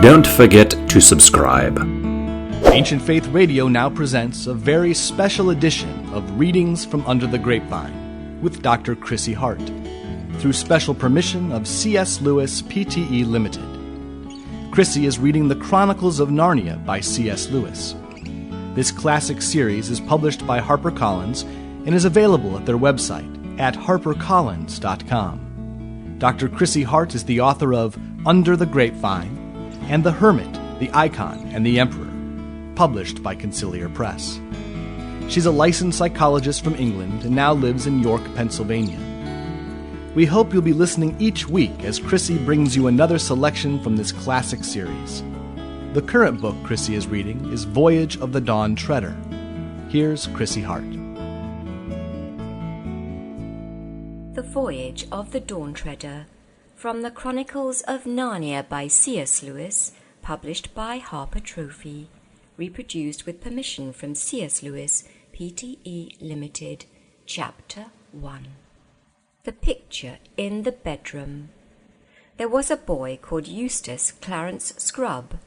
Don't forget to subscribe. Ancient Faith Radio now presents a very special edition of Readings from Under the Grapevine with Dr. Chrissy Hart, through special permission of C.S. Lewis, Pte. Limited. Chrissy is reading the Chronicles of Narnia by C.S. Lewis. This classic series is published by HarperCollins and is available at their website at harpercollins.com. Dr. Chrissy Hart is the author of Under the Grapevine and The Hermit, the Icon, and the Emperor, published by Conciliar Press. She's a licensed psychologist from England and now lives in York, Pennsylvania. We hope you'll be listening each week as Chrissy brings you another selection from this classic series. The current book Chrissy is reading is Voyage of the Dawn Treader. Here's Chrissy Hart. The Voyage of the Dawn Treader, from the Chronicles of Narnia by C.S. Lewis, published by Harper Trophy, reproduced with permission from C.S. Lewis, Pte. Limited, Chapter 1. The Picture in the Bedroom. There was a boy called Eustace Clarence Scrub,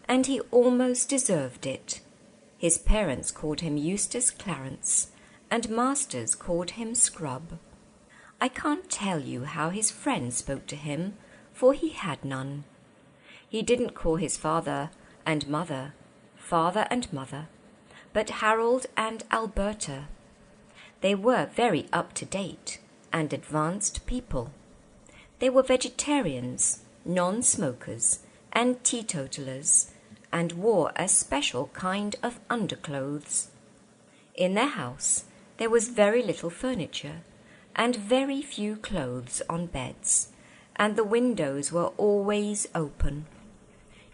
and he almost deserved it. His parents called him Eustace Clarence, and masters called him Scrub. I can't tell you how his friends spoke to him, for he had none. He didn't call his father and mother, but Harold and Alberta. They were very up-to-date and advanced people. They were vegetarians, non-smokers, and teetotalers, and wore a special kind of underclothes. In their house there was very little furniture, and very few clothes on beds, and the windows were always open.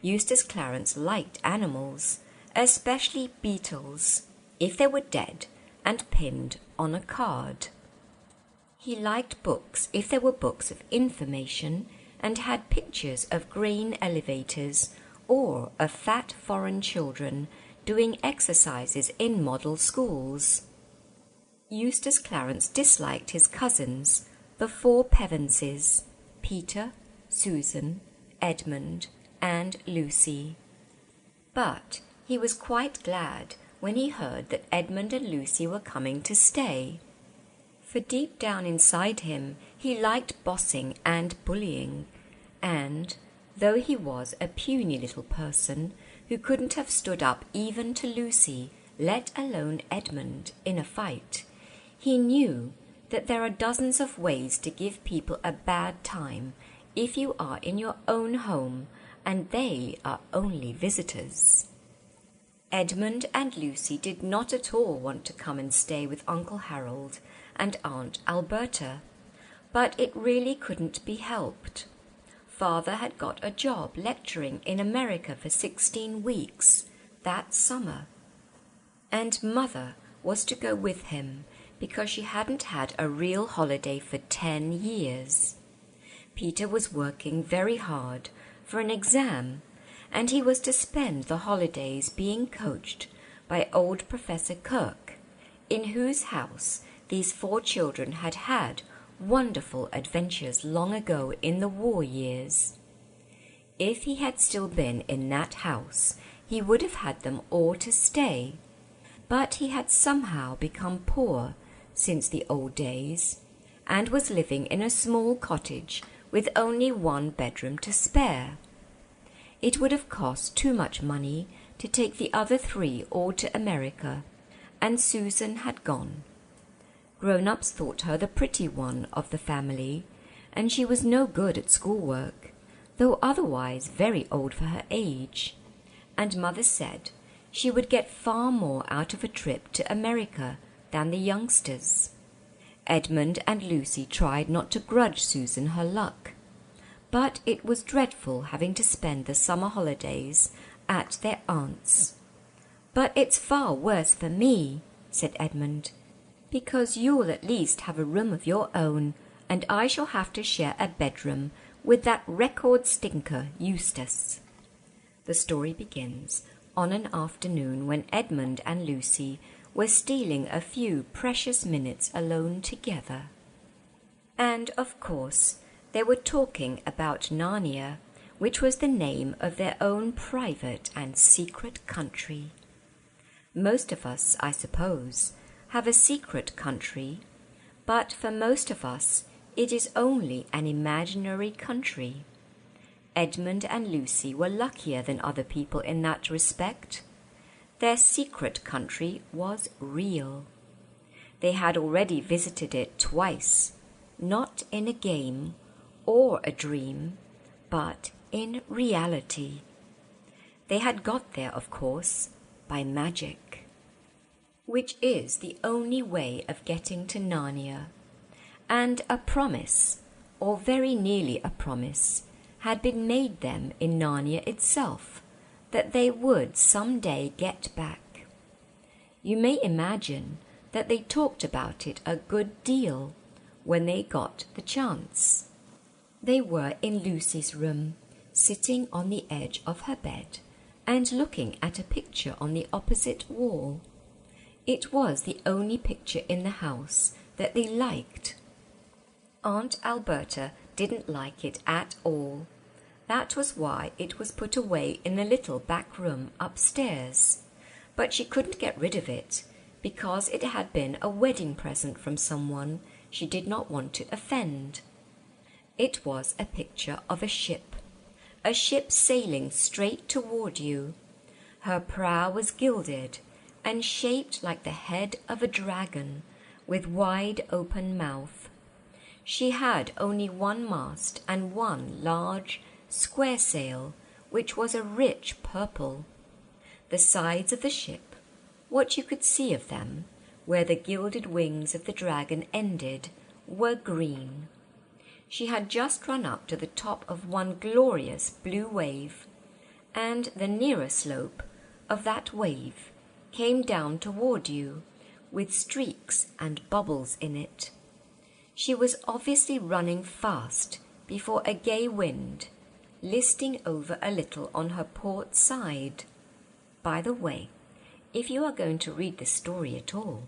Eustace Clarence liked animals, especially beetles, if they were dead and pinned on a card. He liked books if they were books of information and had pictures of grain elevators or of fat foreign children doing exercises in model schools. Eustace Clarence disliked his cousins, the four Pevenses, Peter, Susan, Edmund, and Lucy. But he was quite glad when he heard that Edmund and Lucy were coming to stay, for deep down inside him he liked bossing and bullying, and, though he was a puny little person who couldn't have stood up even to Lucy, let alone Edmund, in a fight, he knew that there are dozens of ways to give people a bad time if you are in your own home and they are only visitors. Edmund and Lucy did not at all want to come and stay with Uncle Harold and Aunt Alberta, but it really couldn't be helped. Father had got a job lecturing in America for 16 weeks that summer, and Mother was to go with him because she hadn't had a real holiday for 10 years. Peter was working very hard for an exam, and he was to spend the holidays being coached by old Professor Kirk, in whose house these four children had had wonderful adventures long ago in the war years. If he had still been in that house, he would have had them all to stay, but he had somehow become poor since the old days, and was living in a small cottage with only one bedroom to spare. It would have cost too much money to take the other three all to America, and Susan had gone. Grown-ups thought her the pretty one of the family, and she was no good at schoolwork, though otherwise very old for her age, and Mother said she would get far more out of a trip to America than the youngsters. Edmund and Lucy tried not to grudge Susan her luck, but it was dreadful having to spend the summer holidays at their aunt's. "But it's far worse for me," said Edmund, "because you'll at least have a room of your own, and I shall have to share a bedroom with that record stinker Eustace." The story begins on an afternoon when Edmund and Lucy were stealing a few precious minutes alone together. And, of course, they were talking about Narnia, which was the name of their own private and secret country. Most of us, I suppose, have a secret country, but for most of us it is only an imaginary country. Edmund and Lucy were luckier than other people in that respect. Their secret country was real. They had already visited it twice, not in a game or a dream, but in reality. They had got there, of course, by magic, which is the only way of getting to Narnia, and a promise, or very nearly a promise, had been made them in Narnia itself, that they would some day get back. You may imagine that they talked about it a good deal when they got the chance. They were in Lucy's room, sitting on the edge of her bed and looking at a picture on the opposite wall. It was the only picture in the house that they liked. Aunt Alberta didn't like it at all. That was why it was put away in the little back room upstairs. But she couldn't get rid of it, because it had been a wedding present from someone she did not want to offend. It was a picture of a ship sailing straight toward you. Her prow was gilded and shaped like the head of a dragon, with wide open mouth. She had only one mast and one large square sail, which was a rich purple. The sides of the ship, what you could see of them, where the gilded wings of the dragon ended, were green. She had just run up to the top of one glorious blue wave, and the nearer slope of that wave came down toward you, with streaks and bubbles in it. She was obviously running fast before a gay wind, listing over a little on her port side. By the way, if you are going to read the story at all,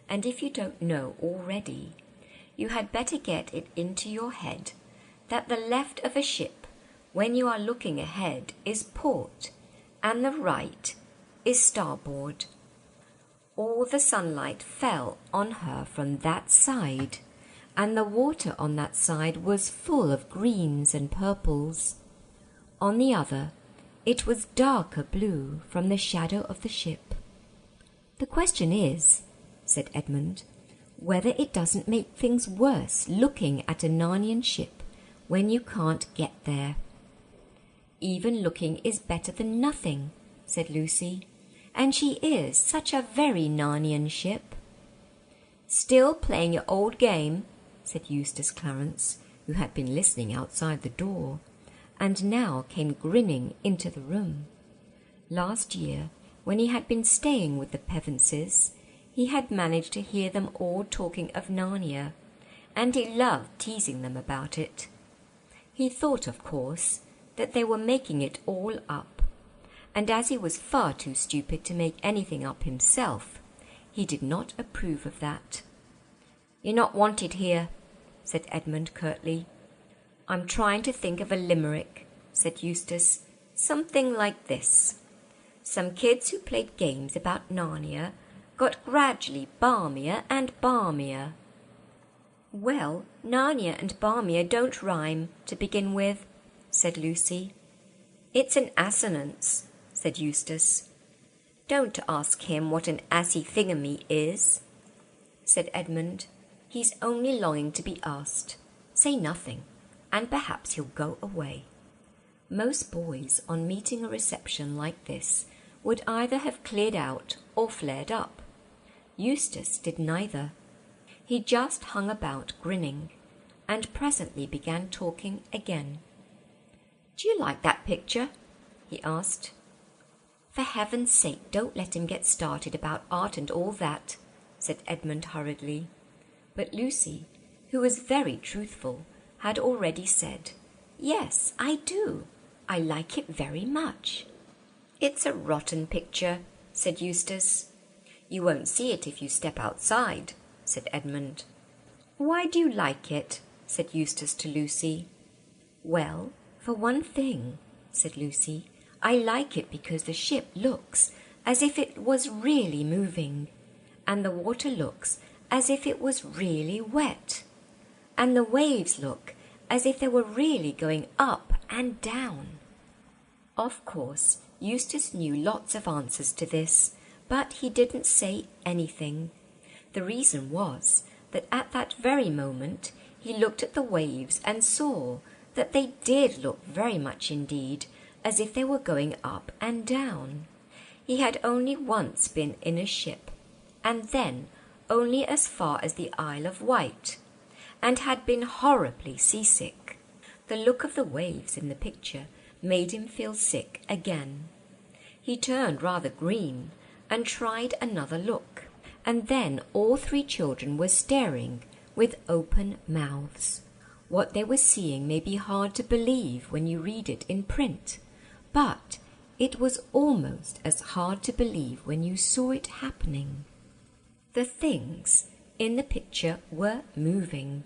and if you don't know already, you had better get it into your head that the left of a ship, when you are looking ahead, is port, and the right is starboard. All the sunlight fell on her from that side, and the water on that side was full of greens and purples. On the other, it was darker blue from the shadow of the ship. "The question is," said Edmund, "whether it doesn't make things worse looking at a Narnian ship when you can't get there." "Even looking is better than nothing," said Lucy, "and she is such a very Narnian ship." "Still playing your old game," said Eustace Clarence, who had been listening outside the door, and now came grinning into the room. Last year, when he had been staying with the Pevenses, he had managed to hear them all talking of Narnia, and he loved teasing them about it. He thought, of course, that they were making it all up, and as he was far too stupid to make anything up himself, he did not approve of that. "You're not wanted here," said Edmund curtly. "I'm trying to think of a limerick," said Eustace. "Something like this. Some kids who played games about Narnia got gradually balmier and balmier." "Well, Narnia and Balmier don't rhyme, to begin with," said Lucy. "It's an assonance," said Eustace. "Don't ask him what an assy thingamy is," said Edmund. "He's only longing to be asked. Say nothing, and perhaps he'll go away." Most boys, on meeting a reception like this, would either have cleared out or flared up. Eustace did neither. He just hung about grinning, and presently began talking again. "Do you like that picture?" he asked. "For heaven's sake, don't let him get started about art and all that," said Edmund hurriedly. But Lucy, who was very truthful, had already said, "Yes, I do. I like it very much." "It's a rotten picture," said Eustace. "You won't see it if you step outside," said Edmund. "Why do you like it?" said Eustace to Lucy. "Well, "For one thing," said Lucy, "I like it because the ship looks as if it was really moving, and the water looks as if it was really wet, and the waves look as if they were really going up and down." Of course, Eustace knew lots of answers to this, but he didn't say anything. The reason was that at that very moment he looked at the waves and saw that they did look very much indeed as if they were going up and down. He had only once been in a ship, and then only as far as the Isle of Wight, and had been horribly seasick. The look of the waves in the picture made him feel sick again. He turned rather green and tried another look, and then all three children were staring with open mouths. What they were seeing may be hard to believe when you read it in print, but it was almost as hard to believe when you saw it happening. The things in the picture were moving.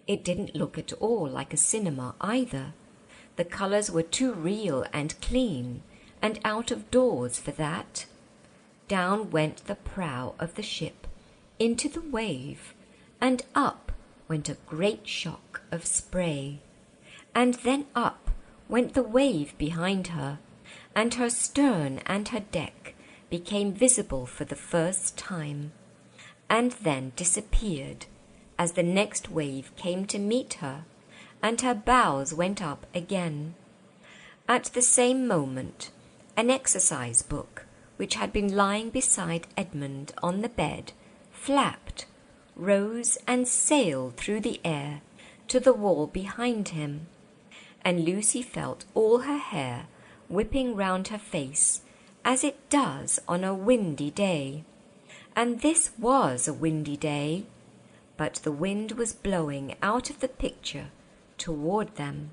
It didn't look at all like a cinema either. The colours were too real and clean and out of doors for that. Down went the prow of the ship into the wave, and up went a great shock of spray, and then up went the wave behind her, and her stern and her deck became visible for the first time, and then disappeared as the next wave came to meet her, and her bows went up again. At the same moment, an exercise book, which had been lying beside Edmund on the bed, flapped, rose and sailed through the air to the wall behind him, and Lucy felt all her hair whipping round her face as it does on a windy day. And this was a windy day, but the wind was blowing out of the picture toward them.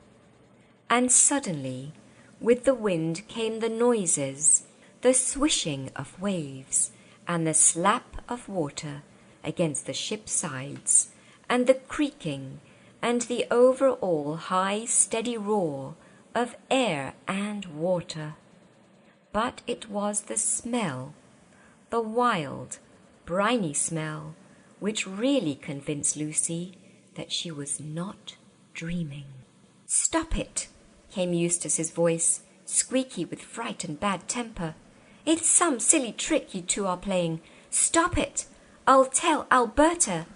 And suddenly, with the wind came the noises, the swishing of waves, and the slap of water against the ship's sides, and the creaking, and the over-all high steady roar of air and water. But it was the smell, the wild, briny smell, which really convinced Lucy that she was not dreaming. "Stop it!" came Eustace's voice, squeaky with fright and bad temper. "It's some silly trick you two are playing. Stop it! I'll tell Alberta.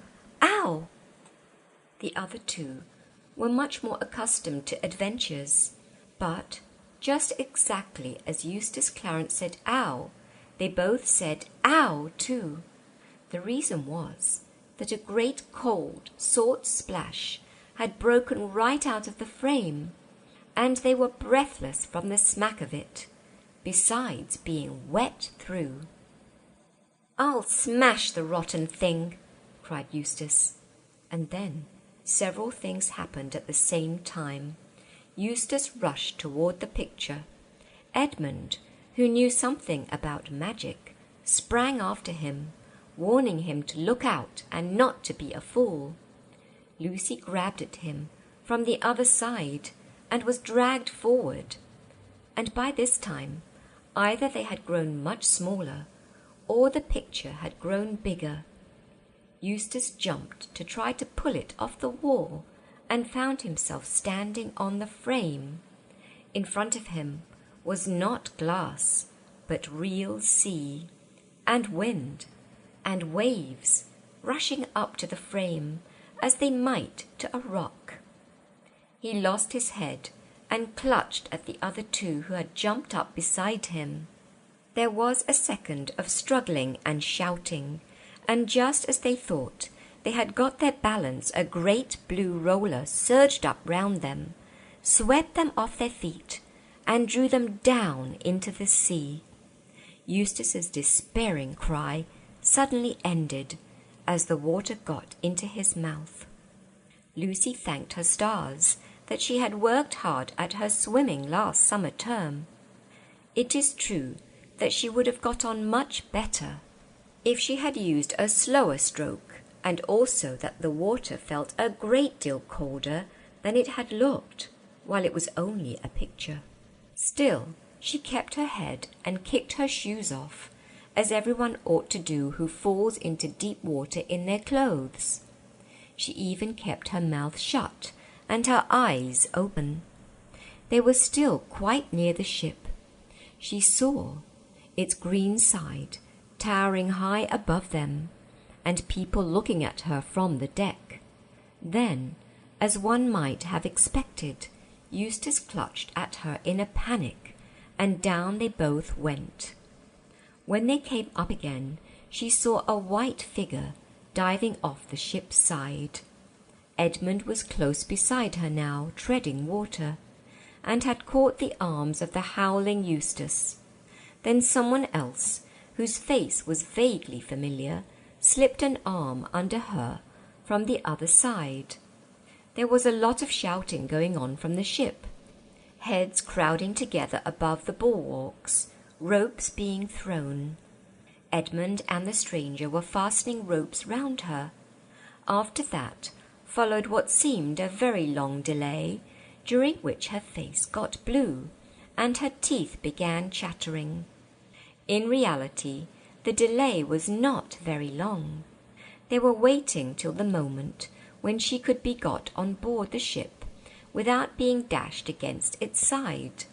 Ow!" The other two were much more accustomed to adventures, but just exactly as Eustace Clarence said "ow," they both said "ow" too. The reason was that a great cold, salt splash had broken right out of the frame, and they were breathless from the smack of it, besides being wet through. "I'll smash the rotten thing!" cried Eustace. And then several things happened at the same time. Eustace rushed toward the picture. Edmund, who knew something about magic, sprang after him, warning him to look out and not to be a fool. Lucy grabbed at him from the other side and was dragged forward. And by this time, either they had grown much smaller, or the picture had grown bigger. Eustace jumped to try to pull it off the wall, and found himself standing on the frame. In front of him was not glass, but real sea, and wind, and waves rushing up to the frame as they might to a rock. He lost his head and clutched at the other two who had jumped up beside him. There was a second of struggling and shouting, and just as they thought they had got their balance, a great blue roller surged up round them, swept them off their feet, and drew them down into the sea. Eustace's despairing cry suddenly ended as the water got into his mouth. Lucy thanked her stars that she had worked hard at her swimming last summer term. It is true that she would have got on much better if she had used a slower stroke, and also that the water felt a great deal colder than it had looked. while it was only a picture. Still, she kept her head and kicked her shoes off, as everyone ought to do who falls into deep water in their clothes. She even kept her mouth shut and her eyes open. They were still quite near the ship. She saw its green side towering high above them, and people looking at her from the deck. Then, as one might have expected, Eustace clutched at her in a panic, and down they both went. When they came up again, she saw a white figure diving off the ship's side. Edmund was close beside her now, treading water, and had caught the arms of the howling Eustace. Then someone else, whose face was vaguely familiar, slipped an arm under her from the other side. There was a lot of shouting going on from the ship, heads crowding together above the bulwarks, ropes being thrown. Edmund and the stranger were fastening ropes round her. After that followed what seemed a very long delay, during which her face got blue and her teeth began chattering. In reality, the delay was not very long. They were waiting till the moment when she could be got on board the ship without being dashed against its side.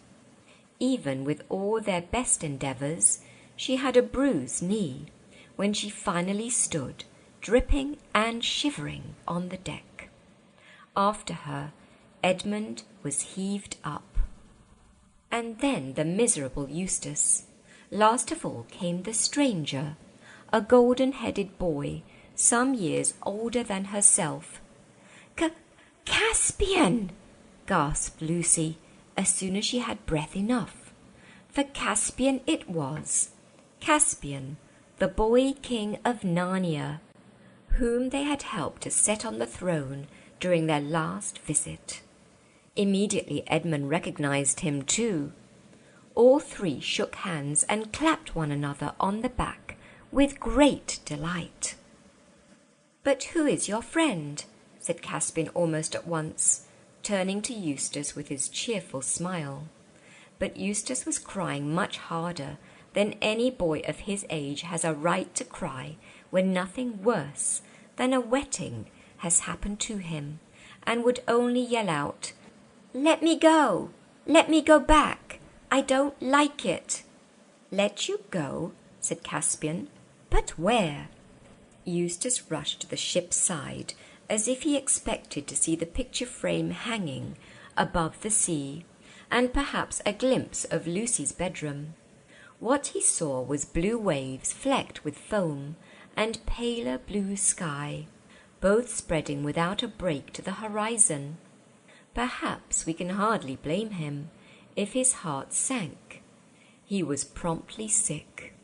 Even with all their best endeavours, she had a bruised knee when she finally stood, dripping and shivering, on the deck. After her, Edmund was heaved up. And then the miserable Eustace. Last of all came the stranger, a golden-headed boy, some years older than herself. Caspian! Gasped Lucy, as soon as she had breath enough. For Caspian it was. Caspian, the boy king of Narnia, whom they had helped to set on the throne during their last visit. Immediately Edmund recognized him too. All three shook hands and clapped one another on the back with great delight. "But who is your friend?" said Caspian almost at once, turning to Eustace with his cheerful smile. But Eustace was crying much harder than any boy of his age has a right to cry when nothing worse than a wetting has happened to him, and would only yell out, "Let me go! Let me go back! I don't like it!" "Let you go?" said Caspian. "But where?" Eustace rushed to the ship's side, as if he expected to see the picture frame hanging above the sea, and perhaps a glimpse of Lucy's bedroom. What he saw was blue waves flecked with foam, and paler blue sky, both spreading without a break to the horizon. Perhaps we can hardly blame him if his heart sank. He was promptly sick.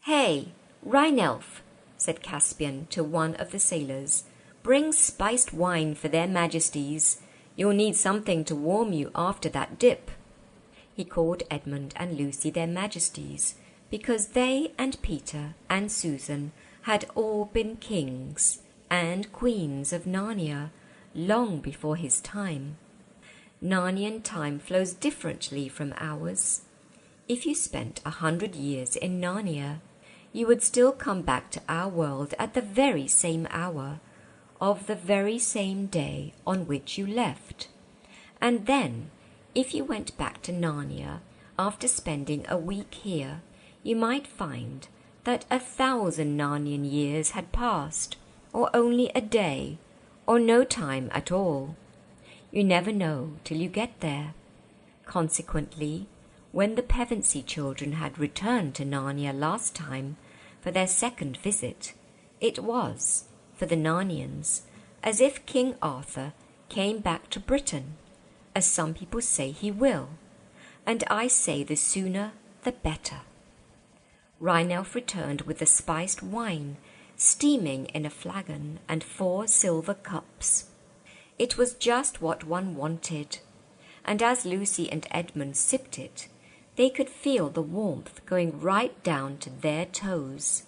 "Hey, Rhine-elf," said Caspian to one of the sailors, "bring spiced wine for their majesties. You'll need something to warm you after that dip." He called Edmund and Lucy their majesties because they and Peter and Susan had all been kings and queens of Narnia long before his time. Narnian time flows differently from ours. If you spent 100 years in Narnia, you would still come back to our world at the very same hour, of the very same day on which you left. And then, if you went back to Narnia after spending a week here, you might find that 1,000 Narnian years had passed, or only a day, or no time at all. You never know till you get there. Consequently, when the Pevensey children had returned to Narnia last time for their second visit, it was, for the Narnians, as if King Arthur came back to Britain, as some people say he will, and I say the sooner the better. Rhine-elf returned with the spiced wine, steaming in a flagon and 4 silver cups. It was just what one wanted, and as Lucy and Edmund sipped it, they could feel the warmth going right down to their toes.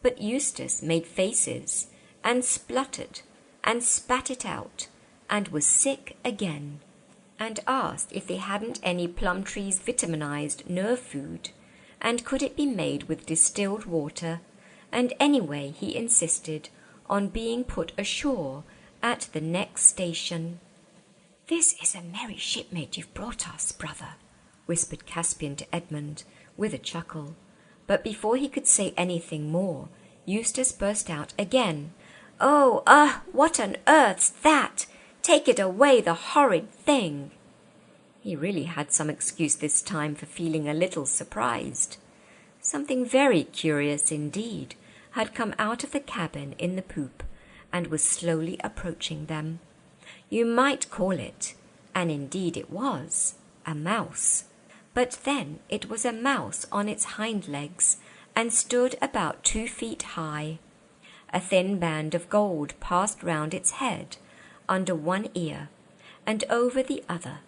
But Eustace made faces and spluttered and spat it out, and was sick again. and asked if they hadn't any Plumtree's vitaminized nerve food, and could it be made with distilled water, and anyway he insisted on being put ashore at the next station. "This is a merry shipmate you've brought us, brother," whispered Caspian to Edmund, with a chuckle. But before he could say anything more, Eustace burst out again. "Oh, what on earth's that? Take it away, the horrid thing!" He really had some excuse this time for feeling a little surprised. Something very curious indeed had come out of the cabin in the poop and was slowly approaching them. You might call it, and indeed it was, a mouse. But then it was a mouse on its hind legs and stood about 2 feet high. A thin band of gold passed round its head, under one ear, and over the other,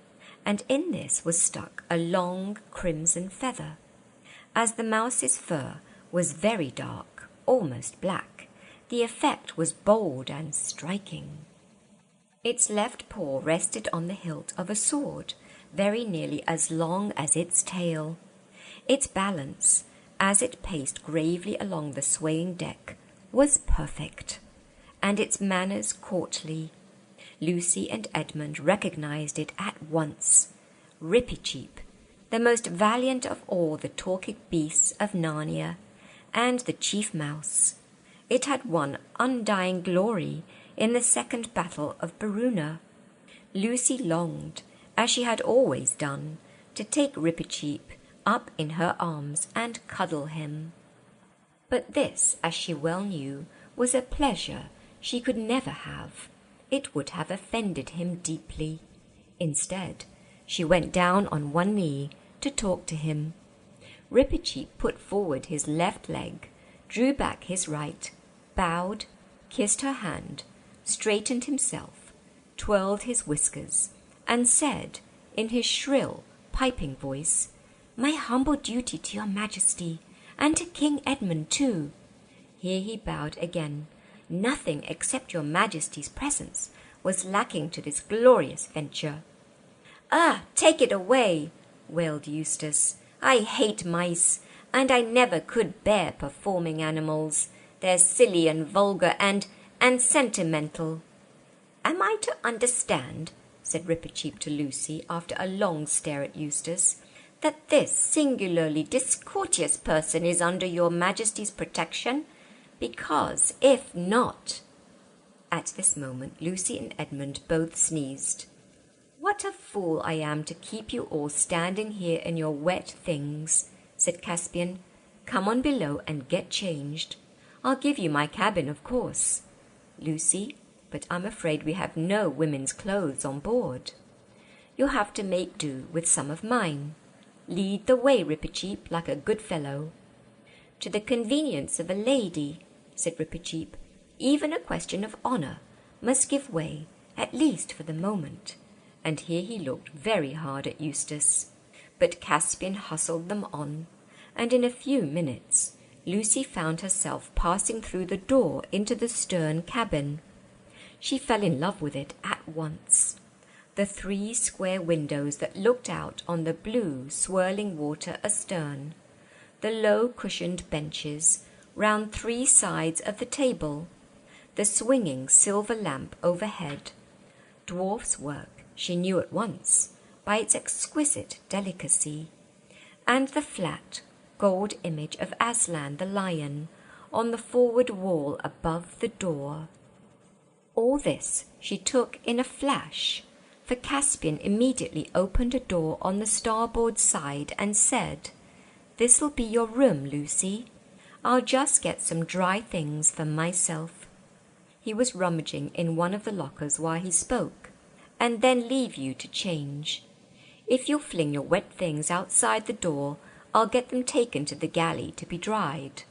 and in this was stuck a long crimson feather. As the mouse's fur was very dark, almost black, the effect was bold and striking. Its left paw rested on the hilt of a sword, very nearly as long as its tail. Its balance, as it paced gravely along the swaying deck, was perfect, and its manners courtly. Lucy and Edmund recognized it at once. Rippy-Cheep, the most valiant of all the talking beasts of Narnia, and the chief mouse. It had won undying glory in the second battle of Beruna. Lucy longed, as she had always done, to take Rippy-Cheep up in her arms and cuddle him. But this, as she well knew, was a pleasure she could never have. It would have offended him deeply. Instead, she went down on one knee to talk to him. Rippy-Cheep put forward his left leg, drew back his right, bowed, kissed her hand, straightened himself, twirled his whiskers, and said, in his shrill, piping voice, "My humble duty to your Majesty, and to King Edmund too." Here he bowed again. Nothing except your Majesty's presence was lacking to this glorious venture. "Take it away," wailed Eustace. "I hate mice, and I never could bear performing animals. They're silly and vulgar and sentimental." "Am I to understand," said Rippy-Cheep to Lucy after a long stare at Eustace, "that this singularly discourteous person is under your Majesty's protection? Because if not—" At this moment Lucy and Edmund both sneezed. "What a fool I am to keep you all standing here in your wet things," said Caspian. "Come on below and get changed. I'll give you my cabin, of course, Lucy, but I'm afraid we have no women's clothes on board. You'll have to make do with some of mine. Lead the way, Rippy-Cheep, like a good fellow." "To the convenience of a lady," said Rippy-Cheep, "even a question of honour must give way, at least for the moment." And here he looked very hard at Eustace. But Caspian hustled them on, and in a few minutes Lucy found herself passing through the door into the stern cabin. She fell in love with it at once. The 3 square windows that looked out on the blue, swirling water astern, the low cushioned benches round 3 sides of the table, the swinging silver lamp overhead. Dwarf's work, she knew at once, by its exquisite delicacy, and the flat, gold image of Aslan the lion on the forward wall above the door. All this she took in a flash, for Caspian immediately opened a door on the starboard side and said, "This'll be your room, Lucy. I'll just get some dry things for myself." He was rummaging in one of the lockers while he spoke, "and then leave you to change. If you'll fling your wet things outside the door, I'll get them taken to the galley to be dried."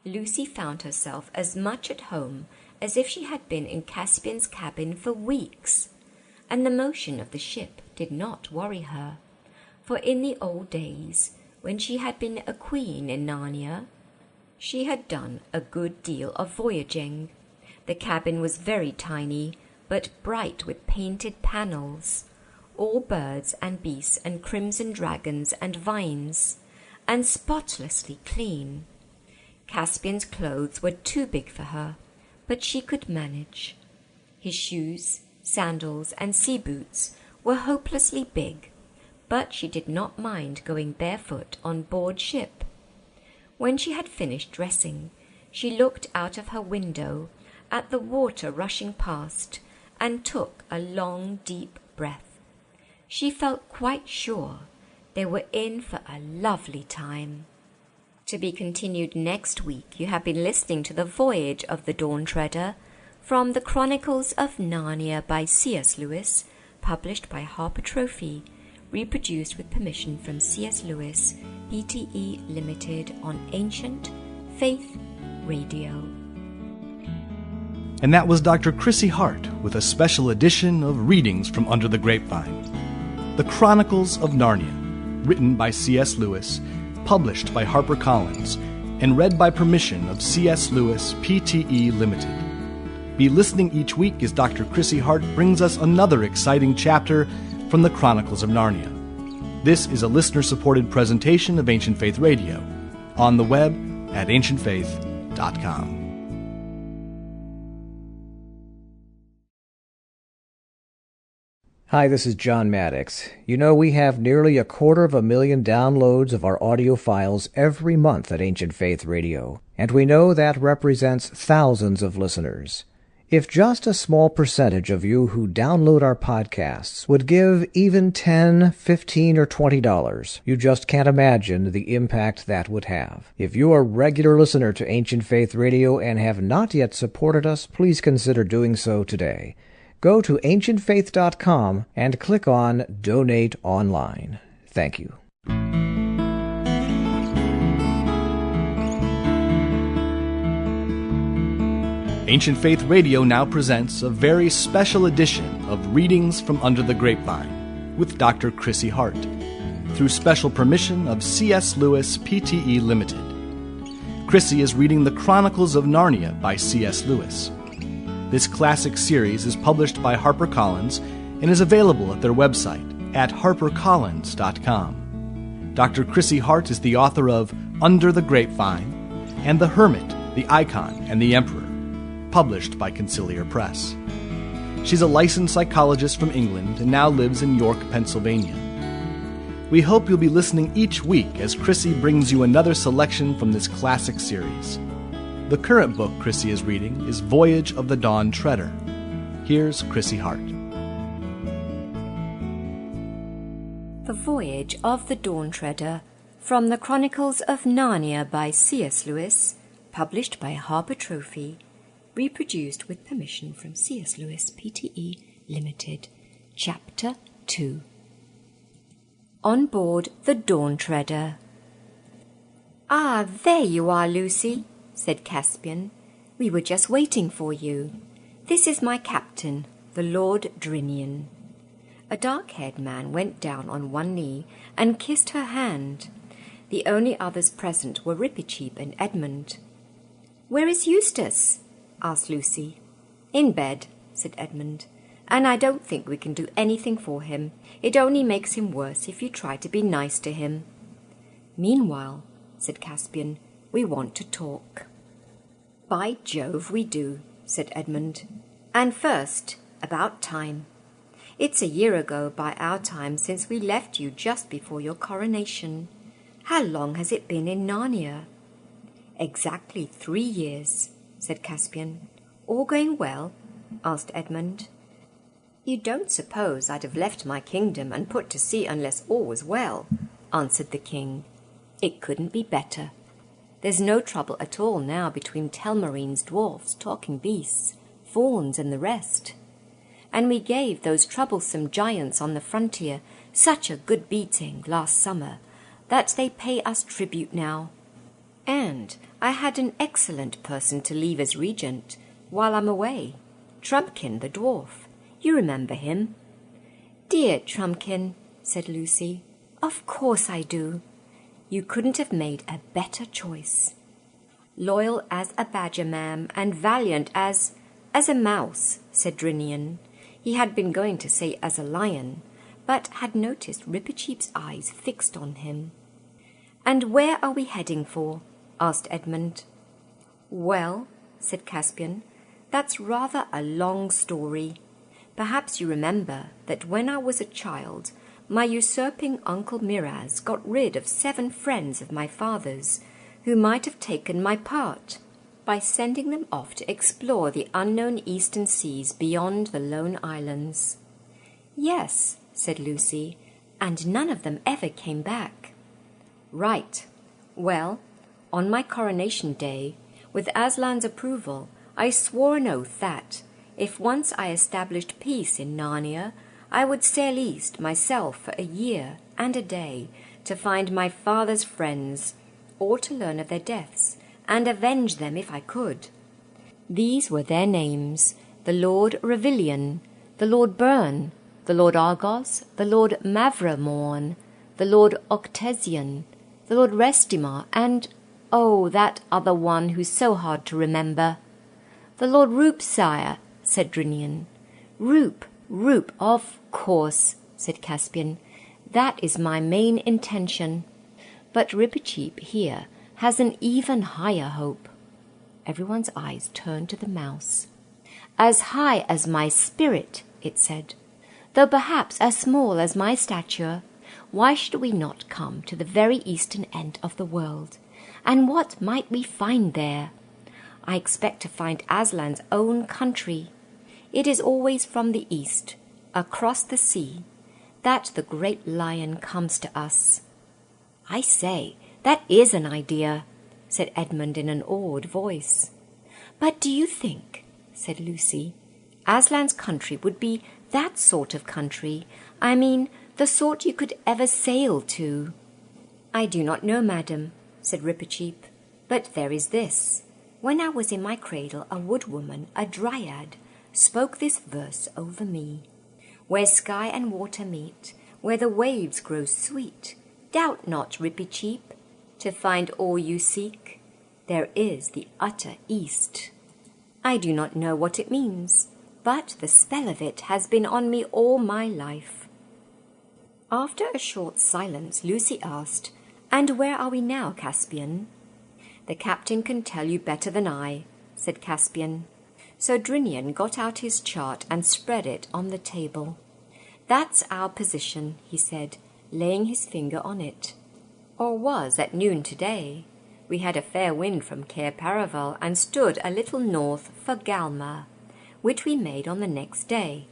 Lucy found herself as much at home as if she had been in Caspian's cabin for weeks, and the motion of the ship did not worry her, for in the old days, when she had been a queen in Narnia, she had done a good deal of voyaging. The cabin was very tiny, but bright with painted panels. all birds and beasts and crimson dragons and vines, and spotlessly clean. Caspian's clothes were too big for her, but she could manage. His shoes, sandals, and sea boots were hopelessly big, but she did not mind going barefoot on board ship. When she had finished dressing, she looked out of her window at the water rushing past and took a long, deep breath. She felt quite sure they were in for a lovely time. To be continued next week. You have been listening to The Voyage of the Dawn Treader from the Chronicles of Narnia by C.S. Lewis, published by Harper Trophy, reproduced with permission from C.S. Lewis, Pte. Limited on Ancient Faith Radio. And that was Dr. Chrissy Hart with a special edition of Readings from Under the Grapevine. The Chronicles of Narnia, written by C.S. Lewis, published by HarperCollins, and read by permission of C.S. Lewis, Pte. Limited. Be listening each week as Dr. Chrissy Hart brings us another exciting chapter from the Chronicles of Narnia. This is a listener-supported presentation of Ancient Faith Radio, on the web at ancientfaith.com. Hi, this is John Maddox. You know, we have nearly 250,000 downloads of our audio files every month at Ancient Faith Radio, and we know that represents thousands of listeners. If just a small percentage of you who download our podcasts would give even $10, $15, or $20, you just can't imagine the impact that would have. If you are a regular listener to Ancient Faith Radio and have not yet supported us, please consider doing so today. Go to ancientfaith.com and click on Donate Online. Thank you. Ancient Faith Radio now presents a very special edition of Readings from Under the Grapevine with Dr. Chrissy Hart, through special permission of C.S. Lewis, Pte. Limited. Chrissy is reading The Chronicles of Narnia by C.S. Lewis. This classic series is published by HarperCollins and is available at their website at harpercollins.com. Dr. Chrissy Hart is the author of Under the Grapevine and The Hermit, the Icon, and the Emperor, published by Conciliar Press. She's a licensed psychologist from England and now lives in York, Pennsylvania. We hope you'll be listening each week as Chrissy brings you another selection from this classic series. The current book Chrissy is reading is Voyage of the Dawn Treader. Here's Chrissy Hart. The Voyage of the Dawn Treader from the Chronicles of Narnia by C.S. Lewis, published by Harper Trophy, reproduced with permission from C.S. Lewis, Pte. Limited. Chapter 2. On board the Dawn Treader. "Ah, there you are, Lucy," said Caspian. "We were just waiting for you. This is my captain, the Lord Drinian." A dark-haired man went down on one knee and kissed her hand. The only others present were Rippycheep and Edmund. "Where is Eustace?" asked Lucy. "In bed," said Edmund, "and I don't think we can do anything for him. It only makes him worse if you try to be nice to him." "Meanwhile," said Caspian, "we want to talk." "By Jove, we do," said Edmund. "And first, about time. It's a year ago by our time since we left you just before your coronation. How long has it been in Narnia?" "Exactly 3 years," said Caspian. "All going well?" asked Edmund. "You don't suppose I'd have left my kingdom and put to sea unless all was well," answered the king. "It couldn't be better. There's no trouble at all now between Telmarine's dwarfs, talking beasts, fauns, and the rest. And we gave those troublesome giants on the frontier such a good beating last summer that they pay us tribute now. And I had an excellent person to leave as regent while I'm away, Trumpkin the dwarf. You remember him?" "Dear Trumpkin," said Lucy. "Of course I do. You couldn't have made a better choice. Loyal as a badger, ma'am, and valiant as a mouse," said Drinian. He had been going to say as a lion, but had noticed Rippercheap's eyes fixed on him. "And where are we heading for?" asked Edmund. "Well," said Caspian, "that's rather a long story. Perhaps you remember that when I was a child, my usurping uncle Miraz got rid of 7 friends of my father's who might have taken my part, by sending them off to explore the unknown eastern seas beyond the lone islands." "Yes," said Lucy, "and none of them ever came back." "Right. Well, on my coronation day, with Aslan's approval, I swore an oath that, if once I established peace in Narnia, I would sail east myself for a year and a day to find my father's friends, or to learn of their deaths, and avenge them if I could. These were their names: the Lord Revilian, the Lord Byrne, the Lord Argos, the Lord Mavramorn, the Lord Octesian, the Lord Restimar, and, oh, that other one who's so hard to remember." "The Lord Roop, sire," said Drinian. "Roop, of course," said Caspian. "That is my main intention. But Rippercheap here has an even higher hope." Everyone's eyes turned to the mouse. "As high as my spirit," it said, "though perhaps as small as my stature. Why should we not come to the very eastern end of the world? And what might we find there? I expect to find Aslan's own country. It is always from the east, across the sea, that the great lion comes to us." "I say, that is an idea," said Edmund in an awed voice. "But do you think," said Lucy, "Aslan's country would be that sort of country? I mean, the sort you could ever sail to?" "I do not know, madam," said Rippercheap, "but there is this. When I was in my cradle, a woodwoman, a dryad, spoke this verse over me: 'Where sky and water meet, where the waves grow sweet, doubt not, Rippercheap, to find all you seek. There is the utter east.' I do not know what it means, but the spell of it has been on me all my life." After a short silence, Lucy asked, "And where are we now, Caspian?" "The captain can tell you better than I," said Caspian. So Drinian got out his chart and spread it on the table. "That's our position," he said, laying his finger on it. "Or was at noon today. We had a fair wind from Cair Paravel and stood a little north for Galma, which we made on the next day.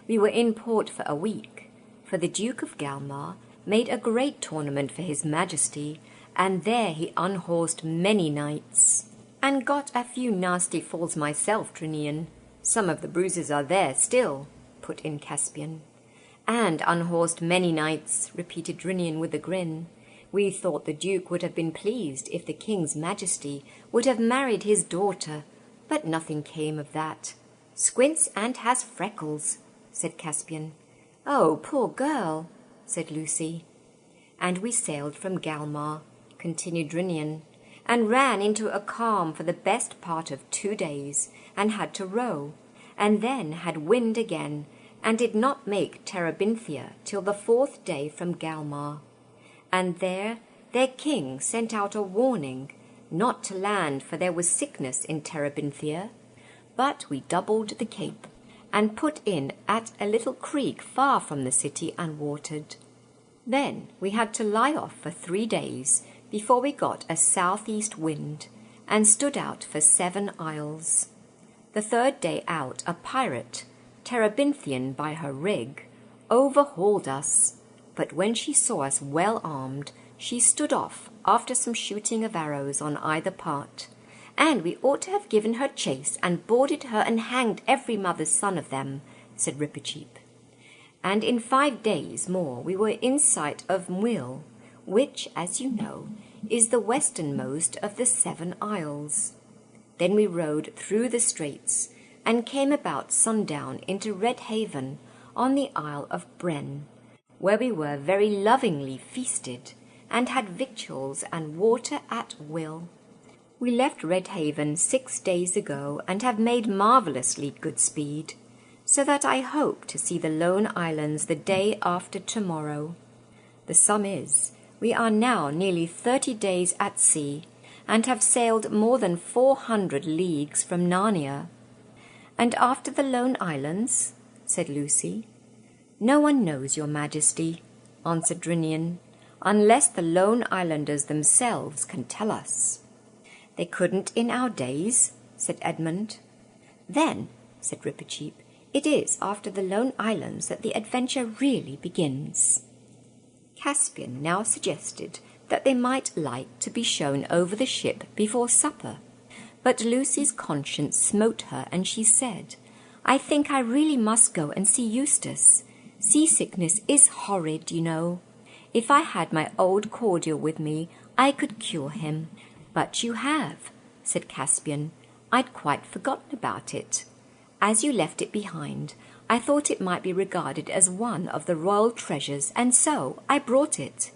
We were in port for a week, for the Duke of Galmar made a great tournament for his Majesty, and there he unhorsed many knights, and got a few nasty falls myself, Drinian. Some of the bruises are there still," put in Caspian. "And unhorsed many knights," repeated Drinian with a grin. "We thought the Duke would have been pleased if the King's Majesty would have married his daughter, but nothing came of that. Squints and has freckles," said Caspian. "Oh, poor girl," said Lucy. "And we sailed from Galmar," continued Drinian, "and ran into a calm for the best part of 2 days, and had to row, and then had wind again, and did not make Terebinthia till the 4th day from Galmar. And there their king sent out a warning not to land, for there was sickness in Terebinthia. But we doubled the cape, and put in at a little creek far from the city unwatered. Then we had to lie off for 3 days before we got a southeast wind, and stood out for 7 isles. The 3rd day out, a pirate, Terebinthian by her rig, overhauled us, but when she saw us well armed, she stood off after some shooting of arrows on either part, and we ought to have given her chase and boarded her and hanged every mother's son of them," said Rippercheap. "And in 5 days more we were in sight of Muil, which, as you know, is the westernmost of the 7 isles. Then we rowed through the straits, and came about sundown into Red Haven on the Isle of Bren, where we were very lovingly feasted, and had victuals and water at will. We left Red Haven 6 days ago, and have made marvellously good speed. so that I hope to see the lone islands the day after tomorrow. The sum is, we are now nearly 30 days at sea, and have sailed more than 400 leagues from Narnia. And after the lone islands, said Lucy. No one knows, your majesty, answered Drinian, unless the lone islanders themselves can tell us. They couldn't in our days, said Edmund. Then, said Rippercheap, it is after the lone islands that the adventure really begins. Caspian now suggested that they might like to be shown over the ship before supper, but Lucy's conscience smote her, and she said, I think I really must go and see Eustace. Seasickness is horrid, you know. If I had my old cordial with me, I could cure him. But you have, said Caspian. I'd quite forgotten about it. As you left it behind, I thought it might be regarded as one of the royal treasures, and so I brought it.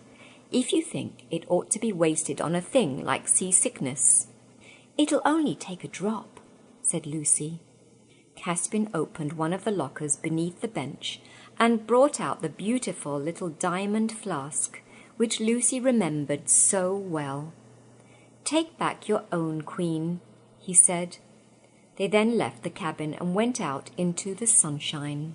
If you think it ought to be wasted on a thing like seasickness. It'll only take a drop, said Lucy. Caspian opened one of the lockers beneath the bench and brought out the beautiful little diamond flask, which Lucy remembered so well. Take back your own, Queen, he said. They then left the cabin and went out into the sunshine.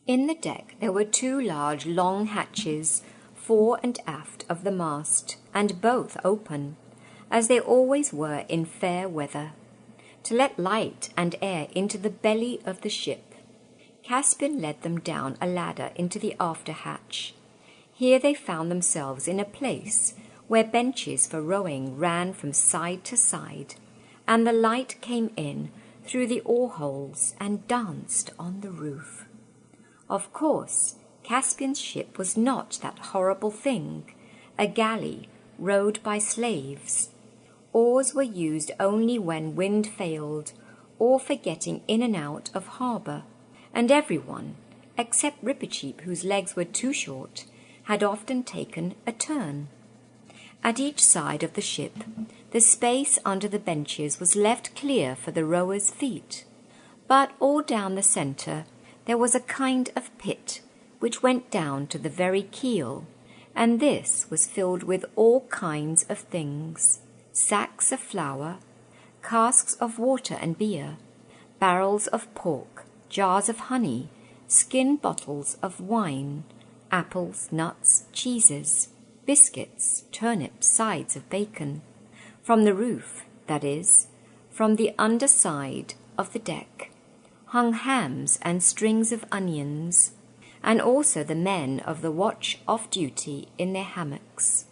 In the deck there were 2 large long hatches, fore and aft of the mast, and both open, as they always were in fair weather, to let light and air into the belly of the ship. Caspian led them down a ladder into the after hatch. Here they found themselves in a place where benches for rowing ran from side to side, and the light came in through the oar-holes and danced on the roof. Of course, Caspian's ship was not that horrible thing, a galley rowed by slaves. Oars were used only when wind failed, or for getting in and out of harbour, and everyone, except Rippercheap, whose legs were too short, had often taken a turn. At each side of the ship, the space under the benches was left clear for the rowers' feet, but all down the centre there was a kind of pit which went down to the very keel, and this was filled with all kinds of things, sacks of flour, casks of water and beer, barrels of pork, jars of honey, skin bottles of wine, apples, nuts, cheeses, biscuits, turnips, sides of bacon. From the roof, that is, from the underside of the deck, hung hams and strings of onions, and also the men of the watch off duty in their hammocks.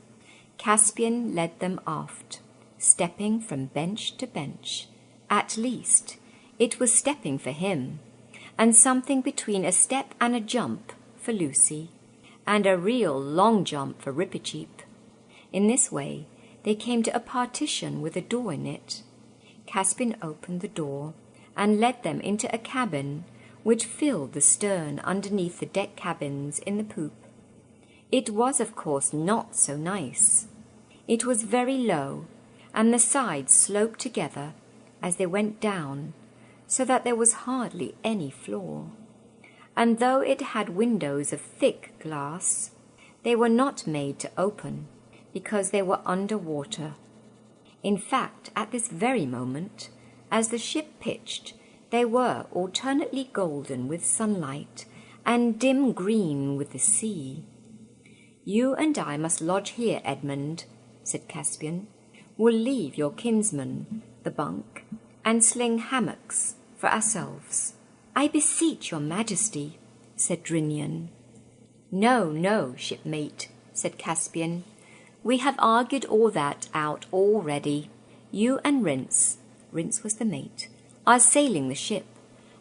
Caspian led them aft, stepping from bench to bench. At least, it was stepping for him, and something between a step and a jump for Lucy, and a real long jump for Rippercheap. In this way, they came to a partition with a door in it. Caspian opened the door and led them into a cabin which filled the stern underneath the deck cabins in the poop. It was, of course, not so nice. It was very low, and the sides sloped together as they went down, so that there was hardly any floor. And though it had windows of thick glass, they were not made to open, because they were under water. In fact, at this very moment, as the ship pitched, they were alternately golden with sunlight and dim green with the sea. You and I must lodge here, Edmund, said Caspian. We'll leave your kinsman the bunk, and sling hammocks for ourselves. I beseech your majesty, said Drinian. No, no, shipmate, said Caspian. We have argued all that out already. You and Rince was the mate, are sailing the ship,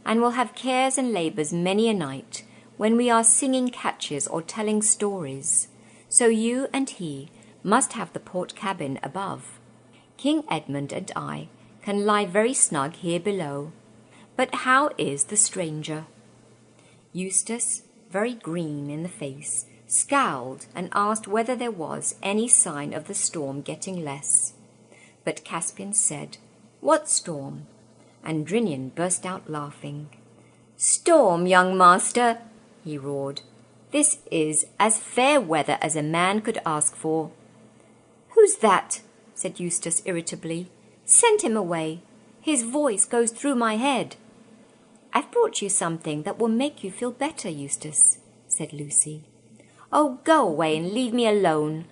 and will have cares and labours many a night, when we are singing catches or telling stories. So you and he must have the port cabin above. King Edmund and I can lie very snug here below. But how is the stranger? Eustace, very green in the face, scowled and asked whether there was any sign of the storm getting less. But Caspian said, What storm? And Drinian burst out laughing. "Storm, young master," he roared. "This is as fair weather as a man could ask for." "Who's that?" said Eustace irritably. "Send him away. His voice goes through my head." "I've brought you something that will make you feel better, Eustace," said Lucy. "Oh, go away and leave me alone,"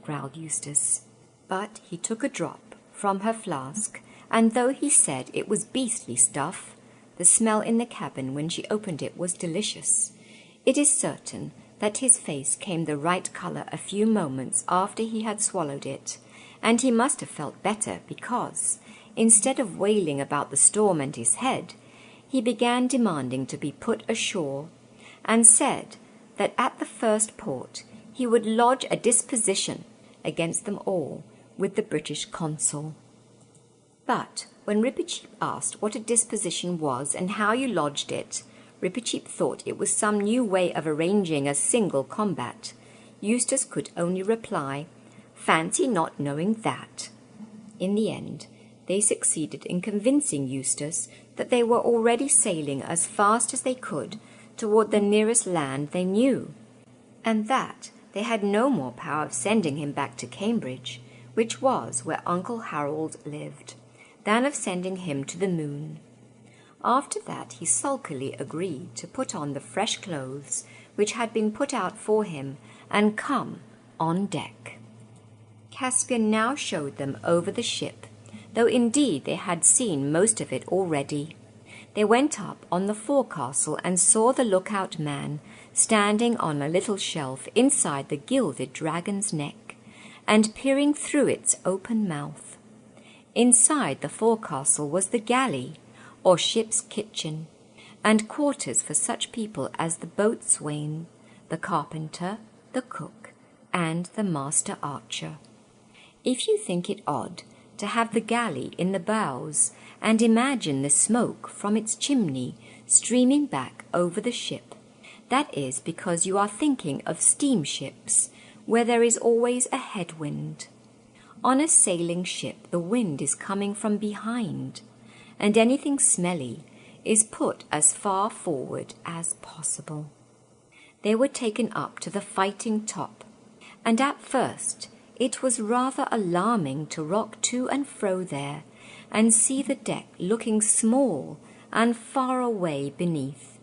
growled Eustace. But he took a drop from her flask, and though he said it was beastly stuff, the smell in the cabin when she opened it was delicious. It is certain that his face came the right colour a few moments after he had swallowed it, and he must have felt better because, instead of wailing about the storm and his head, he began demanding to be put ashore, and said that at the first port he would lodge a disposition against them all with the British consul. But when Rippercheap asked what a disposition was and how you lodged it, Rippercheap thought it was some new way of arranging a single combat. Eustace could only reply, "Fancy not knowing that." In the end, they succeeded in convincing Eustace that they were already sailing as fast as they could toward the nearest land they knew, and that they had no more power of sending him back to Cambridge, which was where Uncle Harold lived, than of sending him to the moon. After that he sulkily agreed to put on the fresh clothes which had been put out for him and come on deck. Caspian now showed them over the ship, though indeed they had seen most of it already. They went up on the forecastle and saw the lookout man standing on a little shelf inside the gilded dragon's neck, and peering through its open mouth. Inside the forecastle was the galley, or ship's kitchen, and quarters for such people as the boatswain, the carpenter, the cook, and the master archer. If you think it odd to have the galley in the bows, and imagine the smoke from its chimney streaming back over the ship, that is because you are thinking of steamships, where there is always a headwind. On a sailing ship the wind is coming from behind, and anything smelly is put as far forward as possible. They were taken up to the fighting top, and at first it was rather alarming to rock to and fro there and see the deck looking small and far away beneath.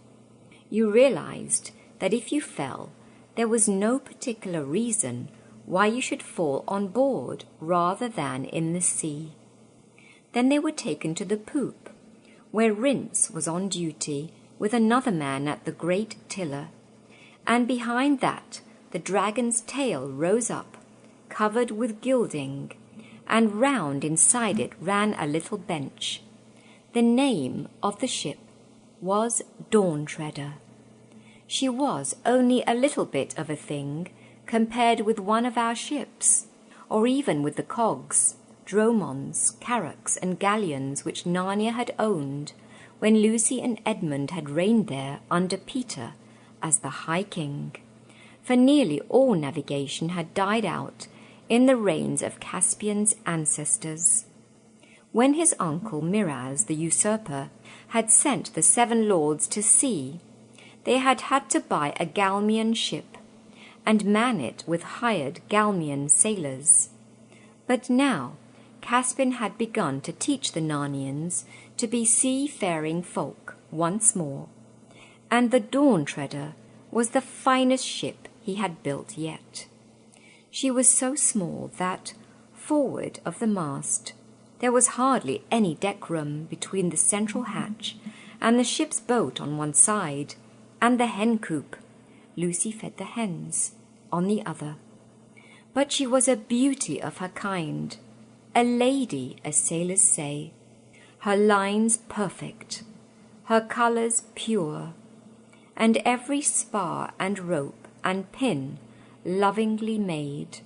You realized that if you fell, there was no particular reason why you should fall on board rather than in the sea. Then they were taken to the poop, where Rince was on duty with another man at the great tiller, and behind that the dragon's tail rose up, covered with gilding, and round inside it ran a little bench. The name of the ship was Dawn-Treader. She was only a little bit of a thing compared with one of our ships, or even with the cogs, dromons, carracks, and galleons which Narnia had owned when Lucy and Edmund had reigned there under Peter as the High King, for nearly all navigation had died out in the reigns of Caspian's ancestors. When his uncle Miraz, the usurper, had sent the 7 lords to sea, they had had to buy a Galmian ship and man it with hired Galmian sailors. But now Caspian had begun to teach the Narnians to be seafaring folk once more, and the Dawn-Treader was the finest ship he had built yet. She was so small that, forward of the mast, there was hardly any deck room between the central hatch and the ship's boat on one side, and the hen coop — Lucy fed the hens — on the other. But she was a beauty of her kind, a lady, as sailors say, her lines perfect, her colours pure, and every spar and rope and pin lovingly made.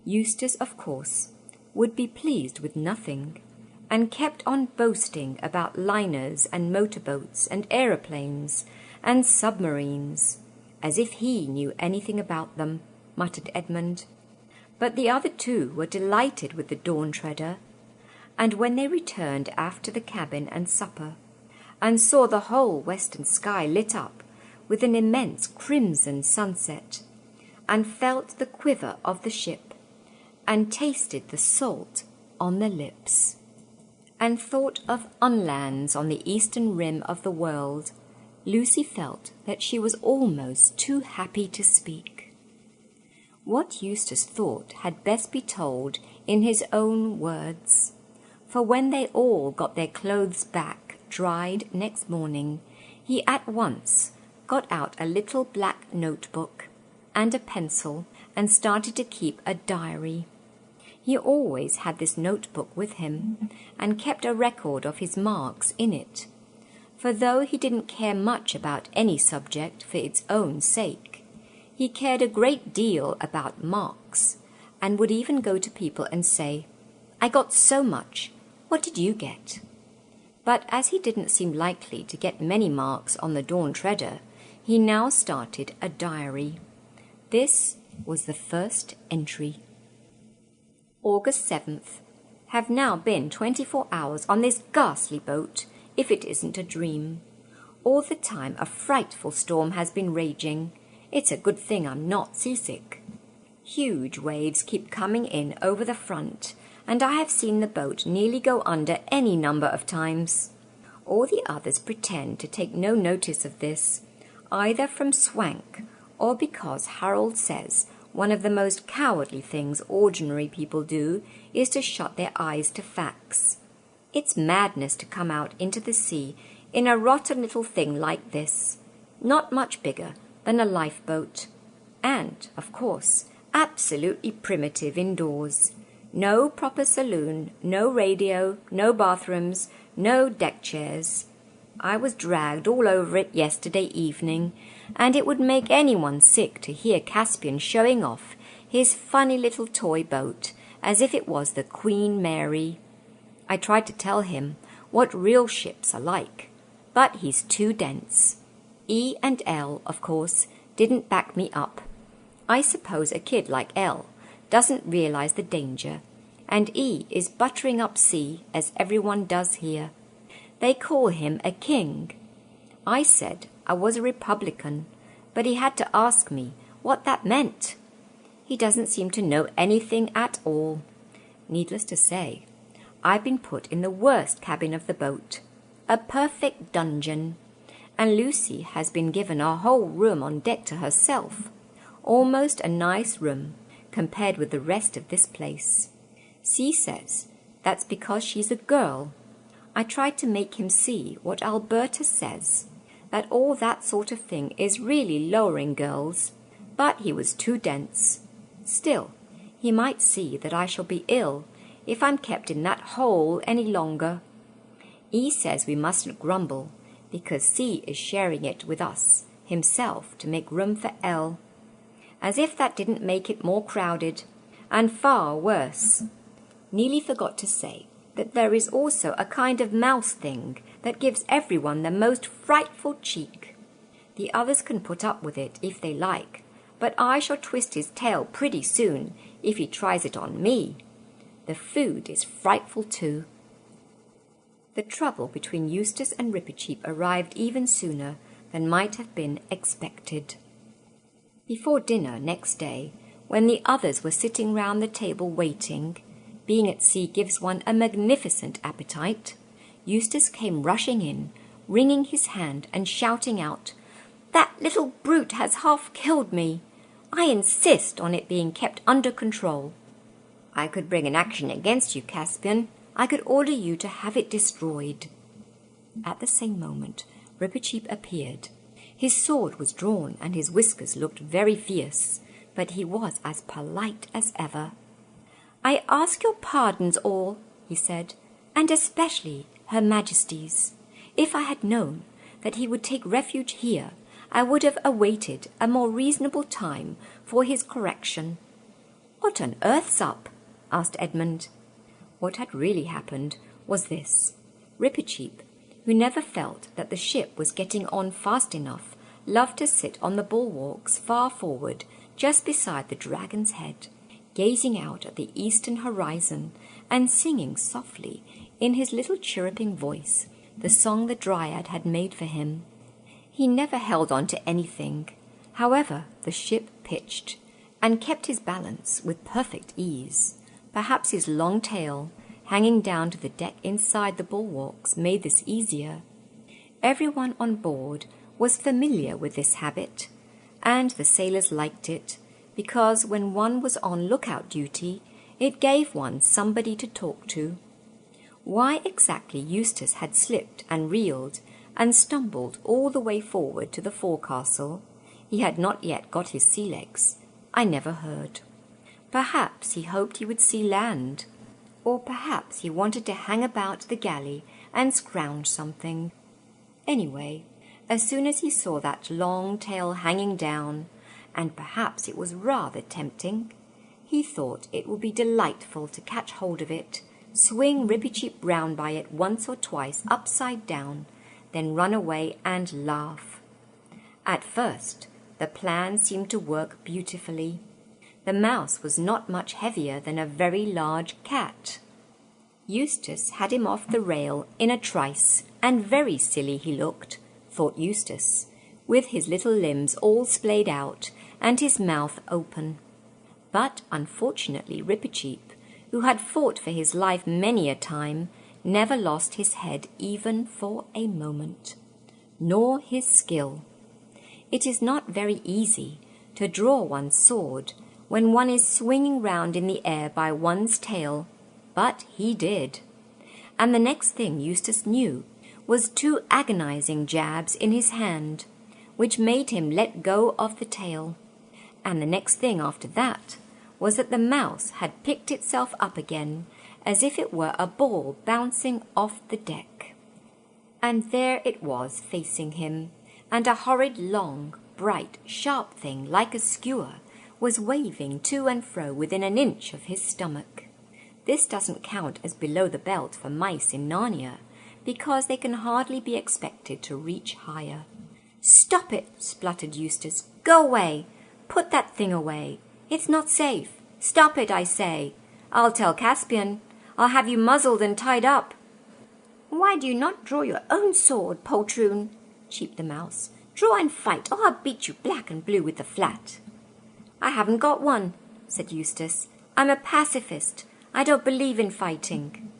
Eustace, of course, would be pleased with nothing, and kept on boasting about liners and motorboats and aeroplanes and submarines, as if he knew anything about them, muttered Edmund. But the other 2 were delighted with the Dawn-Treader, and when they returned after the cabin and supper, and saw the whole western sky lit up with an immense crimson sunset, and felt the quiver of the ship, and tasted the salt on the lips, and thought of unlands on the eastern rim of the world, Lucy felt that she was almost too happy to speak. What Eustace thought had best be told in his own words, for when they all got their clothes back, dried next morning, he at once got out a little black notebook and a pencil and started to keep a diary. He always had this notebook with him and kept a record of his marks in it, for though he didn't care much about any subject for its own sake, he cared a great deal about marks, and would even go to people and say, "I got so much. What did you get?" But as he didn't seem likely to get many marks on the Dawn Treader, he now started a diary. This was the first entry. August 7th. Have now been 24 hours on this ghastly boat, if it isn't a dream. All the time a frightful storm has been raging. It's a good thing I'm not seasick. Huge waves keep coming in over the front, and I have seen the boat nearly go under any number of times. All the others pretend to take no notice of this, either from swank or because Harold says one of the most cowardly things ordinary people do is to shut their eyes to facts. It's madness to come out into the sea in a rotten little thing like this, not much bigger than a lifeboat, and, of course, absolutely primitive indoors. No proper saloon, no radio, no bathrooms, no deck chairs. I was dragged all over it yesterday evening, and it would make anyone sick to hear Caspian showing off his funny little toy boat as if it was the Queen Mary. I tried to tell him what real ships are like, but he's too dense. E and L, of course, didn't back me up. I suppose a kid like L doesn't realize the danger, and E is buttering up C as everyone does here. They call him a king. I said I was a Republican, but he had to ask me what that meant. He doesn't seem to know anything at all. Needless to say, I've been put in the worst cabin of the boat, a perfect dungeon, and Lucy has been given a whole room on deck to herself, almost a nice room compared with the rest of this place. C says that's because she's a girl. I tried to make him see what Alberta says, that all that sort of thing is really lowering girls, but he was too dense. Still, he might see that I shall be ill if I'm kept in that hole any longer. E says we mustn't grumble, because C is sharing it with us, himself, to make room for L. As if that didn't make it more crowded, and far worse. Nearly forgot to say that there is also a kind of mouse thing that gives everyone the most frightful cheek. The others can put up with it if they like, but I shall twist his tail pretty soon if he tries it on me. The food is frightful too. The trouble between Eustace and Rippercheap arrived even sooner than might have been expected. Before dinner next day, when the others were sitting round the table waiting, being at sea gives one a magnificent appetite, Eustace came rushing in, wringing his hand and shouting out, "That little brute has half killed me. I insist on it being kept under control. I could bring an action against you, Caspian. I could order you to have it destroyed." At the same moment, Rippercheap appeared. His sword was drawn and his whiskers looked very fierce, but he was as polite as ever. "I ask your pardons all," he said, "and especially Her Majesty's. If I had known that he would take refuge here, I would have awaited a more reasonable time for his correction." "What on earth's up?" asked Edmund. What had really happened was this. Rippercheap, who never felt that the ship was getting on fast enough, loved to sit on the bulwarks far forward, just beside the Dragon's Head, gazing out at the eastern horizon and singing softly in his little chirruping voice the song the Dryad had made for him. He never held on to anything. However, the ship pitched, and kept his balance with perfect ease. Perhaps his long tail, hanging down to the deck inside the bulwarks, made this easier. Everyone on board was familiar with this habit, and the sailors liked it, because when one was on lookout duty, it gave one somebody to talk to. Why exactly Eustace had slipped and reeled and stumbled all the way forward to the forecastle — he had not yet got his sea legs — I never heard. Perhaps he hoped he would see land, or perhaps he wanted to hang about the galley and scrounge something. Anyway, as soon as he saw that long tail hanging down, and perhaps it was rather tempting, he thought it would be delightful to catch hold of it, swing Rippy-Cheep round by it once or twice upside down, then run away and laugh. At first, the plan seemed to work beautifully. The mouse was not much heavier than a very large cat. Eustace had him off the rail in a trice, and very silly he looked, thought Eustace, with his little limbs all splayed out and his mouth open. But unfortunately Rippy-Cheep, who had fought for his life many a time, never lost his head even for a moment, nor his skill. It is not very easy to draw one's sword when one is swinging round in the air by one's tail, but he did. And the next thing Eustace knew was 2 agonizing jabs in his hand, which made him let go of the tail. And the next thing after that was that the mouse had picked itself up again, as if it were a ball bouncing off the deck. And there it was facing him, and a horrid long, bright, sharp thing like a skewer was waving to and fro within an inch of his stomach. This doesn't count as below the belt for mice in Narnia, because they can hardly be expected to reach higher. "Stop it!" spluttered Eustace. "Go away! Put that thing away! It's not safe! Stop it, I say! I'll tell Caspian! I'll have you muzzled and tied up!" "Why do you not draw your own sword, poltroon?" cheeped the mouse. "Draw and fight, or I'll beat you black and blue with the flat." "I haven't got one," said Eustace. "I'm a pacifist. I don't believe in fighting."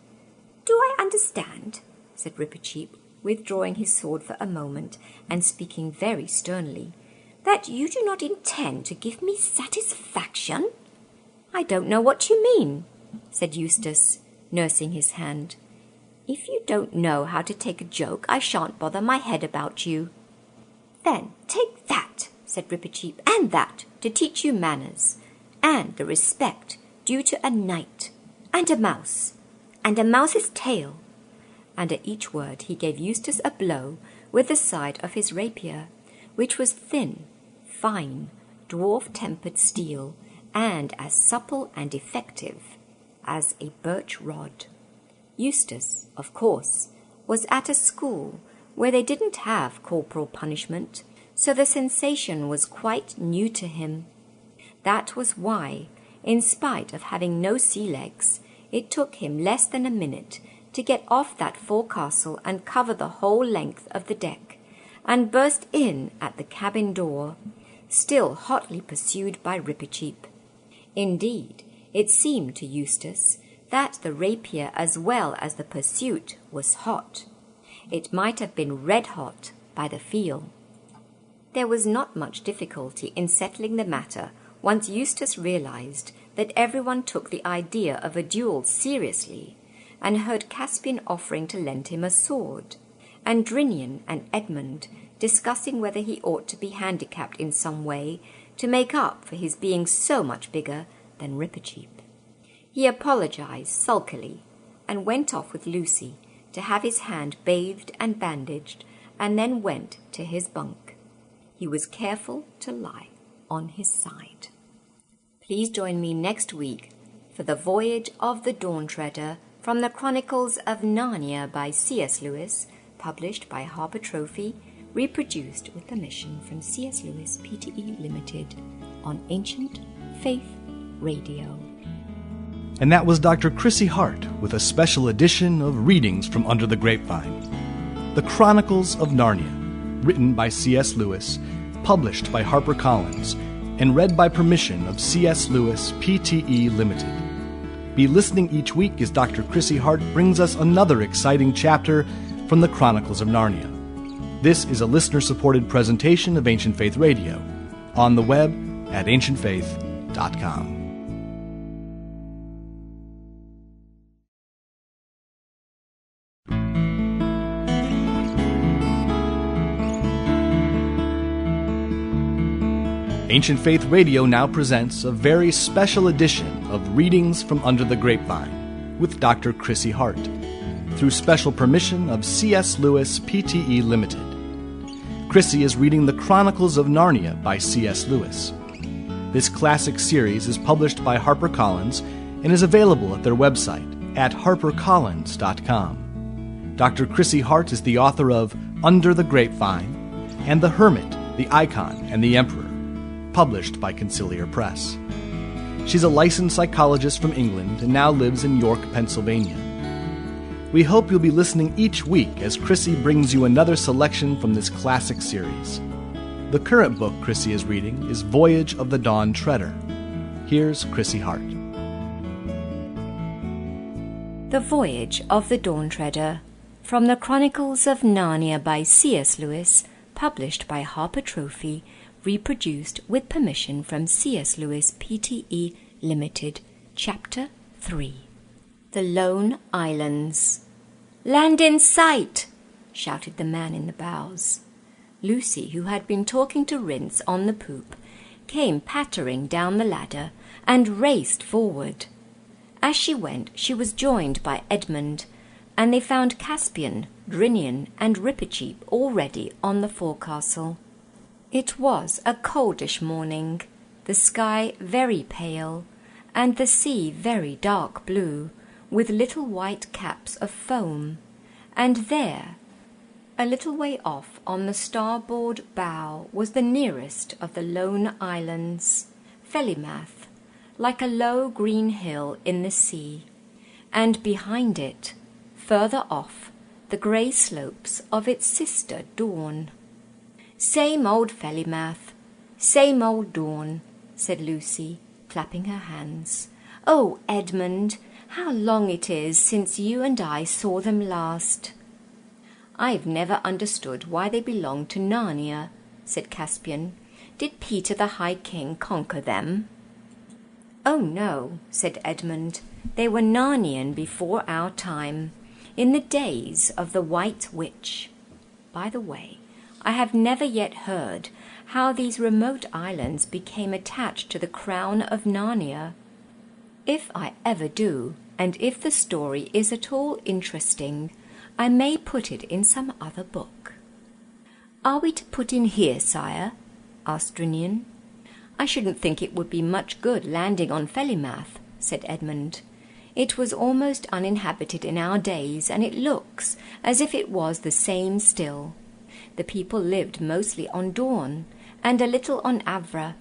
"Do I understand," said Rippy-Cheep, withdrawing his sword for a moment and speaking very sternly, "that you do not intend to give me satisfaction?" "I don't know what you mean," said Eustace, nursing his hand. "If you don't know how to take a joke, I shan't bother my head about you." "Then take that," said Rippy-Cheep, "and that, to teach you manners, and the respect due to a knight, and a mouse, and a mouse's tail." And at each word he gave Eustace a blow with the side of his rapier, which was thin, fine, dwarf-tempered steel, and as supple and effective as a birch rod. Eustace, of course, was at a school where they didn't have corporal punishment, so the sensation was quite new to him. That was why, in spite of having no sea legs, it took him less than a minute to get off that forecastle and cover the whole length of the deck, and burst in at the cabin door, still hotly pursued by Rippy-Cheep. Indeed, it seemed to Eustace that the rapier as well as the pursuit was hot. It might have been red-hot by the feel. There was not much difficulty in settling the matter once Eustace realized that everyone took the idea of a duel seriously, and heard Caspian offering to lend him a sword, and Drinian and Edmund discussing whether he ought to be handicapped in some way to make up for his being so much bigger than Rippy-Cheep. He apologized sulkily and went off with Lucy to have his hand bathed and bandaged, and then went to his bunk. He was careful to lie on his side. Please join me next week for The Voyage of the Dawn Treader from the Chronicles of Narnia by C.S. Lewis, published by Harper Trophy, reproduced with permission from C.S. Lewis Pte. Limited on Ancient Faith Radio. And that was Dr. Chrissy Hart with a special edition of Readings from Under the Grapevine. The Chronicles of Narnia, written by C.S. Lewis, published by HarperCollins, and read by permission of C.S. Lewis, Pte. Limited. Be listening each week as Dr. Chrissy Hart brings us another exciting chapter from the Chronicles of Narnia. This is a listener-supported presentation of Ancient Faith Radio, on the web at ancientfaith.com. Ancient Faith Radio now presents a very special edition of Readings from Under the Grapevine with Dr. Chrissy Hart, through special permission of C.S. Lewis, Pte. Limited. Chrissy is reading The Chronicles of Narnia by C.S. Lewis. This classic series is published by HarperCollins and is available at their website at harpercollins.com. Dr. Chrissy Hart is the author of Under the Grapevine and The Hermit, the Icon, and the Emperor, published by Conciliar Press. She's a licensed psychologist from England and now lives in York, Pennsylvania. We hope you'll be listening each week as Chrissy brings you another selection from this classic series. The current book Chrissy is reading is Voyage of the Dawn Treader. Here's Chrissy Hart. The Voyage of the Dawn Treader, from the Chronicles of Narnia by C.S. Lewis, published by Harper Trophy, reproduced with permission from C.S. Lewis, Pte. Limited, Chapter 3. The Lone Islands. "Land in sight!" shouted the man in the bows. Lucy, who had been talking to Rince on the poop, came pattering down the ladder and raced forward. As she went, she was joined by Edmund, and they found Caspian, Drinian, and Rippercheap already on the forecastle. It was a coldish morning, the sky very pale, and the sea very dark blue, with little white caps of foam, and there, a little way off on the starboard bow, was the nearest of the lone islands, Fellimath, like a low green hill in the sea, and behind it, further off, the grey slopes of its sister Dawn. "Same old Fellimath, same old Dawn," said Lucy, clapping her hands. "Oh, Edmund, how long it is since you and I saw them last." "I've never understood why they belong to Narnia," said Caspian. "Did Peter the High King conquer them?" "Oh, no," said Edmund. "They were Narnian before our time, in the days of the White Witch. By the way, I have never yet heard how these remote islands became attached to the crown of Narnia. If I ever do, and if the story is at all interesting, I may put it in some other book." "Are we to put in here, sire?" asked Drinian. "I shouldn't think it would be much good landing on Fellimath," said Edmund. "It was almost uninhabited in our days, and it looks as if it was the same still. The people lived mostly on Dawn, and a little on Avra.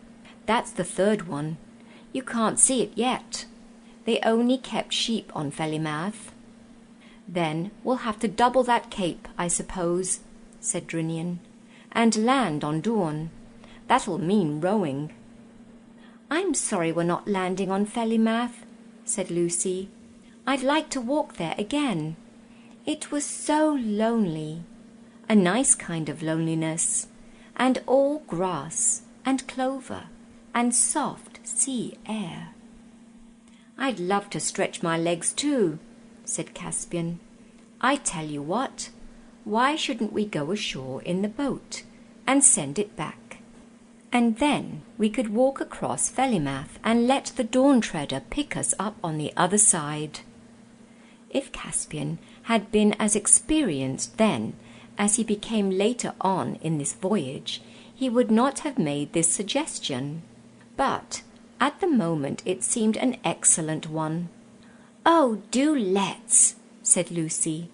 That's the third one. You can't see it yet. They only kept sheep on Fellimath." "Then we'll have to double that cape, I suppose," said Drinian, "and land on Dawn. That'll mean rowing." "I'm sorry we're not landing on Fellimath," said Lucy. "I'd like to walk there again. It was so lonely. A nice kind of loneliness, and all grass and clover and soft sea air." "I'd love to stretch my legs too," said Caspian. "I tell you what, why shouldn't we go ashore in the boat and send it back? And then we could walk across Fellimath and let the Dawn Treader pick us up on the other side." If Caspian had been as experienced then as he became later on in this voyage, he would not have made this suggestion. But at the moment it seemed an excellent one. "Oh, do let's," said Lucy.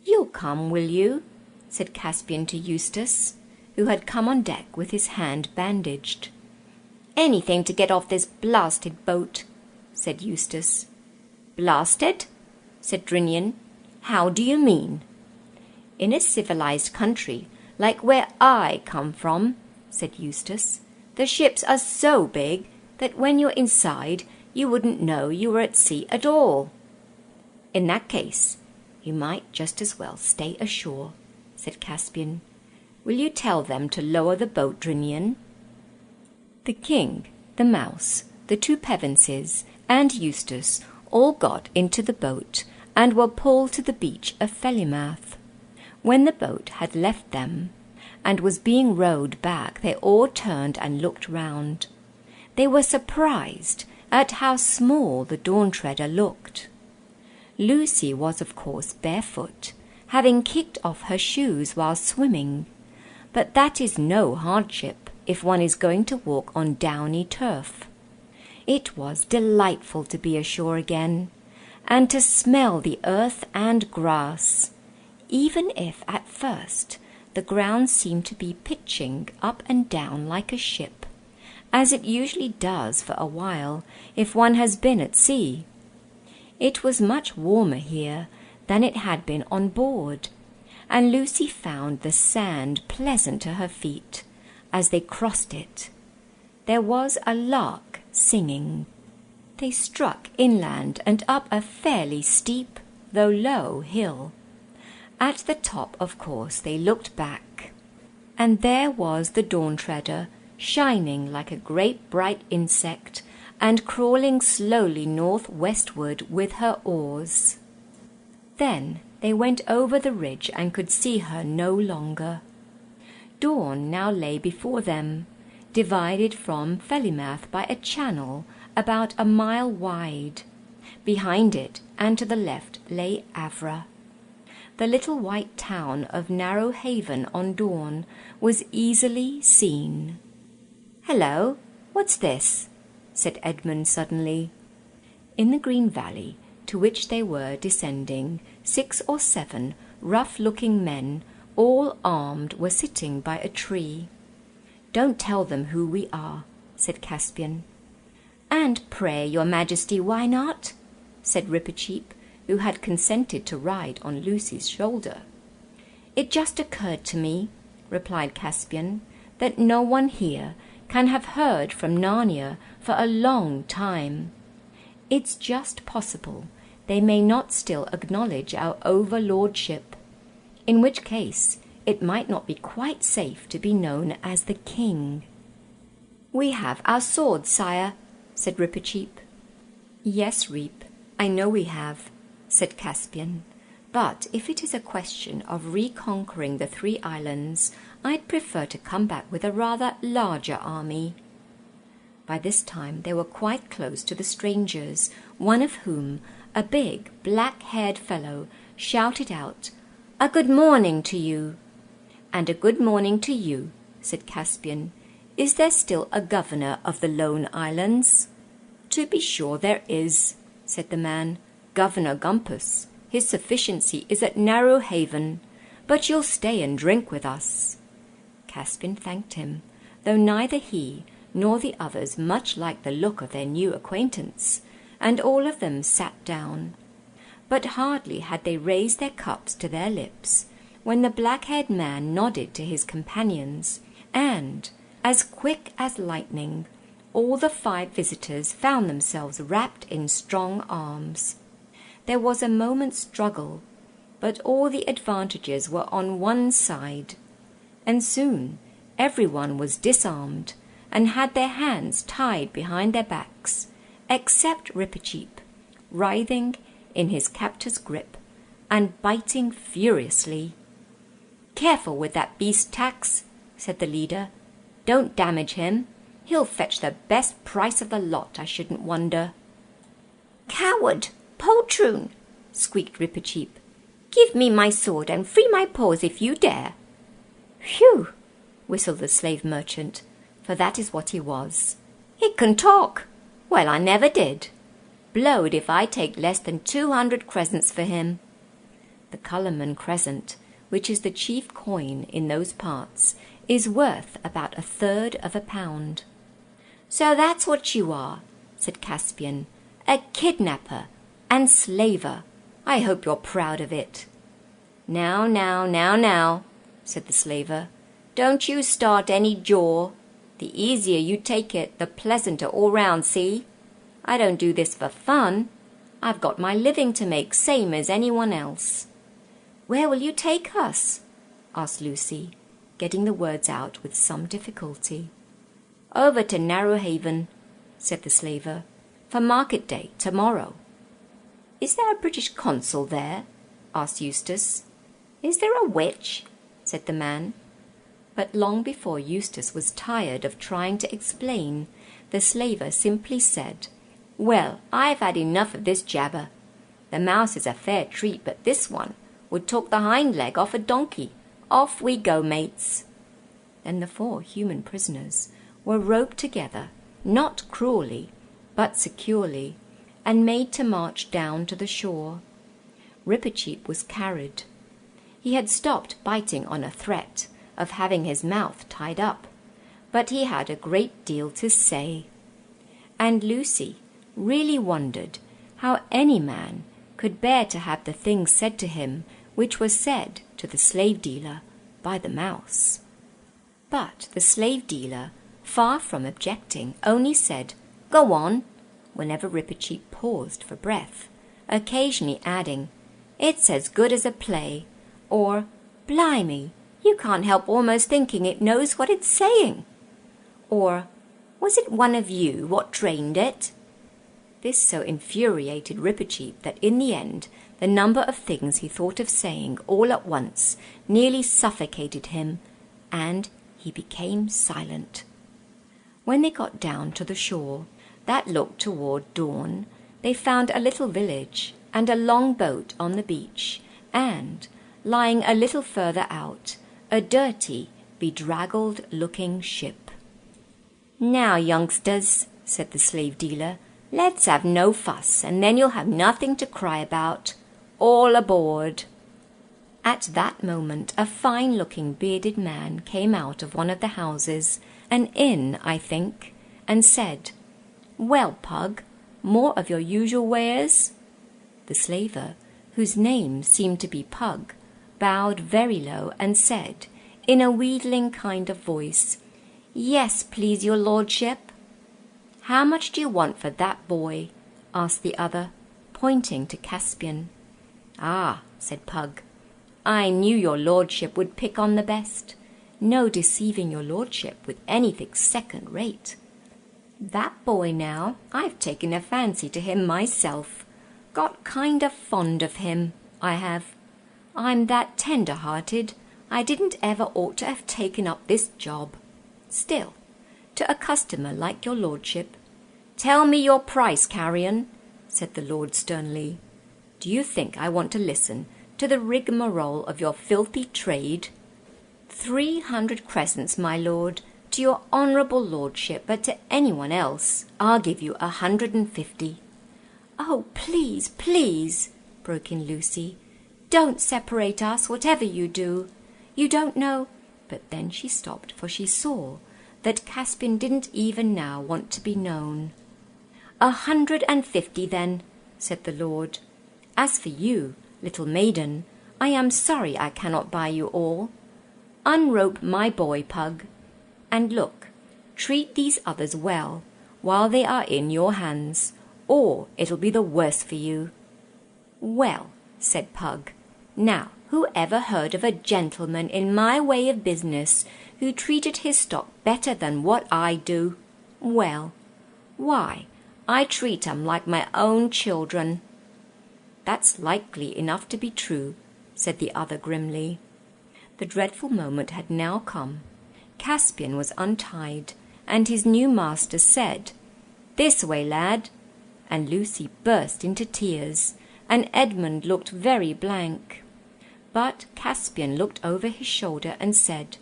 "You'll come, will you?" said Caspian to Eustace, who had come on deck with his hand bandaged. "Anything to get off this blasted boat," said Eustace. "Blasted?" said Drinian. "How do you mean?" "In a civilized country, like where I come from," said Eustace, "the ships are so big that when you're inside you wouldn't know you were at sea at all." "In that case, you might just as well stay ashore," said Caspian. "Will you tell them to lower the boat, Drinian?" The king, the mouse, the two Pevenses, and Eustace all got into the boat and were pulled to the beach of Fellimath. When the boat had left them and was being rowed back, they all turned and looked round. They were surprised at how small the Dawn-treader looked. Lucy was, of course, barefoot, having kicked off her shoes while swimming, but that is no hardship if one is going to walk on downy turf. It was delightful to be ashore again, and to smell the earth and grass, even if at first the ground seemed to be pitching up and down like a ship, as it usually does for a while if one has been at sea. It was much warmer here than it had been on board, and Lucy found the sand pleasant to her feet as they crossed it. There was a lark singing. They struck inland and up a fairly steep, though low, hill. At the top, of course, they looked back, and there was the Dawn-treader, shining like a great bright insect, and crawling slowly north-westward with her oars. Then they went over the ridge and could see her no longer. Dawn now lay before them, divided from Fellimath by a channel about a mile wide. Behind it and to the left lay Avra. The little white town of Narrow Haven on Dawn was easily seen. "Hello, what's this?" said Edmund suddenly. In the green valley to which they were descending, 6 or 7 rough-looking men, all armed, were sitting by a tree. "Don't tell them who we are," said Caspian. "And pray, your Majesty, why not?" said Rippercheap, who had consented to ride on Lucy's shoulder. "It just occurred to me," replied Caspian, "that no one here can have heard from Narnia for a long time. It's just possible they may not still acknowledge our overlordship, in which case it might not be quite safe to be known as the king." "We have our swords, sire," said Rippercheap. "Yes, Reep, I know we have," said Caspian, "but if it is a question of reconquering the 3 islands, I'd prefer to come back with a rather larger army." By this time they were quite close to the strangers, one of whom, a big, black-haired fellow, shouted out, "A good morning to you." "And a good morning to you," said Caspian. "Is there still a governor of the Lone Islands?" "To be sure there is," said the man, "Governor Gumpus. His sufficiency is at Narrow Haven, but you'll stay and drink with us." Caspian thanked him, though neither he nor the others much liked the look of their new acquaintance, and all of them sat down. But hardly had they raised their cups to their lips when the black-haired man nodded to his companions, and, as quick as lightning, all the 5 visitors found themselves wrapped in strong arms. There was a moment's struggle, but all the advantages were on one side, and soon everyone was disarmed and had their hands tied behind their backs, except Rippercheap, writhing in his captor's grip and biting furiously. "Careful with that beast, Tax," said the leader. "Don't damage him. He'll fetch the best price of the lot, I shouldn't wonder." "Coward! Poltroon!" squeaked Rippercheap. "Give me my sword and free my paws if you dare." "Phew!" whistled the slave merchant, for that is what he was. "It can talk! Well, I never did. Blowed if I take less than 200 crescents for him." The Cullerman crescent, which is the chief coin in those parts, is worth about 1/3 of a pound. "So that's what you are," said Caspian, "a kidnapper and slaver. I hope you're proud of it." Now, said the slaver. Don't you start any jaw. The easier you take it, the pleasanter all round, see? I don't do this for fun. I've got my living to make, same as anyone else. Where will you take us? Asked Lucy, getting the words out with some difficulty. Over to Narrowhaven, said the slaver, for market day tomorrow. Is there a British consul there? Asked Eustace. Is there a witch? Said the man. But long before Eustace was tired of trying to explain, the slaver simply said, Well, I've had enough of this jabber. The mouse is a fair treat, but this one would talk the hind leg off a donkey. Off we go, mates. Then the 4 human prisoners were roped together, not cruelly, but securely, and made to march down to the shore. Rippercheap was carried. He had stopped biting on a threat of having his mouth tied up, but he had a great deal to say. And Lucy really wondered how any man could bear to have the things said to him which were said to the slave-dealer by the mouse. But the slave-dealer, far from objecting, only said, Go on, whenever Rippercheap paused for breath, occasionally adding, It's as good as a play, or, Blimey, you can't help almost thinking it knows what it's saying, or, Was it one of you what trained it? This so infuriated Rippercheap that in the end the number of things he thought of saying all at once nearly suffocated him, and he became silent. When they got down to the shore that looked toward dawn, they found a little village and a long boat on the beach, and, lying a little further out, a dirty, bedraggled-looking ship. Now, youngsters, said the slave-dealer, let's have no fuss, and then you'll have nothing to cry about. All aboard. At that moment a fine-looking bearded man came out of one of the houses, an inn, I think, and said, Well, Pug, more of your usual wares? The slaver, whose name seemed to be Pug, bowed very low and said, in a wheedling kind of voice, Yes, please your lordship. How much do you want for that boy? Asked the other, pointing to Caspian. Ah, said Pug, I knew your lordship would pick on the best. No deceiving your lordship with anything second rate. That boy now, I've taken a fancy to him myself. Got kind of fond of him, I have. I'm that tender-hearted, I didn't ever ought to have taken up this job. Still, to a customer like your lordship, Tell me your price, carrion, said the lord sternly. Do you think I want to listen to the rigmarole of your filthy trade? 300 crescents, my lord, to your honourable lordship, but to anyone else I'll give you 150. Oh, please, please, broke in Lucy, don't separate us, whatever you do. You don't know. But then she stopped, for she saw that Caspian didn't even now want to be known. 150 then, said the lord. As for you, little maiden, I am sorry I cannot buy you all. Unrope my boy, Pug, and look, treat these others well while they are in your hands, or it'll be the worse for you. Well, said Pug, now who ever heard of a gentleman in my way of business who treated his stock better than what I do? Well, why, I treat 'em like my own children. That's likely enough to be true, said the other grimly. The dreadful moment had now come. Caspian was untied, and his new master said, This way, lad. And Lucy burst into tears, and Edmund looked very blank. But Caspian looked over his shoulder and said,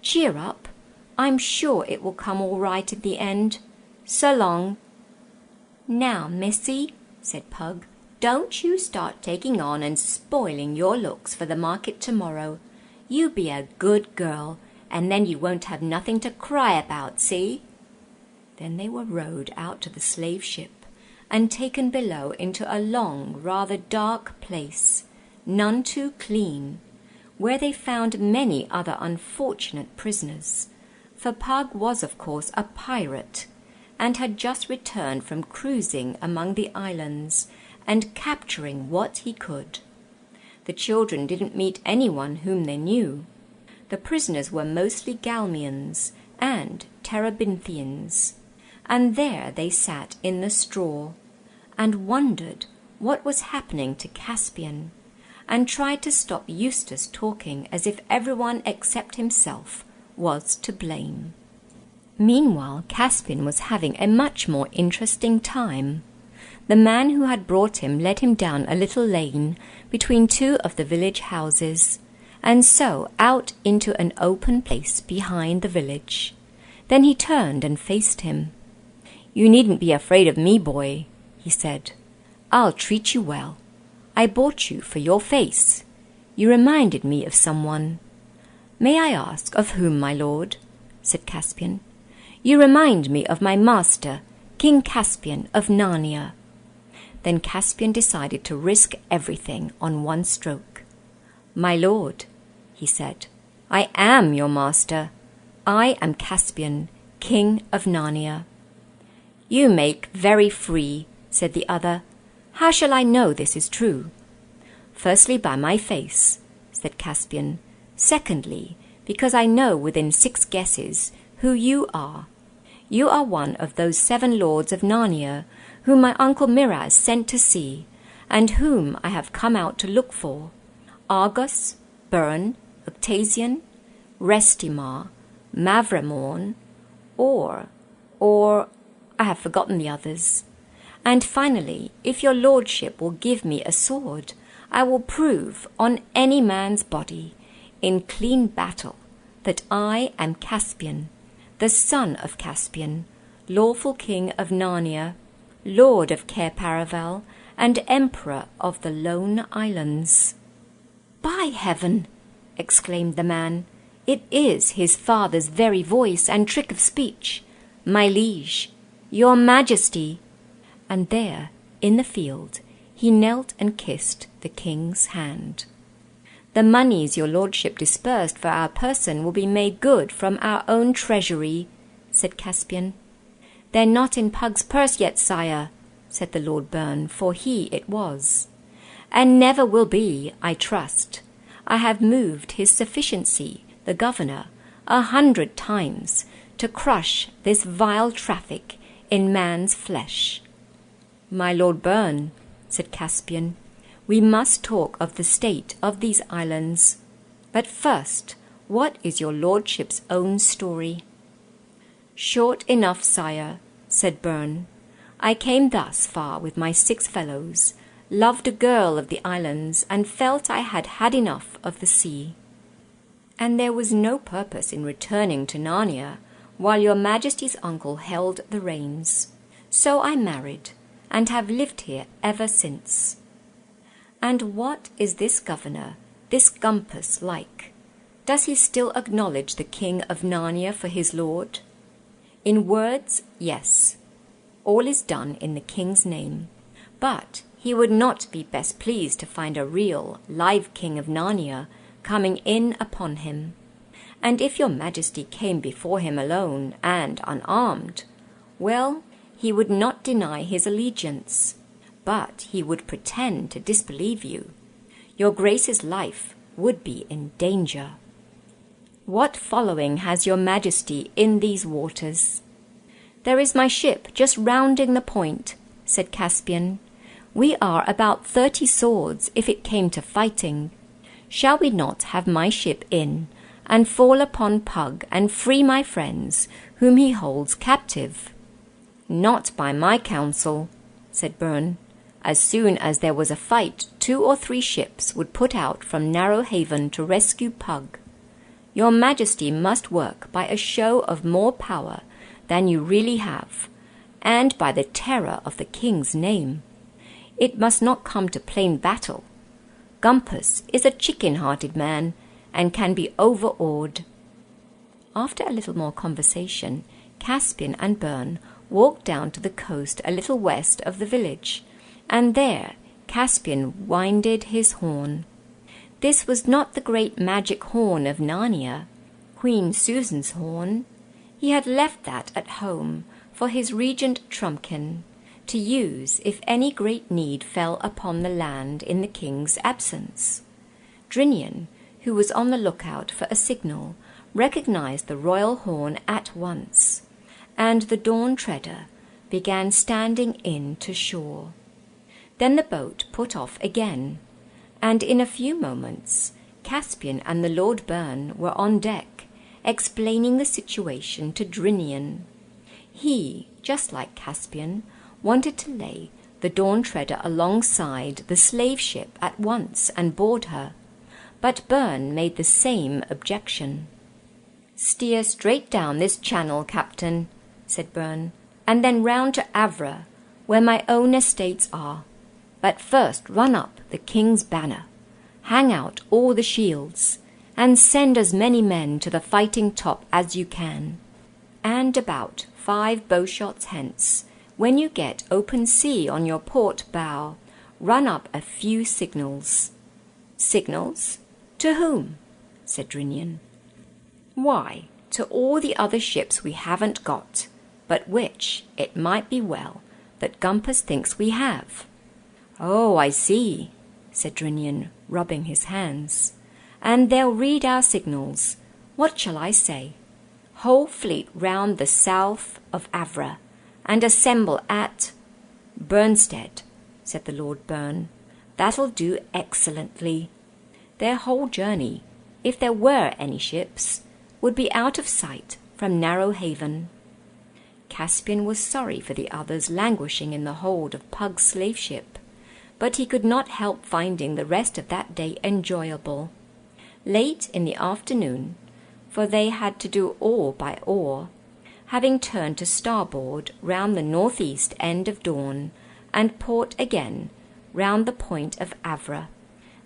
Cheer up. I'm sure it will come all right in the end. So long. Now, missy, said Pug, don't you start taking on and spoiling your looks for the market tomorrow. You be a good girl, and then you won't have nothing to cry about, see? Then they were rowed out to the slave ship and taken below into a long, rather dark place, none too clean, where they found many other unfortunate prisoners, for Pug was, of course, a pirate, and had just returned from cruising among the islands and capturing what he could. The children didn't meet anyone whom they knew. The prisoners were mostly Galmians and Terebinthians, and there they sat in the straw, and wondered what was happening to Caspian, and tried to stop Eustace talking as if everyone except himself was to blame. Meanwhile, Caspian was having a much more interesting time. The man who had brought him led him down a little lane between two of the village houses, and so out into an open place behind the village. Then he turned and faced him. "You needn't be afraid of me, boy," he said. "I'll treat you well. I bought you for your face. You reminded me of someone." "May I ask of whom, my lord?" said Caspian. "You remind me of my master, King Caspian of Narnia." Then Caspian decided to risk everything on one stroke. "My lord," he said, "I am your master. I am Caspian, King of Narnia." "You make very free," said the other. "How shall I know this is true?" "Firstly, by my face," said Caspian. "Secondly, because I know within 6 guesses who you are. You are one of those 7 lords of Narnia whom my uncle Miraz sent to sea, and whom I have come out to look for. Argos, Byrne, Octasian, Restimar, Mavramorn, or I have forgotten the others. And finally, if your lordship will give me a sword, I will prove on any man's body, in clean battle, that I am Caspian, the son of Caspian, lawful king of Narnia, lord of Cair Paravel, and emperor of the Lone Islands." "By heaven!" exclaimed the man. "It is his father's very voice and trick of speech. My liege, your majesty!" And there, in the field, he knelt and kissed the king's hand. "The moneys your lordship disbursed for our person will be made good from our own treasury," said Caspian. "They're not in Pug's purse yet, sire," said the Lord Byrne, for he it was. "And never will be, I trust. I have moved his sufficiency, the governor, 100 times to crush this vile traffic in man's flesh." "My Lord Byrne," said Caspian, "we must talk of the state of these islands. But first, what is your lordship's own story?" "Short enough, sire," said Byrne. "I came thus far with my 6 fellows, loved a girl of the islands, and felt I had had enough of the sea. And there was no purpose in returning to Narnia while your majesty's uncle held the reins. So I married, and have lived here ever since." "And what is this governor, this Gumpus, like? Does he still acknowledge the king of Narnia for his lord?" "In words, yes. All is done in the king's name. But he would not be best pleased to find a real, live king of Narnia coming in upon him. And if your majesty came before him alone and unarmed, well, he would not deny his allegiance, but he would pretend to disbelieve you. Your grace's life would be in danger." "What following has your majesty in these waters?" "There is my ship just rounding the point," said Caspian. "We are about 30 swords if it came to fighting. Shall we not have my ship in, and fall upon Pug and free my friends, whom he holds captive?" "Not by my counsel," said Byrne. "As soon as there was a fight, 2 or 3 ships would put out from Narrow Haven to rescue Pug. Your majesty must work by a show of more power than you really have, and by the terror of the king's name. It must not come to plain battle. Gumpus is a chicken-hearted man, and can be overawed." After a little more conversation, Caspian and Byrne walked down to the coast a little west of the village, and there Caspian winded his horn. This was not the great magic horn of Narnia, Queen Susan's horn. He had left that at home for his regent Trumpkin, to use if any great need fell upon the land in the king's absence. Drinian, who was on the lookout for a signal, recognized the royal horn at once, and the Dawn Treader began standing in to shore. Then the boat put off again, and in a few moments Caspian and the Lord Byrne were on deck, explaining the situation to Drinian. He, just like Caspian, wanted to lay the Dawn Treader alongside the slave ship at once and board her, but Byrne made the same objection. "Steer straight down this channel, Captain," said Byrne, "and then round to Avra, where my own estates are. But first run up the king's banner, hang out all the shields, and send as many men to the fighting top as you can. And about 5 bowshots hence, when you get open sea on your port bow, run up a few signals." "Signals? To whom?" said Drinian. "Why, to all the other ships we haven't got, but which, it might be well, that Gumpus thinks we have." "Oh, I see," said Drinian, rubbing his hands. "And they'll read our signals. What shall I say? Whole fleet round the south of Avra, and assemble at—" "Burnstead," said the Lord Byrne. "That'll do excellently. Their whole journey, if there were any ships, would be out of sight from Narrow Haven." Caspian was sorry for the others languishing in the hold of Pug's slave ship, but he could not help finding the rest of that day enjoyable. Late in the afternoon, for they had to do all by oar, having turned to starboard round the northeast end of Dawn, and port again round the point of Avra,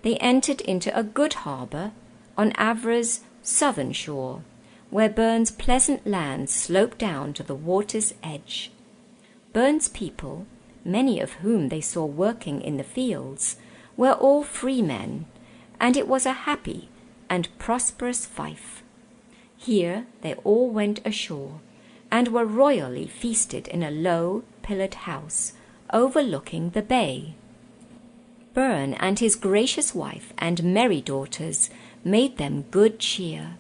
they entered into a good harbour on Avra's southern shore, where Byrne's pleasant land sloped down to the water's edge. Byrne's people, many of whom they saw working in the fields, were all free men, and it was a happy and prosperous fief. Here they all went ashore, and were royally feasted in a low, pillared house overlooking the bay. Byrne and his gracious wife and merry daughters made them good cheer.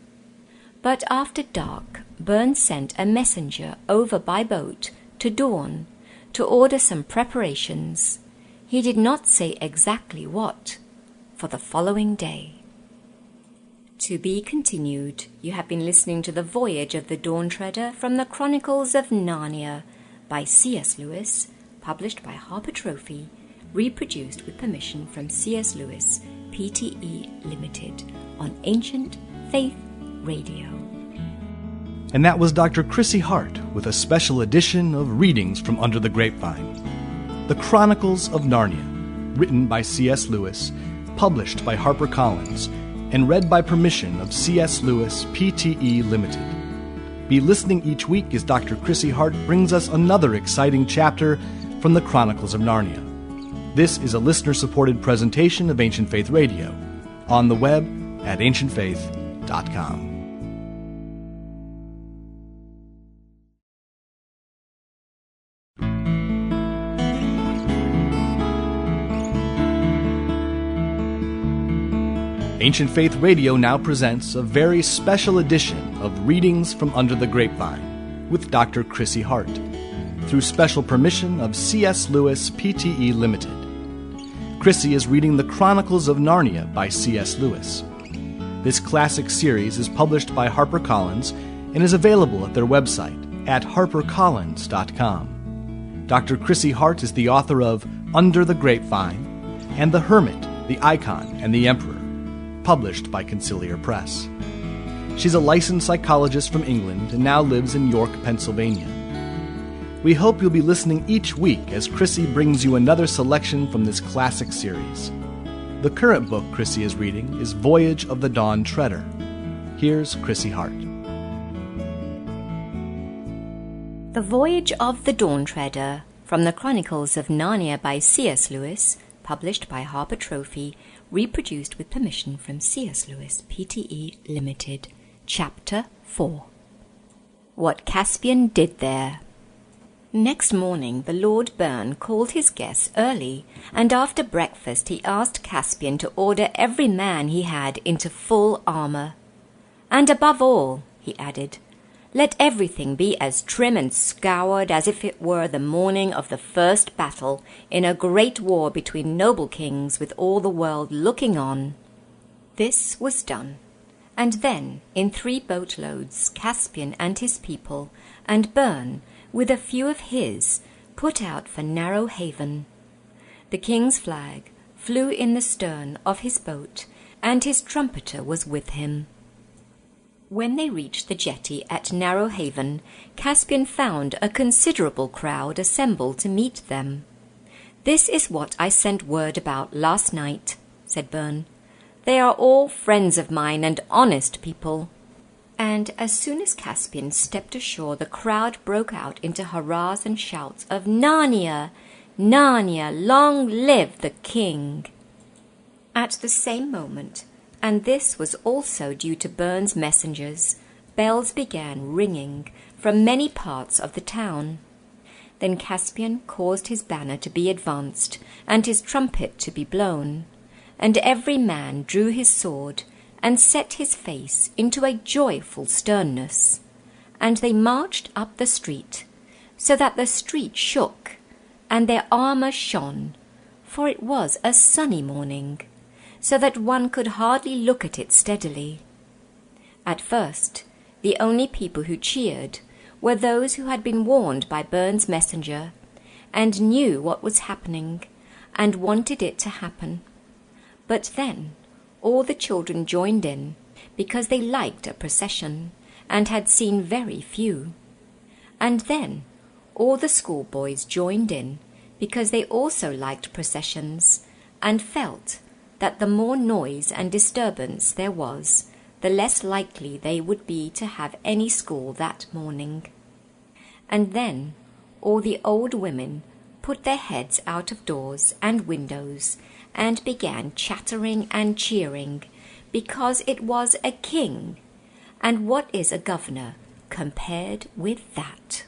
But after dark, Byrne sent a messenger over by boat to Dawn to order some preparations. He did not say exactly what, for the following day. To be continued. You have been listening to The Voyage of the Dawn Treader from the Chronicles of Narnia by C.S. Lewis, published by Harper Trophy, reproduced with permission from C.S. Lewis, Pte. Limited, on Ancient Faith Radio. And that was Dr. Chrissy Hart with a special edition of Readings from Under the Grapevine. The Chronicles of Narnia, written by C.S. Lewis, published by HarperCollins, and read by permission of C.S. Lewis, Pte. Limited. Be listening each week as Dr. Chrissy Hart brings us another exciting chapter from the Chronicles of Narnia. This is a listener-supported presentation of Ancient Faith Radio, on the web at ancientfaith.com. Ancient Faith Radio now presents a very special edition of Readings from Under the Grapevine with Dr. Chrissy Hart, through special permission of C.S. Lewis, Pte. Limited. Chrissy is reading The Chronicles of Narnia by C.S. Lewis. This classic series is published by HarperCollins and is available at their website at harpercollins.com. Dr. Chrissy Hart is the author of Under the Grapevine and The Hermit, the Icon, and the Emperor, published by Conciliar Press. She's a licensed psychologist from England and now lives in York, Pennsylvania. We hope you'll be listening each week as Chrissy brings you another selection from this classic series. The current book Chrissy is reading is Voyage of the Dawn Treader. Here's Chrissy Hart. The Voyage of the Dawn Treader from the Chronicles of Narnia by C.S. Lewis, published by Harper Trophy, reproduced with permission from C.S. Lewis, Pte. Limited, Chapter 4. What Caspian Did There. Next morning the Lord Byrne called his guests early, and after breakfast he asked Caspian to order every man he had into full armour. "And above all," he added, "let everything be as trim and scoured as if it were the morning of the first battle in a great war between noble kings with all the world looking on." This was done, and then in 3 boatloads Caspian and his people, and Byrne, with a few of his, put out for Narrow Haven. The king's flag flew in the stern of his boat, and his trumpeter was with him. When they reached the jetty at Narrow Haven, Caspian found a considerable crowd assembled to meet them. "This is what I sent word about last night," said Byrne. "They are all friends of mine and honest people." And as soon as Caspian stepped ashore, the crowd broke out into hurrahs and shouts of "Narnia! Narnia! Long live the king!" At the same moment, and this was also due to Byrne's messengers, bells began ringing from many parts of the town. Then Caspian caused his banner to be advanced, and his trumpet to be blown, and every man drew his sword, and set his face into a joyful sternness, and they marched up the street, so that the street shook, and their armour shone, for it was a sunny morning, so that one could hardly look at it steadily. At first, the only people who cheered were those who had been warned by Byrne's messenger, and knew what was happening, and wanted it to happen. But then all the children joined in, because they liked a procession, and had seen very few. And then all the schoolboys joined in, because they also liked processions, and felt that the more noise and disturbance there was, the less likely they would be to have any school that morning. And then all the old women put their heads out of doors and windows, and began chattering and cheering, because it was a king, and what is a governor compared with that?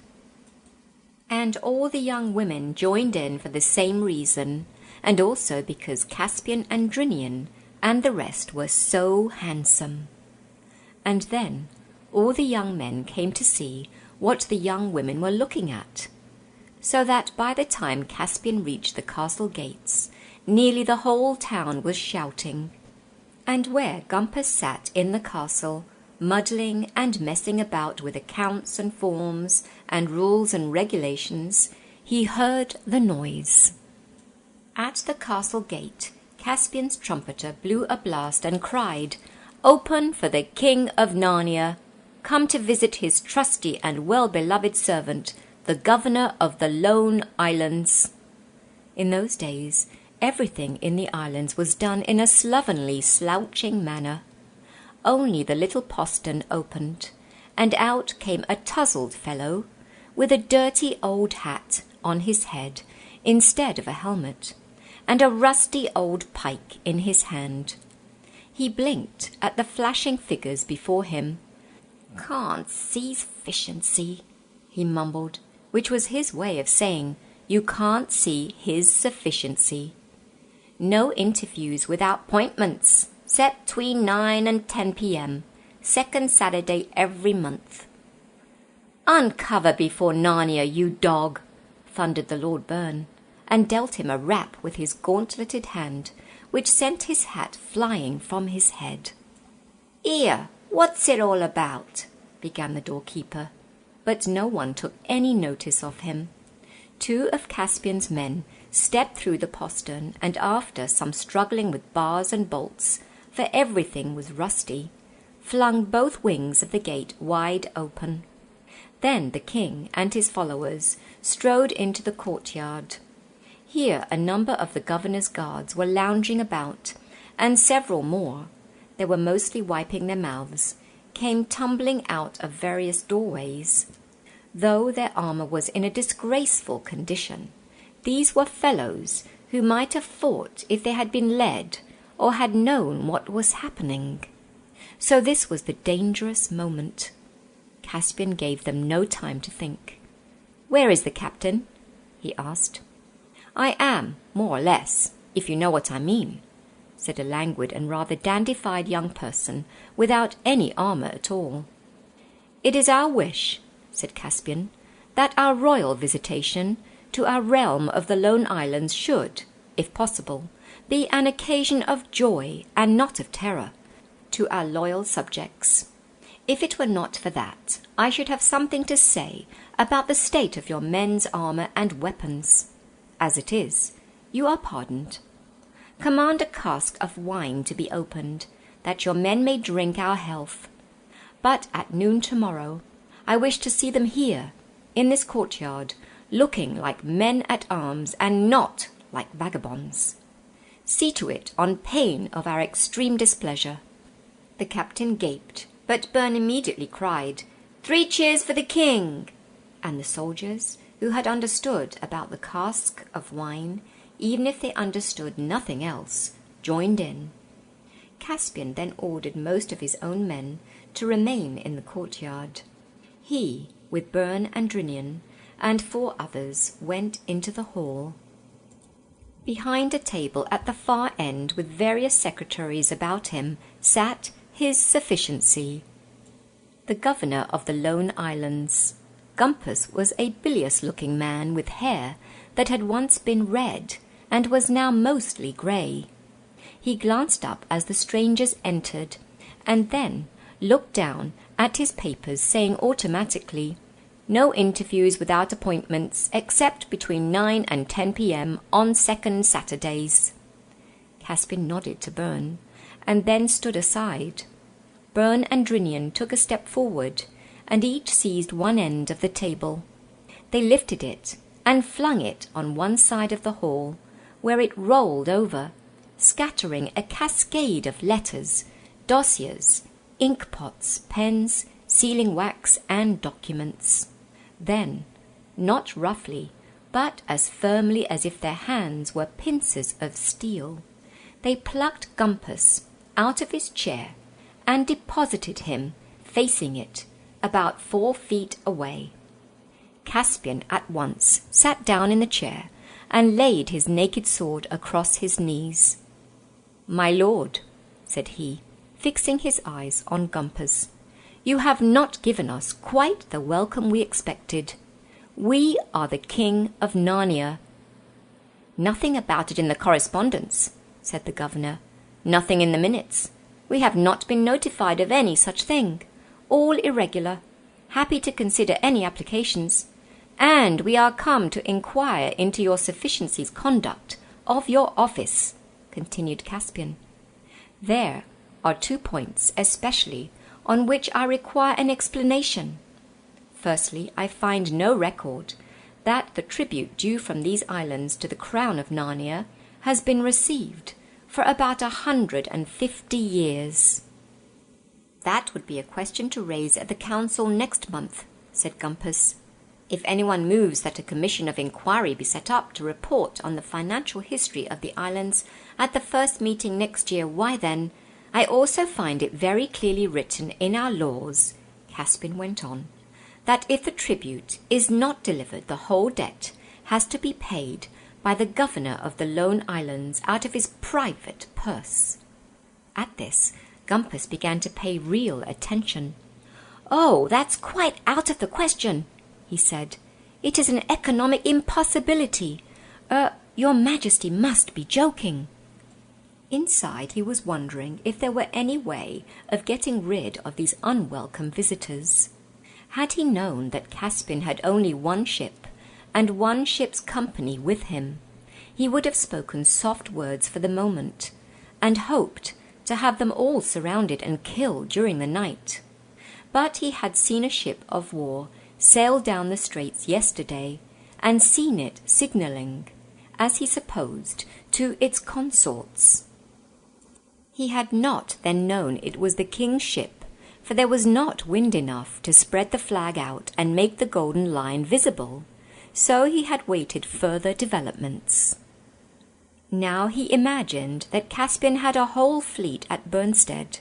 And all the young women joined in for the same reason, and also because Caspian and Drinian and the rest were so handsome. And then all the young men came to see what the young women were looking at, so that by the time Caspian reached the castle gates, nearly the whole town was shouting. And where Gumpus sat in the castle, muddling and messing about with accounts and forms and rules and regulations, he heard the noise. At the castle gate, Caspian's trumpeter blew a blast and cried, "Open for the King of Narnia, come to visit his trusty and well-beloved servant, the governor of the Lone Islands." In those days, everything in the islands was done in a slovenly, slouching manner. Only the little postern opened, and out came a tousled fellow, with a dirty old hat on his head instead of a helmet, and a rusty old pike in his hand. He blinked at the flashing figures before him. "Can't see sufficiency," he mumbled, which was his way of saying, "You can't see his sufficiency." "No interviews without 'pointments, set 'tween 9 and 10 p.m., second Saturday every month." "Uncover before Narnia, you dog!" thundered the Lord Byrne, and dealt him a rap with his gauntleted hand, which sent his hat flying from his head. "'Ere, what's it all about?" began the doorkeeper, but no one took any notice of him. 2 of Caspian's men stepped through the postern, and after some struggling with bars and bolts, for everything was rusty, flung both wings of the gate wide open. Then the king and his followers strode into the courtyard. Here a number of the governor's guards were lounging about, and several more, they were mostly wiping their mouths, came tumbling out of various doorways. Though their armour was in a disgraceful condition, these were fellows who might have fought if they had been led, or had known what was happening. So this was the dangerous moment. Caspian gave them no time to think. "Where is the captain?" he asked. "I am, more or less, if you know what I mean," said a languid and rather dandified young person without any armour at all. "It is our wish," said Caspian, "that our royal visitation to our realm of the Lone Islands should, if possible, be an occasion of joy and not of terror to our loyal subjects. If it were not for that, I should have something to say about the state of your men's armour and weapons. As it is, you are pardoned. Command a cask of wine to be opened, that your men may drink our health. But at noon tomorrow, I wish to see them here, in this courtyard, looking like men at arms and not like vagabonds. See to it on pain of our extreme displeasure." The captain gaped, but Byrne immediately cried, "3 cheers for the king!" And the soldiers, who had understood about the cask of wine, even if they understood nothing else, joined in. Caspian then ordered most of his own men to remain in the courtyard. He, with Byrne and Drinian, and 4 others, went into the hall. Behind a table at the far end, with various secretaries about him, sat His Sufficiency, the governor of the Lone Islands. Gumpus was a bilious-looking man with hair that had once been red and was now mostly grey. He glanced up as the strangers entered, and then looked down at his papers, saying automatically, "No interviews without appointments, except between 9 and 10 p.m. on second Saturdays." Caspian nodded to Byrne, and then stood aside. Byrne and Drinian took a step forward, and each seized one end of the table. They lifted it and flung it on one side of the hall, where it rolled over, scattering a cascade of letters, dossiers, ink-pots, pens, sealing wax, and documents. Then, not roughly, but as firmly as if their hands were pincers of steel, they plucked Gumpus out of his chair and deposited him, facing it, about 4 feet away. Caspian at once sat down in the chair and laid his naked sword across his knees. "My lord," said he, fixing his eyes on Gumpus, "you have not given us quite the welcome we expected. We are the King of Narnia." "Nothing about it in the correspondence," said the governor. "Nothing in the minutes. We have not been notified of any such thing. All irregular. Happy to consider any applications. And we are come to inquire into your Sufficiency's conduct of your office," continued Caspian. "There are 2 points especially on which I require an explanation. Firstly, I find no record that the tribute due from these islands to the Crown of Narnia has been received for about 150 years. "That would be a question to raise at the council next month," said Gumpus. "If anyone moves that a commission of inquiry be set up to report on the financial history of the islands at the first meeting next year, why then, I also find it very clearly written in our laws," Caspian went on, "that if the tribute is not delivered, the whole debt has to be paid by the governor of the Lone Islands out of his private purse." At this, Gumpus began to pay real attention. "Oh, that's quite out of the question," he said. "It is an economic impossibility. Your Majesty must be joking." Inside, he was wondering if there were any way of getting rid of these unwelcome visitors. Had he known that Caspian had only 1 ship, and 1 ship's company with him, he would have spoken soft words for the moment, and hoped to have them all surrounded and killed during the night. But he had seen a ship of war sail down the straits yesterday, and seen it signalling, as he supposed, to its consorts. He had not then known it was the king's ship, for there was not wind enough to spread the flag out and make the golden line visible, so he had waited further developments. Now he imagined that Caspian had a whole fleet at Bernstead.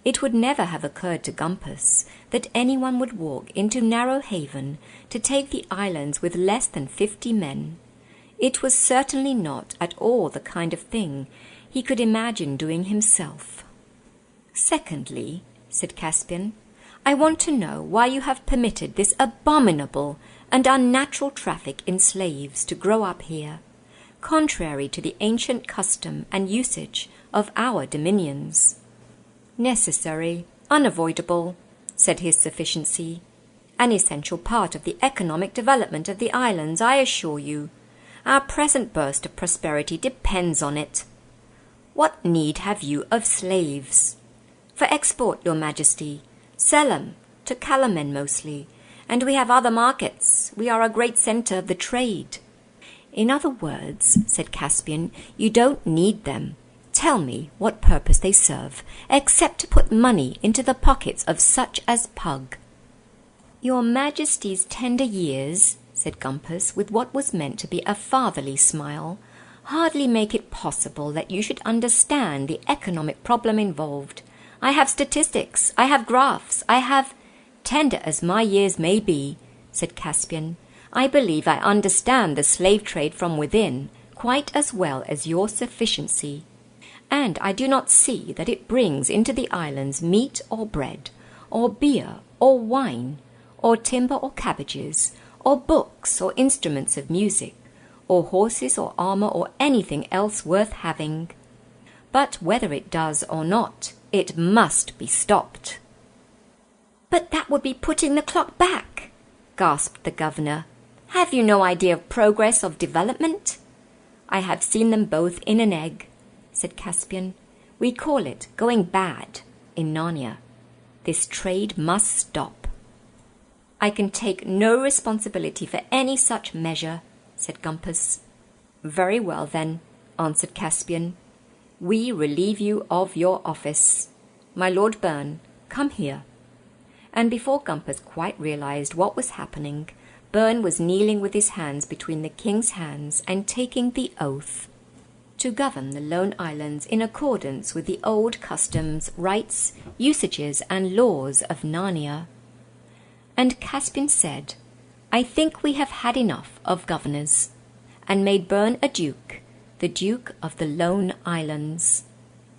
It would never have occurred to Gumpus that anyone would walk into Narrow Haven to take the islands with less than 50 men. It was certainly not at all the kind of thing he could imagine doing himself. "Secondly," said Caspian, "I want to know why you have permitted this abominable and unnatural traffic in slaves to grow up here, contrary to the ancient custom and usage of our dominions." "Necessary, unavoidable," said his sufficiency. "An essential part of the economic development of the islands, I assure you. Our present burst of prosperity depends on it. What need have you of slaves? For export, your majesty. Sell 'em, to Calamen mostly, and we have other markets. We are a great centre of the trade." "In other words," said Caspian, "you don't need them. Tell me what purpose they serve, except to put money into the pockets of such as Pug." "Your majesty's tender years," said Gumpus, with what was meant to be a fatherly smile, "hardly make it possible that you should understand the economic problem involved. I have statistics, I have graphs, I have—" "Tender as my years may be," said Caspian, "I believe I understand the slave trade from within quite as well as your sufficiency. And I do not see that it brings into the islands meat or bread, or beer or wine, or timber or cabbages, or books or instruments of music, or horses or armour or anything else worth having. But whether it does or not, it must be stopped." "But that would be putting the clock back," gasped the governor. "Have you no idea of progress, of development?" "I have seen them both in an egg," said Caspian. "We call it going bad in Narnia. This trade must stop." "I can take no responsibility for any such measure," said Gumpus. "Very well, then," answered Caspian. "We relieve you of your office. My Lord Byrne, come here." And before Gumpus quite realized what was happening, Byrne was kneeling with his hands between the king's hands and taking the oath to govern the Lone Islands in accordance with the old customs, rites, usages, and laws of Narnia. And Caspian said, "I think we have had enough of governors," and made Byrne a duke, the Duke of the Lone Islands.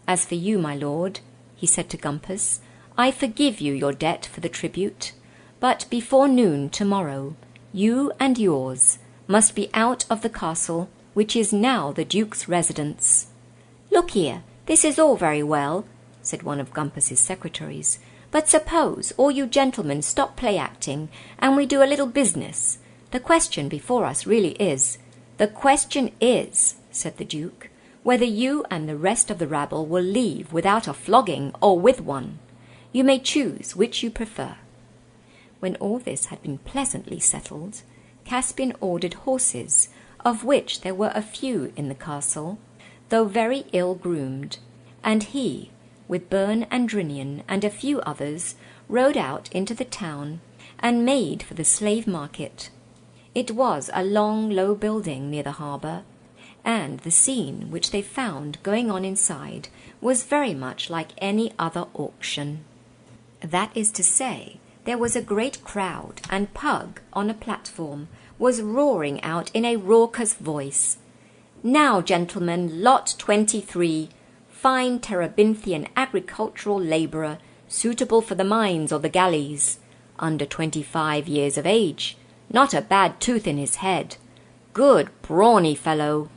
"As for you, my lord," he said to Gumpus, "I forgive you your debt for the tribute, but before noon tomorrow, you and yours must be out of the castle, which is now the Duke's residence." "Look here, this is all very well," said one of Gumpus's secretaries, "but suppose all you gentlemen stop play-acting and we do a little business. The question before us really is—" "The question is," said the Duke, "whether you and the rest of the rabble will leave without a flogging or with one. You may choose which you prefer." When all this had been pleasantly settled, Caspian ordered horses, of which there were a few in the castle, though very ill-groomed, and he, with Byrne and Drinian and a few others, rode out into the town and made for the slave market. It was a long, low building near the harbour, and the scene which they found going on inside was very much like any other auction. That is to say, there was a great crowd, and Pug, on a platform, was roaring out in a raucous voice, "Now, gentlemen, lot 23, fine Terebinthian agricultural labourer, suitable for the mines or the galleys, under 25 years of age, not a bad tooth in his head, good brawny fellow.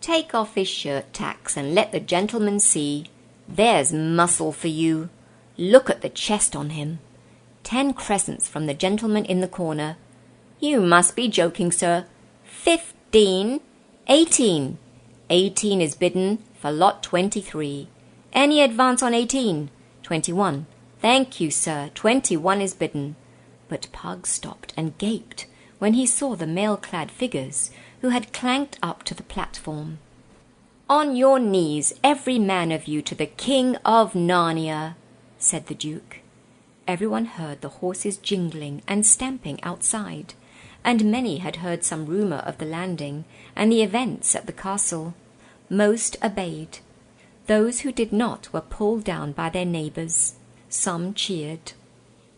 Take off his shirt-tacks and let the gentleman see. There's muscle for you. Look at the chest on him. 10 crescents from the gentleman in the corner. You must be joking, sir. 15, 18. 18 is bidden for lot 23. Any advance on 18? 21. Thank you, sir. 21 is bidden." But Pug stopped and gaped when he saw the mail-clad figures who had clanked up to the platform. "On your knees, every man of you, to the King of Narnia," said the Duke. Everyone heard the horses jingling and stamping outside, and many had heard some rumour of the landing and the events at the castle. Most obeyed. Those who did not were pulled down by their neighbours. Some cheered.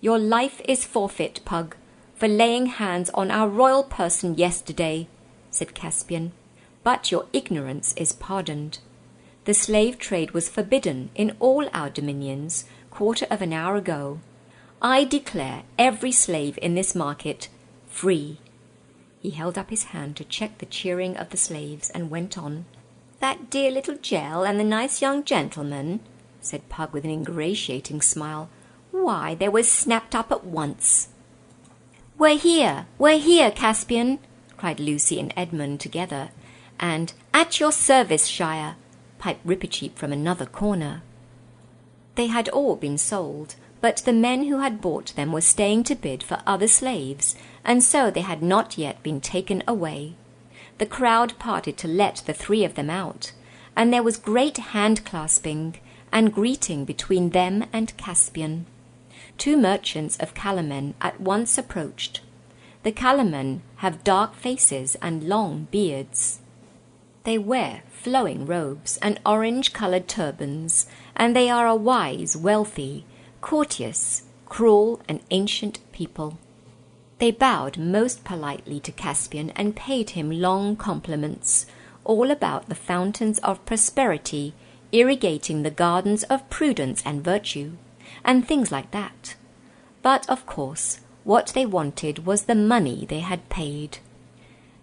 "Your life is forfeit, Pug, for laying hands on our royal person yesterday," said Caspian, "but your ignorance is pardoned. The slave trade was forbidden in all our dominions quarter of an hour ago. I declare every slave in this market free." He held up his hand to check the cheering of the slaves and went on. "That dear little Gel and the nice young gentleman," said Pug with an ingratiating smile, "why, they were snapped up at once." We're here, Caspian," cried Lucy and Edmund together, and "At your service, Shire," piped Rippercheap from another corner. They had all been sold, but the men who had bought them were staying to bid for other slaves, and so they had not yet been taken away. The crowd parted to let the three of them out, and there was great hand-clasping and greeting between them and Caspian. 2 merchants of Calamen at once approached. The Calamen have dark faces and long beards. They wear flowing robes and orange-coloured turbans, and they are a wise, wealthy, courteous, cruel, and ancient people. They bowed most politely to Caspian and paid him long compliments, all about the fountains of prosperity irrigating the gardens of prudence and virtue, and things like that. But, of course, what they wanted was the money they had paid.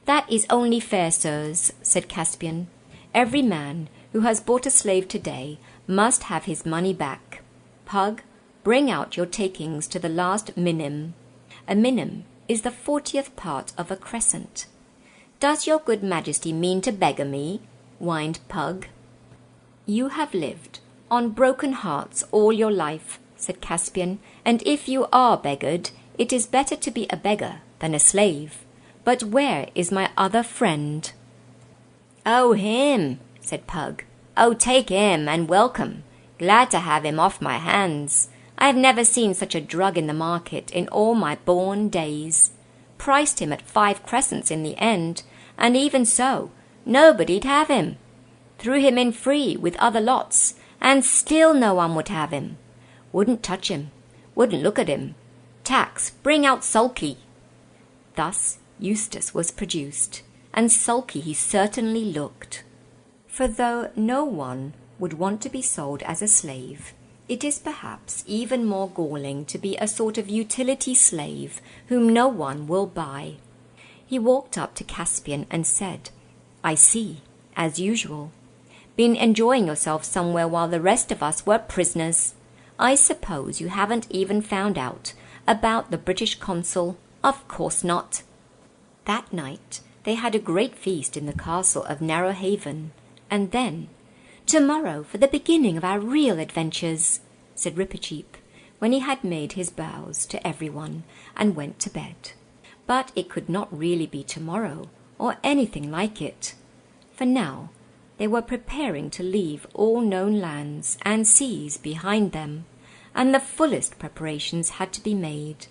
"That is only fair, sirs," said Caspian. "Every man who has bought a slave today must have his money back. Pug, bring out your takings to the last minim. A minim is the 40th part of a crescent." "Does your good majesty mean to beggar me?" whined Pug. "You have lived on broken hearts all your life," said Caspian, "and if you are beggared, it is better to be a beggar than a slave. But where is my other friend?" "Oh, him," said Pug. "Oh, take him, and welcome. Glad to have him off my hands. I have never seen such a drug in the market in all my born days. Priced him at 5 crescents in the end, and even so, nobody'd have him. Threw him in free with other lots, and still no one would have him. Wouldn't touch him, wouldn't look at him. Tax, bring out Sulky." Thus Eustace was produced, and sulky he certainly looked. For though no one would want to be sold as a slave, it is perhaps even more galling to be a sort of utility slave whom no one will buy. He walked up to Caspian and said, "I see, as usual. Been enjoying yourself somewhere while the rest of us were prisoners. I suppose you haven't even found out about the British consul? Of course not." That night they had a great feast in the castle of Narrowhaven, and then, "To-morrow for the beginning of our real adventures," said Rippercheap, when he had made his bows to everyone and went to bed. But it could not really be tomorrow, or anything like it, for now they were preparing to leave all known lands and seas behind them, and the fullest preparations had to be made.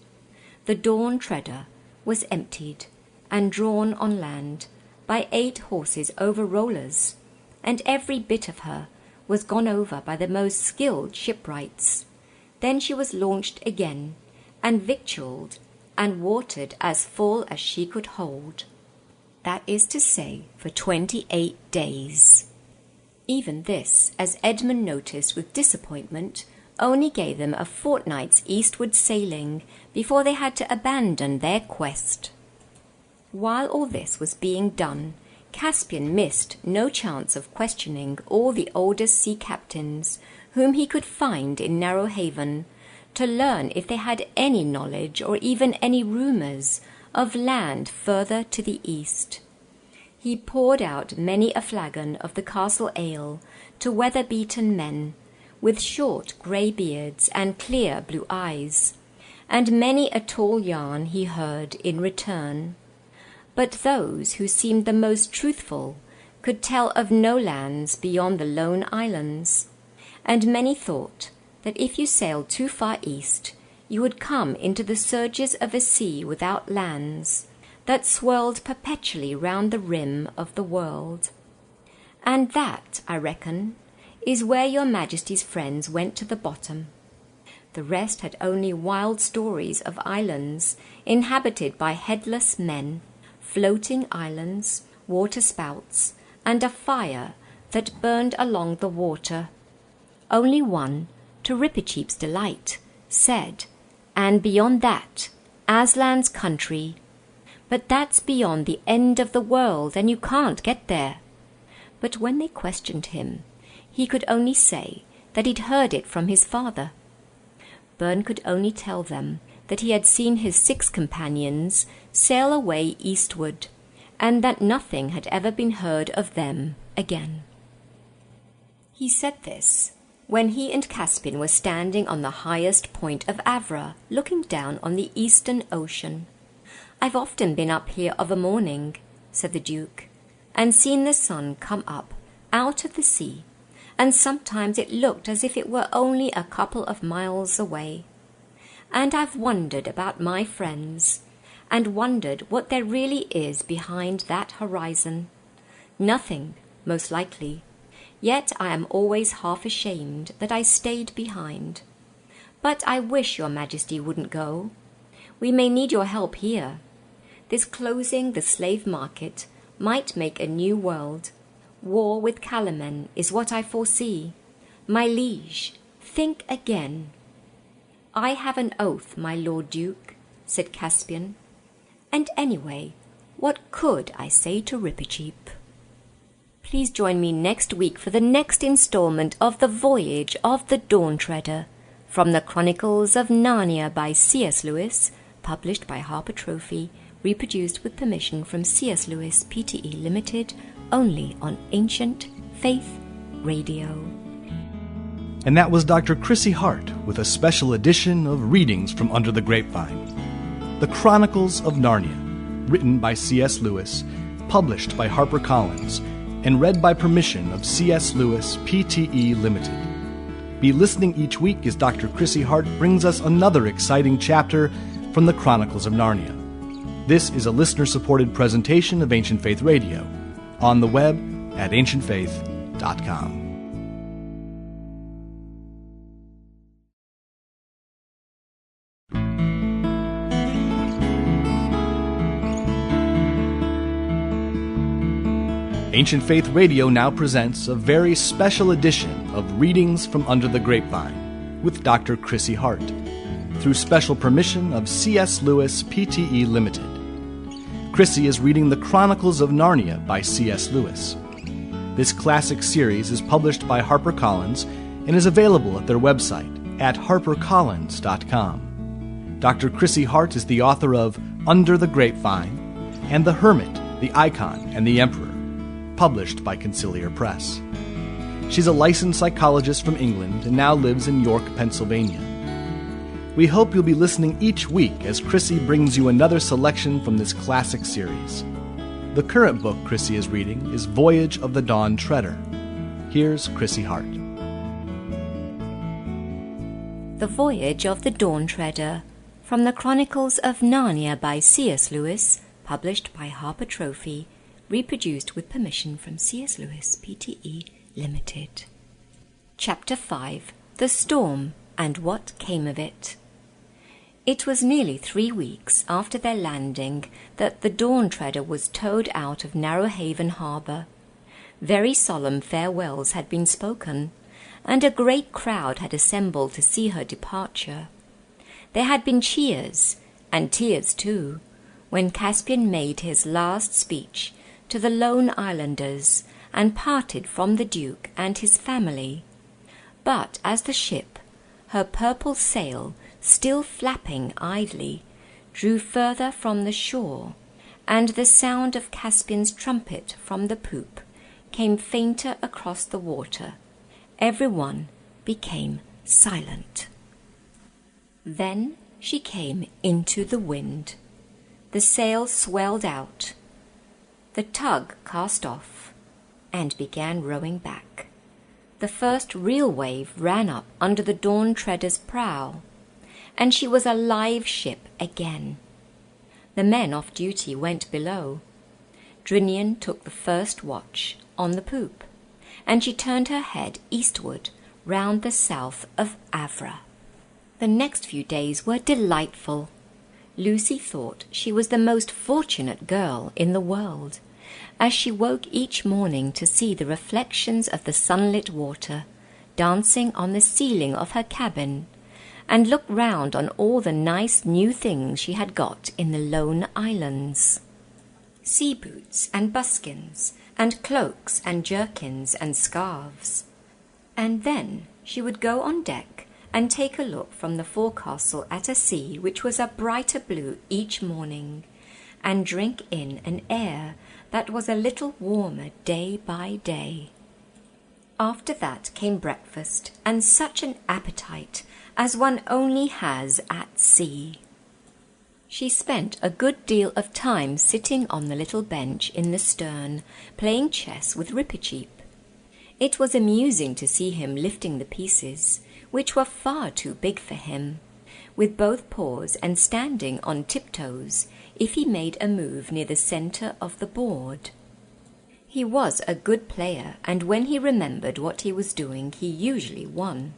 The Dawn Treader was emptied and drawn on land by 8 horses over rollers, and every bit of her was gone over by the most skilled shipwrights. Then she was launched again, and victualled and watered as full as she could hold. That is to say, for 28 days. Even this, as Edmund noticed with disappointment, only gave them a fortnight's eastward sailing before they had to abandon their quest. While all this was being done, Caspian missed no chance of questioning all the oldest sea captains whom he could find in Narrowhaven, to learn if they had any knowledge or even any rumours of land further to the east. He poured out many a flagon of the castle ale to weather-beaten men, with short grey beards and clear blue eyes, and many a tall yarn he heard in return. But those who seemed the most truthful could tell of no lands beyond the lone islands, and many thought that if you sailed too far east, you would come into the surges of a sea without lands, that swirled perpetually round the rim of the world. And that, I reckon, is where your Majesty's friends went to the bottom. The rest had only wild stories of islands inhabited by headless men, floating islands, waterspouts, and a fire that burned along the water. Only one, to Rippercheap's delight, said, "And beyond that, Aslan's country. But that's beyond the end of the world, and you can't get there." But when they questioned him, he could only say that he'd heard it from his father. Byrne could only tell them that he had seen his 6 companions sail away eastward, and that nothing had ever been heard of them again. He said this when he and Caspian were standing on the highest point of Avra, looking down on the eastern ocean. "I've often been up here of a morning," said the Duke, "and seen the sun come up out of the sea, and sometimes it looked as if it were only a couple of miles away. And I've wondered about my friends, and wondered what there really is behind that horizon. Nothing, most likely. Yet I am always half ashamed that I stayed behind. But I wish your Majesty wouldn't go. We may need your help here. This closing the slave market might make a new world. War with Calamen is what I foresee. My liege, think again." "I have an oath, my Lord Duke," said Caspian. "And anyway, what could I say to Rippercheap?" Please join me next week for the next installment of The Voyage of the Dawn Treader, from the Chronicles of Narnia by C.S. Lewis, published by Harper Trophy, reproduced with permission from C.S. Lewis Pte. Limited, only on Ancient Faith Radio. And that was Dr. Chrissy Hart with a special edition of Readings from Under the Grapevine. The Chronicles of Narnia, written by C.S. Lewis, published by HarperCollins, and read by permission of C.S. Lewis Pte. Limited. Be listening each week as Dr. Chrissy Hart brings us another exciting chapter from the Chronicles of Narnia. This is a listener-supported presentation of Ancient Faith Radio, on the web at ancientfaith.com. Ancient Faith Radio now presents a very special edition of Readings from Under the Grapevine with Dr. Chrissy Hart, through special permission of C.S. Lewis Pte. Limited. Chrissy is reading The Chronicles of Narnia by C.S. Lewis. This classic series is published by HarperCollins and is available at their website at harpercollins.com. Dr. Chrissy Hart is the author of Under the Grapevine and The Hermit, the Icon, and the Emperor, published by Conciliar Press. She's a licensed psychologist from England and now lives in York, Pennsylvania. We hope you'll be listening each week as Chrissy brings you another selection from this classic series. The current book Chrissy is reading is Voyage of the Dawn Treader. Here's Chrissy Hart. The Voyage of the Dawn Treader, from the Chronicles of Narnia by C.S. Lewis, published by Harper Trophy, reproduced with permission from C.S. Lewis Pte. Limited. Chapter 5. The Storm and What Came of It. It was nearly 3 weeks after their landing that the Dawn Treader was towed out of Narrowhaven harbour. Very solemn farewells had been spoken, and a great crowd had assembled to see her departure. There had been cheers, and tears too, when Caspian made his last speech to the lone islanders and parted from the Duke and his family. But as the ship, her purple sail still flapping idly, drew further from the shore, and the sound of Caspian's trumpet from the poop came fainter across the water, everyone became silent. Then she came into the wind. The sail swelled out. The tug cast off and began rowing back. The first real wave ran up under the Dawn Treader's prow, and she was a live ship again. The men off duty went below. Drinian took the first watch on the poop. and she turned her head eastward round the south of Avra. The next few days were delightful. Lucy thought she was the most fortunate girl in the world, as she woke each morning to see the reflections of the sunlit water dancing on the ceiling of her cabin, and look round on all the nice new things she had got in the lone islands. Sea boots and buskins, and cloaks and jerkins and scarves. And then she would go on deck and take a look from the forecastle at a sea which was a brighter blue each morning, and drink in an air that was a little warmer day by day. After that came breakfast, and such an appetite as one only has at sea. She spent a good deal of time sitting on the little bench in the stern, playing chess with Rippercheap. It was amusing to see him lifting the pieces, which were far too big for him, with both paws, and standing on tiptoes if he made a move near the centre of the board. He was a good player, and when he remembered what he was doing, he usually won.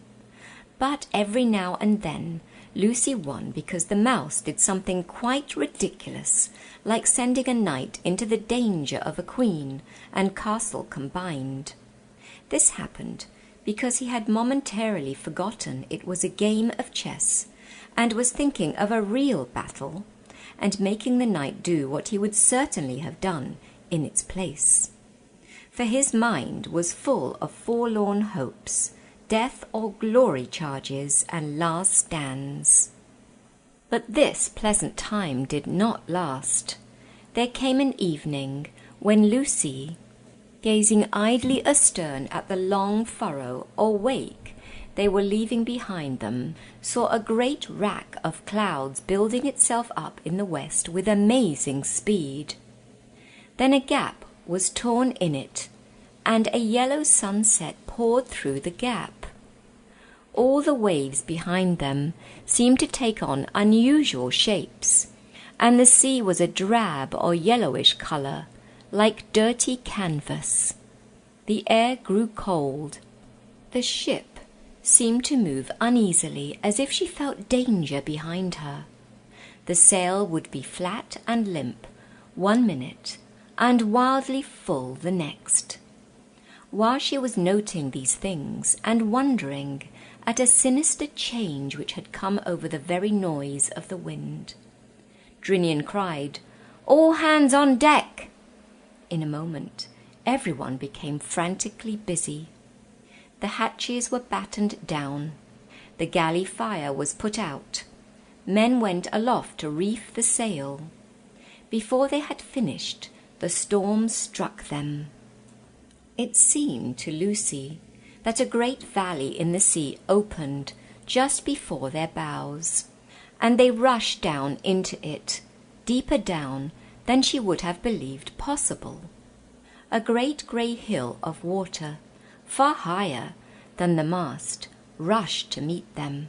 But every now and then Lucy won because the mouse did something quite ridiculous, like sending a knight into the danger of a queen and castle combined. This happened because he had momentarily forgotten it was a game of chess, and was thinking of a real battle, and making the knight do what he would certainly have done in its place. For his mind was full of forlorn hopes, death or glory charges, and last stands. But this pleasant time did not last. There came an evening when Lucy, gazing idly astern at the long furrow or wake they were leaving behind them, saw a great rack of clouds building itself up in the west with amazing speed. Then a gap was torn in it, and a yellow sunset poured through the gap. All the waves behind them seemed to take on unusual shapes, and the sea was a drab or yellowish colour, like dirty canvas. The air grew cold. The ship seemed to move uneasily, as if she felt danger behind her. The sail would be flat and limp 1 minute, and wildly full the next. While she was noting these things, and wondering at a sinister change which had come over the very noise of the wind, Drinian cried, "All hands on deck!" In a moment, everyone became frantically busy. The hatches were battened down. The galley fire was put out. Men went aloft to reef the sail. Before they had finished, the storm struck them. It seemed to Lucy that a great valley in the sea opened just before their bows, and they rushed down into it, deeper down than she would have believed possible. A great grey hill of water, far higher than the mast, rushed to meet them.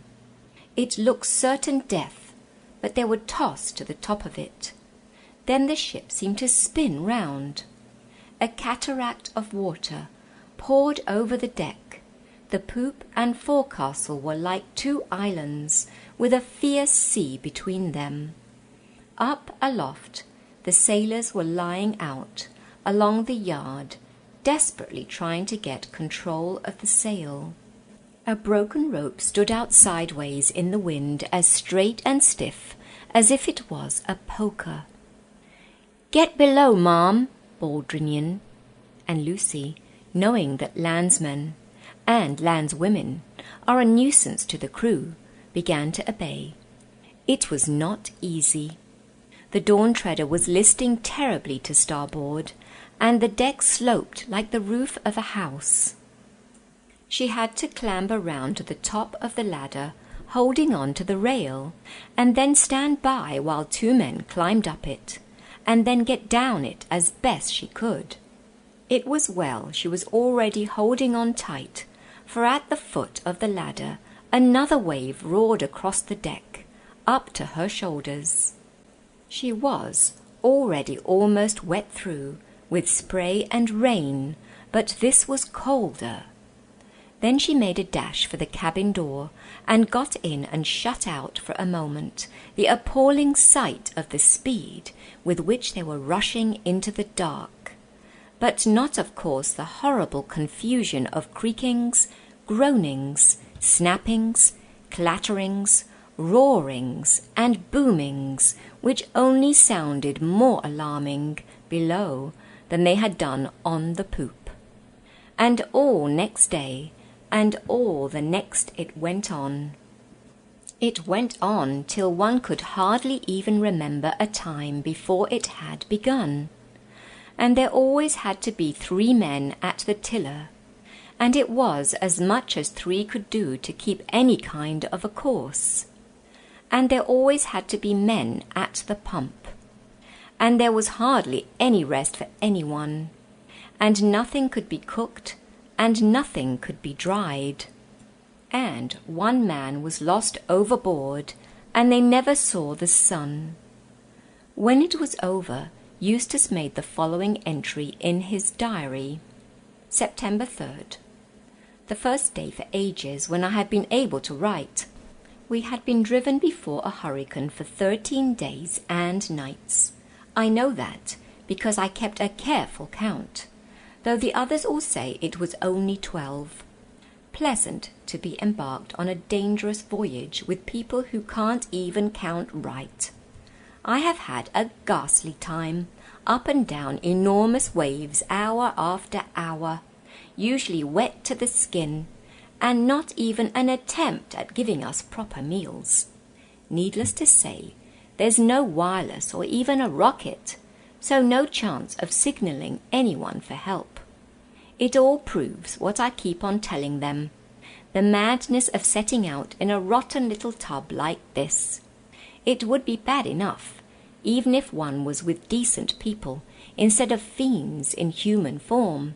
It looked certain death, but they were tossed to the top of it. Then the ship seemed to spin round. A cataract of water poured over the deck. The poop and forecastle were like 2 islands, with a fierce sea between them. Up aloft, the sailors were lying out along the yard, desperately trying to get control of the sail. A broken rope stood out sideways in the wind, as straight and stiff as if it was a poker. "Get below, ma'am," bawled Drinian, and Lucy, knowing that landsmen and landswomen are a nuisance to the crew, began to obey. It was not easy. The Dawn Treader was listing terribly to starboard, and the deck sloped like the roof of a house. She had to clamber round to the top of the ladder, holding on to the rail, and then stand by while 2 men climbed up it, and then get down it as best she could. It was well she was already holding on tight, for at the foot of the ladder another wave roared across the deck, up to her shoulders. She was already almost wet through with spray and rain, but this was colder. Then she made a dash for the cabin door and got in and shut out for a moment the appalling sight of the speed with which they were rushing into the dark, but not, of course, the horrible confusion of creakings, groanings, snappings, clatterings, roarings, and boomings, which only sounded more alarming below than they had done on the poop. And all next day, and all the next, it went on. It went on till one could hardly even remember a time before it had begun. And there always had to be 3 men at the tiller, and it was as much as 3 could do to keep any kind of a course. And there always had to be men at the pump, and there was hardly any rest for anyone, and nothing could be cooked, and nothing could be dried. And 1 man was lost overboard, and they never saw the sun. When it was over, Eustace made the following entry in his diary. September 3rd. The first day for ages when I had been able to write. We had been driven before a hurricane for 13 days and nights. I know that, because I kept a careful count, though the others all say it was only 12. Pleasant to be embarked on a dangerous voyage with people who can't even count right. I have had a ghastly time, up and down enormous waves hour after hour, usually wet to the skin, and not even an attempt at giving us proper meals. Needless to say, there's no wireless or even a rocket, so no chance of signalling anyone for help. It all proves what I keep on telling them, the madness of setting out in a rotten little tub like this. It would be bad enough, even if one was with decent people, instead of fiends in human form.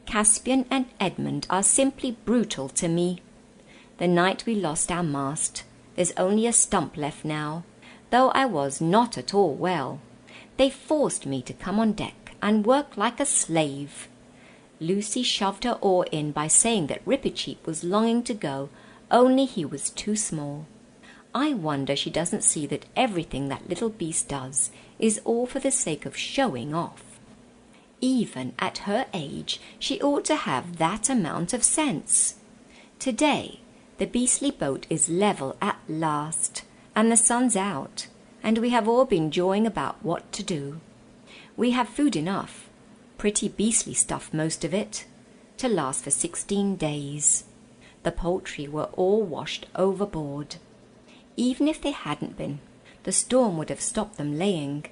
Caspian and Edmund are simply brutal to me. The night we lost our mast, there's only a stump left now, though I was not at all well. They forced me to come on deck and work like a slave. Lucy shoved her oar in by saying that Rippercheap was longing to go, only he was too small. I wonder she doesn't see that everything that little beast does is all for the sake of showing off. Even at her age, she ought to have that amount of sense. Today, the beastly boat is level at last, and the sun's out, and we have all been jawing about what to do. We have food enough, pretty beastly stuff most of it, to last for 16 days. The poultry were all washed overboard. Even if they hadn't been, the storm would have stopped them laying.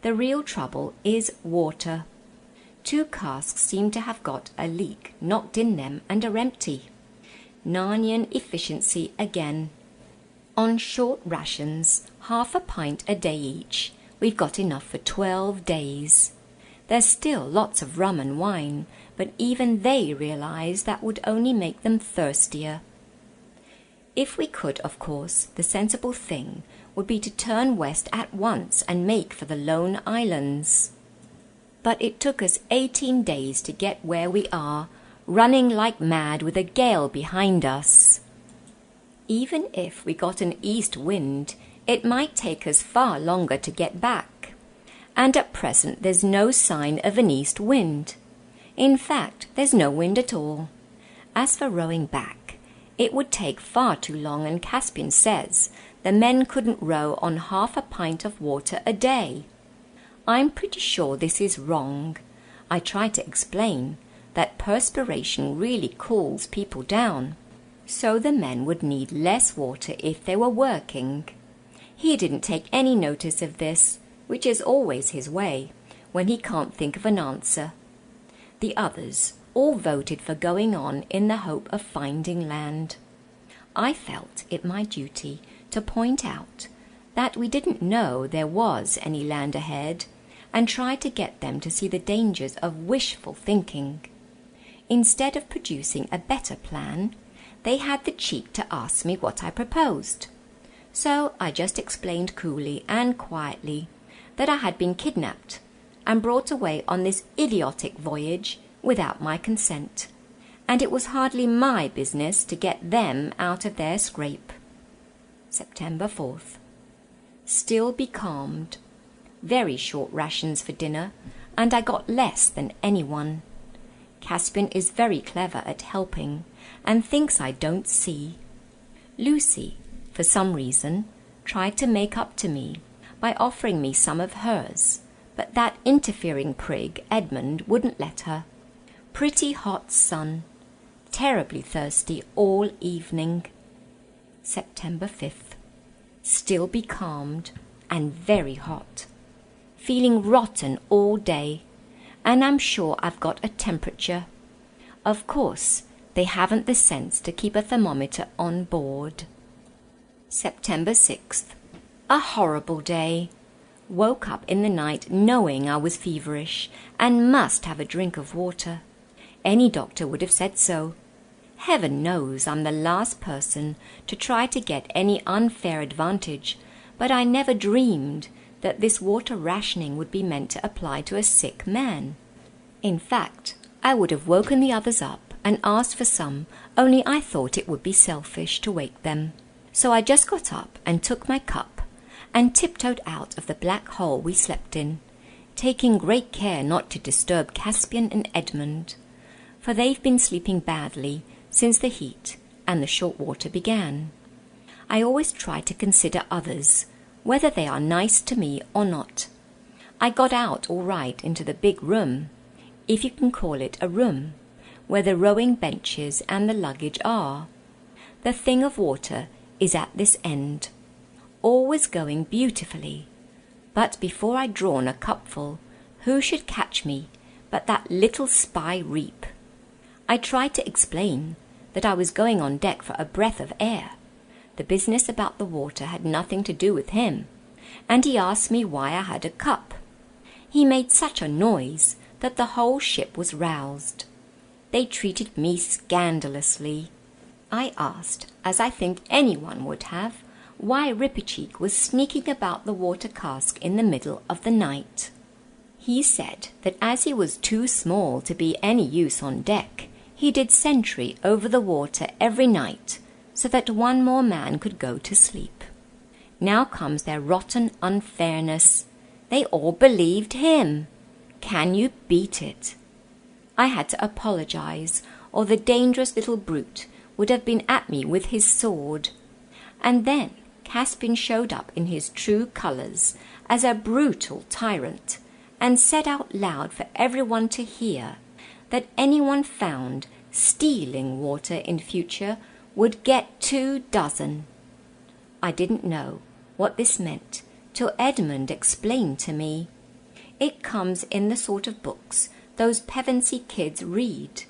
The real trouble is water. 2 casks seem to have got a leak knocked in them and are empty. Narnian efficiency again. On short rations, half a pint a day each, we've got enough for 12 days. There's still lots of rum and wine, but even they realize that would only make them thirstier. If we could, of course, the sensible thing would be to turn west at once and make for the Lone Islands. But it took us 18 days to get where we are, running like mad with a gale behind us. Even if we got an east wind, it might take us far longer to get back. And at present there's no sign of an east wind. In fact, there's no wind at all. As for rowing back, it would take far too long, and Caspian says the men couldn't row on half a pint of water a day. I'm pretty sure this is wrong. I try to explain that perspiration really cools people down, so the men would need less water if they were working. He didn't take any notice of this, which is always his way, when he can't think of an answer. The others all voted for going on in the hope of finding land. I felt it my duty to point out that we didn't know there was any land ahead, and try to get them to see the dangers of wishful thinking. Instead of producing a better plan, they had the cheek to ask me what I proposed. So I just explained coolly and quietly that I had been kidnapped, and brought away on this idiotic voyage without my consent, and it was hardly my business to get them out of their scrape. September 4th. Still becalmed. Very short rations for dinner, and I got less than anyone. Caspian is very clever at helping, and thinks I don't see. Lucy, for some reason, tried to make up to me by offering me some of hers, but that interfering prig, Edmund, wouldn't let her. Pretty hot sun. Terribly thirsty all evening. September 5th. Still becalmed and very hot. Feeling rotten all day, and I'm sure I've got a temperature. Of course, they haven't the sense to keep a thermometer on board. September 6th. A horrible day. Woke up in the night knowing I was feverish and must have a drink of water. Any doctor would have said so. Heaven knows I'm the last person to try to get any unfair advantage, but I never dreamed that this water rationing would be meant to apply to a sick man. In fact, I would have woken the others up and asked for some, only I thought it would be selfish to wake them. So I just got up and took my cup and tiptoed out of the black hole we slept in, taking great care not to disturb Caspian and Edmund, for they've been sleeping badly since the heat and the short water began. I always try to consider others, whether they are nice to me or not. I got out all right into the big room, if you can call it a room, where the rowing benches and the luggage are. The thing of water is at this end. All was going beautifully, but before I'd drawn a cupful, who should catch me but that little spy Reap. I tried to explain that I was going on deck for a breath of air. The business about the water had nothing to do with him, and he asked me why I had a cup. He made such a noise that the whole ship was roused. They treated me scandalously. I asked, as I think anyone would have, why Rippercheek was sneaking about the water cask in the middle of the night. He said that as he was too small to be any use on deck, he did sentry over the water every night, so that one more man could go to sleep. Now comes their rotten unfairness. They all believed him. Can you beat it? I had to apologize, or the dangerous little brute would have been at me with his sword. And then Caspian showed up in his true colours as a brutal tyrant, and said out loud for everyone to hear that anyone found stealing water in future would get 24. I didn't know what this meant till Edmund explained to me. It comes in the sort of books those Pevensey kids read.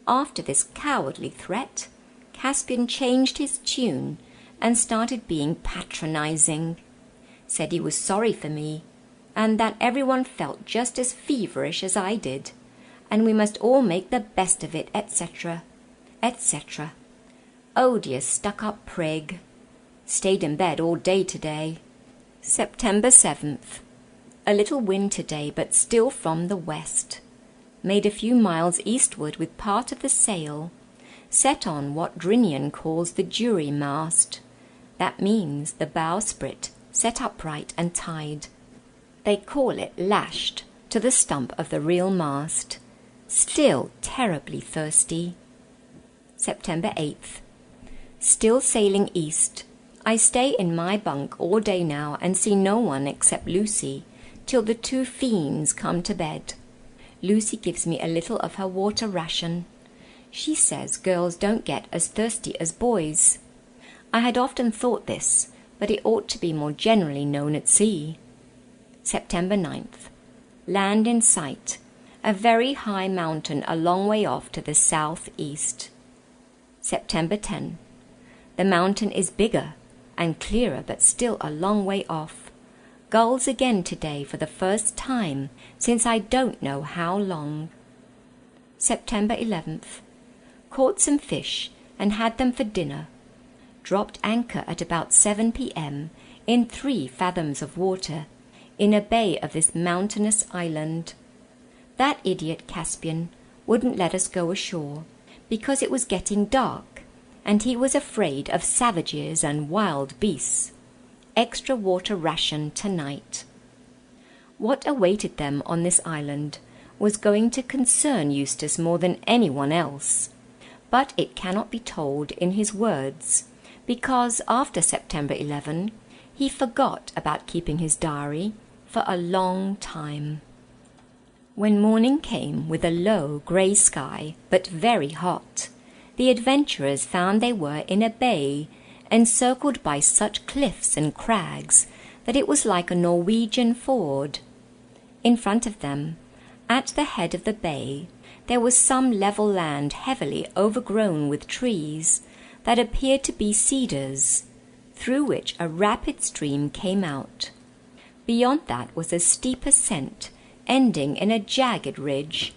After this cowardly threat, Caspian changed his tune and started being patronizing. Said he was sorry for me, and that everyone felt just as feverish as I did, and we must all make the best of it, etc., etc. Odious stuck-up prig. Stayed in bed all day today. September 7th. A little wind today, but still from the west. Made a few miles eastward with part of the sail, set on what Drinian calls the jury mast. That means the bowsprit set upright and tied. They call it lashed to the stump of the real mast. Still terribly thirsty. September 8th. Still sailing east. I stay in my bunk all day now and see no one except Lucy, till the two fiends come to bed. Lucy gives me a little of her water ration. She says girls don't get as thirsty as boys. I had often thought this, but it ought to be more generally known at sea. September 9th. Land in sight. A very high mountain a long way off to the south-east. September 10. The mountain is bigger and clearer, but still a long way off. Gulls again today for the first time since I don't know how long. September 11th. Caught some fish and had them for dinner. Dropped anchor at about 7 p.m. in 3 fathoms of water, in a bay of this mountainous island. That idiot Caspian wouldn't let us go ashore because it was getting dark, and he was afraid of savages and wild beasts. Extra water ration tonight. What awaited them on this island was going to concern Eustace more than anyone else, but it cannot be told in his words, because after September 11 he forgot about keeping his diary for a long time. When morning came with a low grey sky, but very hot, the adventurers found they were in a bay encircled by such cliffs and crags that it was like a Norwegian ford. In front of them, at the head of the bay, there was some level land heavily overgrown with trees that appeared to be cedars, through which a rapid stream came out. Beyond that was a steep ascent ending in a jagged ridge,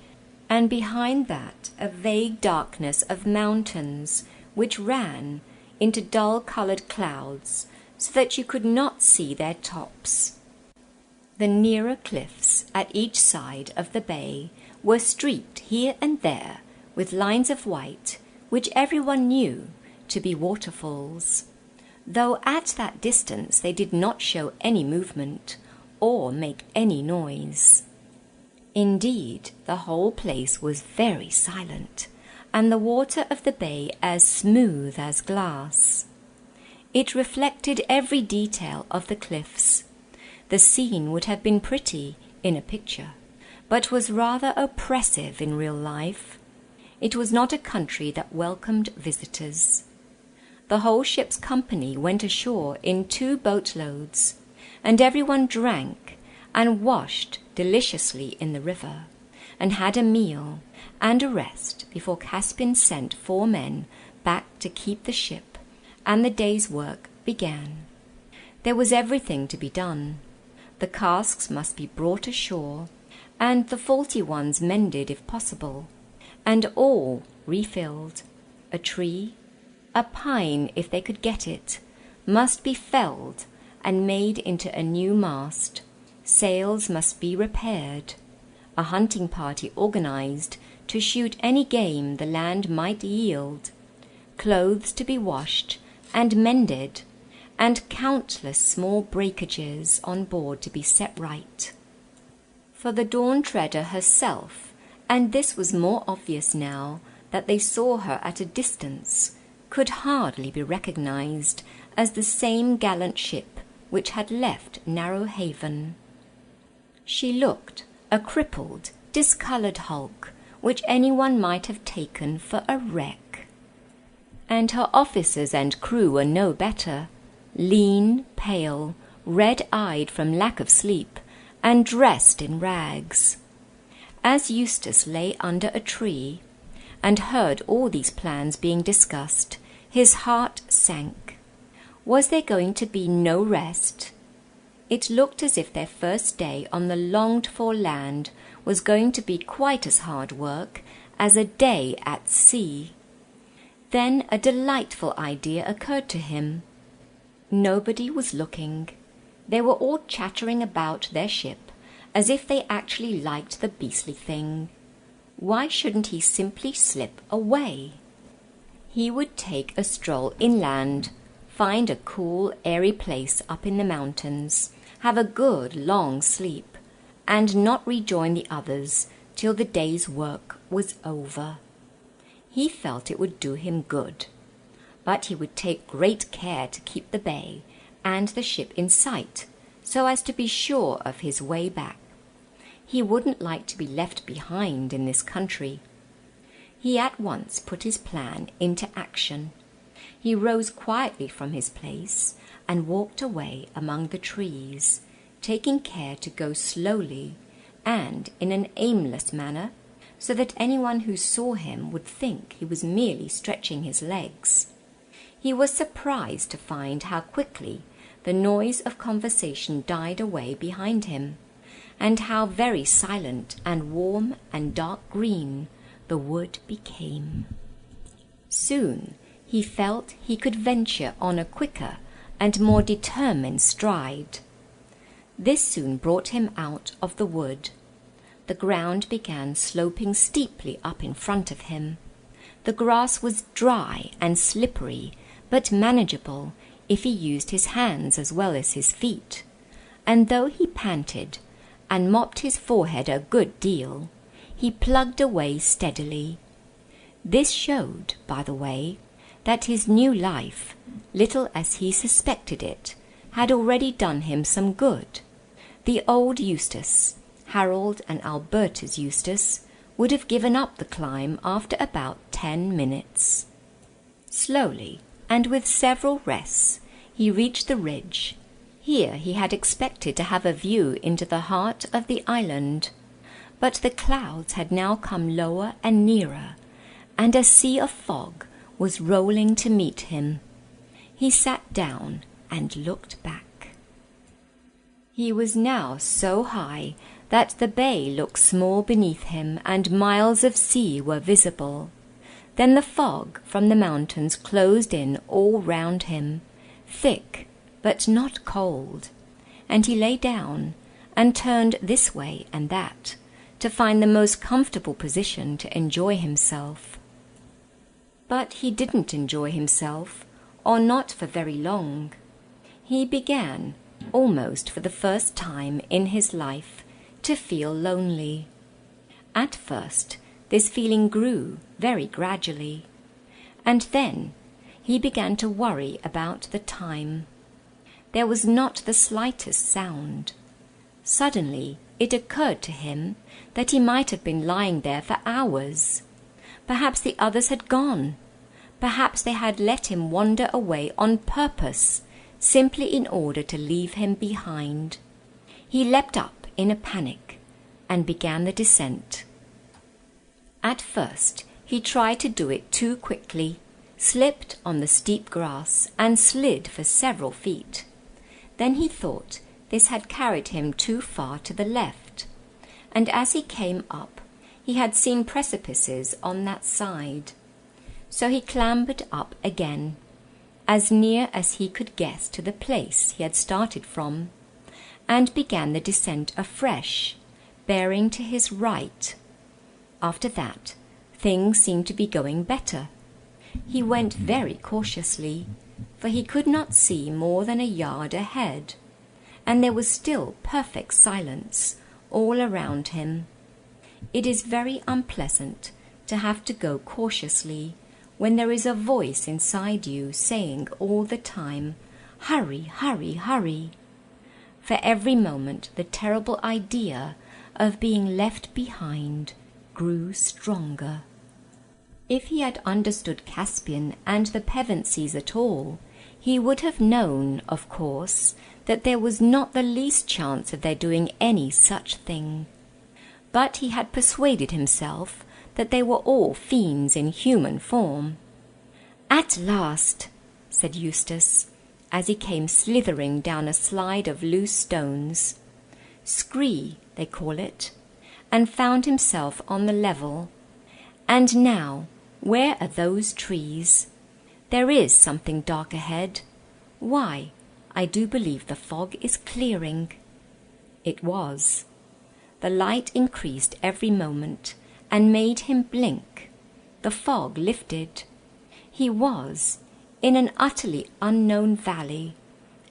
and behind that a vague darkness of mountains which ran into dull-coloured clouds so that you could not see their tops. The nearer cliffs at each side of the bay were streaked here and there with lines of white, which everyone knew to be waterfalls, though at that distance they did not show any movement or make any noise. Indeed, the whole place was very silent, and the water of the bay as smooth as glass. It reflected every detail of the cliffs. The scene would have been pretty in a picture, but was rather oppressive in real life. It was not a country that welcomed visitors. The whole ship's company went ashore in 2 boatloads, and everyone drank and washed deliciously in the river, and had a meal and a rest before Caspian sent 4 men back to keep the ship, and the day's work began. There was everything to be done. The casks must be brought ashore, and the faulty ones mended if possible, and all refilled. A tree, a pine if they could get it, must be felled and made into a new mast. Sails must be repaired. A hunting party organized to shoot any game the land might yield. Clothes to be washed and mended, and countless small breakages on board to be set right. For the Dawn Treader herself, and this was more obvious now that they saw her at a distance, could hardly be recognized as the same gallant ship which had left Narrow Haven. She looked a crippled, discoloured hulk, which anyone might have taken for a wreck. And her officers and crew were no better, lean, pale, red-eyed from lack of sleep, and dressed in rags. As Eustace lay under a tree, and heard all these plans being discussed, his heart sank. Was there going to be no rest? It looked as if their first day on the longed-for land was going to be quite as hard work as a day at sea. Then a delightful idea occurred to him. Nobody was looking. They were all chattering about their ship as if they actually liked the beastly thing. Why shouldn't he simply slip away? He would take a stroll inland, find a cool, airy place up in the mountains, have a good long sleep, and not rejoin the others till the day's work was over. He felt it would do him good, but he would take great care to keep the bay and the ship in sight, so as to be sure of his way back. He wouldn't like to be left behind in this country. He at once put his plan into action. He rose quietly from his place and walked away among the trees, taking care to go slowly and in an aimless manner, so that anyone who saw him would think he was merely stretching his legs. He was surprised to find how quickly the noise of conversation died away behind him, and how very silent and warm and dark green the wood became. Soon he felt he could venture on a quicker and more determined stride. This soon brought him out of the wood. The ground began sloping steeply up in front of him. The grass was dry and slippery, but manageable if he used his hands as well as his feet. And though he panted and mopped his forehead a good deal, he plugged away steadily. This showed, by the way, that his new life, little as he suspected it, had already done him some good. The old Eustace, Harold and Alberta's Eustace, would have given up the climb after about 10 minutes. Slowly, and with several rests, he reached the ridge. Here he had expected to have a view into the heart of the island, but the clouds had now come lower and nearer, and a sea of fog was rolling to meet him. He sat down and looked back. He was now so high that the bay looked small beneath him, and miles of sea were visible. Then the fog from the mountains closed in all round him, thick but not cold, and he lay down and turned this way and that to find the most comfortable position to enjoy himself. But he didn't enjoy himself, or not for very long. He began, almost for the first time in his life, to feel lonely. At first, this feeling grew very gradually, and then he began to worry about the time. There was not the slightest sound. Suddenly it occurred to him that he might have been lying there for hours. Perhaps the others had gone. Perhaps they had let him wander away on purpose, simply in order to leave him behind. He leapt up in a panic and began the descent. At first he tried to do it too quickly, slipped on the steep grass, and slid for several feet. Then he thought this had carried him too far to the left, and as he came up he had seen precipices on that side. So he clambered up again, as near as he could guess to the place he had started from, and began the descent afresh, bearing to his right. After that, things seemed to be going better. He went very cautiously, for he could not see more than a yard ahead, and there was still perfect silence all around him. It is very unpleasant to have to go cautiously when there is a voice inside you saying all the time, "Hurry, hurry, hurry." For every moment the terrible idea of being left behind grew stronger. If he had understood Caspian and the Pevensies at all, he would have known, of course, that there was not the least chance of their doing any such thing. But he had persuaded himself that they were all fiends in human form. "At last," said Eustace, as he came slithering down a slide of loose stones, scree they call it, and found himself on the level. "And now, where are those trees? There is something dark ahead. Why, I do believe the fog is clearing." It was. The light increased every moment and made him blink. The fog lifted. He was in an utterly unknown valley,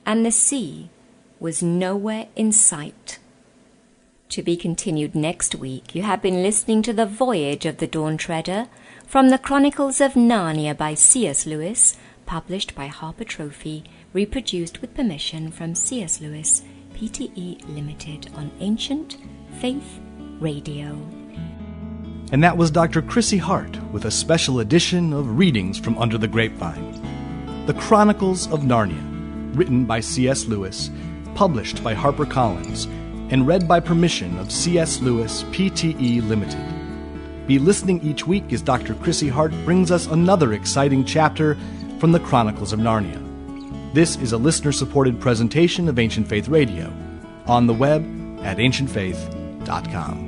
and the sea was nowhere in sight. To be continued next week. You have been listening to The Voyage of the Dawn Treader from the Chronicles of Narnia by C.S. Lewis, published by Harper Trophy, reproduced with permission from C.S. Lewis, Pte. Limited, on Ancient Faith Radio. And that was Dr. Chrissy Hart with a special edition of Readings from Under the Grapevine. The Chronicles of Narnia, written by C.S. Lewis, published by HarperCollins, and read by permission of C.S. Lewis, Pte. Limited. Be listening each week as Dr. Chrissy Hart brings us another exciting chapter from the Chronicles of Narnia. This is a listener-supported presentation of Ancient Faith Radio, on the web at ancientfaith.com.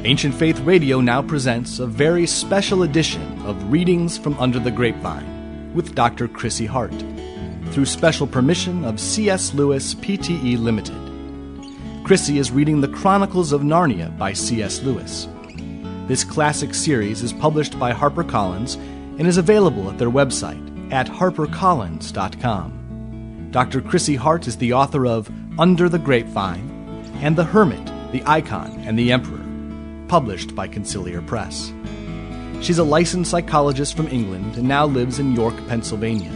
Ancient Faith Radio now presents a very special edition of Readings from Under the Grapevine with Dr. Chrissy Hart, through special permission of C.S. Lewis Pte. Limited. Chrissy is reading the Chronicles of Narnia by C.S. Lewis. This classic series is published by HarperCollins and is available at their website at harpercollins.com. Dr. Chrissy Hart is the author of Under the Grapevine and The Hermit, the Icon, and the Emperor, published by Conciliar Press. She's a licensed psychologist from England and now lives in York, Pennsylvania.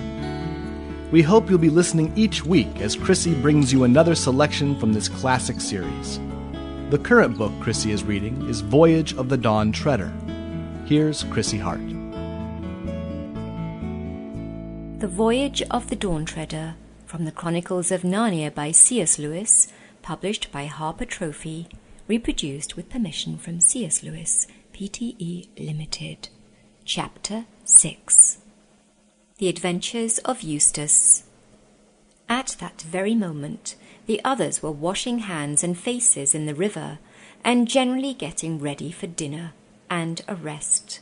We hope you'll be listening each week as Chrissy brings you another selection from this classic series. The current book Chrissy is reading is Voyage of the Dawn Treader. Here's Chrissy Hart. The Voyage of the Dawn Treader from the Chronicles of Narnia by C.S. Lewis, published by Harper Trophy, reproduced with permission from C.S. Lewis, Pte. Limited. Chapter 6. The Adventures of Eustace. At that very moment, the others were washing hands and faces in the river, and generally getting ready for dinner and a rest.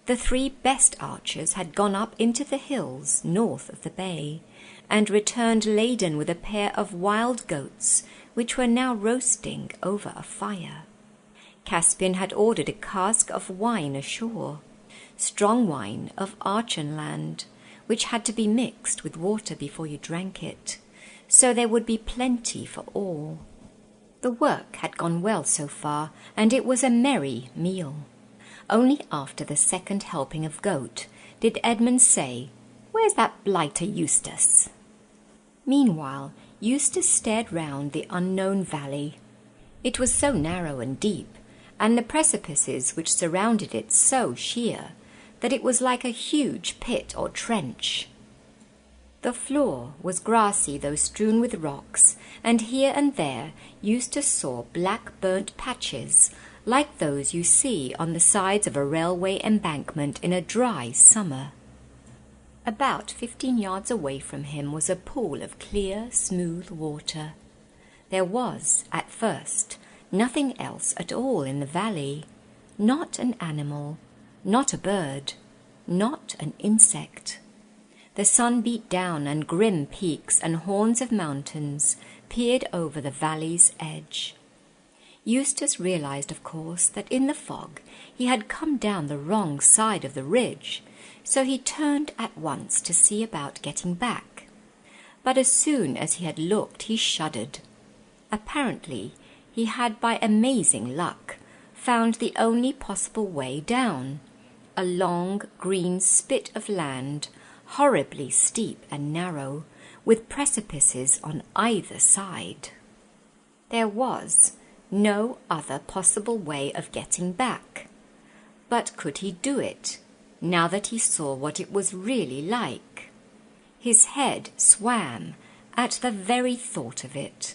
The 3 best archers had gone up into the hills north of the bay, and returned laden with a pair of wild goats, which were now roasting over a fire. Caspian had ordered a cask of wine ashore, strong wine of Archenland, which had to be mixed with water before you drank it, so there would be plenty for all. The work had gone well so far, and it was a merry meal. Only after the second helping of goat did Edmund say, "Where's that blighter Eustace?" Meanwhile, Eustace stared round the unknown valley. It was so narrow and deep, and the precipices which surrounded it so sheer, that it was like a huge pit or trench. The floor was grassy though strewn with rocks, and here and there Eustace saw black burnt patches, like those you see on the sides of a railway embankment in a dry summer. About 15 yards away from him was a pool of clear, smooth water. There was, at first, nothing else at all in the valley, not an animal, not a bird, not an insect. The sun beat down, and grim peaks and horns of mountains peered over the valley's edge. Eustace realized, of course, that in the fog he had come down the wrong side of the ridge, so he turned at once to see about getting back. But as soon as he had looked, he shuddered. Apparently, he had by amazing luck found the only possible way down, a long green spit of land, horribly steep and narrow, with precipices on either side. There was no other possible way of getting back. But could he do it, now that he saw what it was really like? His head swam at the very thought of it.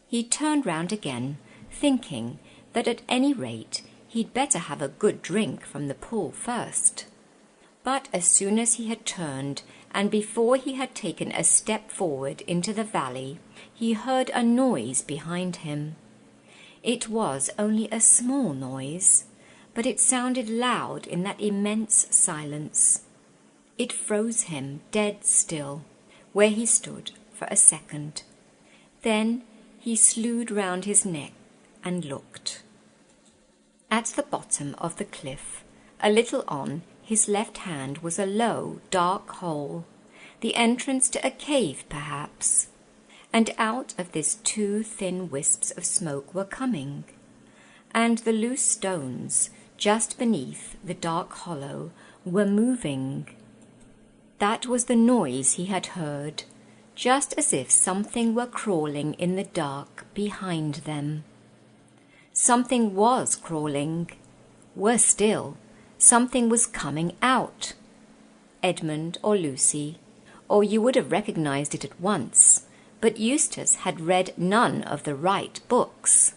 He turned round again, thinking that at any rate he'd better have a good drink from the pool first. But as soon as he had turned, and before he had taken a step forward into the valley, he heard a noise behind him. It was only a small noise, but it sounded loud in that immense silence. It froze him dead still, where he stood for a second. Then he slewed round his neck and looked. At the bottom of the cliff, a little on his left hand, was a low, dark hole, the entrance to a cave perhaps, and out of this 2 thin wisps of smoke were coming, and the loose stones just beneath the dark hollow were moving. That was the noise he had heard, just as if something were crawling in the dark behind them. Something was crawling. Worse still, something was coming out. Edmund or Lucy, or you would have recognized it at once, but Eustace had read none of the right books.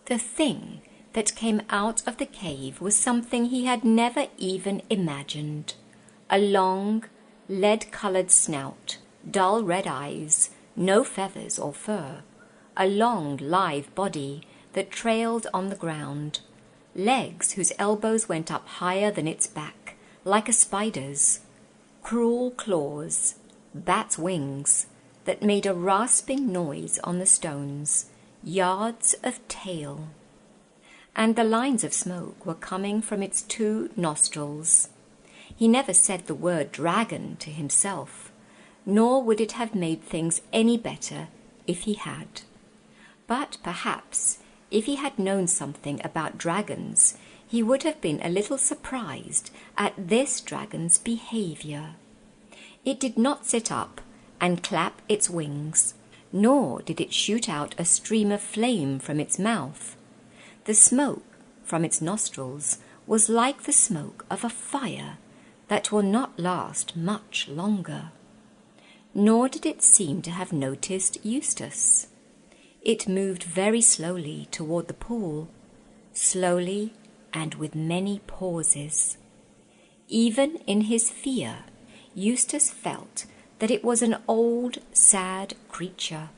The thing that came out of the cave was something he had never even imagined. A long, lead-coloured snout, dull red eyes, no feathers or fur, a long, lithe body that trailed on the ground, legs whose elbows went up higher than its back, like a spider's, cruel claws, bat's wings, that made a rasping noise on the stones, yards of tail. And the lines of smoke were coming from its 2 nostrils. He never said the word dragon to himself, nor would it have made things any better if he had. But perhaps, if he had known something about dragons, he would have been a little surprised at this dragon's behavior. It did not sit up and clap its wings, nor did it shoot out a stream of flame from its mouth. The smoke from its nostrils was like the smoke of a fire that will not last much longer. Nor did it seem to have noticed Eustace. It moved very slowly toward the pool, slowly and with many pauses. Even in his fear, Eustace felt that it was an old, sad creature.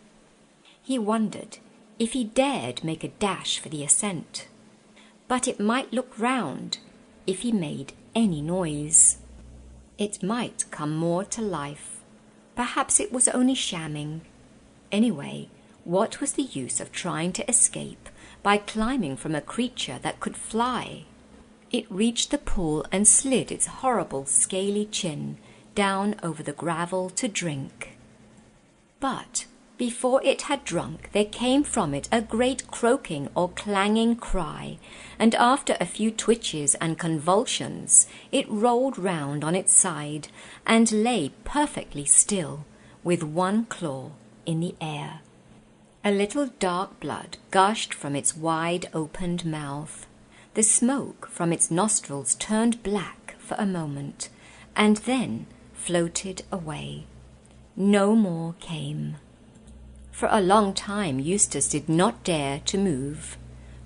He wondered if he dared make a dash for the ascent, but it might look round if he made any noise. It might come more to life. Perhaps it was only shamming. Anyway, what was the use of trying to escape by climbing from a creature that could fly? It reached the pool and slid its horrible scaly chin down over the gravel to drink. But before it had drunk, there came from it a great croaking or clanging cry, and after a few twitches and convulsions, it rolled round on its side and lay perfectly still, with one claw in the air. A little dark blood gushed from its wide-opened mouth. The smoke from its nostrils turned black for a moment, and then floated away. No more came. For a long time Eustace did not dare to move.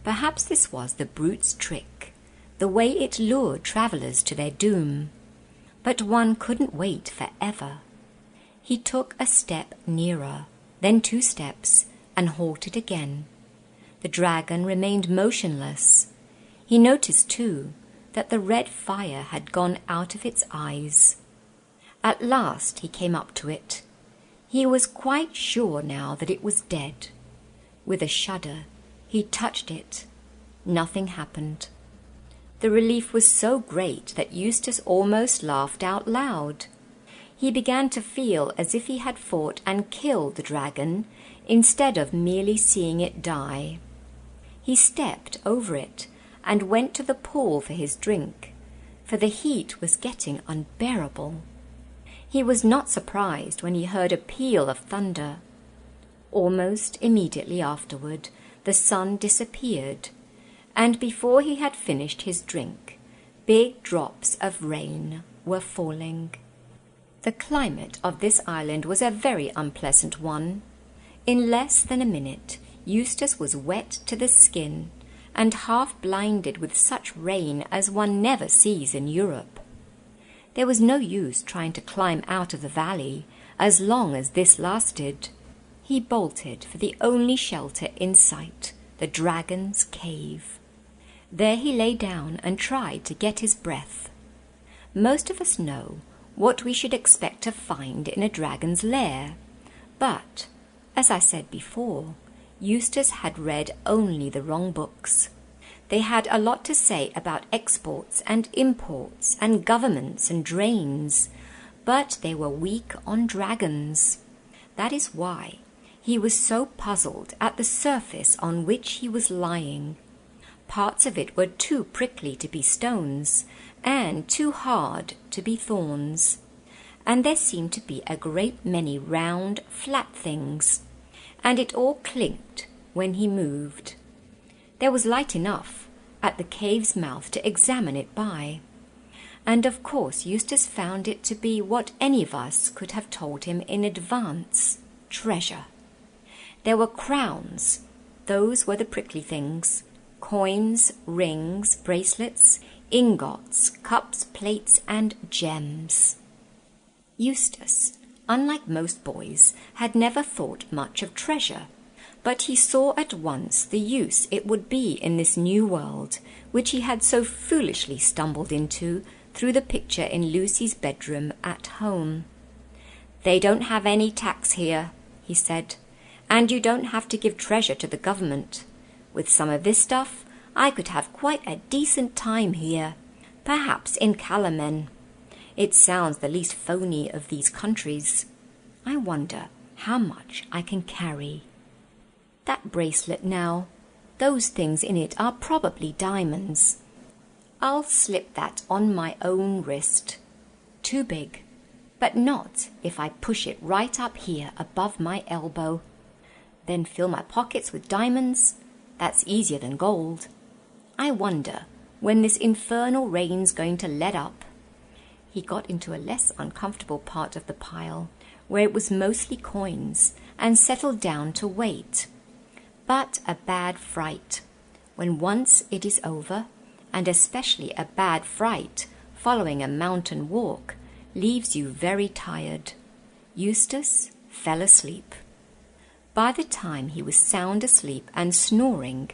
Perhaps this was the brute's trick, the way it lured travellers to their doom. But one couldn't wait forever. He took a step nearer, then 2 steps, and halted again. The dragon remained motionless. He noticed, too, that the red fire had gone out of its eyes. At last he came up to it. He was quite sure now that it was dead. With a shudder, he touched it. Nothing happened. The relief was so great that Eustace almost laughed out loud. He began to feel as if he had fought and killed the dragon instead of merely seeing it die. He stepped over it and went to the pool for his drink, for the heat was getting unbearable. He was not surprised when he heard a peal of thunder. Almost immediately afterward, the sun disappeared, and before he had finished his drink, big drops of rain were falling. The climate of this island was a very unpleasant one. In less than a minute, Eustace was wet to the skin and half blinded with such rain as one never sees in Europe. There was no use trying to climb out of the valley as long as this lasted. He bolted for the only shelter in sight, the dragon's cave. There he lay down and tried to get his breath. Most of us know what we should expect to find in a dragon's lair, but, as I said before, Eustace had read only the wrong books. They had a lot to say about exports and imports and governments and drains, but they were weak on dragons. That is why he was so puzzled at the surface on which he was lying. Parts of it were too prickly to be stones, and too hard to be thorns. And there seemed to be a great many round, flat things, and it all clinked when he moved. There was light enough at the cave's mouth to examine it by, and of course Eustace found it to be what any of us could have told him in advance: treasure. There were crowns, those were the prickly things, coins, rings, bracelets, ingots, cups, plates, and gems. Eustace, unlike most boys, had never thought much of treasure, But he saw at once the use it would be in this new world, which he had so foolishly stumbled into through the picture in Lucy's bedroom at home. "They don't have any tax here," he said, "and you don't have to give treasure to the government. With some of this stuff, I could have quite a decent time here, perhaps in Calamen. It sounds the least phony of these countries. I wonder how much I can carry. That bracelet now, those things in it are probably diamonds. I'll slip that on my own wrist. Too big, but not if I push it right up here above my elbow. Then fill my pockets with diamonds. That's easier than gold. I wonder when this infernal rain's going to let up." He got into a less uncomfortable part of the pile, where it was mostly coins, and settled down to wait. But a bad fright, when once it is over, and especially a bad fright following a mountain walk, leaves you very tired. Eustace fell asleep. By the time he was sound asleep and snoring,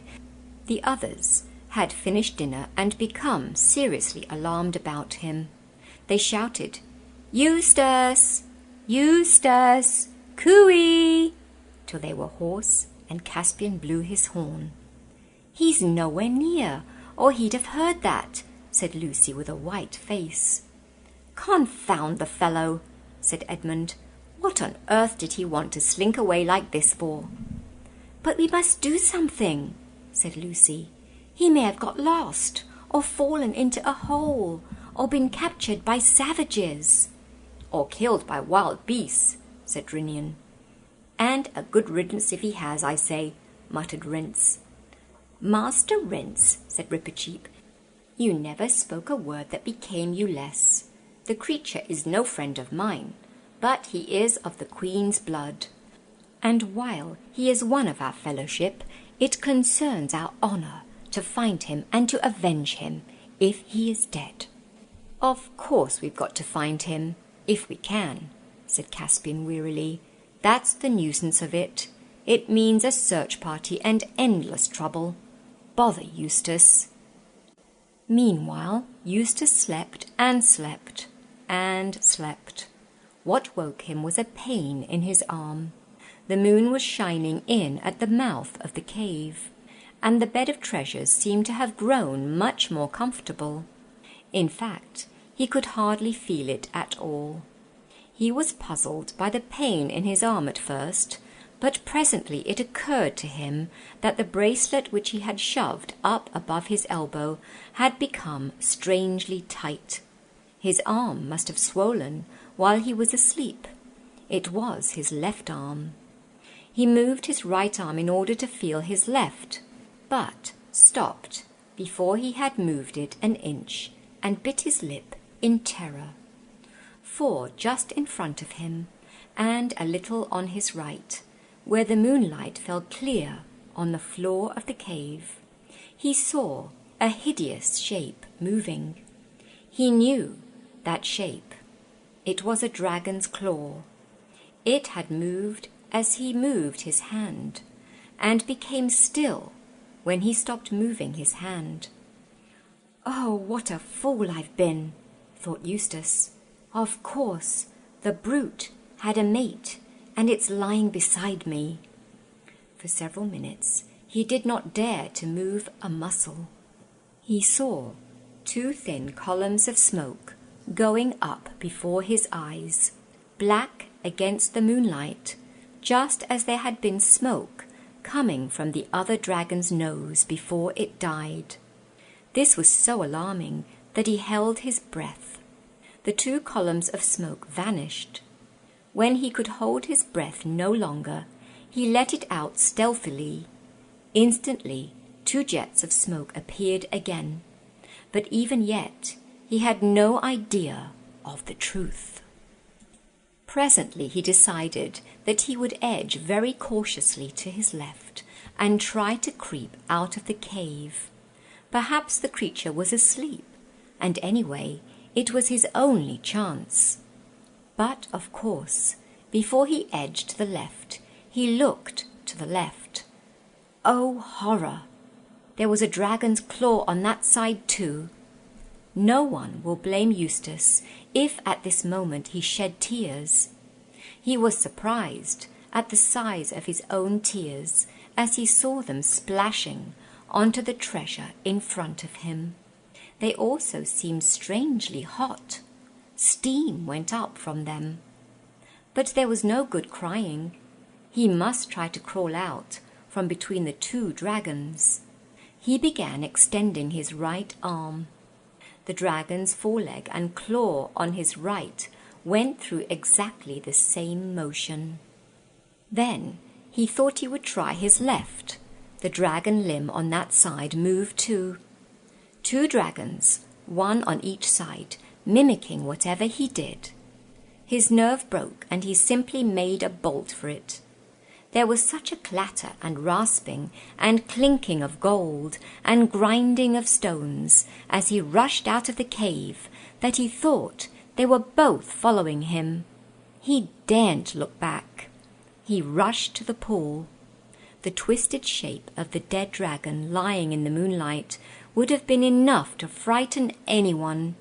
the others had finished dinner and become seriously alarmed about him. They shouted, "Eustace! Eustace! Cooey!" till they were hoarse, and Caspian blew his horn. "He's nowhere near, or he'd have heard that," said Lucy with a white face. "Confound the fellow," said Edmund. "What on earth did he want to slink away like this for?" "But we must do something," said Lucy. "He may have got lost, or fallen into a hole, or been captured by savages." "Or killed by wild beasts," said Drinian. "And a good riddance if he has, I say," muttered Rents. "Master Rents," said Rippercheap, "you never spoke a word that became you less. The creature is no friend of mine, but he is of the Queen's blood. And while he is one of our fellowship, it concerns our honour to find him and to avenge him if he is dead." "Of course we've got to find him, if we can," said Caspian wearily. "That's the nuisance of it. It means a search party and endless trouble. Bother Eustace." Meanwhile, Eustace slept and slept and slept. What woke him was a pain in his arm. The moon was shining in at the mouth of the cave, and the bed of treasures seemed to have grown much more comfortable. In fact, he could hardly feel it at all. He was puzzled by the pain in his arm at first, but presently it occurred to him that the bracelet which he had shoved up above his elbow had become strangely tight. His arm must have swollen while he was asleep. It was his left arm. He moved his right arm in order to feel his left, but stopped before he had moved it an inch, and bit his lip in terror. For just in front of him, and a little on his right, where the moonlight fell clear on the floor of the cave, he saw a hideous shape moving. He knew that shape. It was a dragon's claw. It had moved as he moved his hand, and became still when he stopped moving his hand. "Oh, what a fool I've been," thought Eustace. "Of course, the brute had a mate, and it's lying beside me." For several minutes he did not dare to move a muscle. He saw 2 thin columns of smoke going up before his eyes, black against the moonlight, just as there had been smoke coming from the other dragon's nose before it died. This was so alarming that he held his breath. The 2 columns of smoke vanished. When he could hold his breath no longer, he let it out stealthily. Instantly, 2 jets of smoke appeared again, but even yet he had no idea of the truth. Presently he decided that he would edge very cautiously to his left and try to creep out of the cave. Perhaps the creature was asleep, and anyway, it was his only chance. But, of course, before he edged to the left, he looked to the left. Oh, horror! There was a dragon's claw on that side too. No one will blame Eustace if at this moment he shed tears. He was surprised at the size of his own tears as he saw them splashing onto the treasure in front of him. They also seemed strangely hot. Steam went up from them. But there was no good crying. He must try to crawl out from between the two dragons. He began extending his right arm. The dragon's foreleg and claw on his right went through exactly the same motion. Then he thought he would try his left. The dragon limb on that side moved too. Two dragons, one on each side, mimicking whatever he did. His nerve broke, and he simply made a bolt for it. There was such a clatter and rasping and clinking of gold and grinding of stones as he rushed out of the cave that he thought they were both following him. He daren't look back. He rushed to the pool. The twisted shape of the dead dragon lying in the moonlight would have been enough to frighten anyone.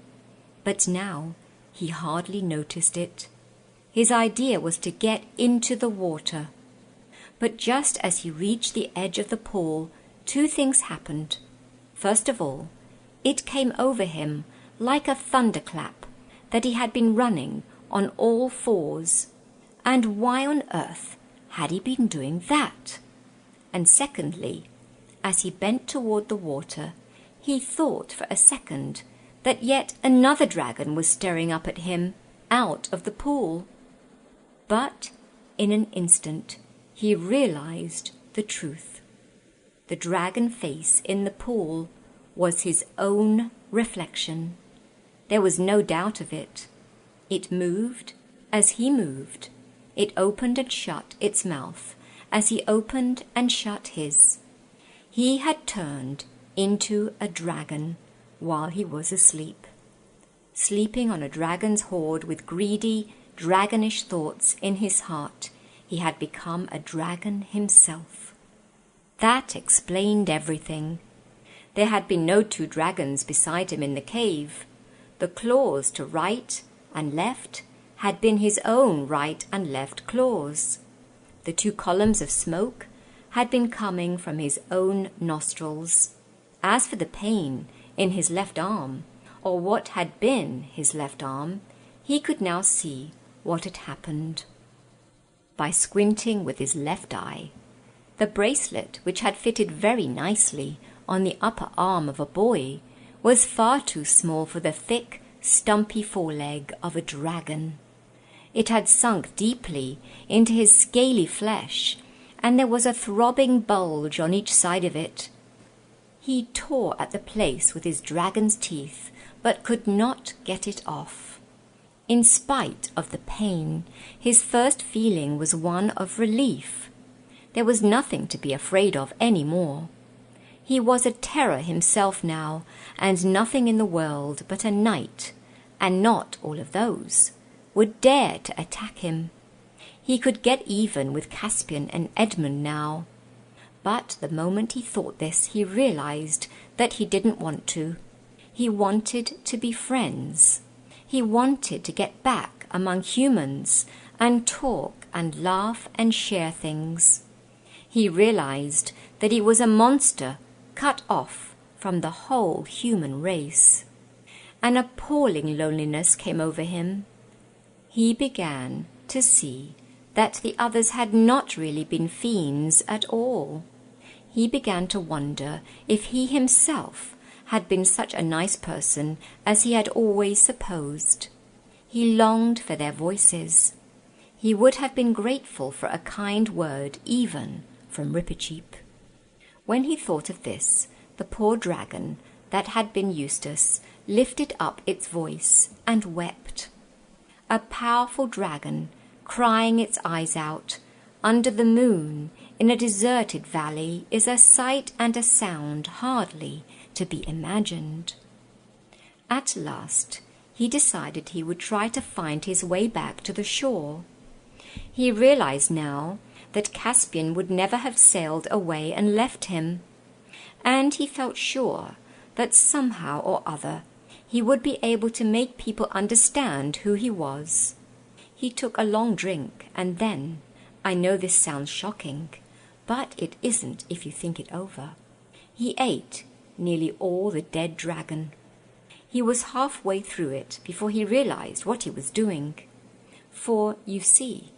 But now he hardly noticed it. His idea was to get into the water. But just as he reached the edge of the pool, two things happened. First of all, it came over him like a thunderclap that he had been running on all fours. And why on earth had he been doing that? And secondly, as he bent toward the water, he thought for a second that yet another dragon was staring up at him out of the pool. But in an instant he realized the truth. The dragon face in the pool was his own reflection. There was no doubt of it. It moved as he moved. It opened and shut its mouth as he opened and shut his. He had turned into a dragon while he was asleep. Sleeping on a dragon's hoard with greedy, dragonish thoughts in his heart, he had become a dragon himself. That explained everything. There had been no two dragons beside him in the cave. The claws to right and left had been his own right and left claws. The two columns of smoke had been coming from his own nostrils. As for the pain in his left arm, or what had been his left arm, he could now see what had happened. By squinting with his left eye, the bracelet, which had fitted very nicely on the upper arm of a boy, was far too small for the thick, stumpy foreleg of a dragon. It had sunk deeply into his scaly flesh, and there was a throbbing bulge on each side of it. He tore at the place with his dragon's teeth, but could not get it off. In spite of the pain, his first feeling was one of relief. There was nothing to be afraid of any more. He was a terror himself now, and nothing in the world but a knight, and not all of those, would dare to attack him. He could get even with Caspian and Edmund now. But the moment he thought this, he realized that he didn't want to. He wanted to be friends. He wanted to get back among humans and talk and laugh and share things. He realized that he was a monster cut off from the whole human race. An appalling loneliness came over him. He began to see that the others had not really been fiends at all. He began to wonder if he himself had been such a nice person as he had always supposed. He longed for their voices. He would have been grateful for a kind word even from Rippercheap. When he thought of this, the poor dragon that had been Eustace lifted up its voice and wept. A powerful dragon, crying its eyes out, under the moon, in a deserted valley, is a sight and a sound hardly to be imagined. At last, he decided he would try to find his way back to the shore. He realized now that Caspian would never have sailed away and left him, and he felt sure that somehow or other he would be able to make people understand who he was. He took a long drink, and then, I know this sounds shocking, but it isn't if you think it over, he ate nearly all the dead dragon. He was halfway through it before he realized what he was doing. For, you see,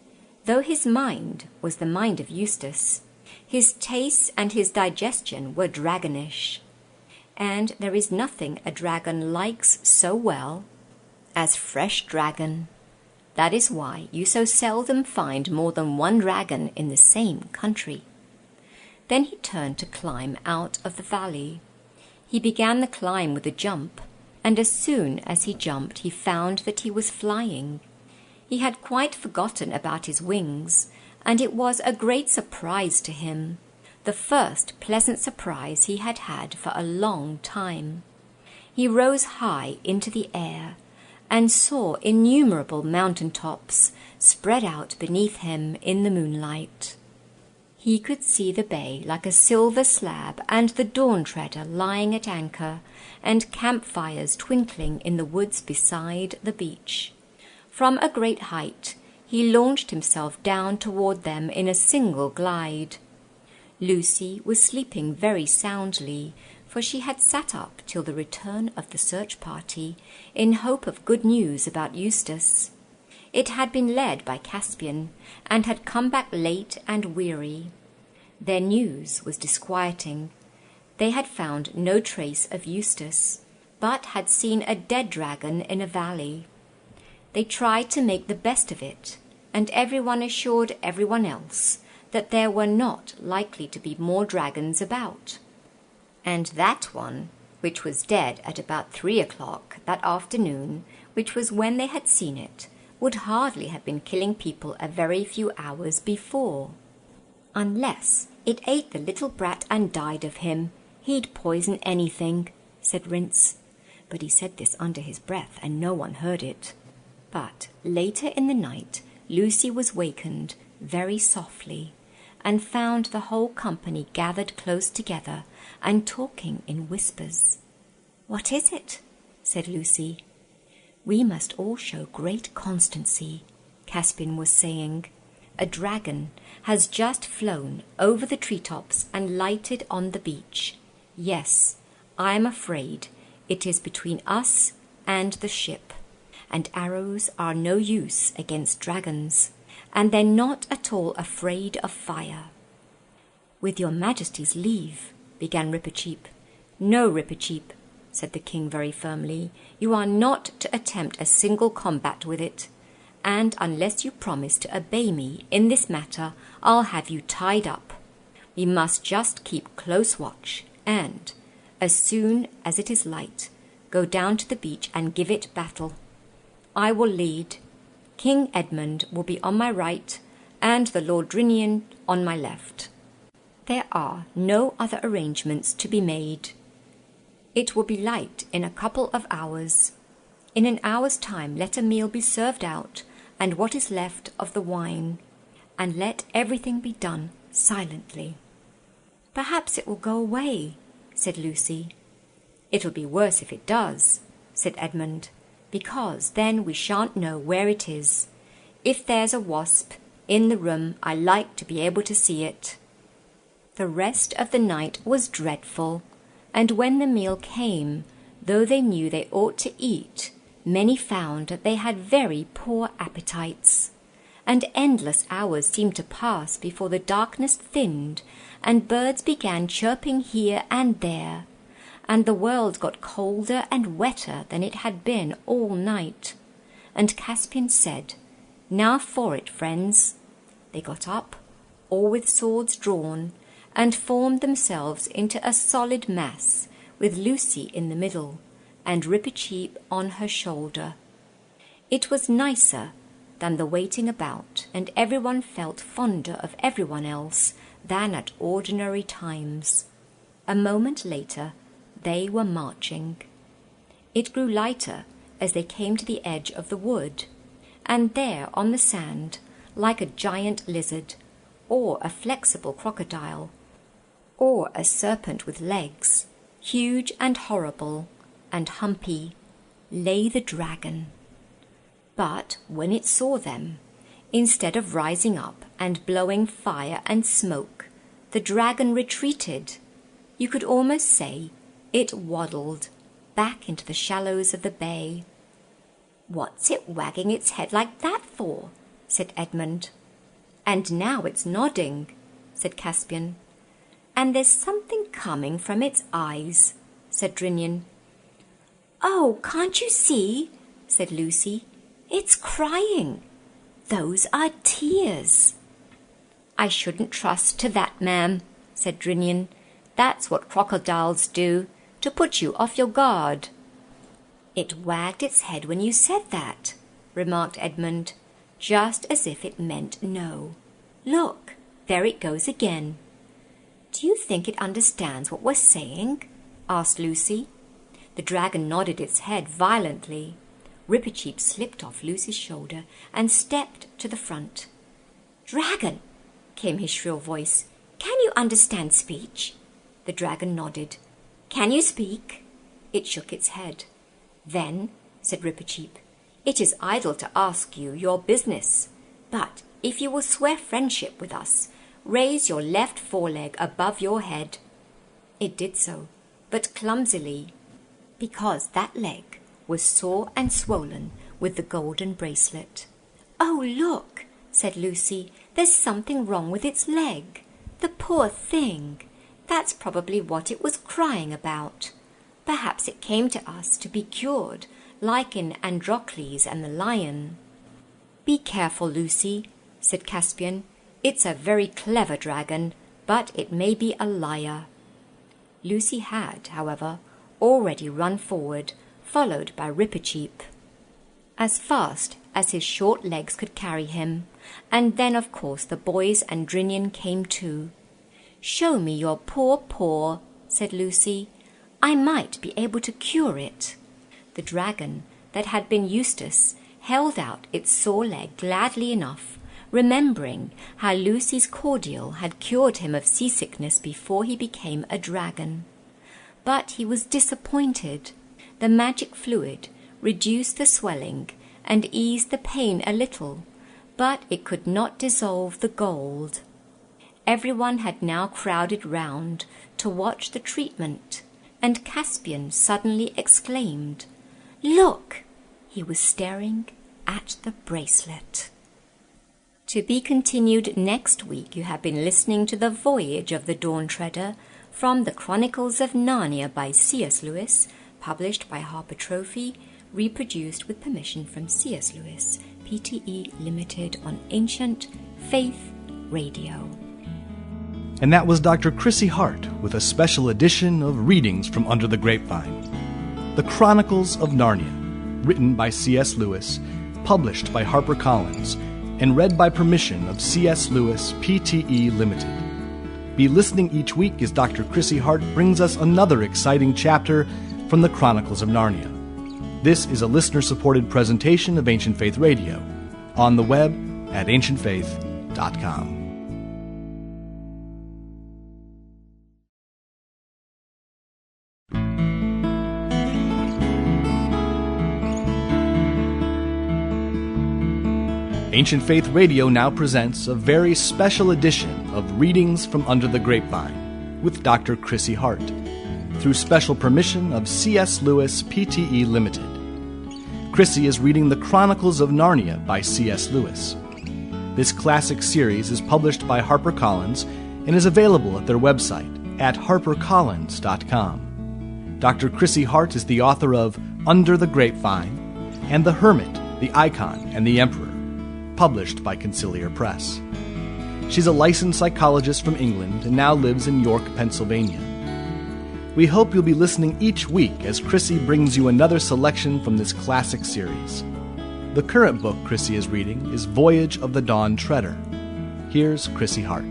though his mind was the mind of Eustace, his tastes and his digestion were dragonish, and there is nothing a dragon likes so well as fresh dragon. That is why you so seldom find more than one dragon in the same country. Then he turned to climb out of the valley. He began the climb with a jump, and as soon as he jumped he found that he was flying. He had quite forgotten about his wings, and it was a great surprise to him, the first pleasant surprise he had had for a long time. He rose high into the air, and saw innumerable mountain tops spread out beneath him in the moonlight. He could see the bay like a silver slab, and the Dawn Treader lying at anchor, and campfires twinkling in the woods beside the beach. From a great height he launched himself down toward them in a single glide. Lucy was sleeping very soundly, for she had sat up till the return of the search party in hope of good news about Eustace. It had been led by Caspian, and had come back late and weary. Their news was disquieting. They had found no trace of Eustace, but had seen a dead dragon in a valley. They tried to make the best of it, and everyone assured everyone else that there were not likely to be more dragons about. And that one, which was dead at about 3 o'clock that afternoon, which was when they had seen it, would hardly have been killing people a very few hours before. Unless it ate the little brat and died of him, he'd poison anything, said Rince. But he said this under his breath, and no one heard it. But later in the night, Lucy was wakened very softly, and found the whole company gathered close together and talking in whispers. "What is it?" said Lucy. "We must all show great constancy," Caspian was saying. "A dragon has just flown over the treetops and lighted on the beach. Yes, I am afraid it is between us and the ship, and arrows are no use against dragons, and they're not at all afraid of fire." "With your Majesty's leave," began Rippercheap. "No, Rippercheap," said the king very firmly. "You are not to attempt a single combat with it, and unless you promise to obey me in this matter, I'll have you tied up. We must just keep close watch, and, as soon as it is light, go down to the beach and give it battle. I will lead. King Edmund will be on my right, and the Lord Drinian on my left. There are no other arrangements to be made. It will be light in a couple of hours. In an hour's time let a meal be served out, and what is left of the wine, and let everything be done silently." "Perhaps it will go away," said Lucy. "It'll be worse if it does," said Edmund, "because then we shan't know where it is. If there's a wasp in the room, I like to be able to see it." The rest of the night was dreadful, and when the meal came, though they knew they ought to eat, many found that they had very poor appetites, and endless hours seemed to pass before the darkness thinned, and birds began chirping here and there, and the world got colder and wetter than it had been all night. And Caspian said, "Now for it, friends." They got up, all with swords drawn, and formed themselves into a solid mass, with Lucy in the middle, and Rippercheap on her shoulder. It was nicer than the waiting about, and everyone felt fonder of everyone else than at ordinary times. A moment later they were marching. It grew lighter as they came to the edge of the wood, and there on the sand, like a giant lizard, or a flexible crocodile, or a serpent with legs, huge and horrible and humpy, lay the dragon. But when it saw them, instead of rising up and blowing fire and smoke, the dragon retreated. You could almost say it waddled back into the shallows of the bay. "What's it wagging its head like that for?" said Edmund. "And now it's nodding," said Caspian. "And there's something coming from its eyes," said Drinian. "Oh, can't you see?" said Lucy. "It's crying. Those are tears." "I shouldn't trust to that, ma'am," said Drinian. "That's what crocodiles do, to put you off your guard." "It wagged its head when you said that," remarked Edmund, just as if it meant no. "Look, there it goes again." "Do you think it understands what we're saying?" asked Lucy. The dragon nodded its head violently. Rippercheap slipped off Lucy's shoulder and stepped to the front. "Dragon," came his shrill voice, "can you understand speech?" The dragon nodded. "Can you speak?" It shook its head. "Then," said Rippercheap, "it is idle to ask you your business. But if you will swear friendship with us, raise your left foreleg above your head." It did so, but clumsily, because that leg was sore and swollen with the golden bracelet. "Oh, look," said Lucy, "there's something wrong with its leg. The poor thing. That's probably what it was crying about. Perhaps it came to us to be cured, like in Androcles and the lion." "Be careful, Lucy," said Caspian. "It's a very clever dragon, but it may be a liar." Lucy had, however, already run forward, followed by Rippercheap, as fast as his short legs could carry him, and then, of course, the boys and Drinian came too. "Show me your poor paw," said Lucy. "I might be able to cure it." The dragon, that had been Eustace, held out its sore leg gladly enough, remembering how Lucy's cordial had cured him of seasickness before he became a dragon. But he was disappointed. The magic fluid reduced the swelling and eased the pain a little, but it could not dissolve the gold. Everyone had now crowded round to watch the treatment, and Caspian suddenly exclaimed, "Look!" He was staring at the bracelet. To be continued next week. You have been listening to The Voyage of the Dawn Treader from the Chronicles of Narnia by C.S. Lewis, published by Harper Trophy, reproduced with permission from C.S. Lewis, Pte. Limited, on Ancient Faith Radio. And that was Dr. Chrissy Hart with a special edition of Readings from Under the Grapevine. The Chronicles of Narnia, written by C.S. Lewis, published by HarperCollins, and read by permission of C.S. Lewis, Pte. Limited. Be listening each week as Dr. Chrissy Hart brings us another exciting chapter from the Chronicles of Narnia. This is a listener-supported presentation of Ancient Faith Radio, on the web at ancientfaith.com. Ancient Faith Radio now presents a very special edition of Readings from Under the Grapevine with Dr. Chrissy Hart, through special permission of C.S. Lewis, Pte. Limited. Chrissy is reading The Chronicles of Narnia by C.S. Lewis. This classic series is published by HarperCollins and is available at their website at harpercollins.com. Dr. Chrissy Hart is the author of Under the Grapevine and The Hermit, the Icon, and the Emperor, published by Conciliar Press. She's a licensed psychologist from England and now lives in York, Pennsylvania. We hope you'll be listening each week as Chrissy brings you another selection from this classic series. The current book Chrissy is reading is Voyage of the Dawn Treader. Here's Chrissy Hart.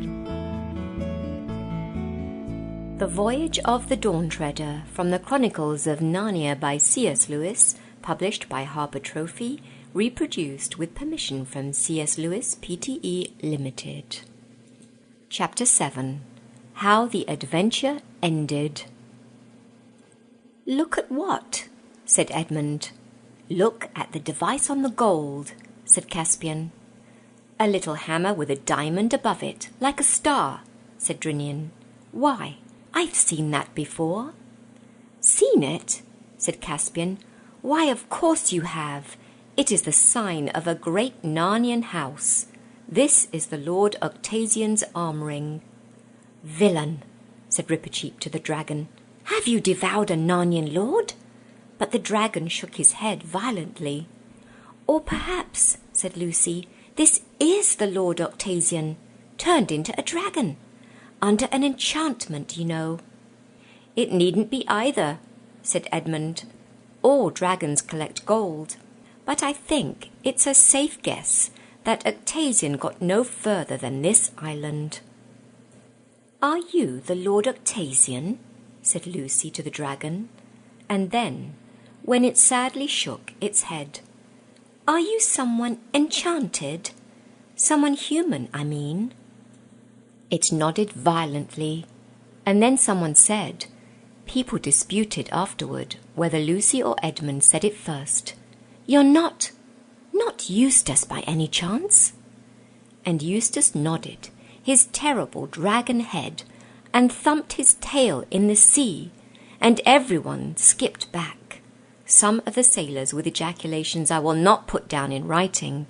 The Voyage of the Dawn Treader from the Chronicles of Narnia by C.S. Lewis, published by Harper Trophy, reproduced with permission from C.S. Lewis, Pte. Limited. Chapter 7. How the Adventure Ended. "Look at what?" said Edmund. "Look at the device on the gold," said Caspian. "A little hammer with a diamond above it, like a star," said Drinian. "Why, I've seen that before." "Seen it?" said Caspian. "Why, of course you have. It is the sign of a great Narnian house. This is the Lord Octavian's arm ring." "Villain," said Rippercheap to the dragon, "have you devoured a Narnian lord?" But the dragon shook his head violently. "Or perhaps," said Lucy, "this is the Lord Octavian, turned into a dragon. Under an enchantment, you know." "It needn't be either," said Edmund. "All dragons collect gold. But I think it's a safe guess that Octavian got no further than this island." "Are you the Lord Octavian?" said Lucy to the dragon. And then, when it sadly shook its head, "Are you someone enchanted? Someone human, I mean?" It nodded violently, and then someone said, people disputed afterward whether Lucy or Edmund said it first, "You're not Eustace by any chance?" And Eustace nodded his terrible dragon head and thumped his tail in the sea, and everyone skipped back, some of the sailors with ejaculations I will not put down in writing,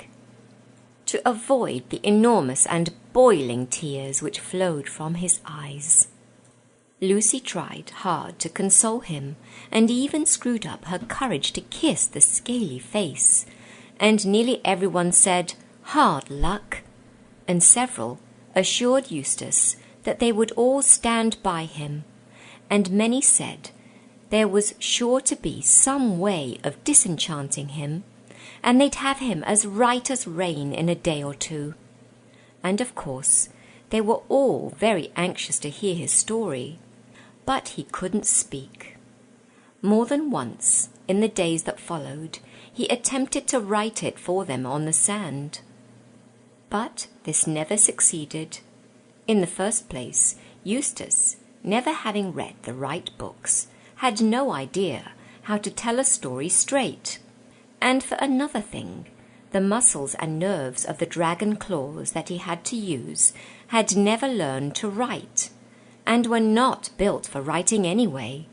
to avoid the enormous and boiling tears which flowed from his eyes. Lucy tried hard to console him, and even screwed up her courage to kiss the scaly face, and nearly everyone said, "Hard luck," and several assured Eustace that they would all stand by him, and many said there was sure to be some way of disenchanting him, and they'd have him as right as rain in a day or two. And of course they were all very anxious to hear his story, but he couldn't speak. More than once, in the days that followed, he attempted to write it for them on the sand. But this never succeeded. In the first place, Eustace, never having read the right books, had no idea how to tell a story straight. And for another thing, the muscles and nerves of the dragon claws that he had to use had never learned to write, and were not built for writing anyway.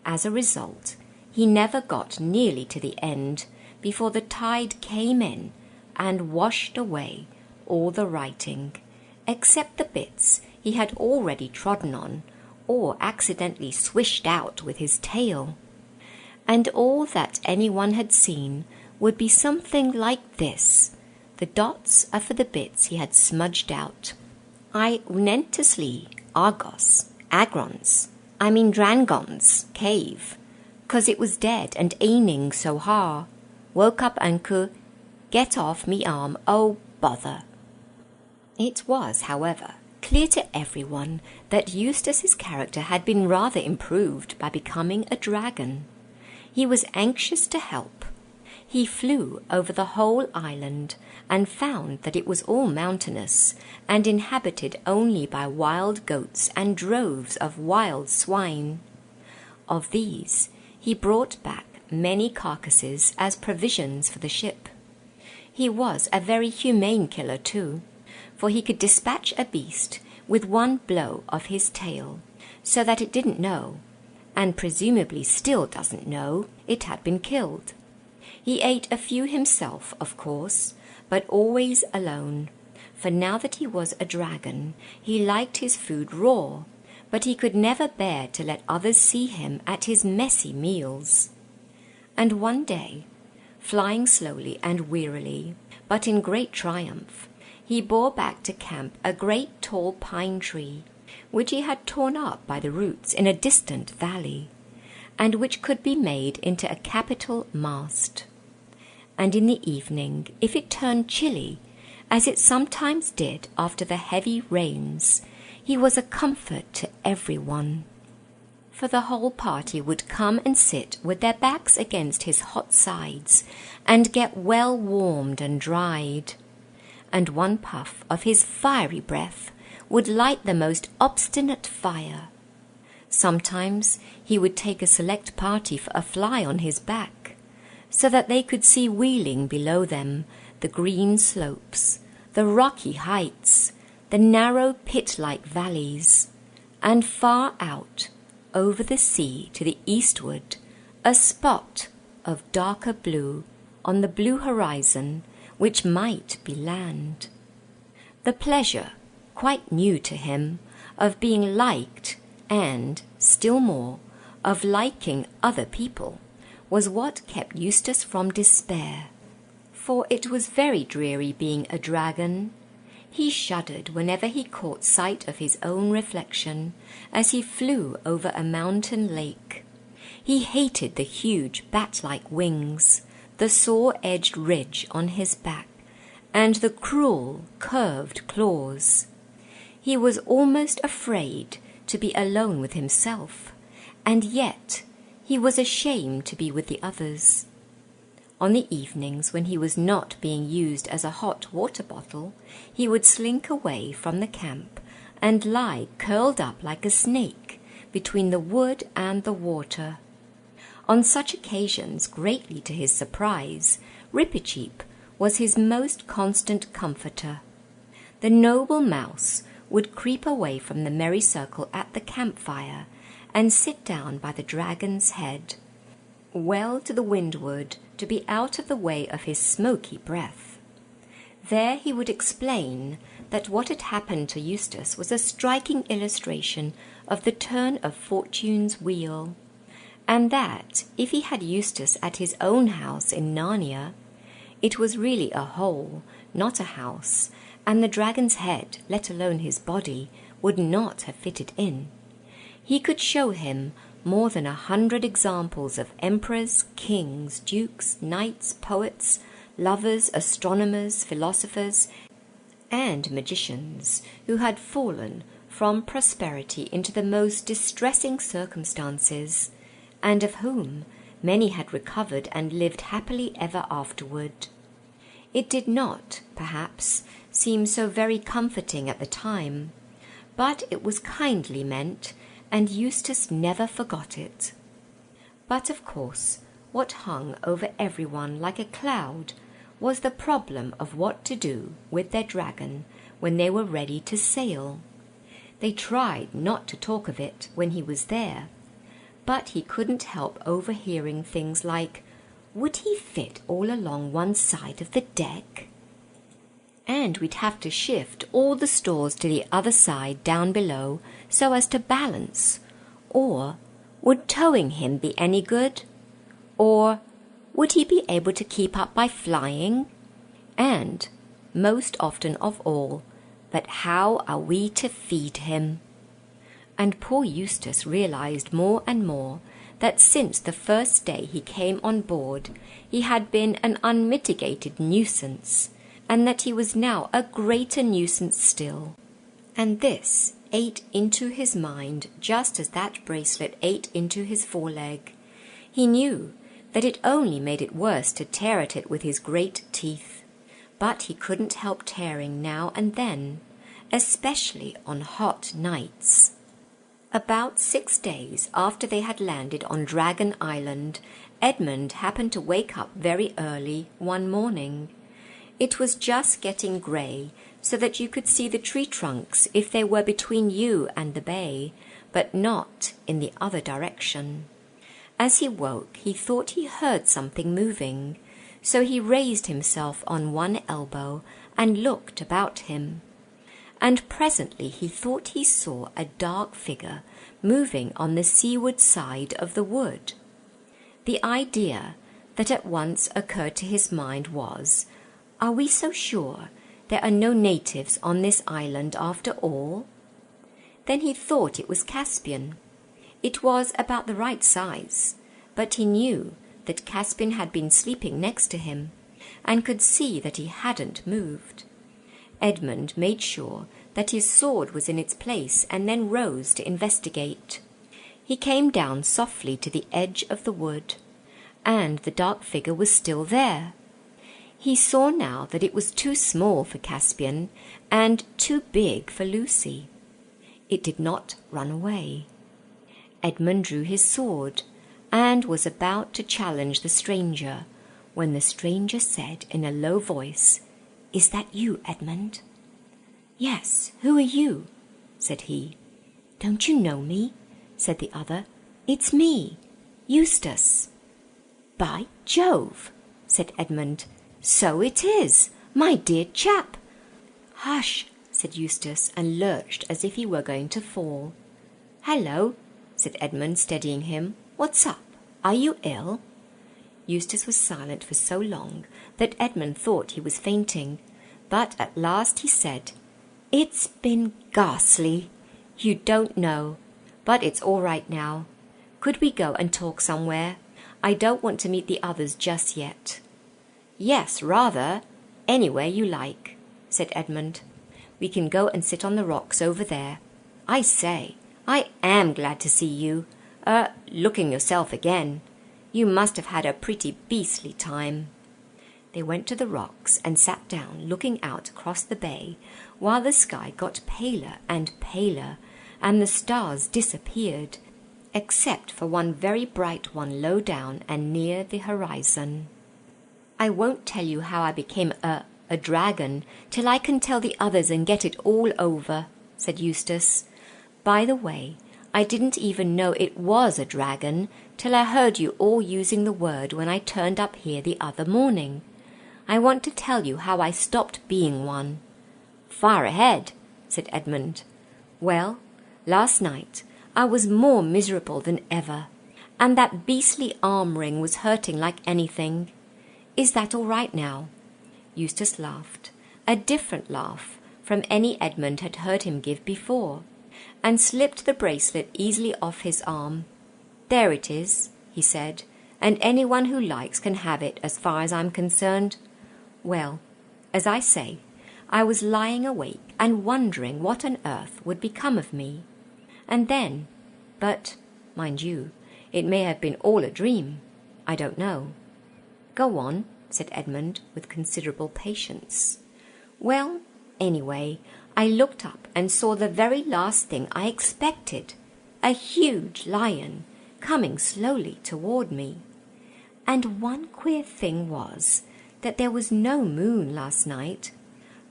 As a result, he never got nearly to the end before the tide came in and washed away all the writing, except the bits he had already trodden on or accidentally swished out with his tail. And all that anyone had seen would be something like this. The dots are for the bits he had smudged out. unanimously, Argos, Agrons, Drangons, cave, 'cause it was dead and aining so hard. Woke up and could get off me arm, oh bother. It was, however, clear to everyone that Eustace's character had been rather improved by becoming a dragon. He was anxious to help. He flew over the whole island and found that it was all mountainous and inhabited only by wild goats and droves of wild swine. Of these he brought back many carcasses as provisions for the ship. He was a very humane killer too, for he could dispatch a beast with one blow of his tail, so that it didn't know, and presumably still doesn't know, it had been killed. He ate a few himself, of course, but always alone, for now that he was a dragon, he liked his food raw, but he could never bear to let others see him at his messy meals. And one day, flying slowly and wearily, but in great triumph, he bore back to camp a great tall pine tree, which he had torn up by the roots in a distant valley, and which could be made into a capital mast. And in the evening, if it turned chilly, as it sometimes did after the heavy rains, he was a comfort to everyone. For the whole party would come and sit with their backs against his hot sides and get well warmed and dried. And one puff of his fiery breath would light the most obstinate fire. Sometimes he would take a select party for a fly on his back, so that they could see wheeling below them the green slopes, the rocky heights, the narrow pit-like valleys, and far out, over the sea to the eastward, a spot of darker blue on the blue horizon which might be land. The pleasure, quite new to him, of being liked and, still more, of liking other people, was what kept Eustace from despair. For it was very dreary being a dragon. He shuddered whenever he caught sight of his own reflection as he flew over a mountain lake. He hated the huge bat-like wings, the saw-edged ridge on his back, and the cruel, curved claws. He was almost afraid to be alone with himself, and yet he was ashamed to be with the others. On the evenings when he was not being used as a hot water bottle, he would slink away from the camp and lie curled up like a snake between the wood and the water. On such occasions, greatly to his surprise, Rippercheap was his most constant comforter. The noble mouse would creep away from the merry circle at the campfire and sit down by the dragon's head, well to the windward to be out of the way of his smoky breath. There he would explain that what had happened to Eustace was a striking illustration of the turn of fortune's wheel, and that if he had Eustace at his own house in Narnia, it was really a hole, not a house, and the dragon's head, let alone his body, would not have fitted in. He could show him more than 100 examples of emperors, kings, dukes, knights, poets, lovers, astronomers, philosophers, and magicians who had fallen from prosperity into the most distressing circumstances, and of whom many had recovered and lived happily ever afterward. It did not, perhaps, seem so very comforting at the time, but it was kindly meant, and Eustace never forgot it. But of course, what hung over everyone like a cloud was the problem of what to do with their dragon when they were ready to sail. They tried not to talk of it when he was there, but he couldn't help overhearing things like, would he fit all along one side of the deck? And we'd have to shift all the stores to the other side down below so as to balance. Or, would towing him be any good? Or, would he be able to keep up by flying? And, most often of all, but how are we to feed him? And poor Eustace realized more and more that since the first day he came on board he had been an unmitigated nuisance, and that he was now a greater nuisance still. And this ate into his mind just as that bracelet ate into his foreleg. He knew that it only made it worse to tear at it with his great teeth, but he couldn't help tearing now and then, especially on hot nights. About 6 days after they had landed on Dragon Island, Edmund happened to wake up very early one morning. It was just getting grey, so that you could see the tree trunks if they were between you and the bay, but not in the other direction. As he woke, he thought he heard something moving, so he raised himself on one elbow and looked about him. And presently he thought he saw a dark figure moving on the seaward side of the wood. The idea that at once occurred to his mind was, are we so sure there are no natives on this island after all? Then he thought it was Caspian. It was about the right size, but he knew that Caspian had been sleeping next to him, and could see that he hadn't moved. Edmund made sure that his sword was in its place and then rose to investigate. He came down softly to the edge of the wood, and the dark figure was still there. He saw now that it was too small for Caspian and too big for Lucy. It did not run away. Edmund drew his sword and was about to challenge the stranger when the stranger said in a low voice, "Is that you, Edmund?" "Yes, who are you?" said he. "Don't you know me?" said the other. "It's me, Eustace." "By Jove," said Edmund, "so it is, my dear chap." "Hush," said Eustace, and lurched as if he were going to fall. "Hello," said Edmund, steadying him. "What's up? Are you ill?" Eustace was silent for so long that Edmund thought he was fainting, but at last he said, "It's been ghastly. You don't know, but it's all right now. Could we go and talk somewhere? I don't want to meet the others just yet." "Yes, rather. Anywhere you like," said Edmund. "We can go and sit on the rocks over there. I say, I am glad to see you. Looking yourself again. You must have had a pretty beastly time." They went to the rocks and sat down, looking out across the bay, while the sky got paler and paler, and the stars disappeared, except for one very bright one low down and near the horizon. "I won't tell you how I became a dragon till I can tell the others and get it all over," said Eustace. "By the way, I didn't even know it was a dragon till I heard you all using the word when I turned up here the other morning. I want to tell you how I stopped being one." "Far ahead," said Edmund. "Well, last night I was more miserable than ever, and that beastly arm ring was hurting like anything. Is that all right now?" Eustace laughed, a different laugh from any Edmund had heard him give before, and slipped the bracelet easily off his arm. "There it is," he said, "and anyone who likes can have it as far as I'm concerned. Well, as I say, I was lying awake and wondering what on earth would become of me. And then, but, mind you, it may have been all a dream. I don't know." "Go on," said Edmund with considerable patience. "Well, anyway, I looked up and saw the very last thing I expected, a huge lion coming slowly toward me. And one queer thing was that there was no moon last night,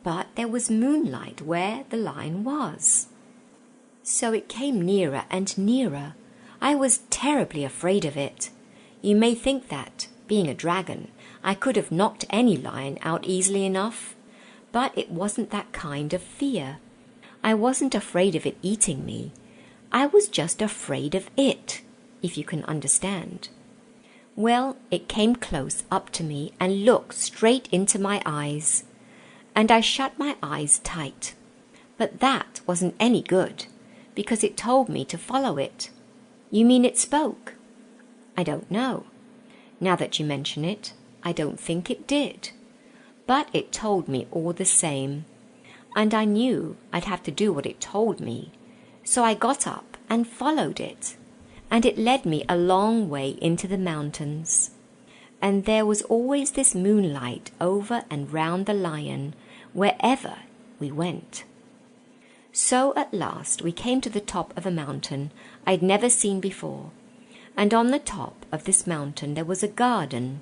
but there was moonlight where the lion was. So it came nearer and nearer. I was terribly afraid of it. You may think that, being a dragon, I could have knocked any lion out easily enough, but it wasn't that kind of fear. I wasn't afraid of it eating me. I was just afraid of it, if you can understand. Well, it came close up to me and looked straight into my eyes, and I shut my eyes tight. But that wasn't any good, because it told me to follow it." "You mean it spoke?" "I don't know. Now that you mention it, I don't think it did. But it told me all the same, and I knew I'd have to do what it told me, so I got up and followed it, and it led me a long way into the mountains. And there was always this moonlight over and round the lion wherever we went. So at last we came to the top of a mountain I'd never seen before, and on the top of this mountain there was a garden,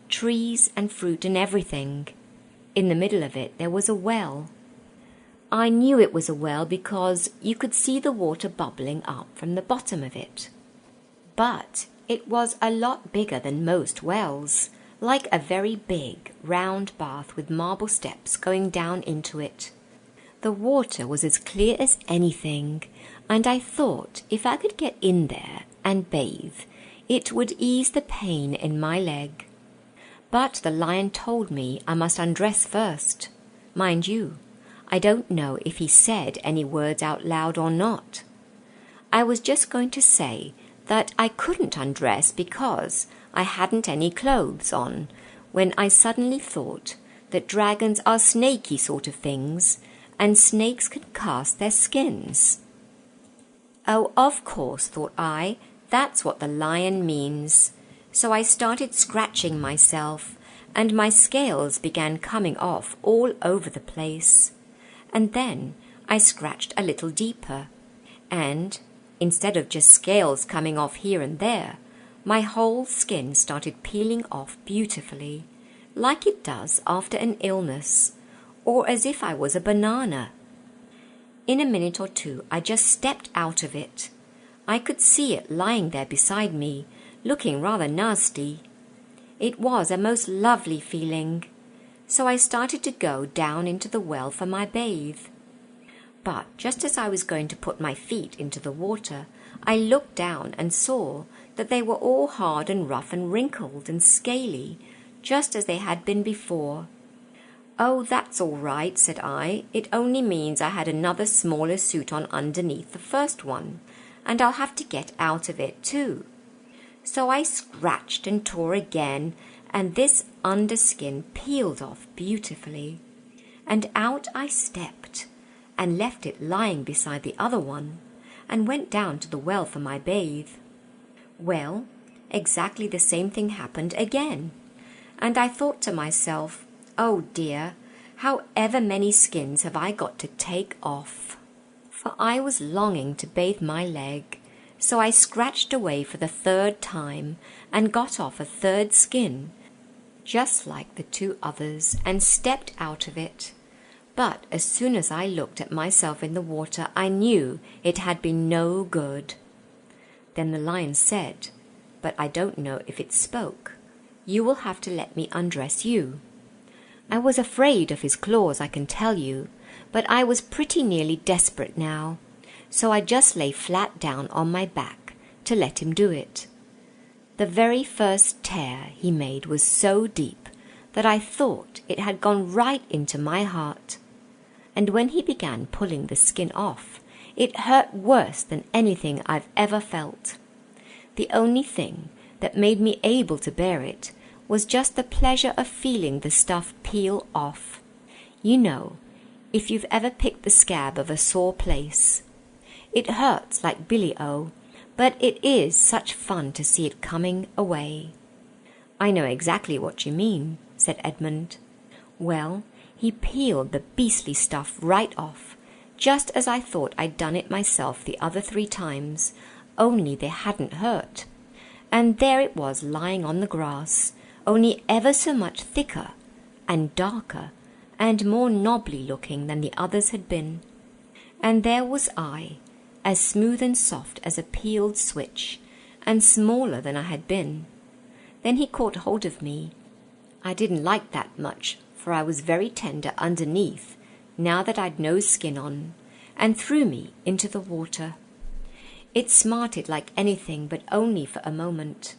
trees and fruit and everything. In the middle of it there was a well. I knew it was a well because you could see the water bubbling up from the bottom of it. But it was a lot bigger than most wells, like a very big, round bath with marble steps going down into it. The water was as clear as anything, and I thought if I could get in there and bathe, it would ease the pain in my leg. But the lion told me I must undress first. Mind you, I don't know if he said any words out loud or not. I was just going to say that I couldn't undress because I hadn't any clothes on, when I suddenly thought that dragons are snaky sort of things, and snakes can cast their skins. Oh, of course, thought I, that's what the lion means. So I started scratching myself, and my scales began coming off all over the place. And then I scratched a little deeper, and instead of just scales coming off here and there, my whole skin started peeling off beautifully, like it does after an illness, or as if I was a banana. In a minute or two I just stepped out of it. I could see it lying there beside me, looking rather nasty. It was a most lovely feeling, so I started to go down into the well for my bathe. But just as I was going to put my feet into the water, I looked down and saw that they were all hard and rough and wrinkled and scaly, just as they had been before. "Oh, that's all right," said I. "It only means I had another smaller suit on underneath the first one, and I'll have to get out of it too." So I scratched and tore again, and this underskin peeled off beautifully. And out I stepped, and left it lying beside the other one, and went down to the well for my bathe. Well, exactly the same thing happened again, and I thought to myself, "Oh dear, however many skins have I got to take off?" For I was longing to bathe my leg, so I scratched away for the third time and got off a third skin, just like the two others, and stepped out of it. But as soon as I looked at myself in the water, I knew it had been no good. Then the lion said, but I don't know if it spoke, "You will have to let me undress you." I was afraid of his claws, I can tell you, but I was pretty nearly desperate now, so I just lay flat down on my back to let him do it. The very first tear he made was so deep that I thought it had gone right into my heart. And when he began pulling the skin off, it hurt worse than anything I've ever felt. The only thing that made me able to bear it was just the pleasure of feeling the stuff peel off. You know, if you've ever picked the scab of a sore place. It hurts like billy-o, but it is such fun to see it coming away. "I know exactly what you mean," said Edmund. Well, he peeled the beastly stuff right off, just as I thought I'd done it myself the other 3 times, only they hadn't hurt. And there it was lying on the grass, only ever so much thicker and darker and more knobbly looking than the others had been. And there was I, as smooth and soft as a peeled switch, and smaller than I had been. Then he caught hold of me. I didn't like that much, for I was very tender underneath, now that I'd no skin on, and threw me into the water. It smarted like anything, but only for a moment.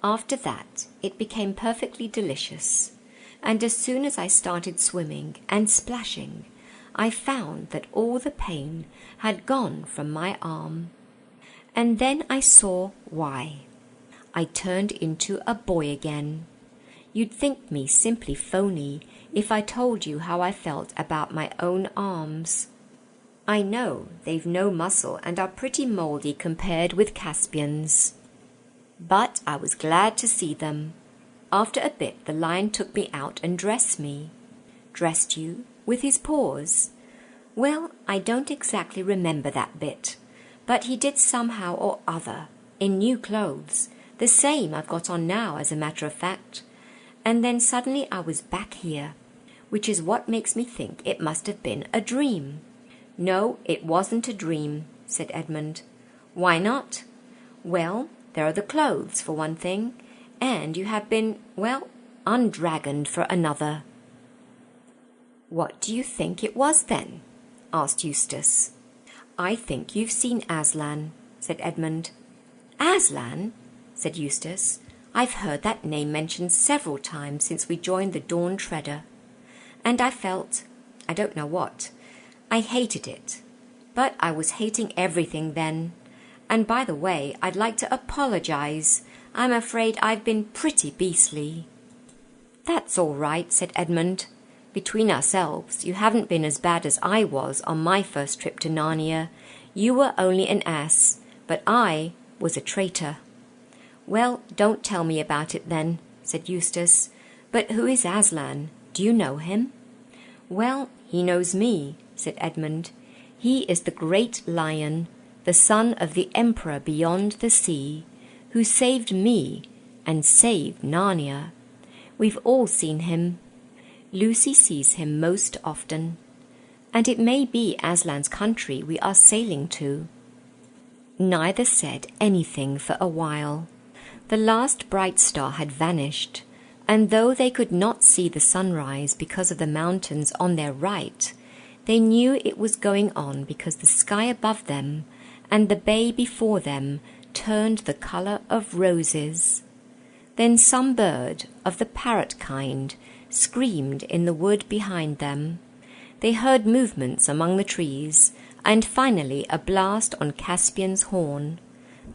After that, it became perfectly delicious, and as soon as I started swimming and splashing, I found that all the pain had gone from my arm. And then I saw why. I turned into a boy again. You'd think me simply phony if I told you how I felt about my own arms. I know they've no muscle and are pretty mouldy compared with Caspian's. But I was glad to see them. After a bit the lion took me out and dressed me. Dressed you? With his paws? Well, I don't exactly remember that bit, but he did somehow or other, in new clothes, the same I've got on now, as a matter of fact. And then suddenly I was back here, which is what makes me think it must have been a dream. "No, it wasn't a dream," said Edmund. "Why not?" "Well, there are the clothes, for one thing, and you have been, well, undragoned for another." "What do you think it was, then?" asked Eustace. "I think you've seen Aslan," said Edmund. "Aslan?" said Eustace. "I've heard that name mentioned several times since we joined the Dawn Treader. And I felt, I don't know what. I hated it. But I was hating everything then. And by the way, I'd like to apologize. I'm afraid I've been pretty beastly." "That's all right," said Edmund. "Between ourselves, you haven't been as bad as I was on my first trip to Narnia. You were only an ass, but I was a traitor." "Well, don't tell me about it then," said Eustace. "But who is Aslan? Do you know him?" "Well, he knows me," said Edmund. "He is the great lion, the son of the emperor beyond the sea, who saved me and saved Narnia. We've all seen him. Lucy sees him most often. And it may be Aslan's country we are sailing to." Neither said anything for a while. The last bright star had vanished, and though they could not see the sunrise because of the mountains on their right, they knew it was going on because the sky above them and the bay before them turned the colour of roses. Then some bird of the parrot kind screamed in the wood behind them. They heard movements among the trees, and finally a blast on Caspian's horn.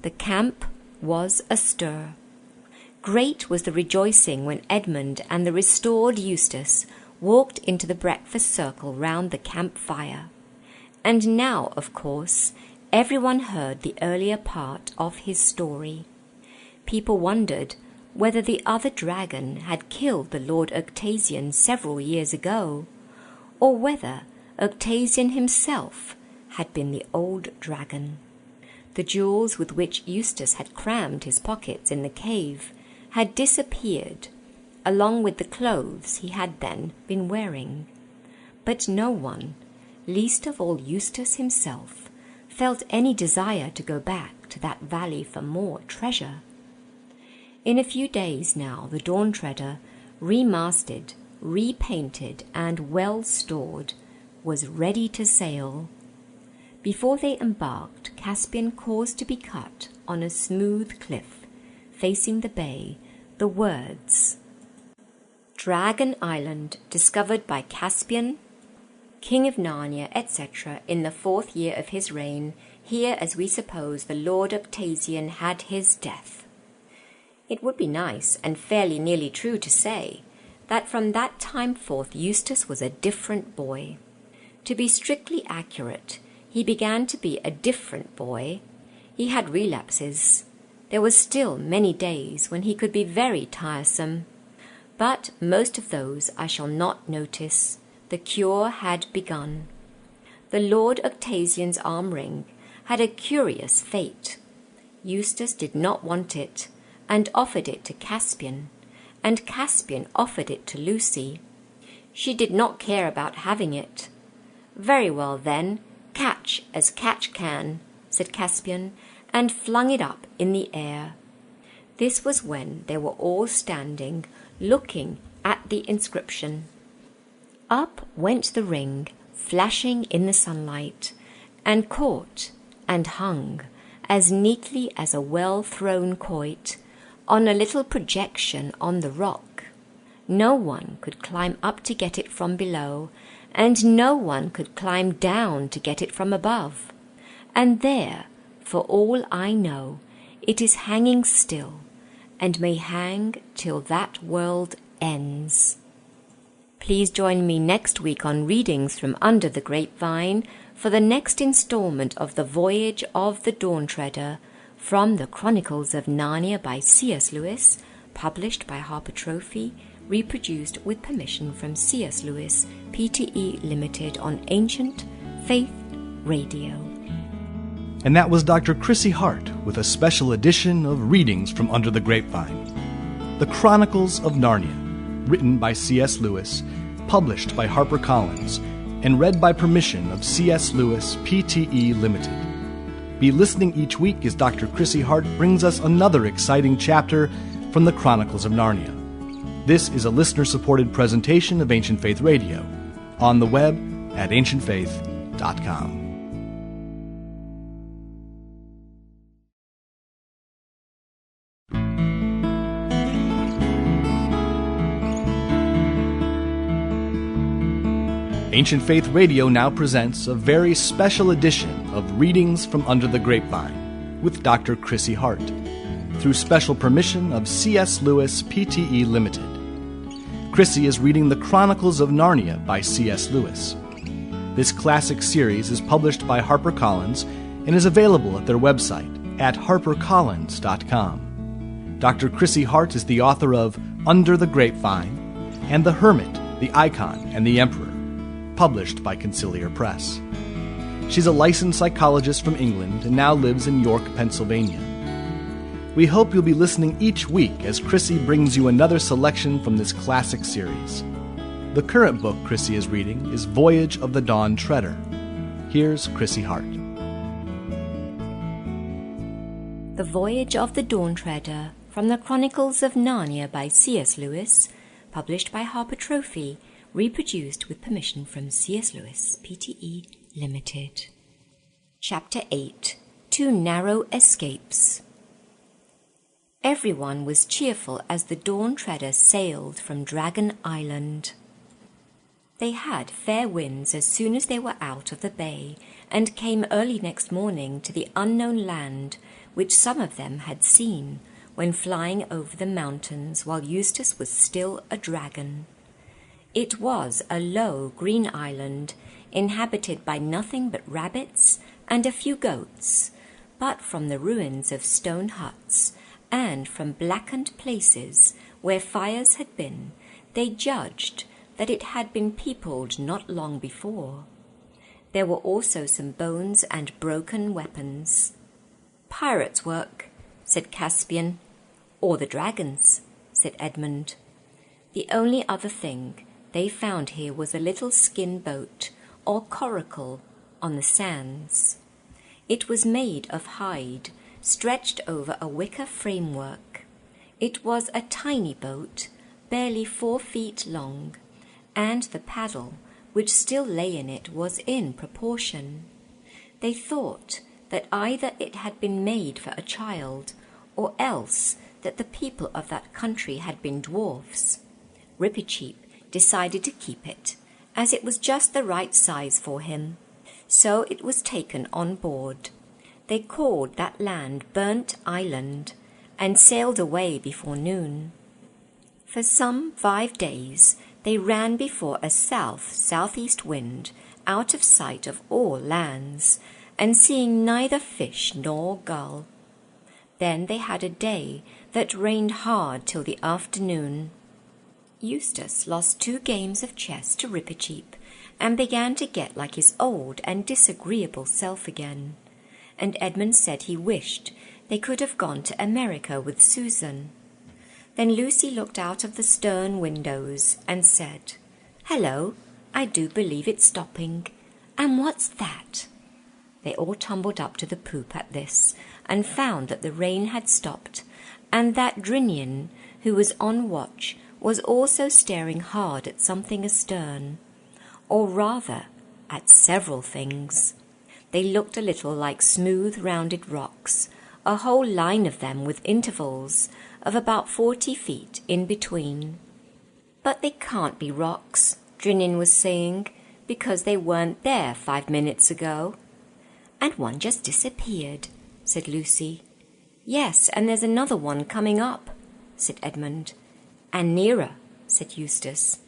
The camp was astir. Great was the rejoicing when Edmund and the restored Eustace walked into the breakfast circle round the camp-fire. And now, of course, everyone heard the earlier part of his story. People wondered whether the other dragon had killed the Lord Octavian several years ago, or whether Octavian himself had been the old dragon. The jewels with which Eustace had crammed his pockets in the cave had disappeared, along with the clothes he had then been wearing. But no one, least of all Eustace himself, felt any desire to go back to that valley for more treasure. In a few days now the Dawn Treader, remastered, repainted, and well stored, was ready to sail. Before they embarked, Caspian caused to be cut on a smooth cliff, facing the bay, the words, "Dragon Island, discovered by Caspian, King of Narnia, etc., in the 4th year of his reign, here, as we suppose, the Lord Octavian had his death." It would be nice, and fairly nearly true to say, that from that time forth Eustace was a different boy. To be strictly accurate, he began to be a different boy. He had relapses. There were still many days when he could be very tiresome, but most of those I shall not notice. The cure had begun. The Lord Octavian's arm ring had a curious fate. Eustace did not want it, and offered it to Caspian, and Caspian offered it to Lucy. She did not care about having it. "Very well, then, catch as catch can," said Caspian, and flung it up in the air. This was when they were all standing, looking at the inscription. Up went the ring, flashing in the sunlight, and caught and hung, as neatly as a well-thrown quoit, on a little projection on the rock. No one could climb up to get it from below, and no one could climb down to get it from above. And there, for all I know, it is hanging still, and may hang till that world ends. Please join me next week on Readings from Under the Grapevine for the next installment of the Voyage of the Dawn Treader from the Chronicles of Narnia by C.S. Lewis, published by Harper Trophy, reproduced with permission from C.S. Lewis, Pte. Limited on Ancient Faith Radio. And that was Dr. Chrissy Hart with a special edition of Readings from Under the Grapevine. The Chronicles of Narnia, written by C.S. Lewis, published by HarperCollins, and read by permission of C.S. Lewis, Pte. Limited. Be listening each week as Dr. Chrissy Hart brings us another exciting chapter from the Chronicles of Narnia. This is a listener-supported presentation of Ancient Faith Radio, on the web at ancientfaith.com. Ancient Faith Radio now presents a very special edition of Readings from Under the Grapevine with Dr. Chrissy Hart, through special permission of C.S. Lewis, Pte. Limited. Chrissy is reading The Chronicles of Narnia by C.S. Lewis. This classic series is published by HarperCollins and is available at their website at harpercollins.com. Dr. Chrissy Hart is the author of Under the Grapevine, and The Hermit, the Icon, and the Emperor, published by Conciliar Press. She's a licensed psychologist from England and now lives in York, Pennsylvania. We hope you'll be listening each week as Chrissy brings you another selection from this classic series. The current book Chrissy is reading is Voyage of the Dawn Treader. Here's Chrissy Hart. The Voyage of the Dawn Treader from the Chronicles of Narnia by C.S. Lewis, published by Harper Trophy, reproduced with permission from C.S. Lewis, Pte. Limited. Chapter 8. Two Narrow Escapes. Everyone was cheerful as the Dawn Treader sailed from Dragon Island. They had fair winds as soon as they were out of the bay, and came early next morning to the unknown land which some of them had seen when flying over the mountains while Eustace was still a dragon. It was a low green island, inhabited by nothing but rabbits and a few goats, but from the ruins of stone huts and from blackened places where fires had been, they judged that it had been peopled not long before. There were also some bones and broken weapons. "Pirates' work," said Caspian. "Or the dragons," said Edmund. The only other thing they found here was a little skin boat, or coracle, on the sands. It was made of hide, stretched over a wicker framework. It was a tiny boat, barely 4 feet long, and the paddle, which still lay in it, was in proportion. They thought that either it had been made for a child, or else that the people of that country had been dwarfs. Rippycheap decided to keep it, as it was just the right size for him, so it was taken on board. They called that land Burnt Island, and sailed away before noon. For some 5 days they ran before a south-southeast wind, out of sight of all lands, and seeing neither fish nor gull. Then they had a day that rained hard till the afternoon. Eustace lost 2 games of chess to Rippycheap, and began to get like his old and disagreeable self again, and Edmund said he wished they could have gone to America with Susan. Then Lucy looked out of the stern windows and said, "Hello, I do believe it's stopping. And what's that?" They all tumbled up to the poop at this, and found that the rain had stopped, and that Drinian, who was on watch, was also staring hard at something astern, or rather at several things. They looked a little like smooth rounded rocks, a whole line of them with intervals of about 40 feet in between. "But they can't be rocks," Drinian was saying, "because they weren't there 5 minutes ago." "And one just disappeared," said Lucy. "Yes, and there's another one coming up," said Edmund. "And nearer," said Eustace.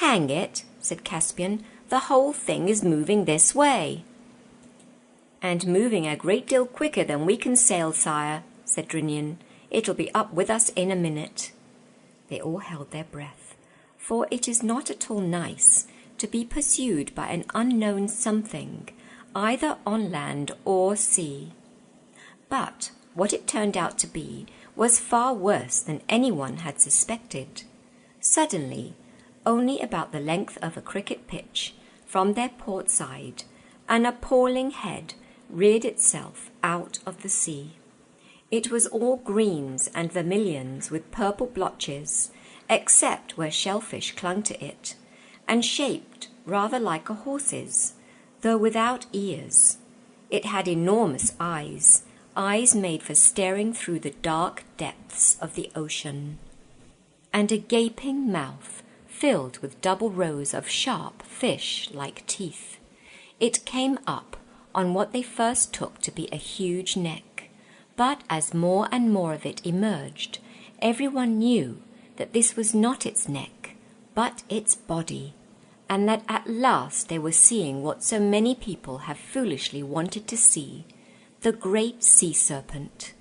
"Hang it," said Caspian, "the whole thing is moving this way." "And moving a great deal quicker than we can sail, sire," said Drinian. "It'll be up with us in a minute." They all held their breath, for it is not at all nice to be pursued by an unknown something, either on land or sea. But what it turned out to be was far worse than anyone had suspected. Suddenly, only about the length of a cricket pitch from their port side, an appalling head reared itself out of the sea. It was all greens and vermilions with purple blotches, except where shellfish clung to it, and shaped rather like a horse's, though without ears. It had enormous eyes made for staring through the dark depths of the ocean, and a gaping mouth filled with double rows of sharp fish-like teeth. It came up on what they first took to be a huge neck, but as more and more of it emerged, everyone knew that this was not its neck, but its body, and that at last they were seeing what so many people have foolishly wanted to see, the great sea serpent.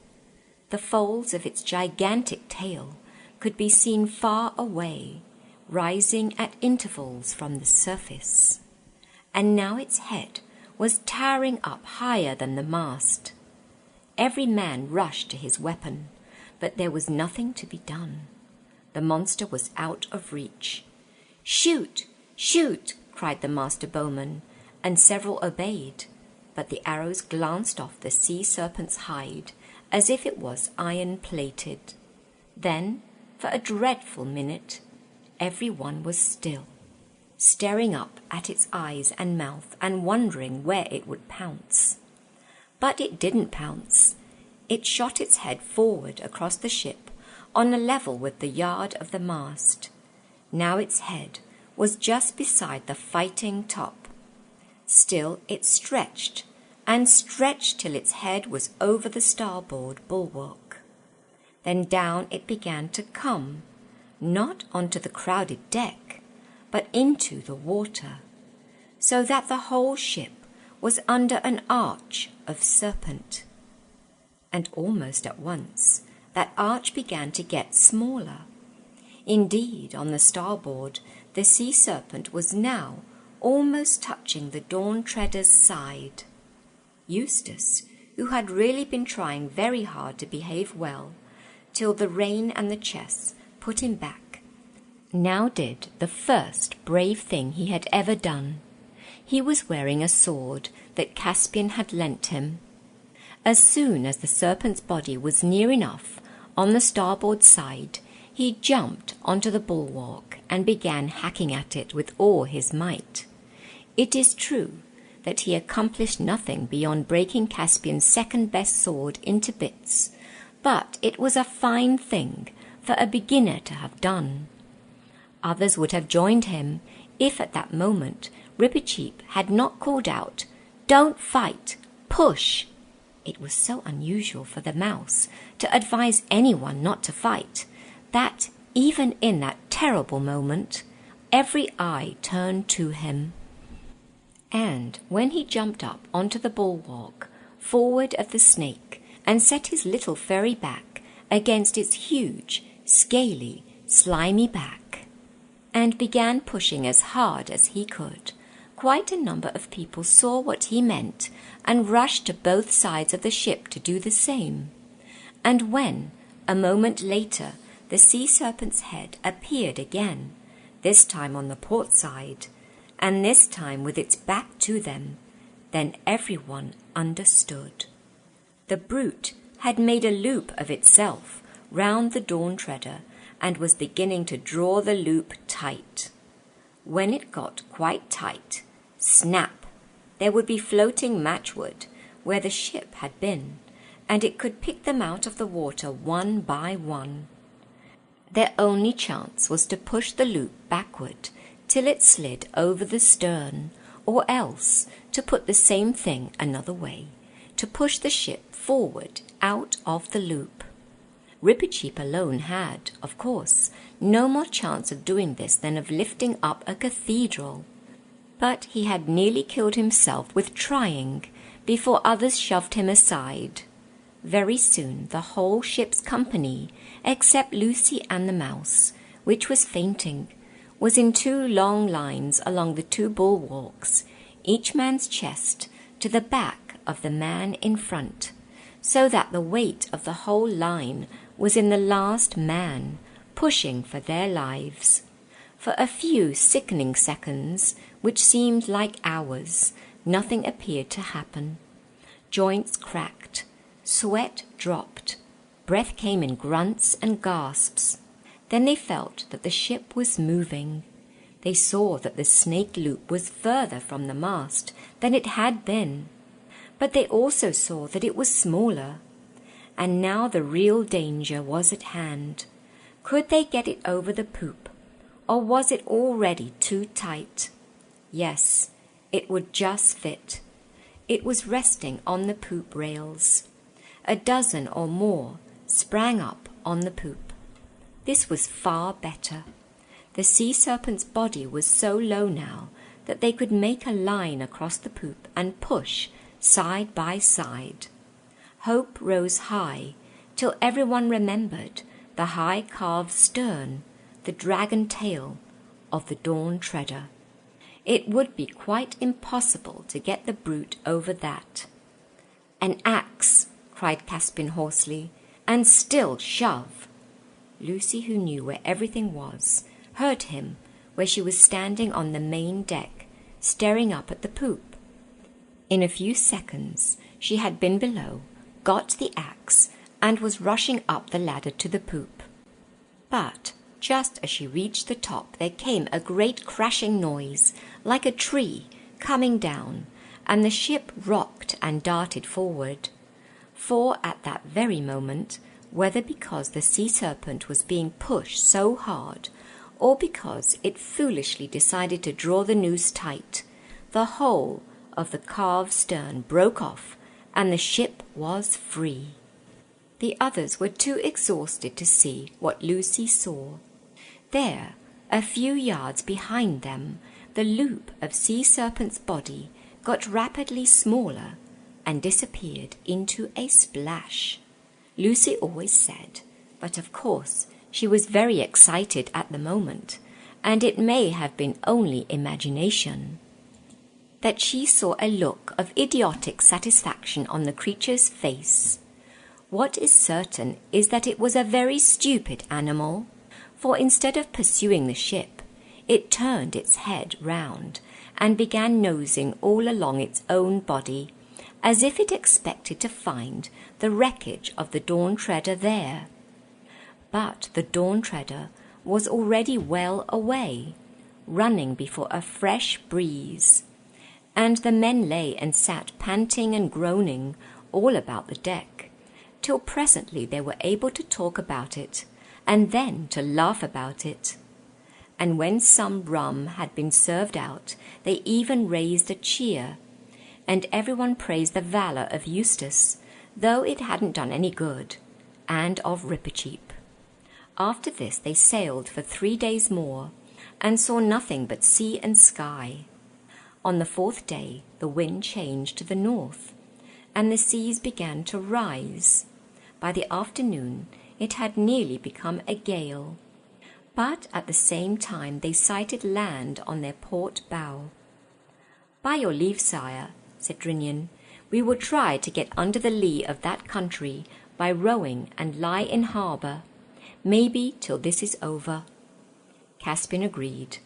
The folds of its gigantic tail could be seen far away, rising at intervals from the surface, and now its head was towering up higher than the mast. Every man rushed to his weapon, but there was nothing to be done. The monster was out of reach. "Shoot! Shoot!" cried the master bowman, and several obeyed, but the arrows glanced off the sea serpent's hide as if it was iron-plated. Then, for a dreadful minute, every one was still, staring up at its eyes and mouth and wondering where it would pounce. But it didn't pounce. It shot its head forward across the ship on a level with the yard of the mast. Now its head was just beside the fighting top. Still it stretched and stretched till its head was over the starboard bulwark. Then down it began to come, not onto the crowded deck, but into the water, so that the whole ship was under an arch of serpent. And almost at once that arch began to get smaller. Indeed, on the starboard, the sea serpent was now almost touching the Dawn Treader's side. Eustace, who had really been trying very hard to behave well, till the rain and the chess put him back, now did the first brave thing he had ever done. He was wearing a sword that Caspian had lent him. As soon as the serpent's body was near enough on the starboard side, he jumped onto the bulwark and began hacking at it with all his might. It is true that he accomplished nothing beyond breaking Caspian's second-best sword into bits, but it was a fine thing for a beginner to have done. Others would have joined him if at that moment Rippercheap had not called out, "Don't fight! Push!" It was so unusual for the mouse to advise anyone not to fight that, even in that terrible moment, every eye turned to him. And when he jumped up onto the bulwark forward of the snake and set his little furry back against its huge, scaly, slimy back, and began pushing as hard as he could, quite a number of people saw what he meant and rushed to both sides of the ship to do the same. And when, a moment later, the sea serpent's head appeared again, this time on the port side, and this time with its back to them, then everyone understood. The brute had made a loop of itself round the Dawn Treader and was beginning to draw the loop tight. When it got quite tight, snap! There would be floating matchwood where the ship had been, and it could pick them out of the water one by one. Their only chance was to push the loop backward till it slid over the stern, or else to put the same thing another way, to push the ship forward out of the loop. Rippercheap alone had, of course, no more chance of doing this than of lifting up a cathedral, but he had nearly killed himself with trying before others shoved him aside. Very soon the whole ship's company, except Lucy and the mouse, which was fainting, was in two long lines along the two bulwarks, each man's chest to the back of the man in front, so that the weight of the whole line was in the last man, pushing for their lives. For a few sickening seconds, which seemed like hours, nothing appeared to happen. Joints cracked, sweat dropped, breath came in grunts and gasps. Then they felt that the ship was moving. They saw that the snake loop was further from the mast than it had been, but they also saw that it was smaller. And now the real danger was at hand. Could they get it over the poop, or was it already too tight? Yes, it would just fit. It was resting on the poop rails. A dozen or more sprang up on the poop. This was far better. The sea serpent's body was so low now that they could make a line across the poop and push side by side. Hope rose high till everyone remembered the high carved stern, the dragon tail, of the Dawn Treader. It would be quite impossible to get the brute over that. "An axe!" cried Caspian hoarsely, "and still shove!" Lucy, who knew where everything was, heard him where she was standing on the main deck, staring up at the poop. In a few seconds she had been below, got the axe, and was rushing up the ladder to the poop. But just as she reached the top, there came a great crashing noise, like a tree coming down, and the ship rocked and darted forward. For at that very moment, whether because the sea serpent was being pushed so hard, or because it foolishly decided to draw the noose tight, the whole of the carved stern broke off, and the ship was free. The others were too exhausted to see what Lucy saw. There, a few yards behind them, the loop of sea serpent's body got rapidly smaller and disappeared into a splash. Lucy always said, but of course she was very excited at the moment, and it may have been only imagination, that she saw a look of idiotic satisfaction on the creature's face. What is certain is that it was a very stupid animal, for instead of pursuing the ship, it turned its head round and began nosing all along its own body, as if it expected to find the wreckage of the Dawn Treader there. But the Dawn Treader was already well away, running before a fresh breeze, and the men lay and sat panting and groaning all about the deck, till presently they were able to talk about it, and then to laugh about it. And when some rum had been served out, they even raised a cheer, and everyone praised the valour of Eustace, though it hadn't done any good, and of Rippercheap. After this they sailed for 3 days more, and saw nothing but sea and sky. On the 4th day the wind changed to the north, and the seas began to rise. By the afternoon it had nearly become a gale, but at the same time they sighted land on their port bow. "By your leave, sire," said Drinian, "we will try to get under the lee of that country by rowing and lie in harbour, maybe till this is over." Caspian agreed,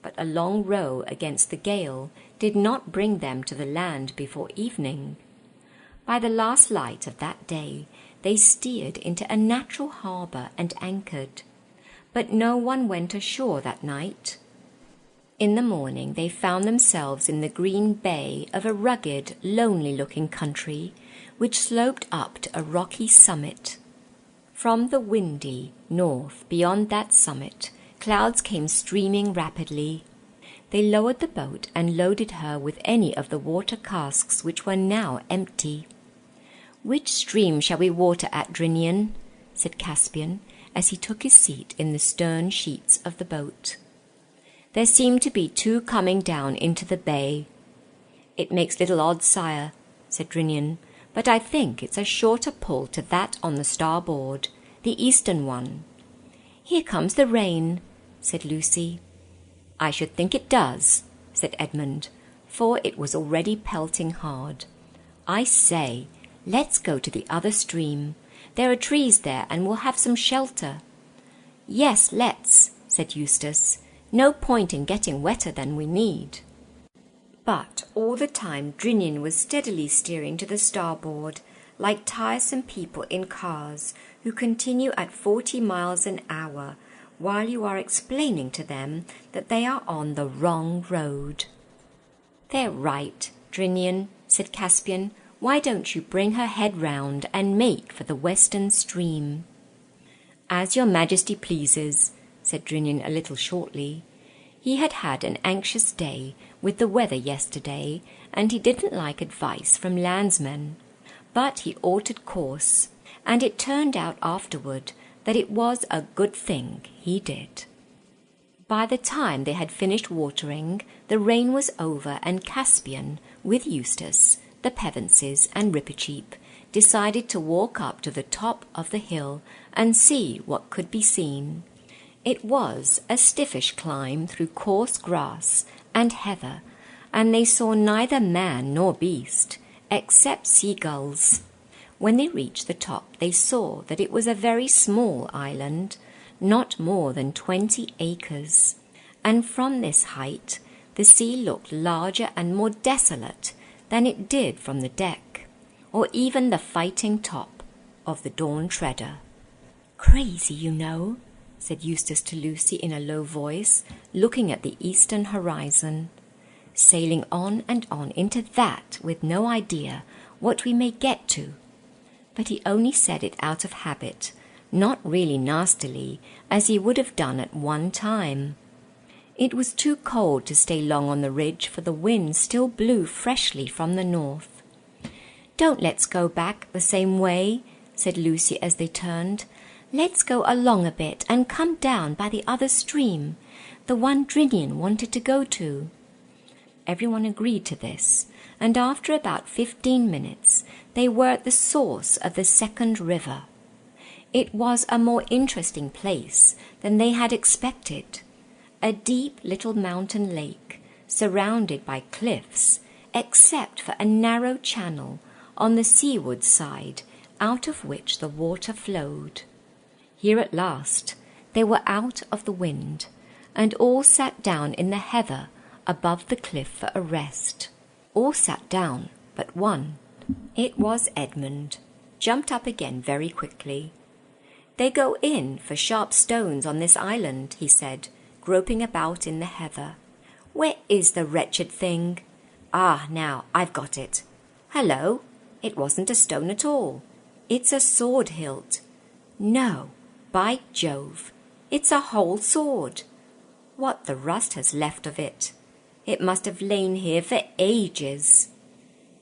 but a long row against the gale did not bring them to the land before evening. By the last light of that day they steered into a natural harbour and anchored, but no one went ashore that night. In the morning they found themselves in the green bay of a rugged, lonely-looking country, which sloped up to a rocky summit. From the windy north, beyond that summit, clouds came streaming rapidly. They lowered the boat and loaded her with any of the water casks which were now empty. "Which stream shall we water at, Drinian?" said Caspian, as he took his seat in the stern sheets of the boat. There seemed to be 2 coming down into the bay. "It makes little odds, sire," said Drinian, "but I think it's a shorter pull to that on the starboard, the eastern one." "Here comes the rain," said Lucy. "I should think it does," said Edmund, for it was already pelting hard. "I say, let's go to the other stream. There are trees there, and we'll have some shelter." "Yes, let's," said Eustace. "No point in getting wetter than we need." But all the time Drinian was steadily steering to the starboard, like tiresome people in cars who continue at 40 miles an hour while you are explaining to them that they are on the wrong road. "They're right, Drinian," said Caspian. "Why don't you bring her head round and make for the western stream?" "As your Majesty pleases," said Drinian a little shortly. He had had an anxious day with the weather yesterday, and he didn't like advice from landsmen. But he altered course, and it turned out afterward that it was a good thing he did. By the time they had finished watering, the rain was over, and Caspian, with Eustace, the Pevenses, and Rippercheap, decided to walk up to the top of the hill and see what could be seen. It was a stiffish climb through coarse grass and heather, and they saw neither man nor beast, except seagulls. When they reached the top, they saw that it was a very small island, not more than 20 acres, and from this height the sea looked larger and more desolate than it did from the deck, or even the fighting top of the Dawn Treader. "Crazy, you know," said Eustace to Lucy in a low voice, looking at the eastern horizon. "Sailing on and on into that with no idea what we may get to." But he only said it out of habit, not really nastily, as he would have done at one time. It was too cold to stay long on the ridge, for the wind still blew freshly from the north. "Don't let's go back the same way," said Lucy as they turned. "Let's go along a bit and come down by the other stream, the one Drinian wanted to go to." Everyone agreed to this, and after about 15 minutes they were at the source of the second river. It was a more interesting place than they had expected, a deep little mountain lake surrounded by cliffs, except for a narrow channel on the seaward side out of which the water flowed. Here at last they were out of the wind, and all sat down in the heather above the cliff for a rest. All sat down but one. It was Edmund, jumped up again very quickly. "They go in for sharp stones on this island," he said, groping about in the heather. "Where is the wretched thing? Ah, now, I've got it. Hello, it wasn't a stone at all. It's a sword hilt. No, by Jove, it's a whole sword. What the rust has left of it. It must have lain here for ages."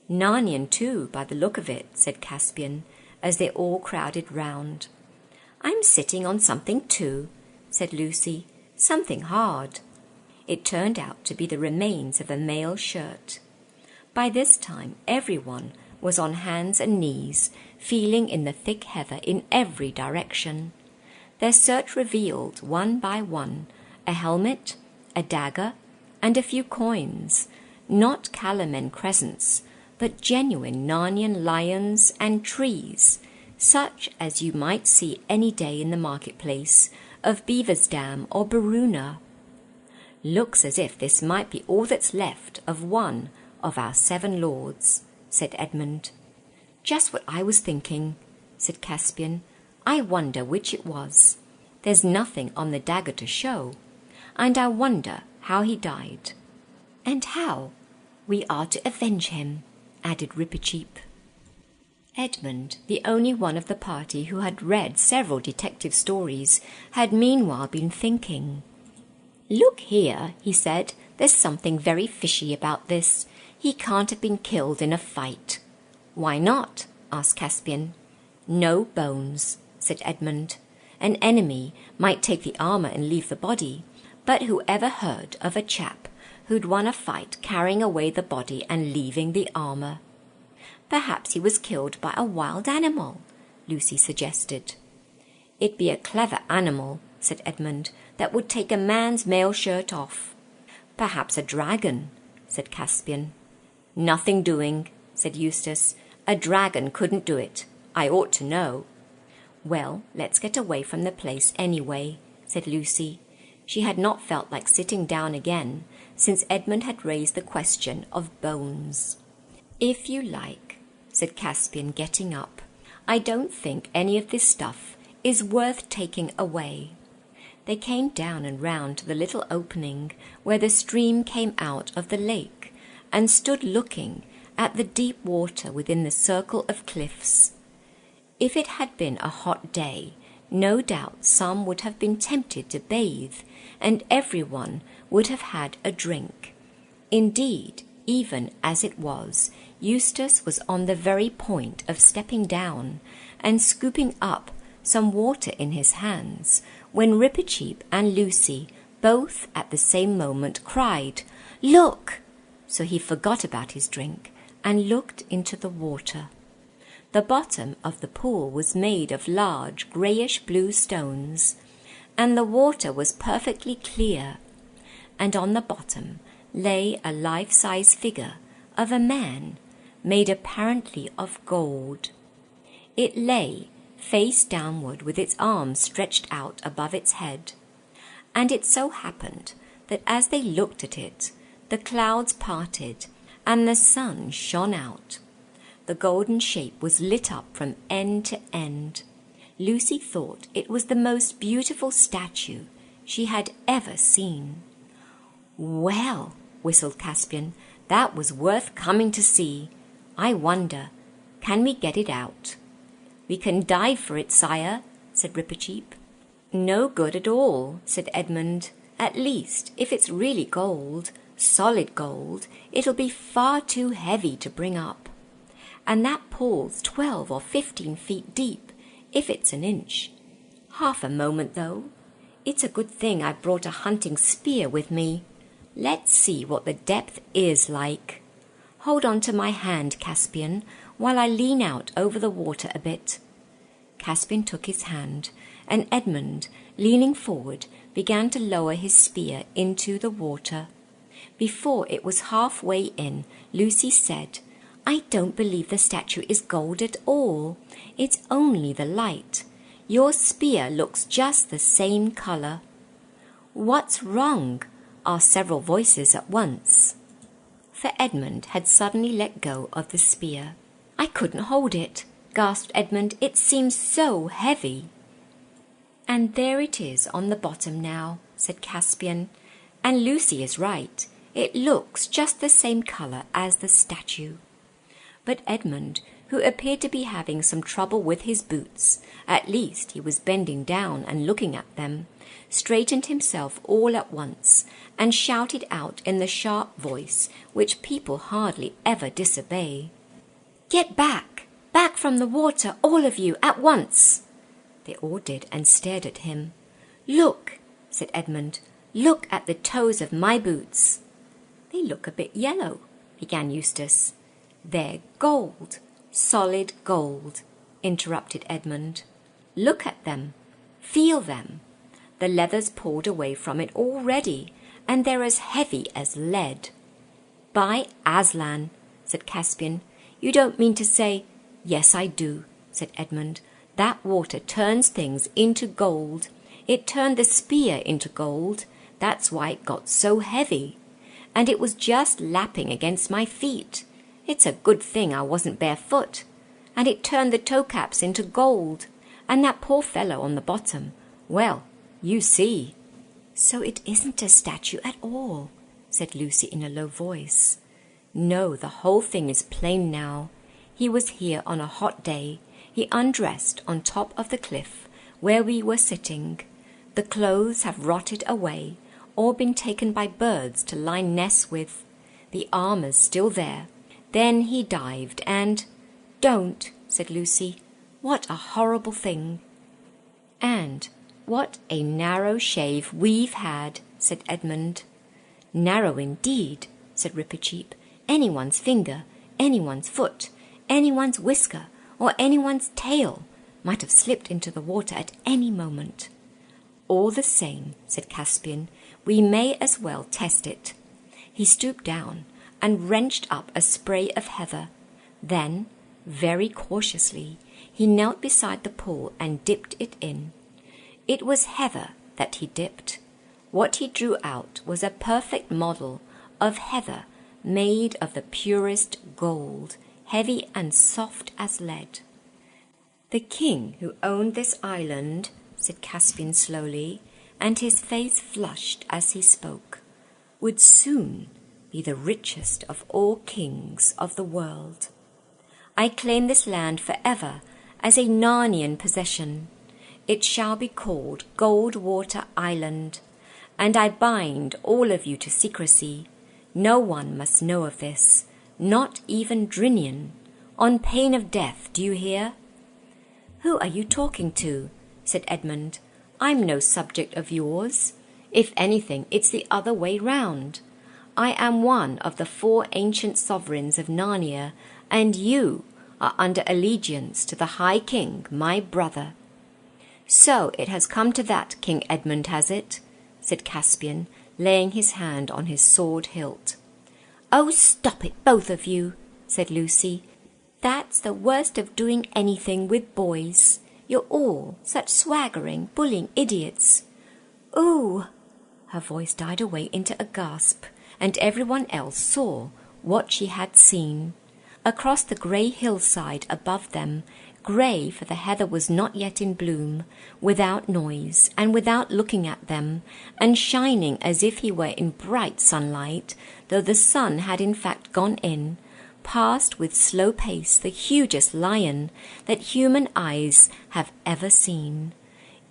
"Narnian too, by the look of it," said Caspian, as they all crowded round. "I'm sitting on something too," said Lucy, "something hard." It turned out to be the remains of a mail shirt. By this time everyone was on hands and knees, feeling in the thick heather in every direction. Their search revealed, one by one, a helmet, a dagger, and a few coins, not Calamen crescents, but genuine Narnian lions and trees, such as you might see any day in the marketplace of Beaver's Dam or Baruna. "Looks as if this might be all that's left of one of our 7 lords," said Edmund. "Just what I was thinking," said Caspian. "I wonder which it was. There's nothing on the dagger to show, and I wonder how he died." "And how we are to avenge him," added Rippercheap. Edmund, the only one of the party who had read several detective stories, had meanwhile been thinking. "Look here," he said, "there's something very fishy about this. He can't have been killed in a fight." "Why not?" asked Caspian. "No bones," said Edmund. "An enemy might take the armour and leave the body, but who ever heard of a chap who'd won a fight carrying away the body and leaving the armour?" "Perhaps he was killed by a wild animal," Lucy suggested. "It'd be a clever animal," said Edmund, "that would take a man's mail shirt off." "Perhaps a dragon," said Caspian. "Nothing doing," said Eustace. "A dragon couldn't do it. I ought to know." "Well, let's get away from the place anyway," said Lucy. She had not felt like sitting down again since Edmund had raised the question of bones. "If you like," said Caspian, getting up. "I don't think any of this stuff is worth taking away." They came down and round to the little opening where the stream came out of the lake, and stood looking at the deep water within the circle of cliffs. If it had been a hot day, no doubt some would have been tempted to bathe, and everyone would have had a drink. Indeed, even as it was, Eustace was on the very point of stepping down and scooping up some water in his hands, when Rippercheap and Lucy, both at the same moment, cried, "Look!" So he forgot about his drink and looked into the water. The bottom of the pool was made of large greyish-blue stones, and the water was perfectly clear, and on the bottom lay a life-size figure of a man made apparently of gold. It lay face downward with its arms stretched out above its head, and it so happened that as they looked at it, the clouds parted and the sun shone out. The golden shape was lit up from end to end. Lucy thought it was the most beautiful statue she had ever seen. "Well," whistled Caspian, "that was worth coming to see. I wonder, can we get it out?" "We can dive for it, sire," said Rippercheap. "No good at all," said Edmund. "At least, if it's really gold, solid gold, it'll be far too heavy to bring up. And that pool's 12 or 15 feet deep, if it's an inch. Half a moment, though. It's a good thing I brought a hunting spear with me. Let's see what the depth is like. Hold on to my hand, Caspian, while I lean out over the water a bit." Caspian took his hand, and Edmund, leaning forward, began to lower his spear into the water. Before it was halfway in, Lucy said, "I don't believe the statue is gold at all. It's only the light. Your spear looks just the same colour." "What's wrong?" asked several voices at once. For Edmund had suddenly let go of the spear. "I couldn't hold it," gasped Edmund. "It seems so heavy." "And there it is on the bottom now," said Caspian. "And Lucy is right. It looks just the same colour as the statue." But Edmund, who appeared to be having some trouble with his boots, at least he was bending down and looking at them, straightened himself all at once, and shouted out in the sharp voice which people hardly ever disobey, "Get back! Back from the water, all of you, at once!" They all did, and stared at him. "Look," said Edmund, "look at the toes of my boots." "They look a bit yellow," began Eustace. "They're gold, solid gold," interrupted Edmund. "Look at them, feel them. The leather's pulled away from it already, and they're as heavy as lead." "By Aslan," said Caspian, "you don't mean to say—" "Yes, I do," said Edmund. "That water turns things into gold. It turned the spear into gold. That's why it got so heavy. And it was just lapping against my feet. It's a good thing I wasn't barefoot. And it turned the toe caps into gold. And that poor fellow on the bottom, well, you see." "So it isn't a statue at all," said Lucy in a low voice. "No, the whole thing is plain now. He was here on a hot day. He undressed on top of the cliff where we were sitting. The clothes have rotted away or been taken by birds to line nests with. The armour's still there. Then he dived and—" "Don't," said Lucy. "What a horrible thing." "And what a narrow shave we've had," said Edmund. "Narrow indeed," said Rippercheap. "Anyone's finger, anyone's foot, anyone's whisker, or anyone's tail might have slipped into the water at any moment." "All the same," said Caspian, "we may as well test it." He stooped down and wrenched up a spray of heather. Then, very cautiously, he knelt beside the pool and dipped it in. It was heather that he dipped. What he drew out was a perfect model of heather made of the purest gold, heavy and soft as lead. "The king who owned this island," said Caspian slowly, and his face flushed as he spoke, "would soon be the richest of all kings of the world. I claim this land forever as a Narnian possession. It shall be called Goldwater Island, and I bind all of you to secrecy. No one must know of this, not even Drinian, on pain of death, do you hear?" "Who are you talking to?" said Edmund. "I'm no subject of yours. If anything, it's the other way round. I am one of the 4 ancient sovereigns of Narnia, and you are under allegiance to the High King, my brother." "So it has come to that, King Edmund, has it?" said Caspian, laying his hand on his sword hilt. "Oh, stop it, both of you," said Lucy. "That's the worst of doing anything with boys. You're all such swaggering, bullying idiots." "Ooh!" Her voice died away into a gasp, and everyone else saw what she had seen. Across the grey hillside above them, grey for the heather was not yet in bloom, without noise and without looking at them, and shining as if he were in bright sunlight, though the sun had in fact gone in, passed with slow pace the hugest lion that human eyes have ever seen.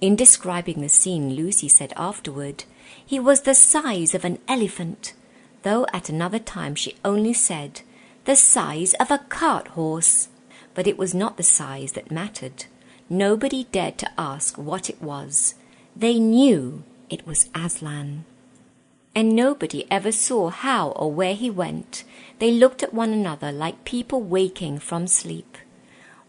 In describing the scene, Lucy said afterward, "He was the size of an elephant," though at another time she only said, "the size of a cart horse." But it was not the size that mattered. Nobody dared to ask what it was. They knew it was Aslan. And nobody ever saw how or where he went. They looked at one another like people waking from sleep.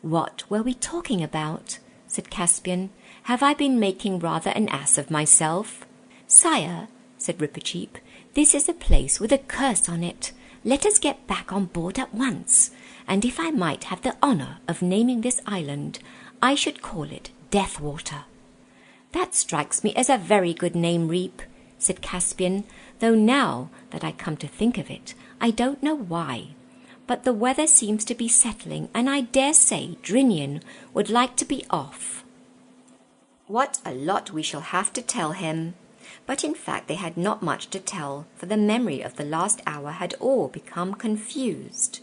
"What were we talking about?" said Caspian. "Have I been making rather an ass of myself?" "Sire," said Rippercheap, "this is a place with a curse on it. Let us get back on board at once. And if I might have the honour of naming this island, I should call it Deathwater." "That strikes me as a very good name, Reep," said Caspian, "though now that I come to think of it, I don't know why. But the weather seems to be settling, and I dare say Drinian would like to be off." What a lot we shall have to tell him. But in fact they had not much to tell, for the memory of the last hour had all become confused.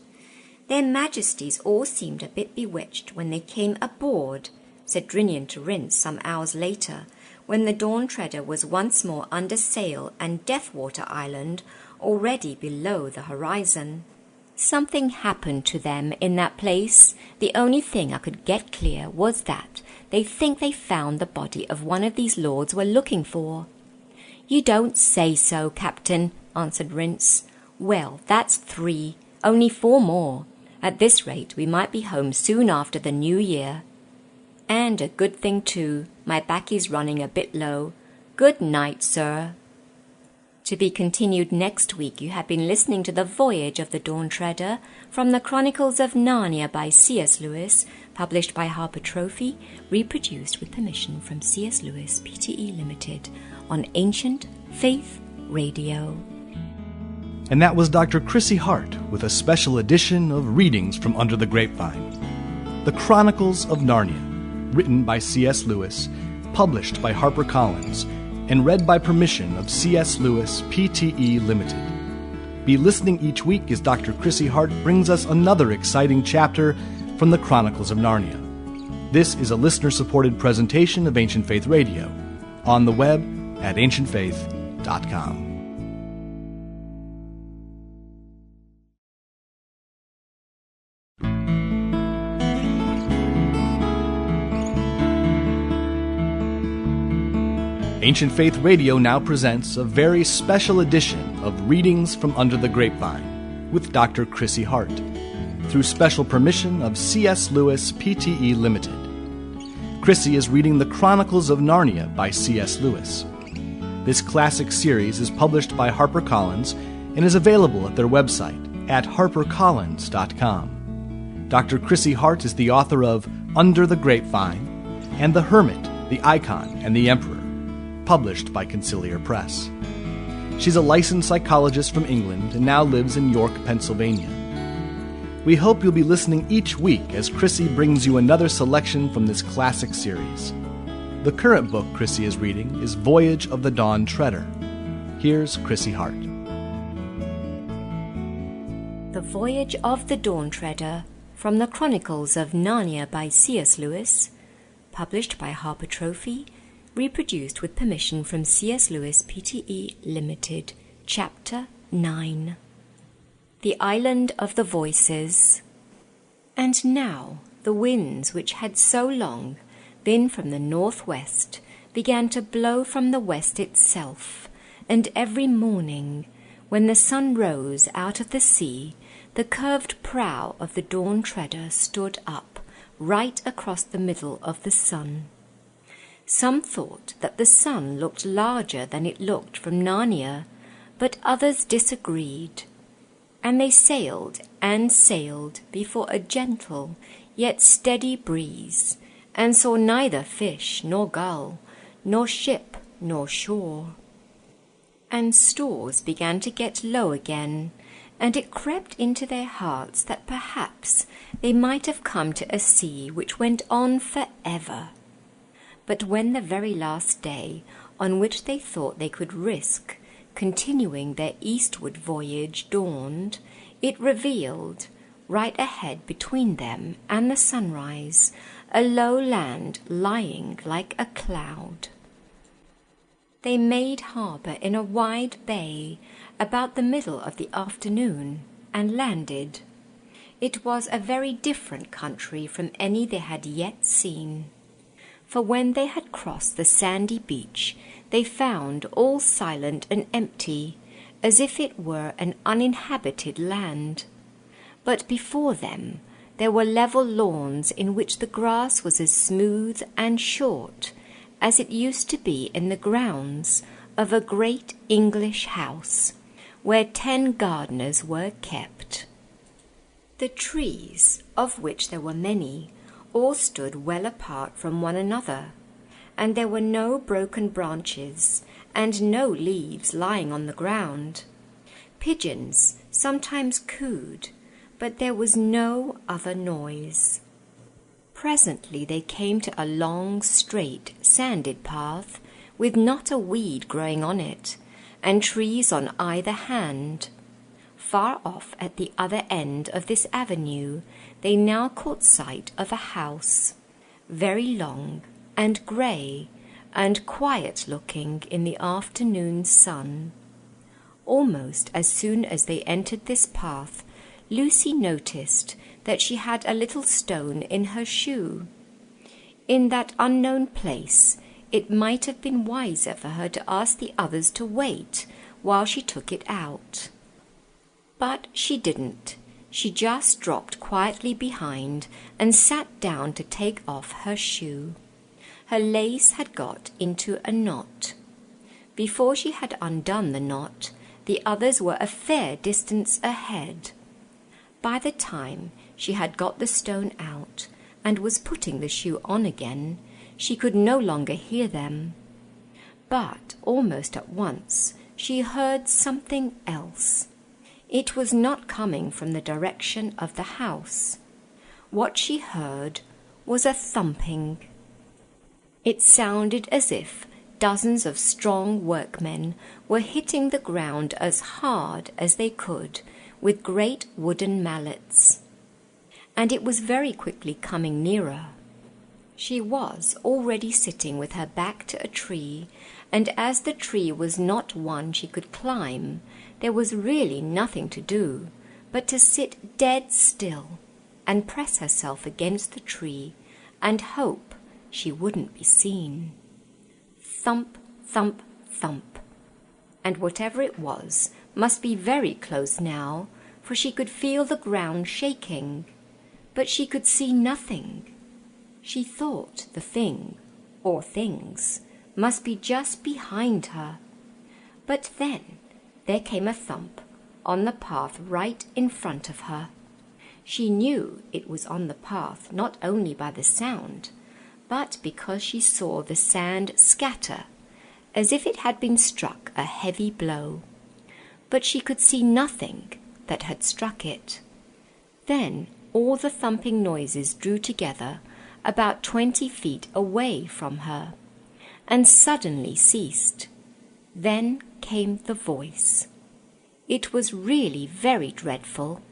"Their Majesties all seemed a bit bewitched when they came aboard," said Drinian to Rince some hours later, when the Dawn Treader was once more under sail and Deathwater Island already below the horizon. "Something happened to them in that place. The only thing I could get clear was that they think they found the body of one of these lords we're looking for." "You don't say so, Captain," answered Rince. "Well, that's 3, only 4 more. At this rate we might be home soon after the New Year. And a good thing too, my backie's running a bit low. Good night, sir." To be continued next week. You have been listening to The Voyage of the Dawn Treader from the Chronicles of Narnia by C.S. Lewis, published by Harper Trophy, reproduced with permission from C.S. Lewis, Pte. Limited, on Ancient Faith Radio. And that was Dr. Chrissy Hart with a special edition of Readings from Under the Grapevine. The Chronicles of Narnia, written by C.S. Lewis, published by HarperCollins, and read by permission of C.S. Lewis, Pte. Limited. Be listening each week as Dr. Chrissy Hart brings us another exciting chapter from the Chronicles of Narnia. This is a listener-supported presentation of Ancient Faith Radio, on the web at ancientfaith.com. Ancient Faith Radio now presents a very special edition of Readings from Under the Grapevine with Dr. Chrissy Hart, through special permission of C.S. Lewis, Pte. Limited. Chrissy is reading The Chronicles of Narnia by C.S. Lewis. This classic series is published by HarperCollins and is available at their website at harpercollins.com. Dr. Chrissy Hart is the author of Under the Grapevine and The Hermit, the Icon, and the Emperor, published by Conciliar Press. She's a licensed psychologist from England and now lives in York, Pennsylvania. We hope you'll be listening each week as Chrissy brings you another selection from this classic series. The current book Chrissy is reading is Voyage of the Dawn Treader. Here's Chrissy Hart. The Voyage of the Dawn Treader from the Chronicles of Narnia by C.S. Lewis, published by Harper Trophy, reproduced with permission from C.S. Lewis, Pte. Limited, Chapter 9. The Island of the Voices. And now the winds which had so long been from the northwest began to blow from the west itself, and every morning, when the sun rose out of the sea, the curved prow of the Dawn Treader stood up right across the middle of the sun. Some thought that the sun looked larger than it looked from Narnia, but others disagreed, and they sailed and sailed before a gentle yet steady breeze, and saw neither fish nor gull, nor ship nor shore. And stores began to get low again, and it crept into their hearts that perhaps they might have come to a sea which went on forever. But when the very last day on which they thought they could risk continuing their eastward voyage dawned, it revealed, right ahead between them and the sunrise, a low land lying like a cloud. They made harbour in a wide bay about the middle of the afternoon and landed. It was a very different country from any they had yet seen. For when they had crossed the sandy beach, they found all silent and empty, as if it were an uninhabited land. But before them there were level lawns in which the grass was as smooth and short as it used to be in the grounds of a great English house, where 10 gardeners were kept. The trees, of which there were many, all stood well apart from one another, and there were no broken branches and no leaves lying on the ground. Pigeons sometimes cooed, but there was no other noise. Presently they came to a long, straight, sanded path, with not a weed growing on it, and trees on either hand. Far off at the other end of this avenue they now caught sight of a house, very long and grey and quiet-looking in the afternoon sun. Almost as soon as they entered this path, Lucy noticed that she had a little stone in her shoe. In that unknown place it might have been wiser for her to ask the others to wait while she took it out. But she didn't. She just dropped quietly behind and sat down to take off her shoe. Her lace had got into a knot. Before she had undone the knot, the others were a fair distance ahead. By the time she had got the stone out and was putting the shoe on again, she could no longer hear them. But almost at once she heard something else. It was not coming from the direction of the house. What she heard was a thumping. It sounded as if dozens of strong workmen were hitting the ground as hard as they could with great wooden mallets. And it was very quickly coming nearer. She was already sitting with her back to a tree, and as the tree was not one she could climb, there was really nothing to do but to sit dead still and press herself against the tree and hope she wouldn't be seen. Thump, thump, thump. And whatever it was must be very close now, for she could feel the ground shaking, but she could see nothing. She thought the thing, or things, must be just behind her. But then there came a thump on the path right in front of her. She knew it was on the path not only by the sound, but because she saw the sand scatter, as if it had been struck a heavy blow. But she could see nothing that had struck it. Then all the thumping noises drew together about 20 feet away from her, and suddenly ceased. Then came the voice. It was really very dreadful,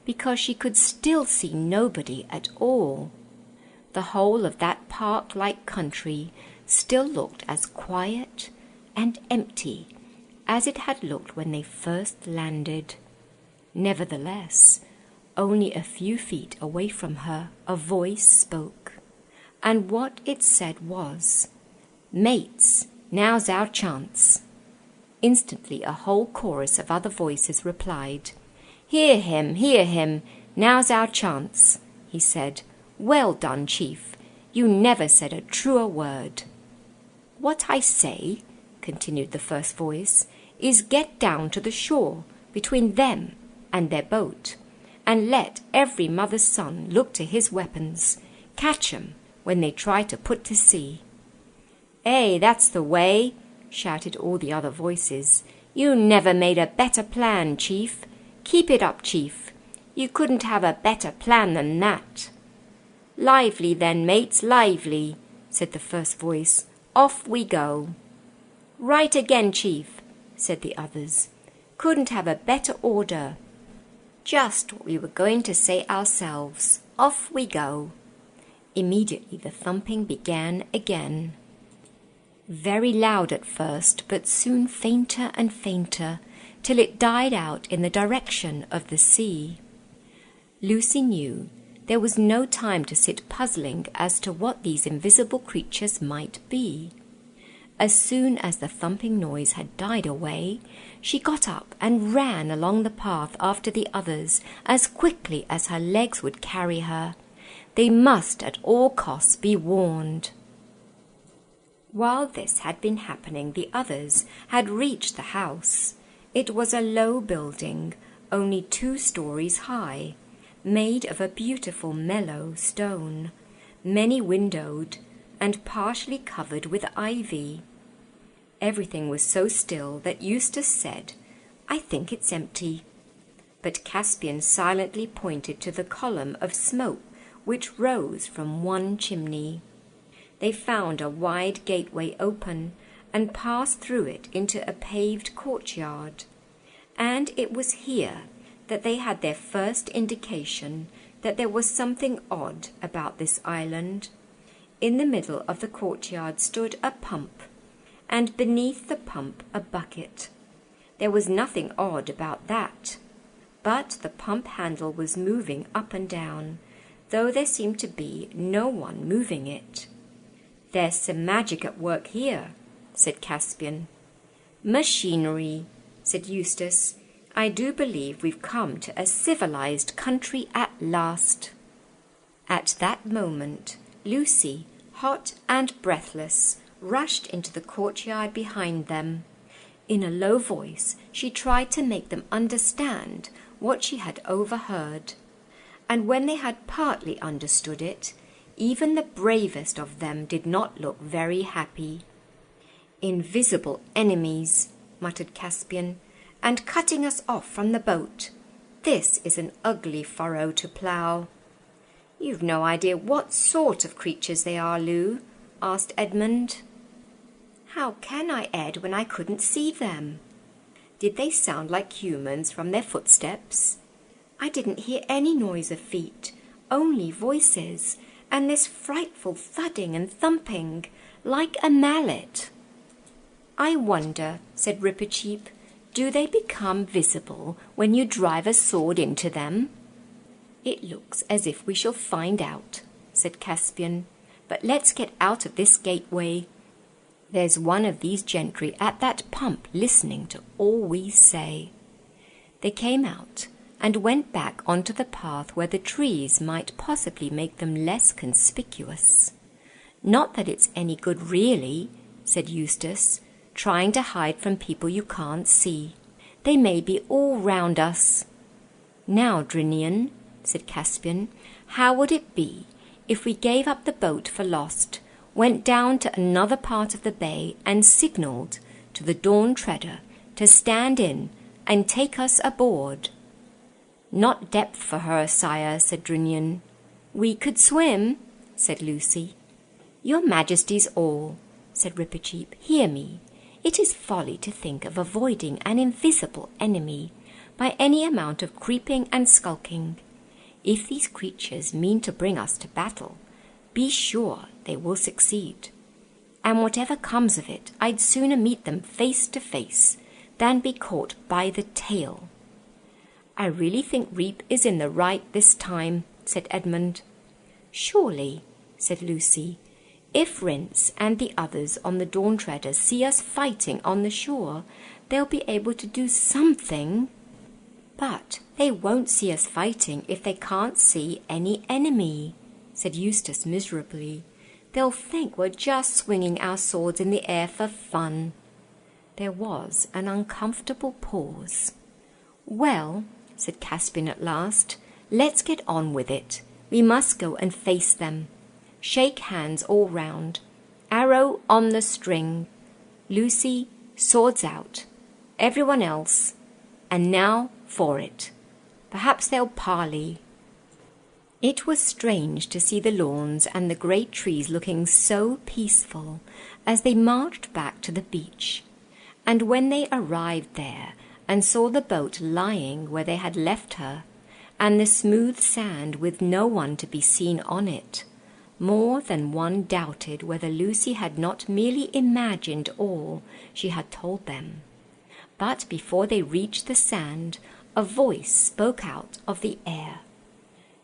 because she could still see nobody at all. The whole of that park-like country still looked as quiet and empty as it had looked when they first landed. Nevertheless, only a few feet away from her a voice spoke, and what it said was, "Mates, now's our chance." Instantly a whole chorus of other voices replied, hear him, now's our chance," he said. "Well done, Chief. You never said a truer word." What I say," continued the first voice, "is get down to the shore between them and their boat, and let every mother's son look to his weapons. Catch 'em when they try to put to sea." "Ay, that's the way," shouted all the other voices. "You never made a better plan, Chief. Keep it up, Chief. You couldn't have a better plan than that." "Lively then, mates, lively," said the first voice. "Off we go." "Right again, Chief," said the others. "Couldn't have a better order." "Just what we were going to say ourselves. Off we go." Immediately the thumping began again. Very loud at first, but soon fainter and fainter, till it died out in the direction of the sea. Lucy knew there was no time to sit puzzling as to what these invisible creatures might be. As soon as the thumping noise had died away, she got up and ran along the path after the others as quickly as her legs would carry her. They must at all costs be warned. While this had been happening, the others had reached the house. It was a low building, only 2 stories high, made of a beautiful mellow stone, many-windowed, and partially covered with ivy. Everything was so still that Eustace said, "I think it's empty." But Caspian silently pointed to the column of smoke which rose from one chimney. They found a wide gateway open, and passed through it into a paved courtyard. And it was here that they had their first indication that there was something odd about this island. In the middle of the courtyard stood a pump, and beneath the pump a bucket. There was nothing odd about that, but the pump handle was moving up and down, though there seemed to be no one moving it. "There's some magic at work here," said Caspian. "Machinery," said Eustace. "I do believe we've come to a civilized country at last." At that moment, Lucy, hot and breathless, rushed into the courtyard behind them. In a low voice, she tried to make them understand what she had overheard. And when they had partly understood it, even the bravest of them did not look very happy. "Invisible enemies," muttered Caspian, "and cutting us off from the boat. This is an ugly furrow to plough." "You've no idea what sort of creatures they are, Lou?" asked Edmund. "How can I, Ed, when I couldn't see them?" "Did they sound like humans from their footsteps?" "I didn't hear any noise of feet, only voices, and this frightful thudding and thumping, like a mallet." "I wonder," said Rippercheap, "do they become visible when you drive a sword into them?" "It looks as if we shall find out," said Caspian. "But let's get out of this gateway. There's one of these gentry at that pump listening to all we say." They came out and went back onto the path where the trees might possibly make them less conspicuous. "Not that it's any good really," said Eustace, "trying to hide from people you can't see. They may be all round us." "Now, Drinian," said Caspian, "how would it be if we gave up the boat for lost, went down to another part of the bay and signalled to the Dawn Treader to stand in and take us aboard?" "Not depth for her, sire," said Drinian. "We could swim," said Lucy. "Your Majesty's all," said Rippercheap, "hear me. It is folly to think of avoiding an invisible enemy by any amount of creeping and skulking. If these creatures mean to bring us to battle, be sure they will succeed. And whatever comes of it, I'd sooner meet them face to face than be caught by the tail." "I really think Reep is in the right this time," said Edmund. "Surely," said Lucy, "if Rince and the others on the Dawn Treader see us fighting on the shore, they'll be able to do something." "But they won't see us fighting if they can't see any enemy," said Eustace miserably. They'll think we're just swinging our swords in the air for fun." There was an uncomfortable pause. "Well," said Caspian at last, "let's get on with it. We must go and face them. Shake hands all round. Arrow on the string. Lucy, swords out. Everyone else. And now for it. Perhaps they'll parley." It was strange to see the lawns and the great trees looking so peaceful as they marched back to the beach. And when they arrived there and saw the boat lying where they had left her, and the smooth sand with no one to be seen on it, more than one doubted whether Lucy had not merely imagined all she had told them. But before they reached the sand, a voice spoke out of the air.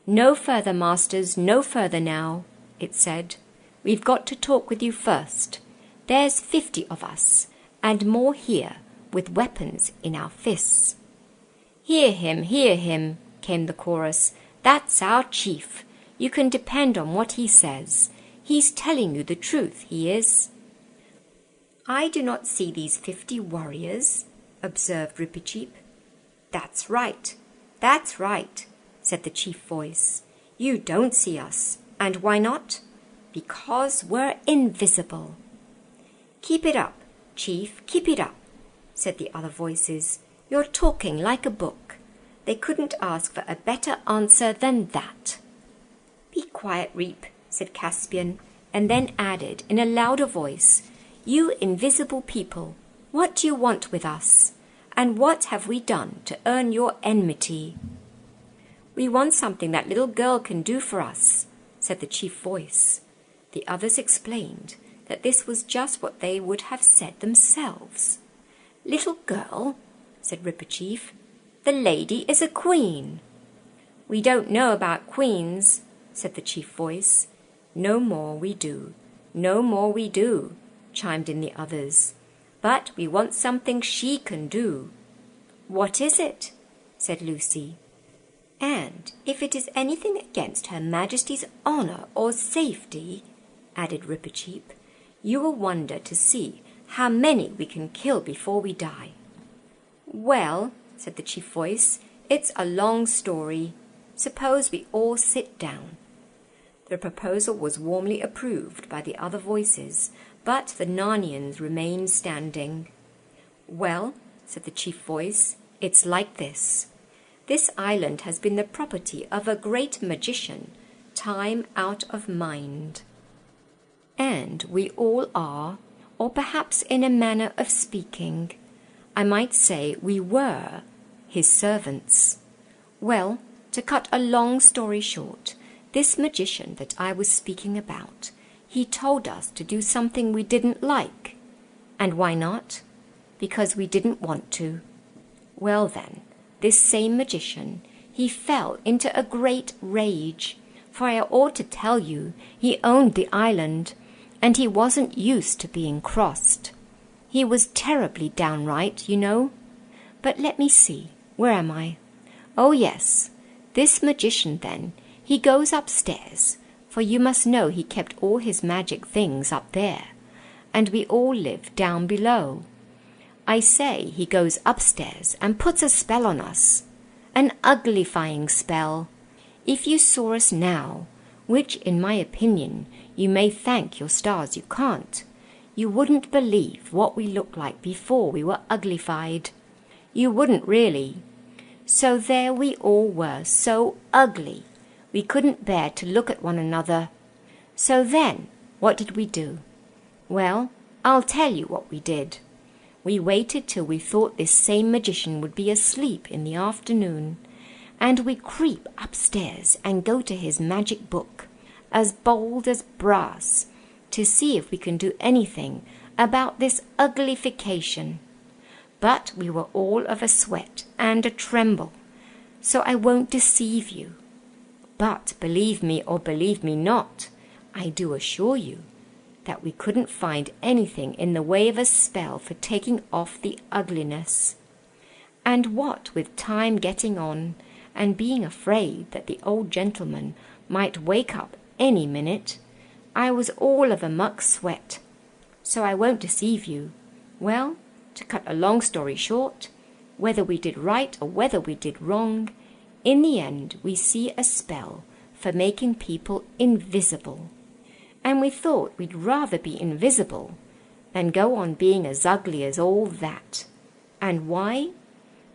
"No further, masters, no further now," it said. "We've got to talk with you first. There's 50 of us, and more here, with weapons in our fists." Hear him," came the chorus. "That's our chief. You can depend on what he says. He's telling you the truth, he is." "I do not see these 50 warriors," observed Rippercheap. That's right, said the chief voice. "You don't see us. And why not? Because we're invisible." "Keep it up, chief, keep it up," said the other voices. "You're talking like a book. They couldn't ask for a better answer than that." "Be quiet, Reep," said Caspian, and then added in a louder voice, "You invisible people, what do you want with us? And what have we done to earn your enmity?" "We want something that little girl can do for us," said the chief voice. The others explained that this was just what they would have said themselves. "Little girl?" said Rippercheap. "The lady is a queen." "We don't know about queens," said the chief voice. "No more we do, no more we do," chimed in the others. "But we want something she can do." "What is it?" said Lucy. "And if it is anything against Her Majesty's honour or safety," added Rippercheap, "you will wonder to see how many we can kill before we die." "Well," said the chief voice, "it's a long story. Suppose we all sit down." The proposal was warmly approved by the other voices, but the Narnians remained standing. "Well," said the chief voice, "it's like this. This island has been the property of a great magician, time out of mind. And we all are, or perhaps in a manner of speaking, I might say we were, his servants. Well, to cut a long story short, this magician that I was speaking about, he told us to do something we didn't like. And why not? Because we didn't want to. Well then, this same magician, he fell into a great rage, for I ought to tell you he owned the island, and he wasn't used to being crossed. He was terribly downright, you know. But let me see, where am I? Oh yes, this magician then, he goes upstairs, for you must know he kept all his magic things up there, and we all live down below. I say he goes upstairs and puts a spell on us, an uglifying spell. If you saw us now, which in my opinion you may thank your stars you can't, you wouldn't believe what we looked like before we were uglified. You wouldn't really. So there we all were, so ugly, we couldn't bear to look at one another. So then, what did we do? Well, I'll tell you what we did. We waited till we thought this same magician would be asleep in the afternoon, and we creep upstairs and go to his magic book, as bold as brass, to see if we can do anything about this uglification. But we were all of a sweat and a tremble, so I won't deceive you. But believe me or believe me not, I do assure you that we couldn't find anything in the way of a spell for taking off the ugliness. And what with time getting on, and being afraid that the old gentleman might wake up any minute, I was all of a muck sweat. So I won't deceive you. Well, to cut a long story short, whether we did right or whether we did wrong, in the end we see a spell for making people invisible. And we thought we'd rather be invisible than go on being as ugly as all that. And why?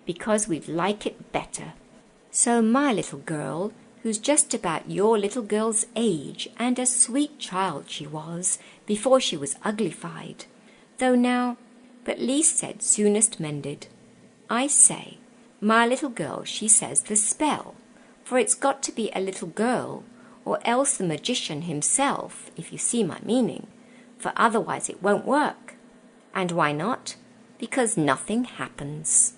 Because we'd like it better. So my little girl, who's just about your little girl's age, and a sweet child she was before she was uglified, though now, but least said soonest mended. I say, my little girl, she says the spell, for it's got to be a little girl, or else the magician himself, if you see my meaning, for otherwise it won't work. And why not? Because nothing happens.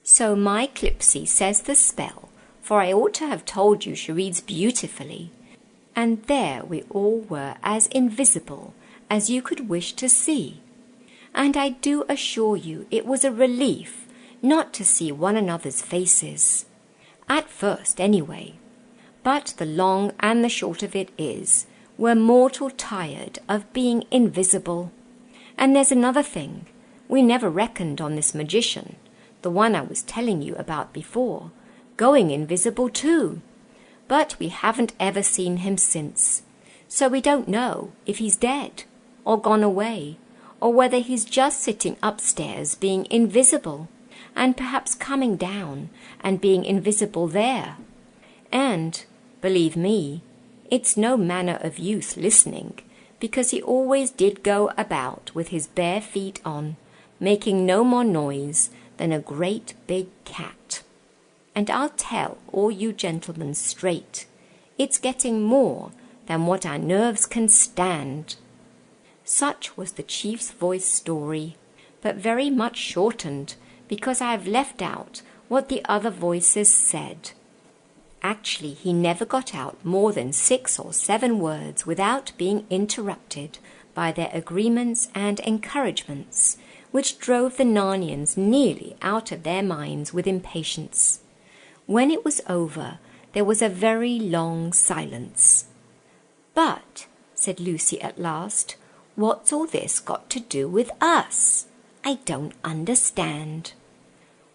So my Clipsy says the spell, for I ought to have told you she reads beautifully. And there we all were as invisible as you could wish to see. And I do assure you it was a relief not to see one another's faces. At first, anyway. But the long and the short of it is, we're mortal tired of being invisible. And there's another thing. We never reckoned on this magician, the one I was telling you about before, going invisible too. But we haven't ever seen him since, so we don't know if he's dead, or gone away, or whether he's just sitting upstairs being invisible, and perhaps coming down and being invisible there. And, believe me, it's no manner of use listening, because he always did go about with his bare feet on, making no more noise than a great big cat. And I'll tell all you gentlemen straight, it's getting more than what our nerves can stand. Such was the chief's voice story, but very much shortened, because I have left out what the other voices said. Actually, he never got out more than 6 or 7 words without being interrupted by their agreements and encouragements, which drove the Narnians nearly out of their minds with impatience. When it was over, there was a very long silence. "But," said Lucy at last, "what's all this got to do with us? I don't understand."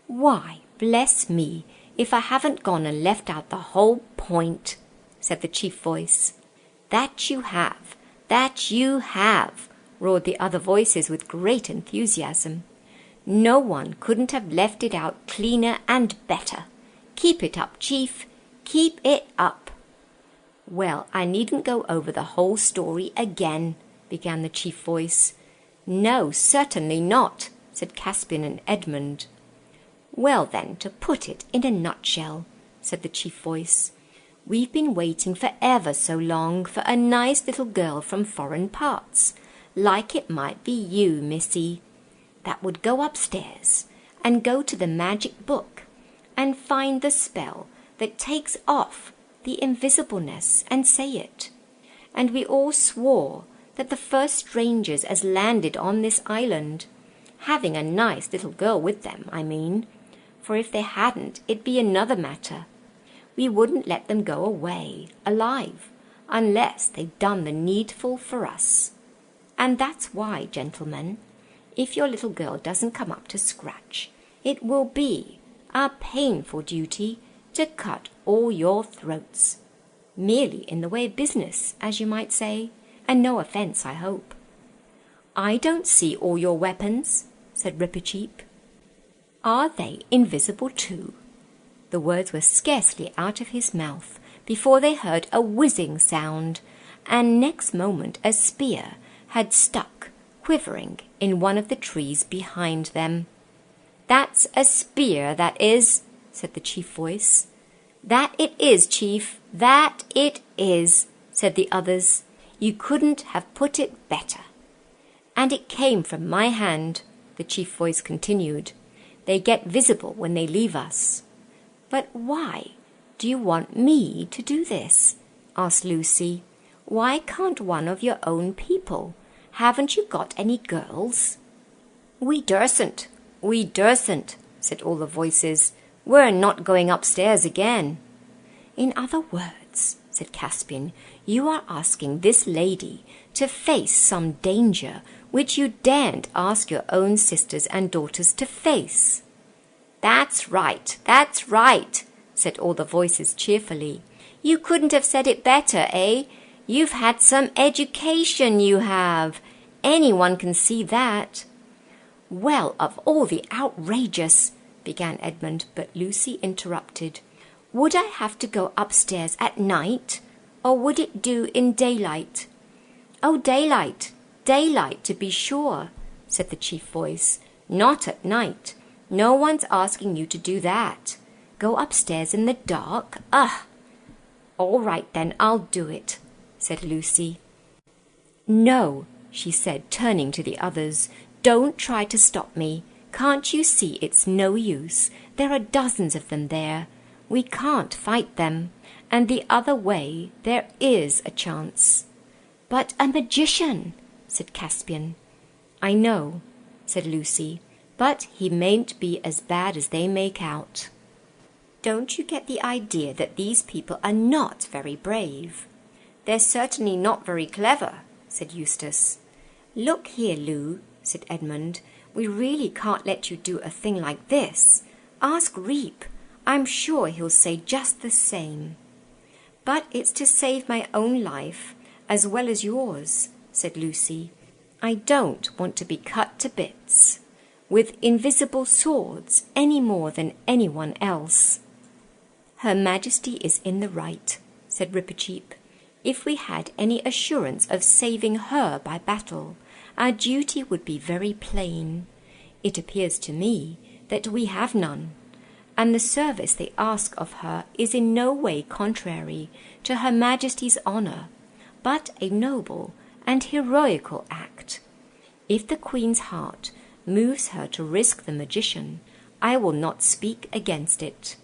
"Why, bless me, if I haven't gone and left out the whole point," said the chief voice. "That you have, that you have," roared the other voices with great enthusiasm. "No one couldn't have left it out cleaner and better. Keep it up, chief, keep it up." "Well, I needn't go over the whole story again," began the chief voice. "No, certainly not," said Caspian and Edmund. "Well then, to put it in a nutshell," said the chief voice, "we've been waiting for ever so long for a nice little girl from foreign parts, like it might be you, missy, that would go upstairs and go to the magic book and find the spell that takes off the invisibleness and say it. And we all swore that the first strangers as landed on this island, having a nice little girl with them, I mean, for if they hadn't, it'd be another matter. We wouldn't let them go away alive unless they'd done the needful for us. And that's why, gentlemen, if your little girl doesn't come up to scratch, it will be our painful duty to cut all your throats. Merely in the way of business, as you might say, and no offence, I hope." "I don't see all your weapons," said Rippercheap. "Are they invisible too?" The words were scarcely out of his mouth before they heard a whizzing sound, and next moment a spear had stuck, quivering, in one of the trees behind them. "That's a spear, that is," said the chief voice. "That it is, chief, that it is," said the others. "You couldn't have put it better." "And it came from my hand," the chief voice continued. "They get visible when they leave us." "But why do you want me to do this?" asked Lucy. "Why can't one of your own people? Haven't you got any girls?" We dursn't," said all the voices. "We're not going upstairs again." "In other words," said Caspian. "You are asking this lady to face some danger which you daren't ask your own sisters and daughters to face." That's right, said all the voices cheerfully. "You couldn't have said it better, eh? You've had some education, you have. Anyone can see that." "Well, of all the outrageous—" began Edmund, but Lucy interrupted. "Would I have to go upstairs at night, or would it do in daylight?" "Oh, daylight, to be sure," said the chief voice. "Not at night. No one's asking you to do that. Go upstairs in the dark? Ugh!" "All right then, I'll do it," said Lucy. "No," she said, turning to the others. "Don't try to stop me. Can't you see it's no use? There are dozens of them there. We can't fight them. And the other way there is a chance." "But a magician," said Caspian. "I know," said Lucy, "but he mayn't be as bad as they make out." "Don't you get the idea that these people are not very brave?" "They're certainly not very clever," said Eustace. "Look here, Lou," said Edmund, "we really can't let you do a thing like this. Ask Reep. I'm sure he'll say just the same." "But it's to save my own life as well as yours," said Lucy. "I don't want to be cut to bits with invisible swords any more than anyone else." "Her Majesty is in the right," said Rippercheap. "If we had any assurance of saving her by battle, our duty would be very plain. It appears to me that we have none, and the service they ask of her is in no way contrary to Her Majesty's honour, but a noble and heroical act. If the Queen's heart moves her to risk the magician, I will not speak against it."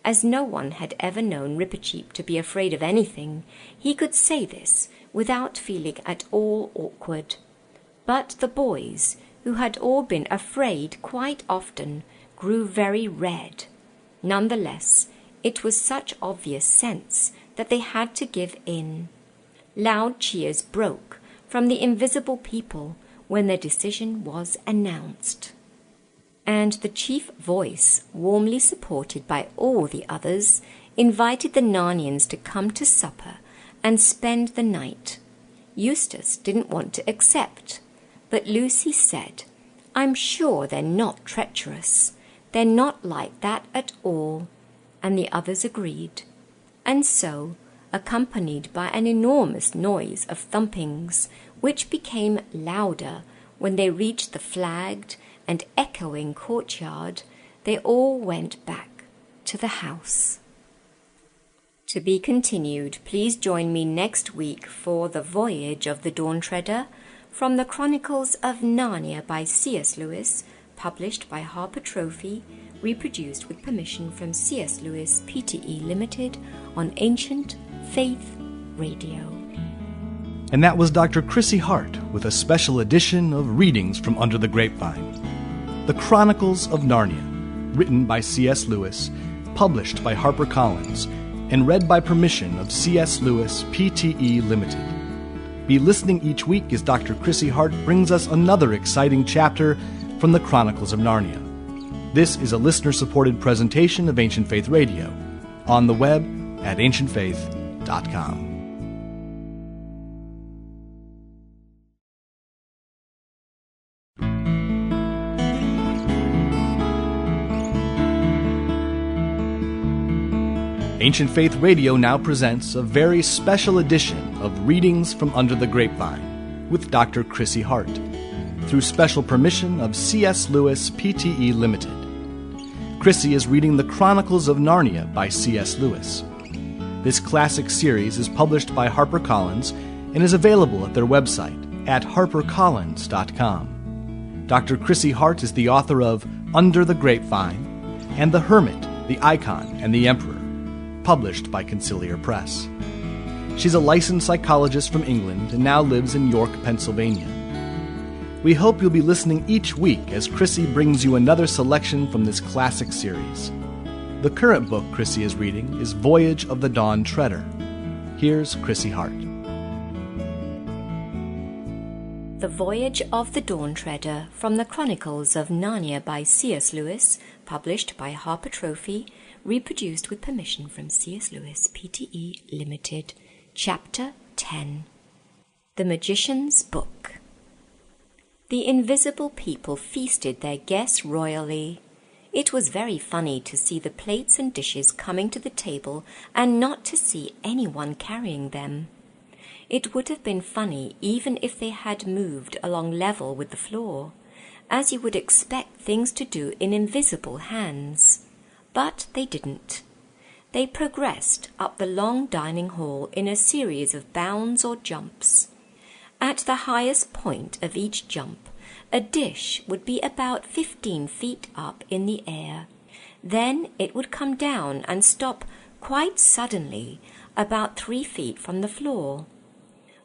As no one had ever known Rippercheap to be afraid of anything, he could say this without feeling at all awkward. But the boys, who had all been afraid quite often, grew very red. Nonetheless, it was such obvious sense that they had to give in. Loud cheers broke from the invisible people when their decision was announced. And the chief voice, warmly supported by all the others, invited the Narnians to come to supper and spend the night. Eustace didn't want to accept, but Lucy said, "I'm sure they're not treacherous. They're not like that at all." And the others agreed. And so, accompanied by an enormous noise of thumpings, which became louder when they reached the flagged and echoing courtyard, they all went back to the house. To be continued. Please join me next week for The Voyage of the Dawn Treader from the Chronicles of Narnia by C.S. Lewis, published by Harper Trophy, reproduced with permission from C.S. Lewis Pte. Limited on Ancient Faith Radio. And that was Dr. Chrissy Hart with a special edition of Readings from Under the Grapevine. The Chronicles of Narnia, written by C.S. Lewis, published by HarperCollins, and read by permission of C.S. Lewis Pte. Limited. Be listening each week as Dr. Chrissy Hart brings us another exciting chapter from the Chronicles of Narnia. This is a listener-supported presentation of Ancient Faith Radio, on the web at ancientfaith.com. Ancient Faith Radio now presents a very special edition of Readings from Under the Grapevine with Dr. Chrissy Hart, through special permission of C.S. Lewis Pte. Limited. Chrissy is reading The Chronicles of Narnia by C.S. Lewis. This classic series is published by HarperCollins and is available at their website at harpercollins.com. Dr. Chrissy Hart is the author of Under the Grapevine and The Hermit, the Icon, and the Emperor, published by Conciliar Press. She's a licensed psychologist from England and now lives in York, Pennsylvania. We hope you'll be listening each week as Chrissy brings you another selection from this classic series. The current book Chrissy is reading is Voyage of the Dawn Treader, Here's Chrissy Hart. The Voyage of the Dawn Treader from the Chronicles of Narnia by C.S. Lewis, published by Harper Trophy, reproduced with permission from C.S. Lewis, Pte. Limited. Chapter 10. The Magician's Book. The invisible people feasted their guests royally. It was very funny to see the plates and dishes coming to the table and not to see anyone carrying them. It would have been funny even if they had moved along level with the floor, as you would expect things to do in invisible hands. But they didn't. They progressed up the long dining hall in a series of bounds or jumps. At the highest point of each jump, a dish would be about 15 feet up in the air. Then it would come down and stop quite suddenly about 3 feet from the floor.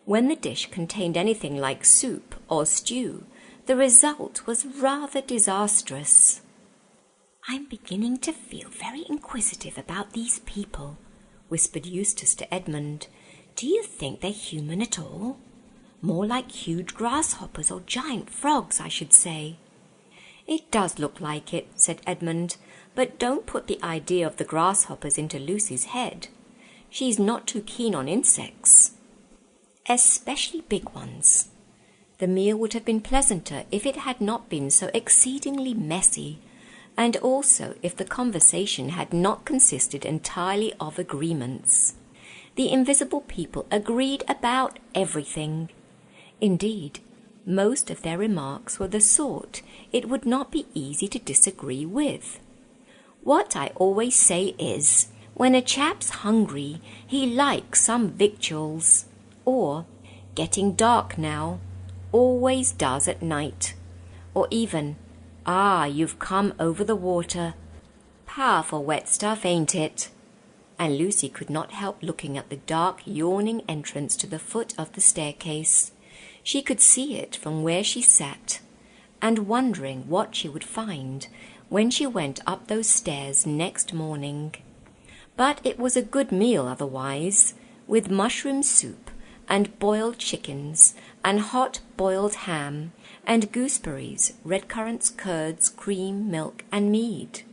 When the dish contained anything like soup or stew, the result was rather disastrous. "I'm beginning to feel very inquisitive about these people," whispered Eustace to Edmund. "Do you think they're human at all? More like huge grasshoppers or giant frogs, I should say." "It does look like it," said Edmund, "but don't put the idea of the grasshoppers into Lucy's head. She's not too keen on insects, especially big ones." The meal would have been pleasanter if it had not been so exceedingly messy, and also if the conversation had not consisted entirely of agreements. The invisible people agreed about everything. Indeed, most of their remarks were the sort it would not be easy to disagree with. "What I always say is, when a chap's hungry, he likes some victuals," or "getting dark now, always does at night," or even "Ah, you've come over the water. Powerful wet stuff, ain't it?" And Lucy could not help looking at the dark, yawning entrance to the foot of the staircase. She could see it from where she sat, and wondering what she would find when she went up those stairs next morning. But it was a good meal otherwise, with mushroom soup and boiled chickens and hot boiled ham and gooseberries, red currants, curds, cream, milk, and mead.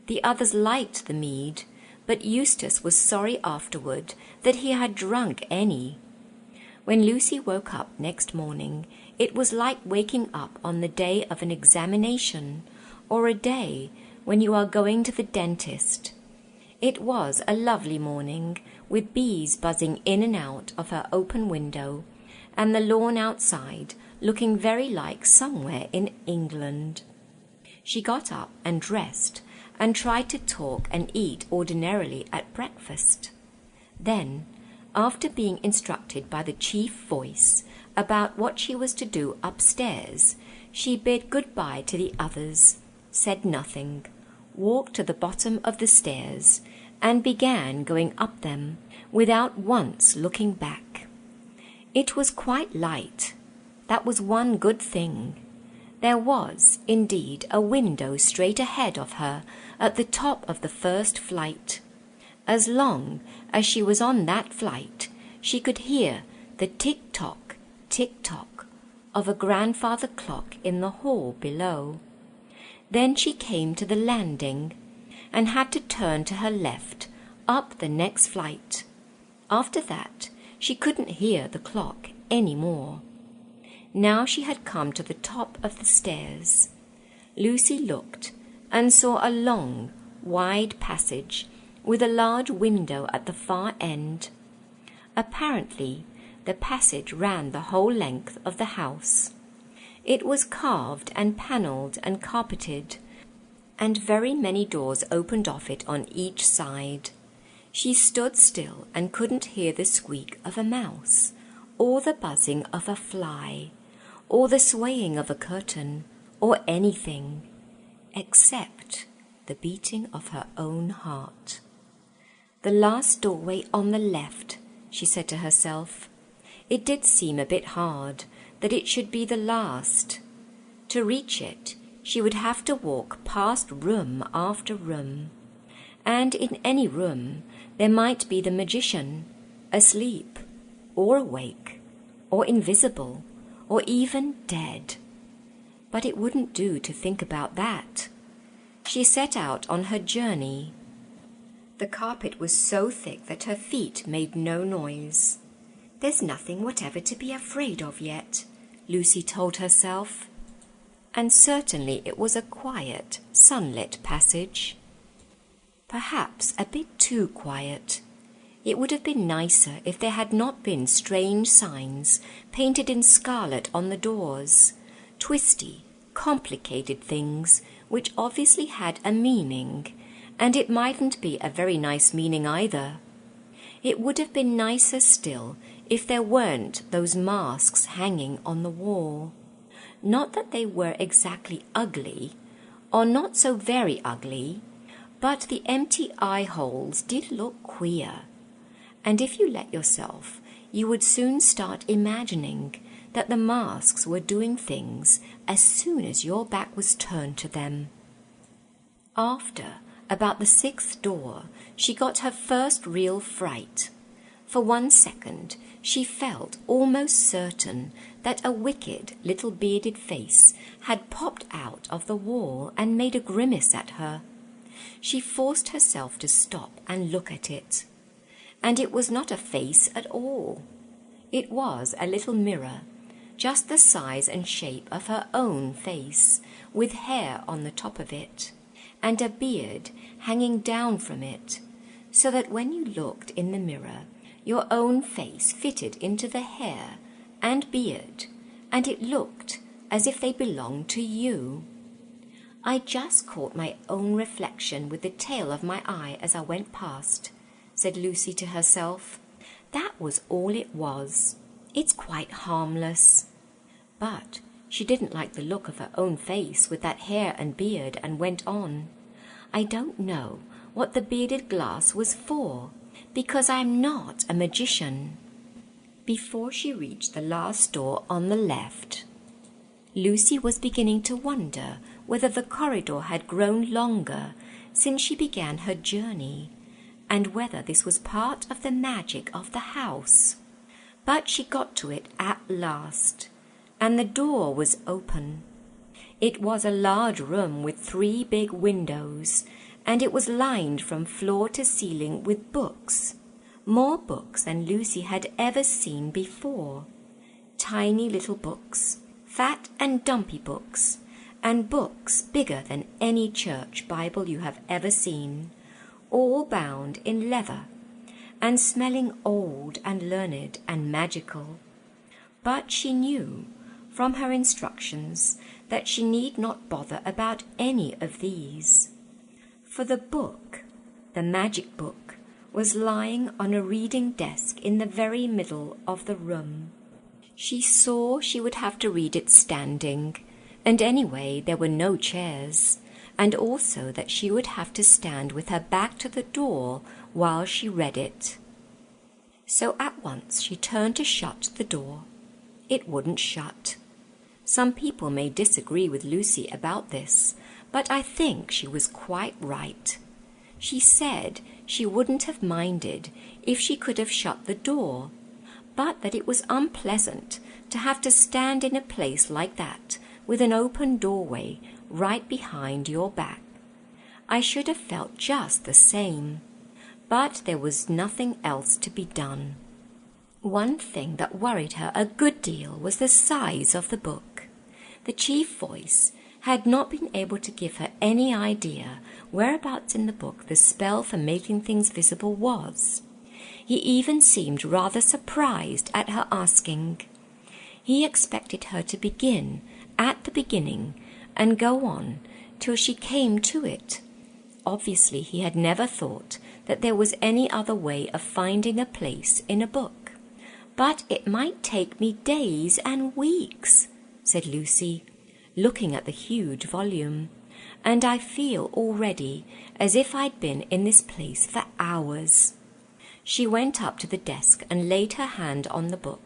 The others liked the mead, but Eustace was sorry afterward that he had drunk any. When Lucy woke up next morning, it was like waking up on the day of an examination, or a day when you are going to the dentist. It was a lovely morning, with bees buzzing in and out of her open window, and the lawn outside looking very like somewhere in England. She got up and dressed, and tried to talk and eat ordinarily at breakfast. Then, after being instructed by the chief voice about what she was to do upstairs, she bid good-bye to the others, said nothing, walked to the bottom of the stairs, and began going up them without once looking back. It was quite light. That was one good thing. There was, indeed, a window straight ahead of her at the top of the first flight. As long as she was on that flight, she could hear the tick-tock, tick-tock of a grandfather clock in the hall below. Then she came to the landing and had to turn to her left up the next flight. After that, she couldn't hear the clock any more. Now she had come to the top of the stairs. Lucy looked and saw a long, wide passage with a large window at the far end. Apparently, the passage ran the whole length of the house. It was carved and panelled and carpeted, and very many doors opened off it on each side. She stood still and couldn't hear the squeak of a mouse, or the buzzing of a fly, or the swaying of a curtain, or anything, except the beating of her own heart. "The last doorway on the left," she said to herself. It did seem a bit hard that it should be the last. To reach it, she would have to walk past room after room, and in any room there might be the magician, asleep, or awake, or invisible, or even dead. But it wouldn't do to think about that. She set out on her journey. The carpet was so thick that her feet made no noise. "There's nothing whatever to be afraid of yet," Lucy told herself. And certainly it was a quiet, sunlit passage. Perhaps a bit too quiet. It would have been nicer if there had not been strange signs painted in scarlet on the doors, twisty, complicated things which obviously had a meaning, and it mightn't be a very nice meaning either. It would have been nicer still if there weren't those masks hanging on the wall. Not that they were exactly ugly, or not so very ugly, but the empty eye holes did look queer. And if you let yourself, you would soon start imagining that the masks were doing things as soon as your back was turned to them. After about the 6th door, she got her first real fright. For 1 second, she felt almost certain that a wicked little bearded face had popped out of the wall and made a grimace at her. She forced herself to stop and look at it. And it was not a face at all. It was a little mirror, just the size and shape of her own face, with hair on the top of it, and a beard hanging down from it, so that when you looked in the mirror, your own face fitted into the hair and beard, and it looked as if they belonged to you. I just caught my own reflection with the tail of my eye as I went past, said Lucy to herself. That was all it was. It's quite harmless. But she didn't like the look of her own face with that hair and beard, and went on. I don't know what the bearded glass was for, because I'm not a magician. Before she reached the last door on the left, Lucy was beginning to wonder whether the corridor had grown longer since she began her journey, and whether this was part of the magic of the house. But she got to it at last, and the door was open. It was a large room with 3 big windows, and it was lined from floor to ceiling with books, more books than Lucy had ever seen before. Tiny little books, fat and dumpy books, and books bigger than any church Bible you have ever seen, all bound in leather, and smelling old and learned and magical. But she knew from her instructions that she need not bother about any of these, for the book, the magic book, was lying on a reading desk in the very middle of the room. She saw she would have to read it standing, and anyway there were no chairs, and also that she would have to stand with her back to the door while she read it. So at once she turned to shut the door. It wouldn't shut. Some people may disagree with Lucy about this, but I think she was quite right. She said she wouldn't have minded if she could have shut the door, but that it was unpleasant to have to stand in a place like that with an open doorway right behind your back. I should have felt just the same, but there was nothing else to be done. One thing that worried her a good deal was the size of the book. The chief voice had not been able to give her any idea whereabouts in the book the spell for making things visible was. He even seemed rather surprised at her asking. He expected her to begin at the beginning and go on till she came to it. Obviously he had never thought that there was any other way of finding a place in a book. But it might take me days and weeks, said Lucy, looking at the huge volume, and I feel already as if I'd been in this place for hours. She went up to the desk and laid her hand on the book.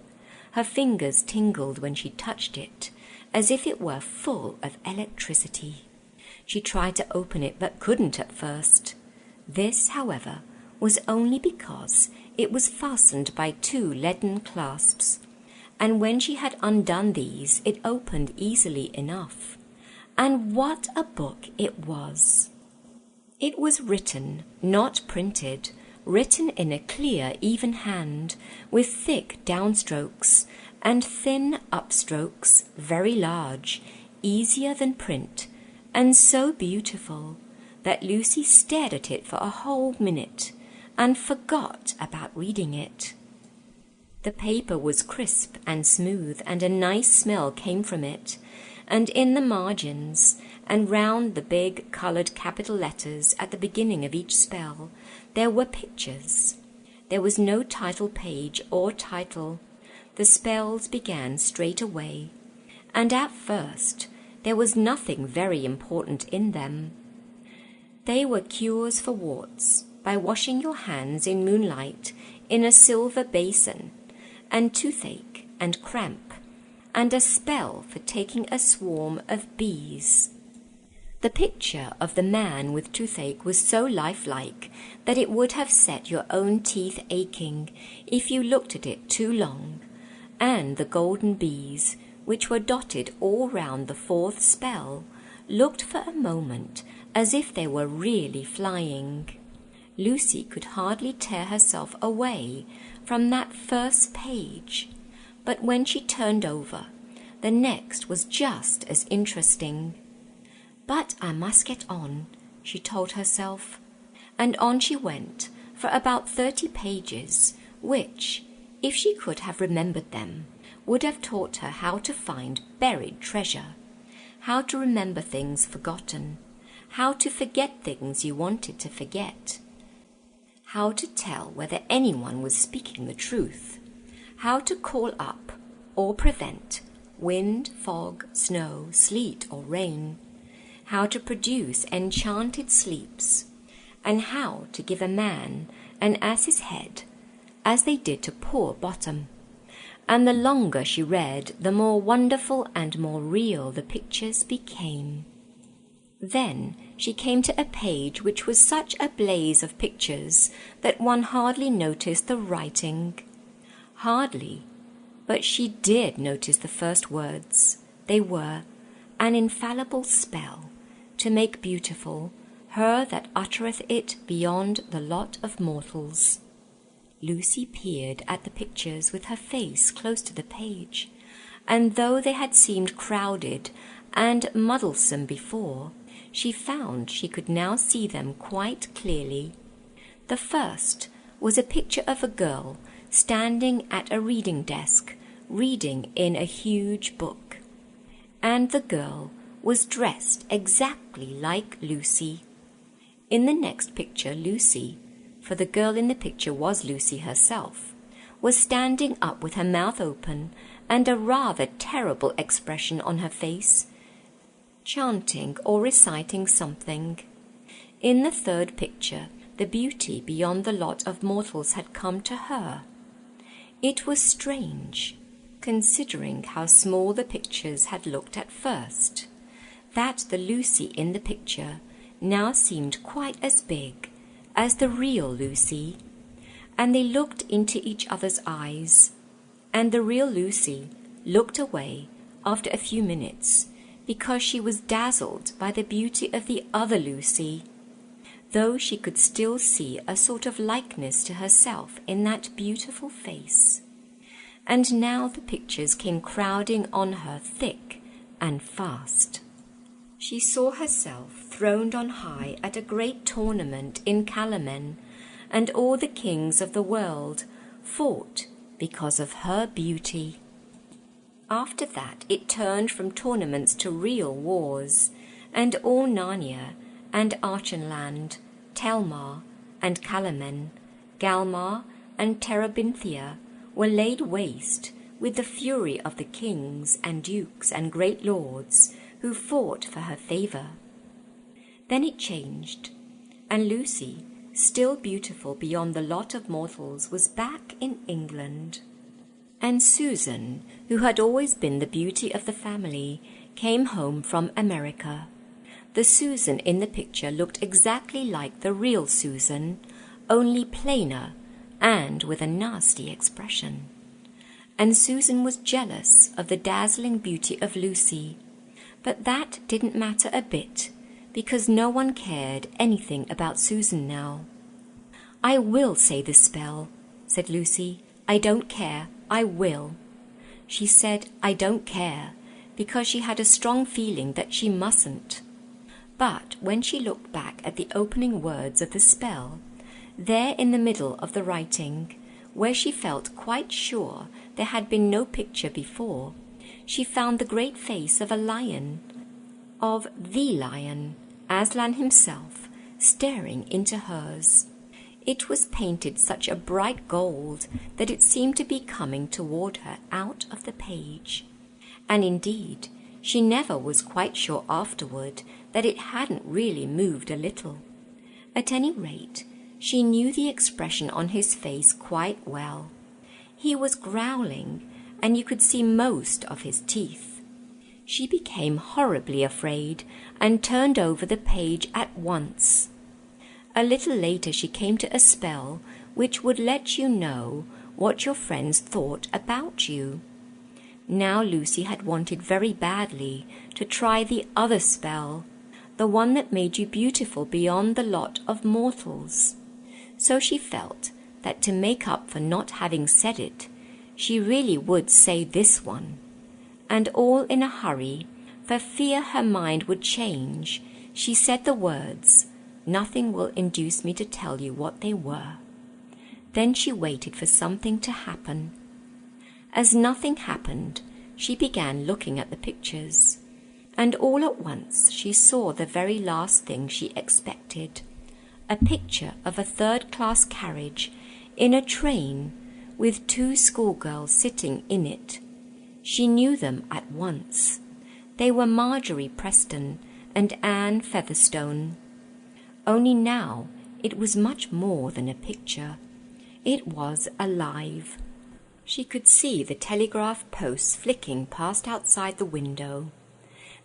Her fingers tingled when she touched it, as if it were full of electricity. She tried to open it but couldn't at first. This, however, was only because it was fastened by 2 leaden clasps, and when she had undone these it opened easily enough. And what a book it was! It was written, not printed, written in a clear, even hand, with thick downstrokes and thin upstrokes, very large, easier than print, and so beautiful that Lucy stared at it for a whole minute and forgot about reading it. The paper was crisp and smooth, and a nice smell came from it, and in the margins and round the big coloured capital letters at the beginning of each spell there were pictures. There was no title page or title. The spells began straight away, and at first there was nothing very important in them. They were cures for warts by washing your hands in moonlight in a silver basin, and toothache and cramp, and a spell for taking a swarm of bees. The picture of the man with toothache was so lifelike that it would have set your own teeth aching if you looked at it too long, and the golden bees, which were dotted all round the 4th spell, looked for a moment as if they were really flying. Lucy could hardly tear herself away from that first page, but when she turned over, the next was just as interesting. But I must get on, she told herself, and on she went for about 30 pages, which, if she could have remembered them, would have taught her how to find buried treasure, how to remember things forgotten, how to forget things you wanted to forget, how to tell whether anyone was speaking the truth, how to call up or prevent wind, fog, snow, sleet, or rain, how to produce enchanted sleeps, and how to give a man an ass's head, as they did to poor Bottom. And the longer she read, the more wonderful and more real the pictures became. Then she came to a page which was such a blaze of pictures that one hardly noticed the writing. Hardly, but she did notice the first words. They were, "An infallible spell, to make beautiful her that uttereth it beyond the lot of mortals." Lucy peered at the pictures with her face close to the page, and though they had seemed crowded and muddlesome before, she found she could now see them quite clearly. The first was a picture of a girl standing at a reading desk, reading in a huge book, and the girl was dressed exactly like Lucy. In the next picture, Lucy, for the girl in the picture was Lucy herself, was standing up with her mouth open and a rather terrible expression on her face, chanting or reciting something. In the third picture, the beauty beyond the lot of mortals had come to her. It was strange, considering how small the pictures had looked at first, that the Lucy in the picture now seemed quite as big as the real Lucy, and they looked into each other's eyes, and the real Lucy looked away after a few minutes because she was dazzled by the beauty of the other Lucy, though she could still see a sort of likeness to herself in that beautiful face. And now the pictures came crowding on her thick and fast. She saw herself throned on high at a great tournament in Calamen, and all the kings of the world fought because of her beauty. After that it turned from tournaments to real wars, and all Narnia and Archenland, Telmar and Calamen, Galmar and Terebinthia were laid waste with the fury of the kings and dukes and great lords who fought for her favour. Then it changed, and Lucy, still beautiful beyond the lot of mortals, was back in England. And Susan, who had always been the beauty of the family, came home from America. The Susan in the picture looked exactly like the real Susan, only plainer and with a nasty expression. And Susan was jealous of the dazzling beauty of Lucy, but that didn't matter a bit, because no one cared anything about Susan now. "I will say the spell," said Lucy. "I don't care. I will." She said, "I don't care," because she had a strong feeling that she mustn't. But when she looked back at the opening words of the spell, there in the middle of the writing, where she felt quite sure there had been no picture before, she found the great face of a lion, of the lion, Aslan himself, staring into hers. It was painted such a bright gold that it seemed to be coming toward her out of the page. And indeed, she never was quite sure afterward that it hadn't really moved a little. At any rate, she knew the expression on his face quite well. He was growling, and you could see most of his teeth. She became horribly afraid and turned over the page at once. A little later she came to a spell which would let you know what your friends thought about you. Now Lucy had wanted very badly to try the other spell, the one that made you beautiful beyond the lot of mortals. So she felt that to make up for not having said it, she really would say this one. And all in a hurry, for fear her mind would change, she said the words, "Nothing will induce me to tell you what they were." Then she waited for something to happen. As nothing happened, she began looking at the pictures, and all at once she saw the very last thing she expected, a picture of a third-class carriage in a train with 2 schoolgirls sitting in it. She knew them at once. They were Marjorie Preston and Anne Featherstone. Only now it was much more than a picture. It was alive. She could see the telegraph posts flicking past outside the window.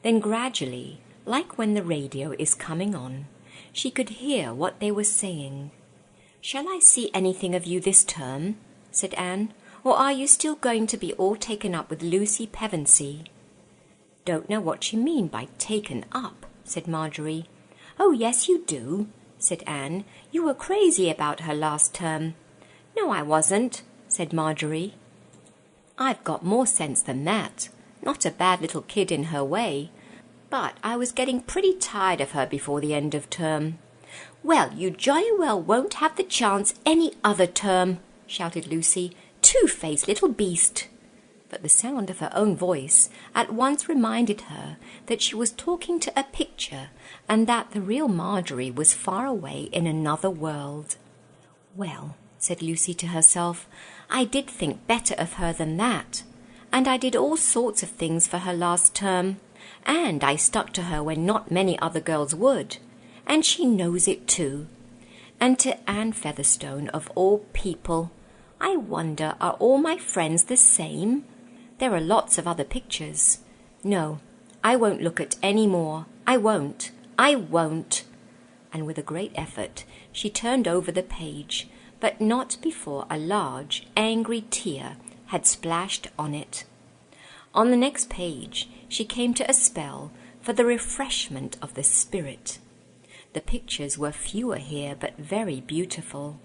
Then gradually, like when the radio is coming on, she could hear what they were saying. "Shall I see anything of you this term?" said Anne. "Or are you still going to be all taken up with Lucy Pevensey?" "Don't know what you mean by taken up," said Marjorie. "Oh, yes, you do," said Anne. "You were crazy about her last term." "No, I wasn't," said Marjorie. "I've got more sense than that. Not a bad little kid in her way. But I was getting pretty tired of her before the end of term." "Well, you jolly well won't have the chance any other term," shouted Lucy. "Two-faced little beast." But the sound of her own voice at once reminded her that she was talking to a picture and that the real Marjorie was far away in another world. "Well," said Lucy to herself, "I did think better of her than that. And I did all sorts of things for her last term. And I stuck to her when not many other girls would. And she knows it too. And to Anne Featherstone, of all people, I wonder, are all my friends the same? There are lots of other pictures. No, I won't look at any more. I won't. I won't." And with a great effort she turned over the page, but not before a large, angry tear had splashed on it. On the next page she came to a spell for the refreshment of the spirit. The pictures were fewer here, but very beautiful.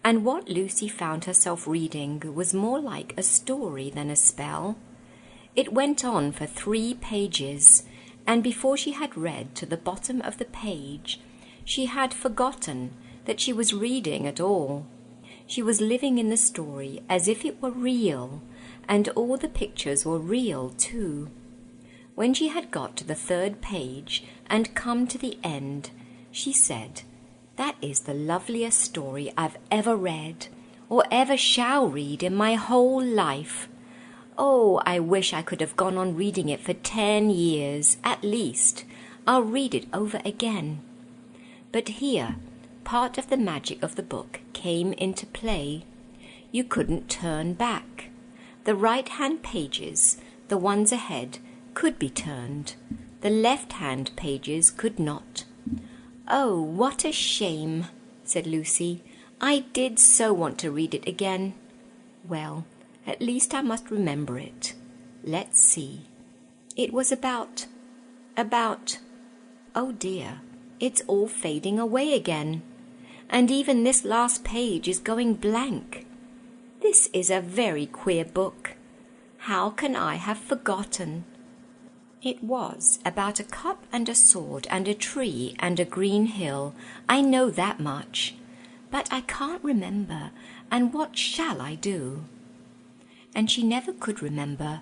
And what Lucy found herself reading was more like a story than a spell. It went on for 3 pages, and before she had read to the bottom of the page, she had forgotten that she was reading at all. She was living in the story as if it were real, and all the pictures were real too. When she had got to the 3rd page and come to the end, she said, "That is the loveliest story I've ever read, or ever shall read in my whole life. Oh, I wish I could have gone on reading it for 10 years, at least. I'll read it over again." But here, part of the magic of the book came into play. You couldn't turn back. The right-hand pages, the ones ahead, could be turned. The left-hand pages could not. "Oh, what a shame," said Lucy. I did so want to read it again. Well, at least I must remember it. Let's see. It was about... Oh dear, it's all fading away again. And even this last page is going blank. This is a very queer book. How can I have forgotten? It was about a cup and a sword and a tree and a green hill. I know that much. But I can't remember, and what shall I do? And she never could remember.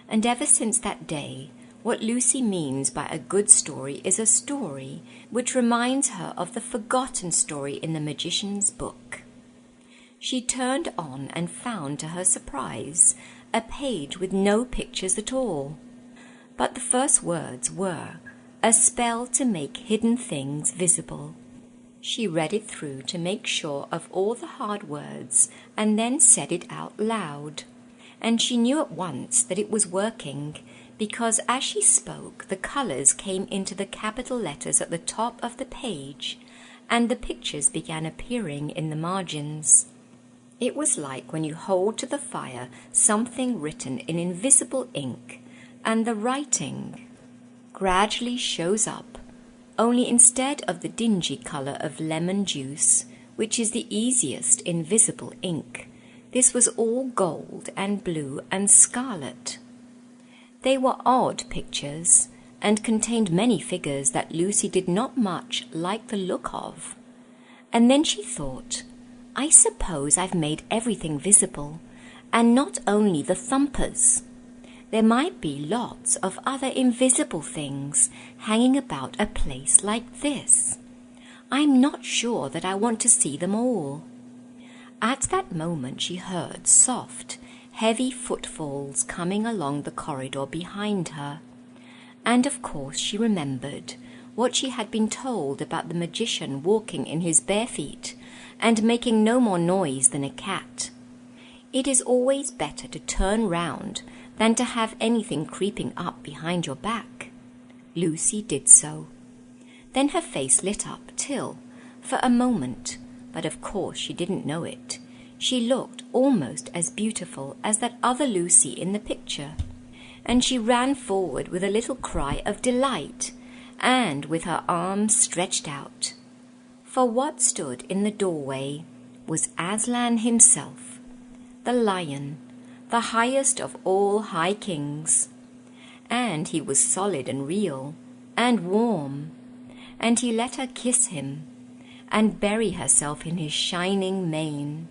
And ever since that day, what Lucy means by a good story is a story which reminds her of the forgotten story in the magician's book. She turned on and found, to her surprise, a page with no pictures at all. But the first words were, "A spell to make hidden things visible." She read it through to make sure of all the hard words and then said it out loud. And she knew at once that it was working, because as she spoke the colours came into the capital letters at the top of the page, and the pictures began appearing in the margins. It was like when you hold to the fire something written in invisible ink, and the writing gradually shows up, only instead of the dingy colour of lemon juice, which is the easiest invisible ink, this was all gold and blue and scarlet. They were odd pictures, and contained many figures that Lucy did not much like the look of. And then she thought, I suppose I've made everything visible, and not only the thumpers. There might be lots of other invisible things hanging about a place like this. I'm not sure that I want to see them all. At that moment she heard soft, heavy footfalls coming along the corridor behind her, and of course she remembered what she had been told about the magician walking in his bare feet and making no more noise than a cat. It is always better to turn round than to have anything creeping up behind your back. Lucy did so. Then her face lit up till, for a moment, but of course she didn't know it, she looked almost as beautiful as that other Lucy in the picture, and she ran forward with a little cry of delight, and with her arms stretched out. For what stood in the doorway was Aslan himself, the lion, the highest of all high kings. And he was solid and real, and warm, and he let her kiss him, and bury herself in his shining mane.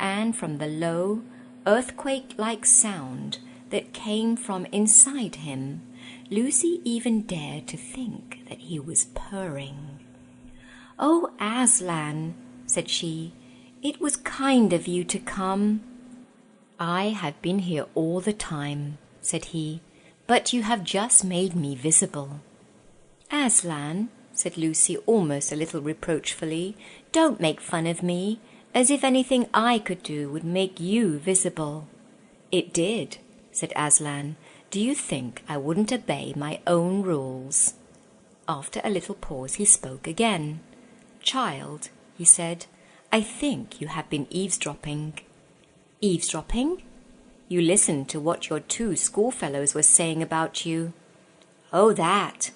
And from the low, earthquake-like sound that came from inside him, Lucy even dared to think that he was purring. "Oh, Aslan," said she, "it was kind of you to come." "I have been here all the time," said he, "but you have just made me visible." "Aslan," said Lucy almost a little reproachfully, "don't make fun of me, as if anything I could do would make you visible." "It did," said Aslan. "Do you think I wouldn't obey my own rules?" After a little pause he spoke again. "Child," he said, "I think you have been eavesdropping." "Eavesdropping?" "You listened to what your 2 schoolfellows were saying about you." "Oh, that!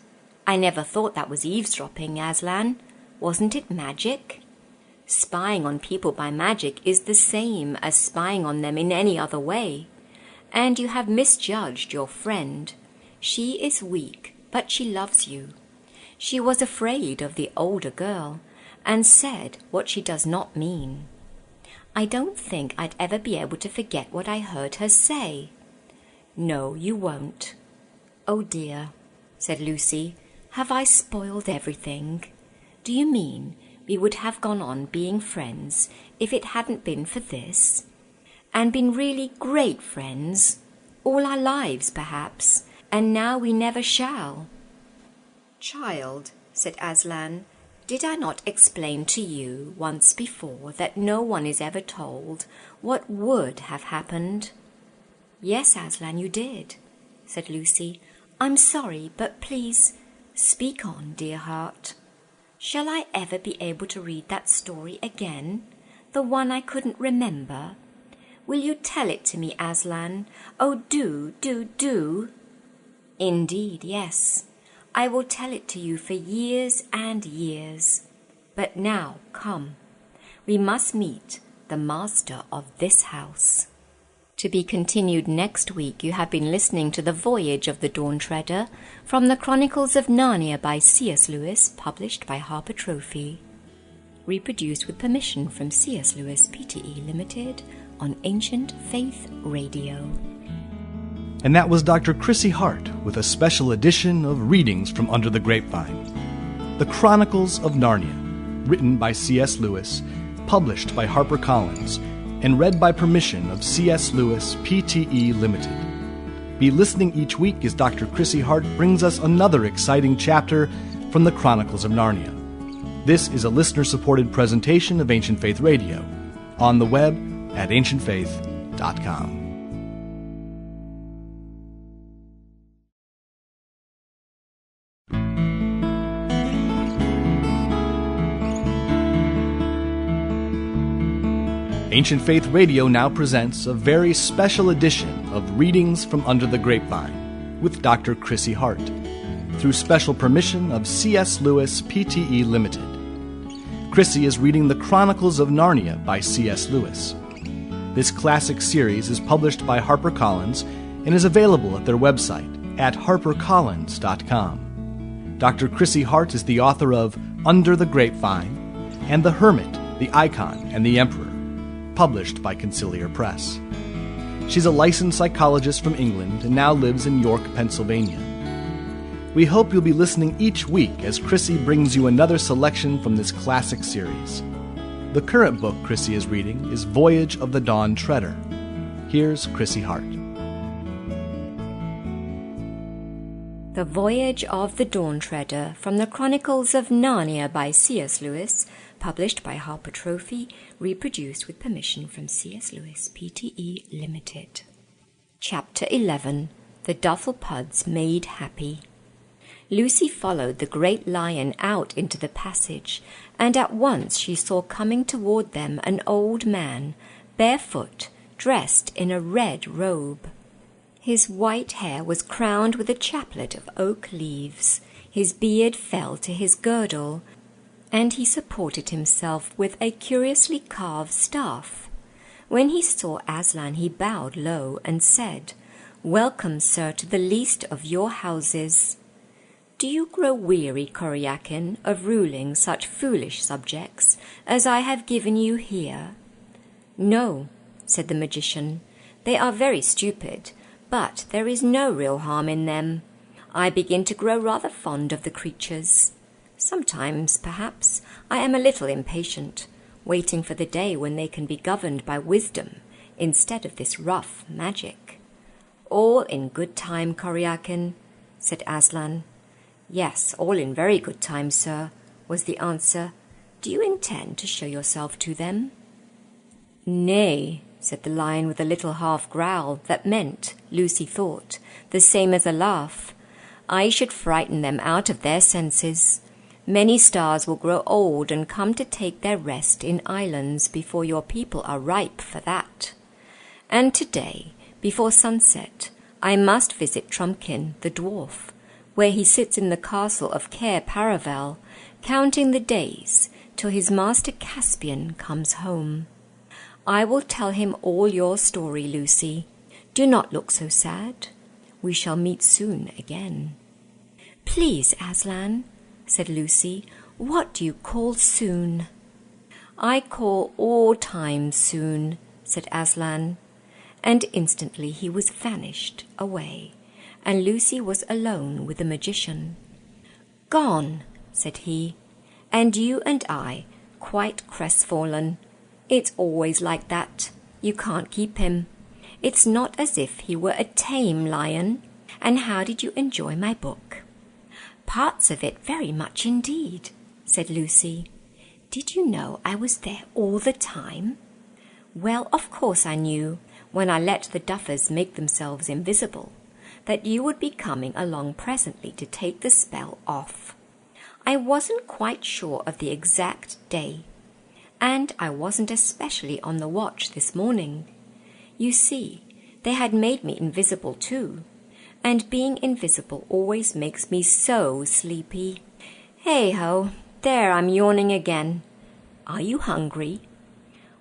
I never thought that was eavesdropping, Aslan. Wasn't it magic?" "Spying on people by magic is the same as spying on them in any other way. And you have misjudged your friend. She is weak, but she loves you. She was afraid of the older girl, and said what she does not mean. I don't think I'd ever be able to forget what I heard her say." "No, you won't." "Oh dear," said Lucy, "have I spoiled everything? Do you mean we would have gone on being friends if it hadn't been for this? And been really great friends, all our lives perhaps, and now we never shall?" "Child," said Aslan, "did I not explain to you once before that no one is ever told what would have happened?" "Yes, Aslan, you did," said Lucy. "I'm sorry, but please speak on, dear heart." Shall I ever be able to read that story again? The one I couldn't remember? Will you tell it to me, Aslan? Oh, do, do, do. Indeed, yes. I will tell it to you for years and years. But now, come. We must meet the master of this house. To be continued next week. You have been listening to The Voyage of the Dawn Treader from the Chronicles of Narnia by C.S. Lewis, published by Harper Trophy. Reproduced with permission from C.S. Lewis Pte. Limited on Ancient Faith Radio. And that was Dr. Chrissy Hart with a special edition of Readings from Under the Grapevine. The Chronicles of Narnia, written by C.S. Lewis, published by HarperCollins, and read by permission of C.S. Lewis Pte. Limited. Be listening each week as Dr. Chrissy Hart brings us another exciting chapter from the Chronicles of Narnia. This is a listener-supported presentation of Ancient Faith Radio, on the web at ancientfaith.com. Ancient Faith Radio now presents a very special edition of Readings from Under the Grapevine with Dr. Chrissy Hart, through special permission of C.S. Lewis Pte. Limited. Chrissy is reading The Chronicles of Narnia by C.S. Lewis. This classic series is published by HarperCollins and is available at their website at harpercollins.com. Dr. Chrissy Hart is the author of Under the Grapevine and The Hermit, the Icon, and the Emperor, published by Conciliar Press. She's a licensed psychologist from England and now lives in York, Pennsylvania. We hope you'll be listening each week as Chrissy brings you another selection from this classic series. The current book Chrissy is reading is Voyage of the Dawn Treader. Here's Chrissy Hart. The Voyage of the Dawn Treader from the Chronicles of Narnia by C.S. Lewis, published by Harper Trophy, reproduced with permission from C.S. Lewis Pte. Limited. Chapter 11. The Dufflepuds Made Happy. Lucy followed the great lion out into the passage, and at once she saw coming toward them an old man, barefoot, dressed in a red robe. His white hair was crowned with a chaplet of oak leaves, his beard fell to his girdle, and he supported himself with a curiously carved staff. When he saw Aslan he bowed low and said, "Welcome, sir, to the least of your houses. Do you grow weary, Coryakin, of ruling such foolish subjects as I have given you here?" "No," said the magician. "They are very stupid, but there is no real harm in them. I begin to grow rather fond of the creatures. Sometimes, perhaps, I am a little impatient, waiting for the day when they can be governed by wisdom instead of this rough magic." "All in good time, Coryakin," said Aslan. "Yes, all in very good time, sir," was the answer. "Do you intend to show yourself to them?" "Nay," said the lion with a little half-growl that meant, Lucy thought, the same as a laugh. "I should frighten them out of their senses. Many stars will grow old and come to take their rest in islands before your people are ripe for that. And today, before sunset, I must visit Trumpkin, the dwarf, where he sits in the castle of Cair Paravel, counting the days till his master Caspian comes home. I will tell him all your story, Lucy. Do not look so sad. We shall meet soon again." "Please, Aslan," said Lucy, "what do you call soon?" "I call all time soon," said Aslan, and instantly he was vanished away, and Lucy was alone with the magician. "Gone," said he, "and you and I quite crestfallen. It's always like that. You can't keep him. It's not as if he were a tame lion. And how did you enjoy my book?" "Parts of it very much indeed," said Lucy. "Did you know I was there all the time?" "Well, of course I knew, when I let the duffers make themselves invisible, that you would be coming along presently to take the spell off. I wasn't quite sure of the exact day, and I wasn't especially on the watch this morning. You see, they had made me invisible too, and being invisible always makes me so sleepy. Hey-ho, there I'm yawning again. Are you hungry?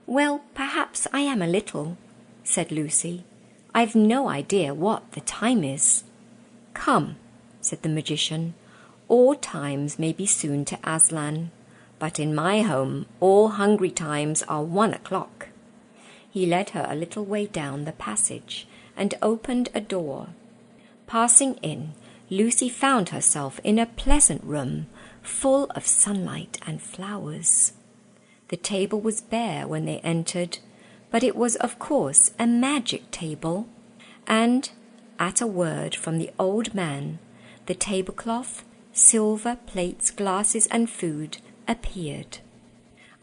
Well, perhaps I am a little, said Lucy. I've no idea what the time is. Come, said the magician, all times may be soon to Aslan, but in my home all hungry times are 1 o'clock. He led her a little way down the passage and opened a door. Passing in, Lucy found herself in a pleasant room full of sunlight and flowers. The table was bare when they entered, but it was of course a magic table, and, at a word from the old man, the tablecloth, silver plates, glasses, and food appeared.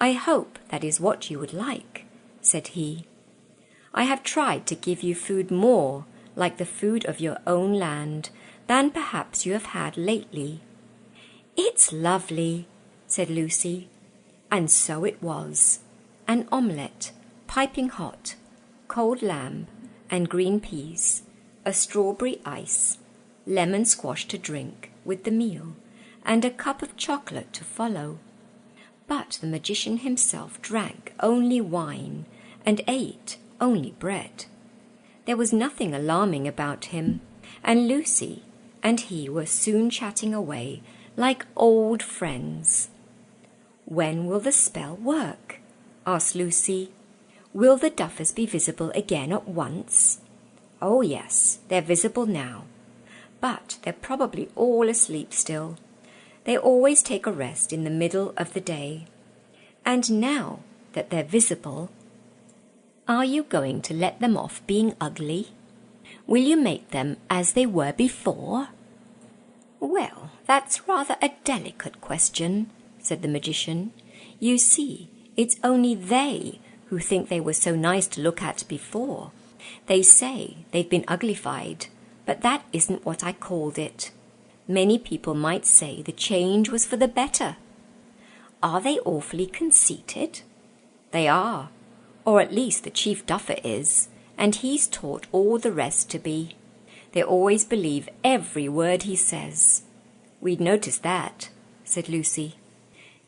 I hope that is what you would like, said he. I have tried to give you food more like the food of your own land than perhaps you have had lately. It's lovely, said Lucy, and so it was. An omelette, piping hot, cold lamb, and green peas, a strawberry ice, lemon squash to drink with the meal, and a cup of chocolate to follow. But the magician himself drank only wine and ate only bread. There was nothing alarming about him, and Lucy and he were soon chatting away like old friends. When will the spell work? Asked Lucy. Will the duffers be visible again at once? Oh yes, they're visible now, but they're probably all asleep still. They always take a rest in the middle of the day. And now that they're visible, are you going to let them off being ugly? Will you make them as they were before? Well, that's rather a delicate question, said the magician. You see, it's only they who think they were so nice to look at before. They say they've been uglified, but that isn't what I called it. Many people might say the change was for the better. Are they awfully conceited? They are, or at least the chief duffer is, and he's taught all the rest to be. They always believe every word he says. We'd noticed that, said Lucy.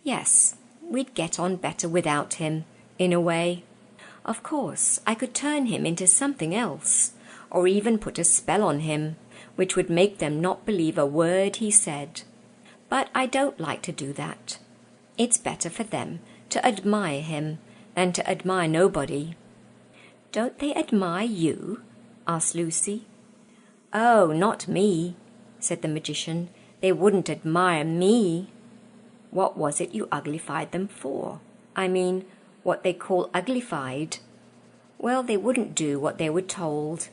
Yes, we'd get on better without him, in a way. Of course, I could turn him into something else, or even put a spell on him, which would make them not believe a word he said. But I don't like to do that. It's better for them to admire him than to admire nobody. Don't they admire you? Asked Lucy. Oh, not me, said the magician. They wouldn't admire me. What was it you uglified them for? I mean, what they call uglified. Well, they wouldn't do what they were told.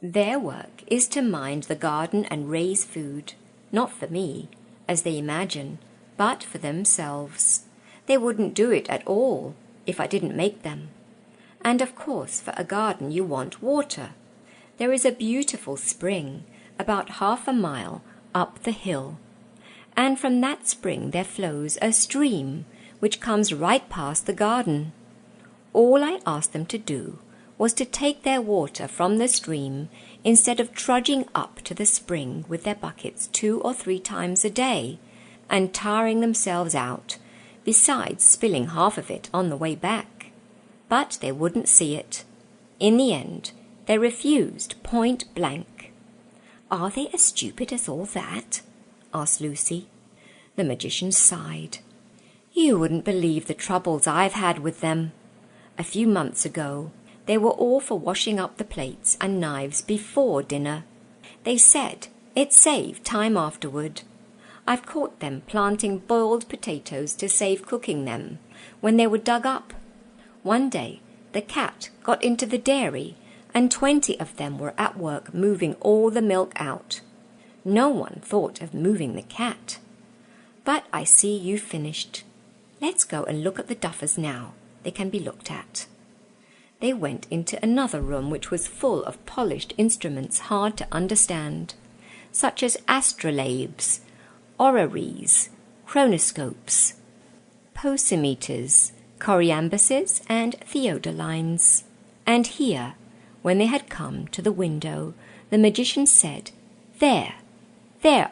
Their work is to mind the garden and raise food, not for me, as they imagine, but for themselves. They wouldn't do it at all if I didn't make them. And of course, for a garden you want water. There is a beautiful spring about 1/2 mile up the hill, and from that spring there flows a stream which comes right past the garden. All I asked them to do was to take their water from the stream instead of trudging up to the spring with their buckets 2 or 3 times a day and tiring themselves out, besides spilling half of it on the way back. But they wouldn't see it. In the end, they refused point blank. Are they as stupid as all that? Asked Lucy. The magician sighed. You wouldn't believe the troubles I've had with them. A few months ago, they were all for washing up the plates and knives before dinner. They said it saved time afterward. I've caught them planting boiled potatoes to save cooking them when they were dug up. One day, the cat got into the dairy, and 20 of them were at work moving all the milk out. No one thought of moving the cat. But I see you've finished. Let's go and look at the duffers now. They can be looked at. They went into another room which was full of polished instruments hard to understand, such as astrolabes, oraries, chronoscopes, posimeters, choriambuses, and theodolines. And here, when they had come to the window, the magician said, "There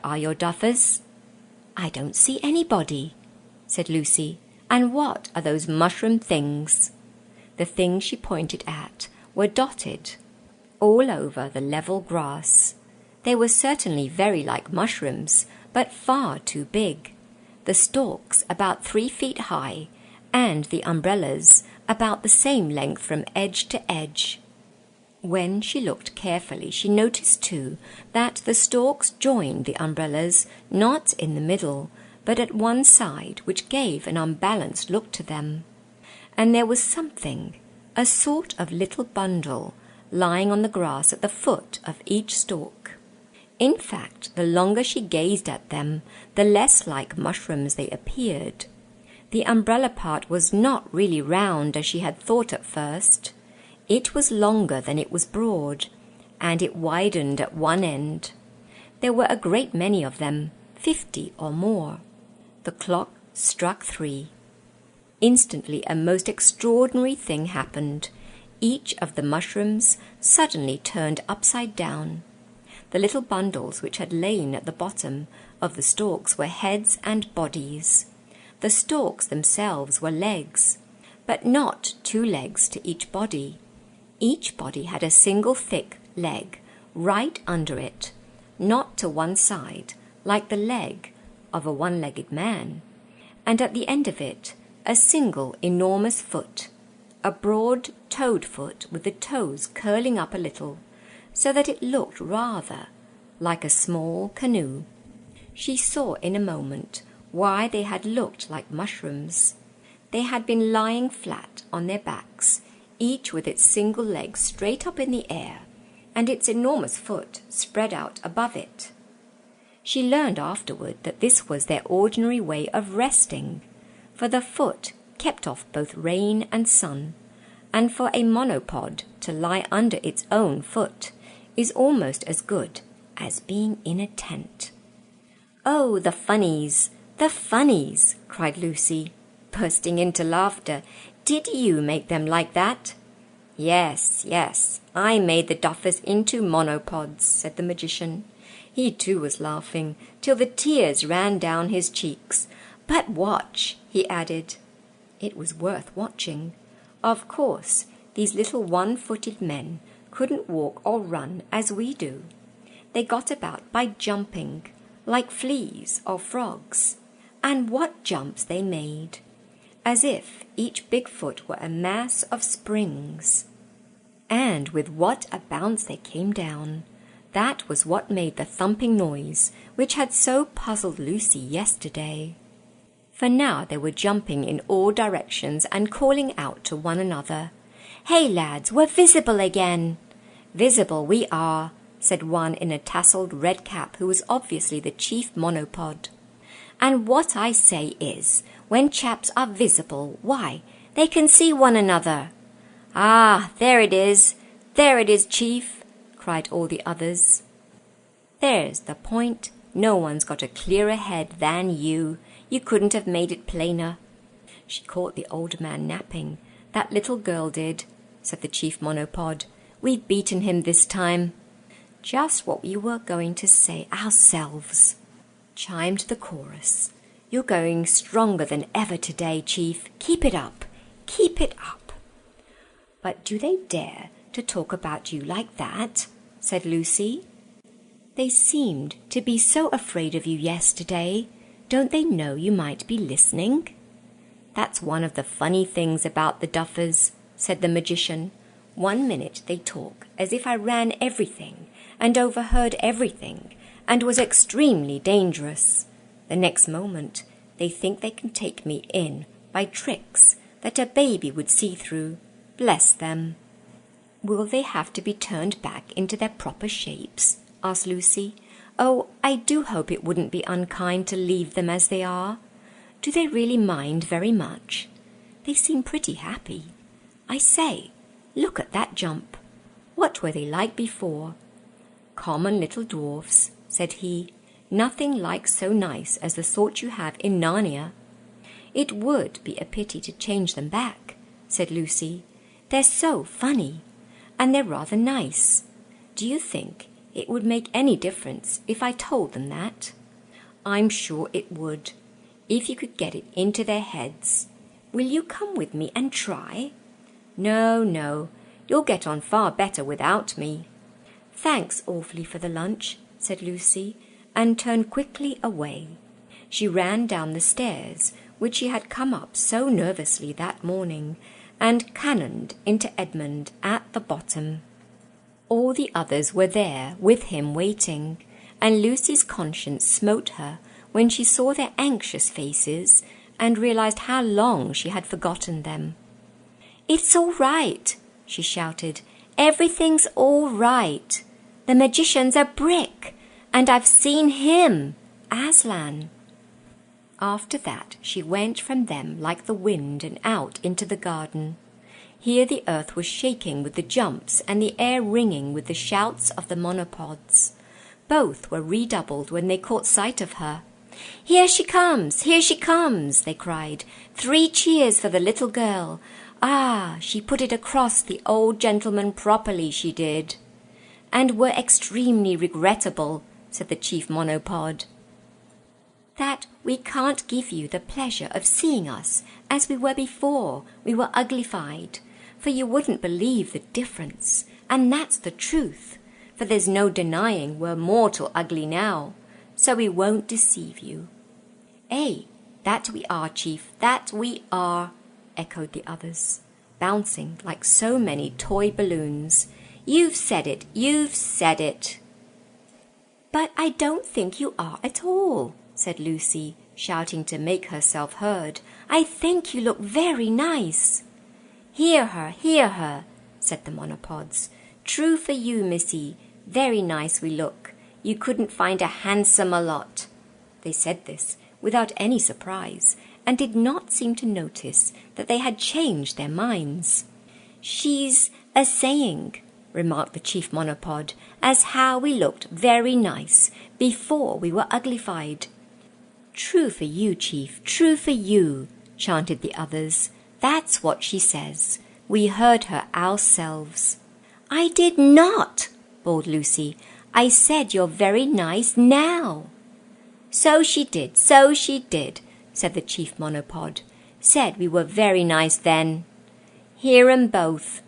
are your duffers." "I don't see anybody," said Lucy. "And what are those mushroom things?" The things she pointed at were dotted all over the level grass. They were certainly very like mushrooms, but far too big. The stalks about 3 feet high, and the umbrellas about the same length from edge to edge. When she looked carefully, she noticed too that the stalks joined the umbrellas not in the middle, but at one side, which gave an unbalanced look to them. And there was something, a sort of little bundle, lying on the grass at the foot of each stalk. In fact, the longer she gazed at them, the less like mushrooms they appeared. The umbrella part was not really round as she had thought at first. It was longer than it was broad, and it widened at one end. There were a great many of them, 50 or more. The clock struck 3. Instantly a most extraordinary thing happened. Each of the mushrooms suddenly turned upside down. The little bundles which had lain at the bottom of the stalks were heads and bodies. The stalks themselves were legs, but not 2 legs to each body. Each body had a single thick leg right under it, not to one side, like the leg of a one-legged man, and at the end of it a single enormous foot, a broad toed foot with the toes curling up a little, so that it looked rather like a small canoe. She saw in a moment why they had looked like mushrooms. They had been lying flat on their backs, each with its single leg straight up in the air, and its enormous foot spread out above it. She learned afterward that this was their ordinary way of resting, for the foot kept off both rain and sun, and for a monopod to lie under its own foot is almost as good as being in a tent. "Oh, the funnies, the funnies!" cried Lucy, bursting into laughter. "Did you make them like that?" Yes, I made the duffers into monopods," said the magician. He too was laughing, till the tears ran down his cheeks. "But watch," he added. It was worth watching. Of course, these little one-footed men couldn't walk or run as we do. They got about by jumping, like fleas or frogs. And what jumps they made! As if each big foot were a mass of springs. And with what a bounce they came down! That was what made the thumping noise which had so puzzled Lucy yesterday. For now they were jumping in all directions and calling out to one another. "Hey, lads, we're visible again!" "Visible we are," said one in a tasselled red cap who was obviously the chief monopod. "And what I say is, when chaps are visible, why, they can see one another." "Ah, there it is, chief," cried all the others. "There's the point. No one's got a clearer head than you. You couldn't have made it plainer." She caught the old man napping. "That little girl did," said the chief monopod. "We've beaten him this time." "Just what we were going to say ourselves," chimed the chorus. "You're going stronger than ever today, chief. Keep it up. Keep it up." "But do they dare to talk about you like that?" said Lucy. "They seemed to be so afraid of you yesterday. Don't they know you might be listening?" "That's one of the funny things about the duffers," said the magician. "One minute they talk as if I ran everything and overheard everything and was extremely dangerous. The next moment they think they can take me in by tricks that a baby would see through. Bless them." "Will they have to be turned back into their proper shapes?" asked Lucy. "Oh, I do hope it wouldn't be unkind to leave them as they are. Do they really mind very much? They seem pretty happy. I say, look at that jump. What were they like before?" "Common little dwarfs," said he. Nothing like so nice as the sort you have in Narnia. It would be a pity to change them back, said Lucy. They're so funny, and they're rather nice. Do you think it would make any difference if I told them that? I'm sure it would, if you could get it into their heads. Will you come with me and try? No, you'll get on far better without me. Thanks awfully for the lunch, said Lucy, and turned quickly away. She ran down the stairs, which she had come up so nervously that morning, and cannoned into Edmund at the bottom. All the others were there with him waiting, and Lucy's conscience smote her when she saw their anxious faces and realized how long she had forgotten them. "It's all right," she shouted. "Everything's all right. The magician's a brick, and I've seen him, Aslan." After that she went from them like the wind and out into the garden. Here the earth was shaking with the jumps and the air ringing with the shouts of the monopods. Both were redoubled when they caught sight of her. "Here she comes! Here she comes!" they cried. "3 cheers for the little girl! Ah, she put it across the old gentleman properly, she did." "And were extremely regrettable," said the chief monopod. "That we can't give you the pleasure of seeing us as we were before we were uglified, for you wouldn't believe the difference, and that's the truth, for there's no denying we're mortal ugly now, so we won't deceive you." "Eh, that we are, chief, that we are," echoed the others, bouncing like so many toy balloons. "You've said it, you've said it." "But I don't think you are at all," said Lucy, shouting to make herself heard. "I think you look very nice." Hear her," said the monopods. "True for you, missy. Very nice we look. You couldn't find a handsomer lot." They said this without any surprise, and did not seem to notice that they had changed their minds. "She's a-saying," remarked the chief monopod, "as how we looked very nice before we were uglified." "True for you, chief, true for you," chanted the others. "That's what she says. We heard her ourselves." "I did not," bawled Lucy. "I said you're very nice now." So she did, said the chief monopod. "Said we were very nice then." Hear 'em both,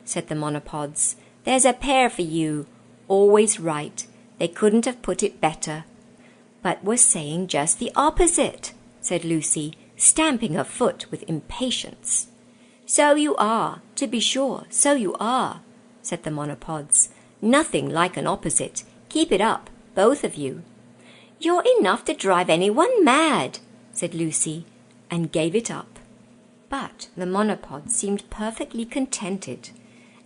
said the monopods. "There's a pair for you. Always right. They couldn't have put it better." "But we're saying just the opposite," said Lucy, stamping her foot with impatience. "So you are, to be sure, so you are," said the monopods. "Nothing like an opposite. Keep it up, both of you." "You're enough to drive anyone mad," said Lucy, and gave it up. But the monopod seemed perfectly contented,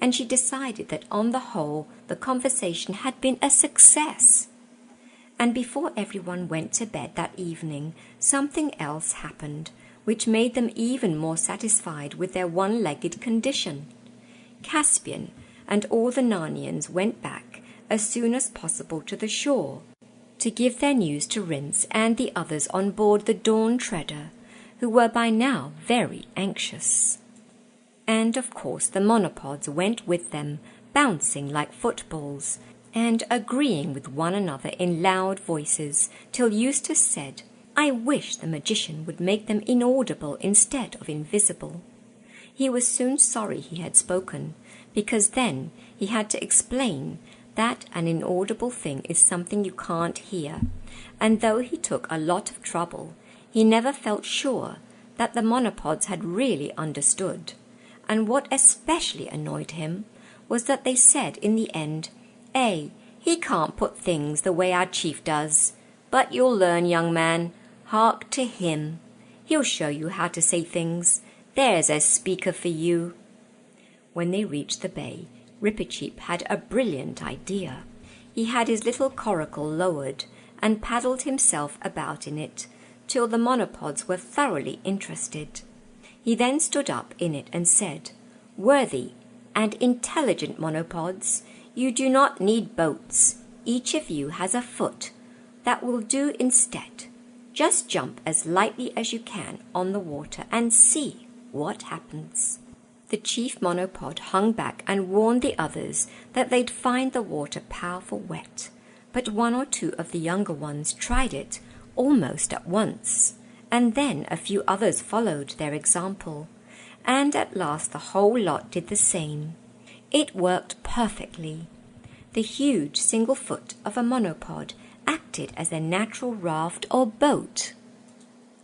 and she decided that on the whole the conversation had been a success. And before everyone went to bed that evening, something else happened, which made them even more satisfied with their one-legged condition. Caspian and all the Narnians went back as soon as possible to the shore, to give their news to Rince and the others on board the Dawn Treader, who were by now very anxious. And of course the monopods went with them, bouncing like footballs, and agreeing with one another in loud voices, till Eustace said, "I wish the magician would make them inaudible instead of invisible." He was soon sorry he had spoken, because then he had to explain that an inaudible thing is something you can't hear, and though he took a lot of trouble, he never felt sure that the monopods had really understood, and what especially annoyed him was that they said in the end, he can't put things the way our chief does, but you'll learn, young man. Hark to him. He'll show you how to say things. There's a speaker for you." When they reached the bay, Rippercheap had a brilliant idea. He had his little coracle lowered and paddled himself about in it till the monopods were thoroughly interested. He then stood up in it and said, "Worthy and intelligent monopods, you do not need boats. each of you has a foot that will do instead. Just jump as lightly as you can on the water and see what happens." The chief monopod hung back and warned the others that they'd find the water powerful wet, but one or two of the younger ones tried it almost at once, and then a few others followed their example, and at last the whole lot did the same. It worked perfectly. The huge single foot of a monopod acted as a natural raft or boat,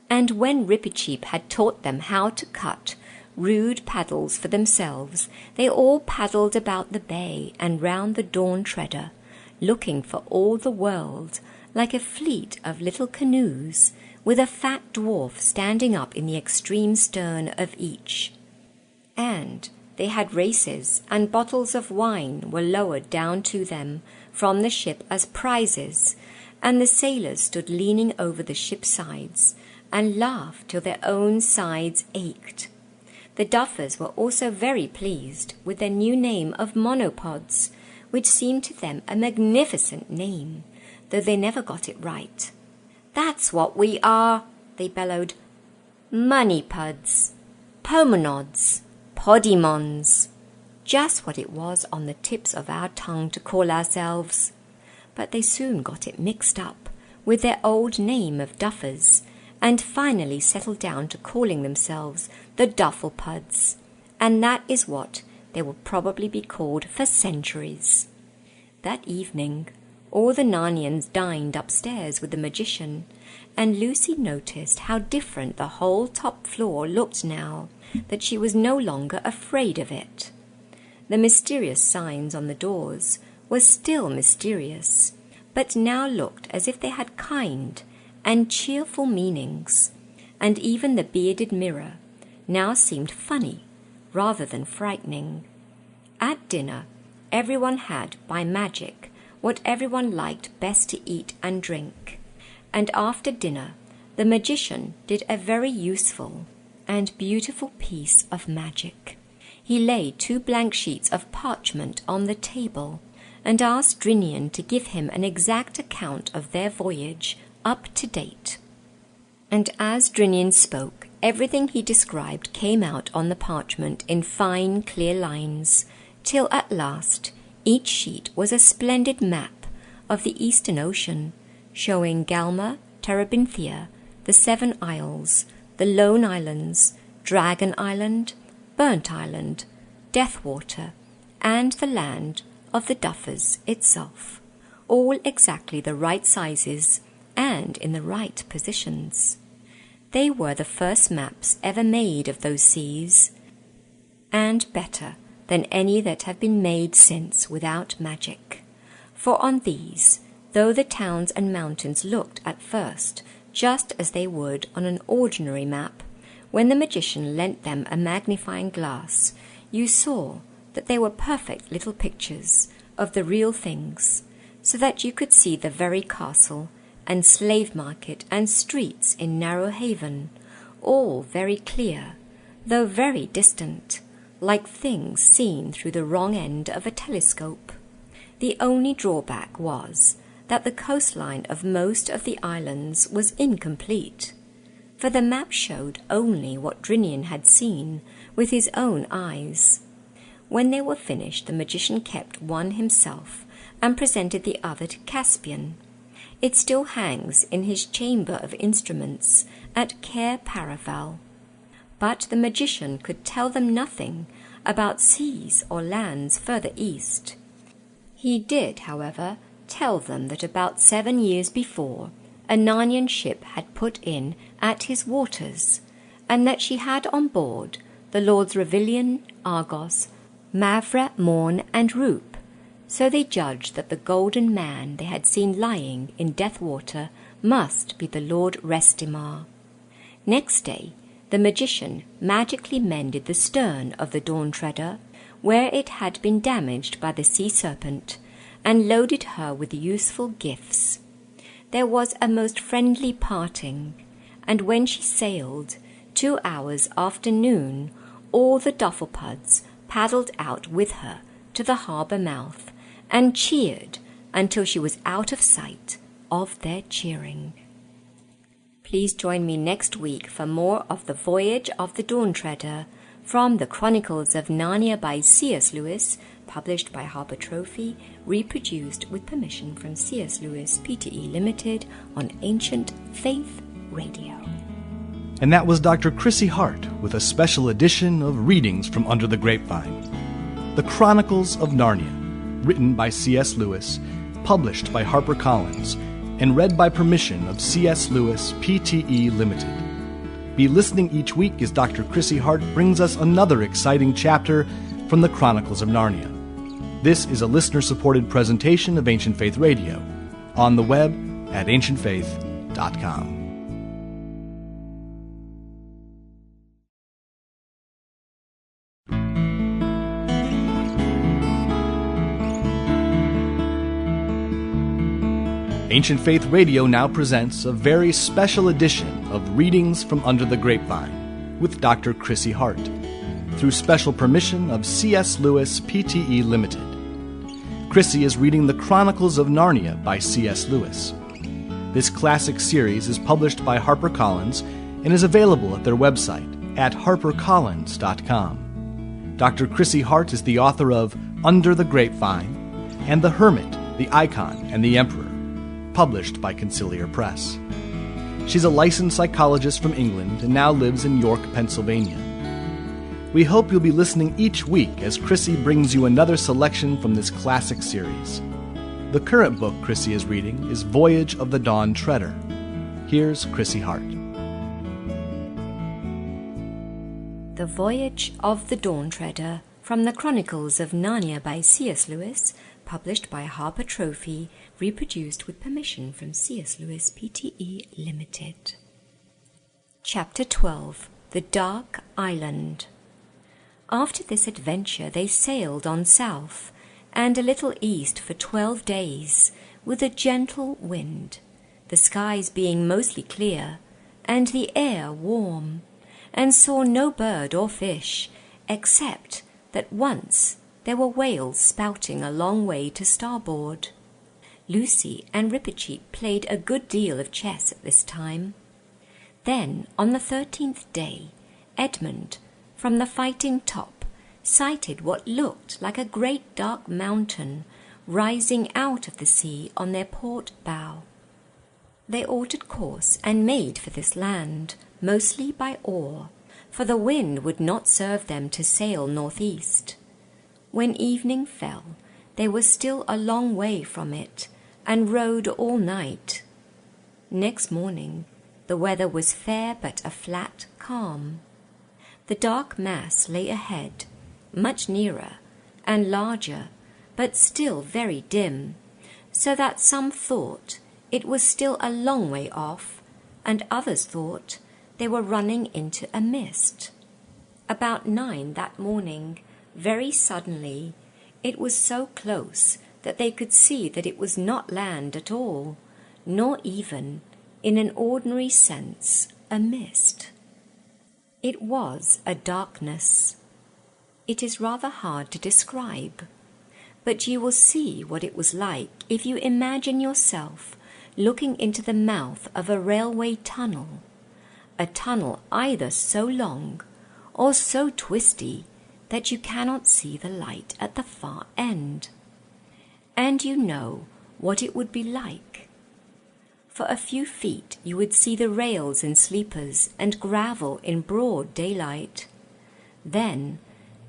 and when Rippercheap had taught them how to cut rude paddles for themselves, they all paddled about the bay and round the Dawn Treader, looking for all the world like a fleet of little canoes, with a fat dwarf standing up in the extreme stern of each. And they had races, and bottles of wine were lowered down to them from the ship as prizes, and the sailors stood leaning over the ship's sides and laughed till their own sides ached. The duffers were also very pleased with their new name of monopods, which seemed to them a magnificent name, though they never got it right. "That's what we are," they bellowed. "Moneypods, pomonods, podimons." Just what it was on the tips of our tongue to call ourselves. But they soon got it mixed up with their old name of duffers, and finally settled down to calling themselves the Dufflepods, and that is what they will probably be called for centuries. That evening, all the Narnians dined upstairs with the magician, and Lucy noticed how different the whole top floor looked now that she was no longer afraid of it. The mysterious signs on the doors were still mysterious, but now looked as if they had kind and cheerful meanings, and even the bearded mirror now seemed funny rather than frightening. At dinner, everyone had, by magic, what everyone liked best to eat and drink, and after dinner the magician did a very useful and beautiful piece of magic. He laid 2 blank sheets of parchment on the table and asked Drinian to give him an exact account of their voyage up to date. And as Drinian spoke, everything he described came out on the parchment in fine, clear lines, till at last each sheet was a splendid map of the Eastern Ocean, showing Galma, Terebinthia, the 7 Isles, the Lone Islands, Dragon Island, Burnt Island, Deathwater, and the land of the Duffers itself, all exactly the right sizes and in the right positions. They were the first maps ever made of those seas, and better than any that have been made since without magic. For on these, though the towns and mountains looked at first just as they would on an ordinary map, when the magician lent them a magnifying glass, you saw that they were perfect little pictures of the real things, so that you could see the very castle and slave market and streets in Narrow Haven, all very clear, though very distant, like things seen through the wrong end of a telescope. The only drawback was that the coastline of most of the islands was incomplete, for the map showed only what Drinian had seen with his own eyes. When they were finished, the magician kept one himself and presented the other to Caspian. It still hangs in his chamber of instruments at Cair Paravel. But the magician could tell them nothing about seas or lands further east. He did, however, tell them that about 7 years before, a Narnian ship had put in at his waters, and that she had on board the Lords Revilian, Argos, Mavra, Morn, and Roop. So they judged that the golden man they had seen lying in Deathwater must be the Lord Restimar. Next day, the magician magically mended the stern of the Dawn Treader, where it had been damaged by the sea serpent, and loaded her with useful gifts. There was a most friendly parting, and when she sailed, 2 hours after noon, all the Dufflepods paddled out with her to the harbour mouth, and cheered until she was out of sight of their cheering. Please join me next week for more of the Voyage of the Dawn Treader from the Chronicles of Narnia by C.S. Lewis, published by Harper Trophy, reproduced with permission from C.S. Lewis Pte. Limited on Ancient Faith Radio. And that was Dr. Chrissy Hart with a special edition of Readings from Under the Grapevine. The Chronicles of Narnia, written by C.S. Lewis, published by HarperCollins, and read by permission of C.S. Lewis Pte. Limited. Be listening each week as Dr. Chrissy Hart brings us another exciting chapter from the Chronicles of Narnia. This is a listener-supported presentation of Ancient Faith Radio, on the web at ancientfaith.com. Ancient Faith Radio now presents a very special edition of Readings from Under the Grapevine with Dr. Chrissy Hart, through special permission of C.S. Lewis Pte. Limited. Chrissy is reading The Chronicles of Narnia by C.S. Lewis. This classic series is published by HarperCollins and is available at their website at harpercollins.com. Dr. Chrissy Hart is the author of Under the Grapevine and The Hermit, the Icon, and the Emperor, published by Conciliar Press. She's a licensed psychologist from England and now lives in York, Pennsylvania. We hope you'll be listening each week as Chrissy brings you another selection from this classic series. The current book Chrissy is reading is Voyage of the Dawn Treader. Here's Chrissy Hart. The Voyage of the Dawn Treader from the Chronicles of Narnia by C.S. Lewis, published by Harper Trophy, reproduced with permission from C.S. Lewis Pte. Limited. Chapter 12. The Dark Island. After this adventure they sailed on south and a little east for 12 days with a gentle wind, the skies being mostly clear and the air warm, and saw no bird or fish, except that once there were whales spouting a long way to starboard. Lucy and Rippercheap played a good deal of chess at this time. Then, on the 13th day, Edmund, from the fighting top, sighted what looked like a great dark mountain rising out of the sea on their port bow. They altered course and made for this land, mostly by oar, for the wind would not serve them to sail northeast. When evening fell, they were still a long way from it, and rowed all night. Next morning, the weather was fair but a flat calm. The dark mass lay ahead, much nearer and larger, but still very dim, so that some thought it was still a long way off, and others thought they were running into a mist. About 9 that morning, very suddenly, it was so close that they could see that it was not land at all, nor even, in an ordinary sense, a mist. It was a darkness. It is rather hard to describe, but you will see what it was like if you imagine yourself looking into the mouth of a railway tunnel, a tunnel either so long or so twisty that you cannot see the light at the far end. And you know what it would be like. For a few feet you would see the rails in sleepers and gravel in broad daylight. Then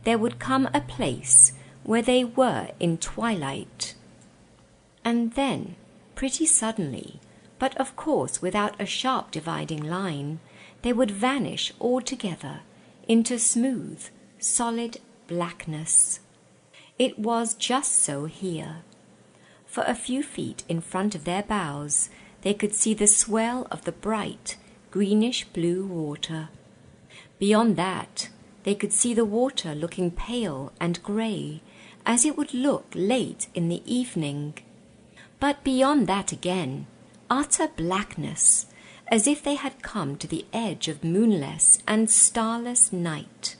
there would come a place where they were in twilight. And then, pretty suddenly, but of course without a sharp dividing line, they would vanish altogether into smooth, solid blackness. It was just so here. For a few feet in front of their bows, they could see the swell of the bright, greenish-blue water. Beyond that, they could see the water looking pale and grey, as it would look late in the evening. But beyond that again, utter blackness, as if they had come to the edge of moonless and starless night.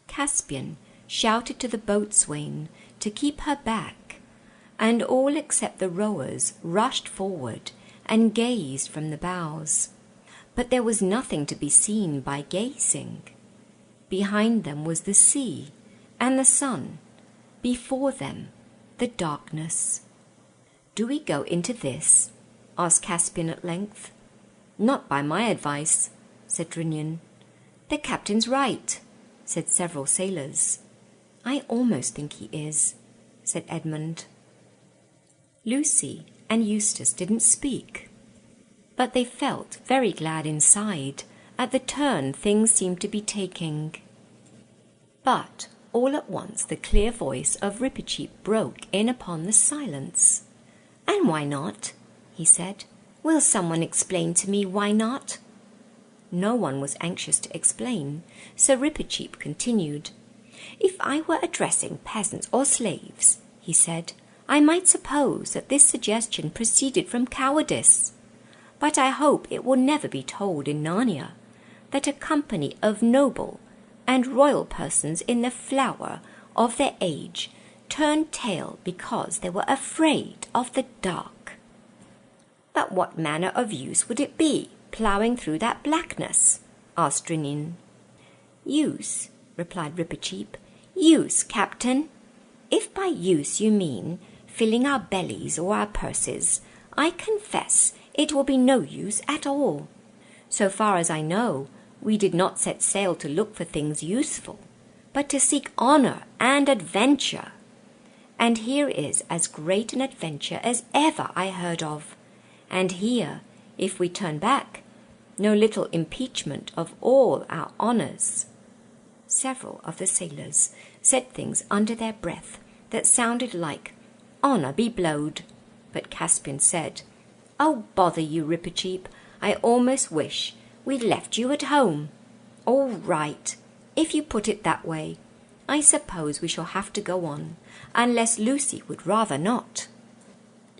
Caspian shouted to the boatswain to keep her back, and all except the rowers rushed forward and gazed from the bows. But there was nothing to be seen by gazing. Behind them was the sea and the sun. Before them, the darkness. "Do we go into this?" asked Caspian at length. "Not by my advice," said Drinian. "The captain's right," said several sailors. "I almost think he is," said Edmund. Lucy and Eustace didn't speak, but they felt very glad inside at the turn things seemed to be taking. But all at once the clear voice of Rippercheap broke in upon the silence. "And why not?" he said. "Will someone explain to me why not?" No one was anxious to explain, so Rippercheap continued. "If I were addressing peasants or slaves," he said, "I might suppose that this suggestion proceeded from cowardice. But I hope it will never be told in Narnia that a company of noble and royal persons in the flower of their age turned tail because they were afraid of the dark." "But what manner of use would it be, ploughing through that blackness?" asked Drinian. "Use," replied Rippercheap. "Use, Captain. If by use you mean filling our bellies or our purses, I confess it will be no use at all. So far as I know, we did not set sail to look for things useful, but to seek honour and adventure. And here is as great an adventure as ever I heard of, and here, if we turn back, no little impeachment of all our honours." Several of the sailors said things under their breath that sounded like "honour be blowed," but Caspian said, "Oh, bother you, Rippercheap, I almost wish we'd left you at home." "All right, if you put it that way. I suppose we shall have to go on, unless Lucy would rather not."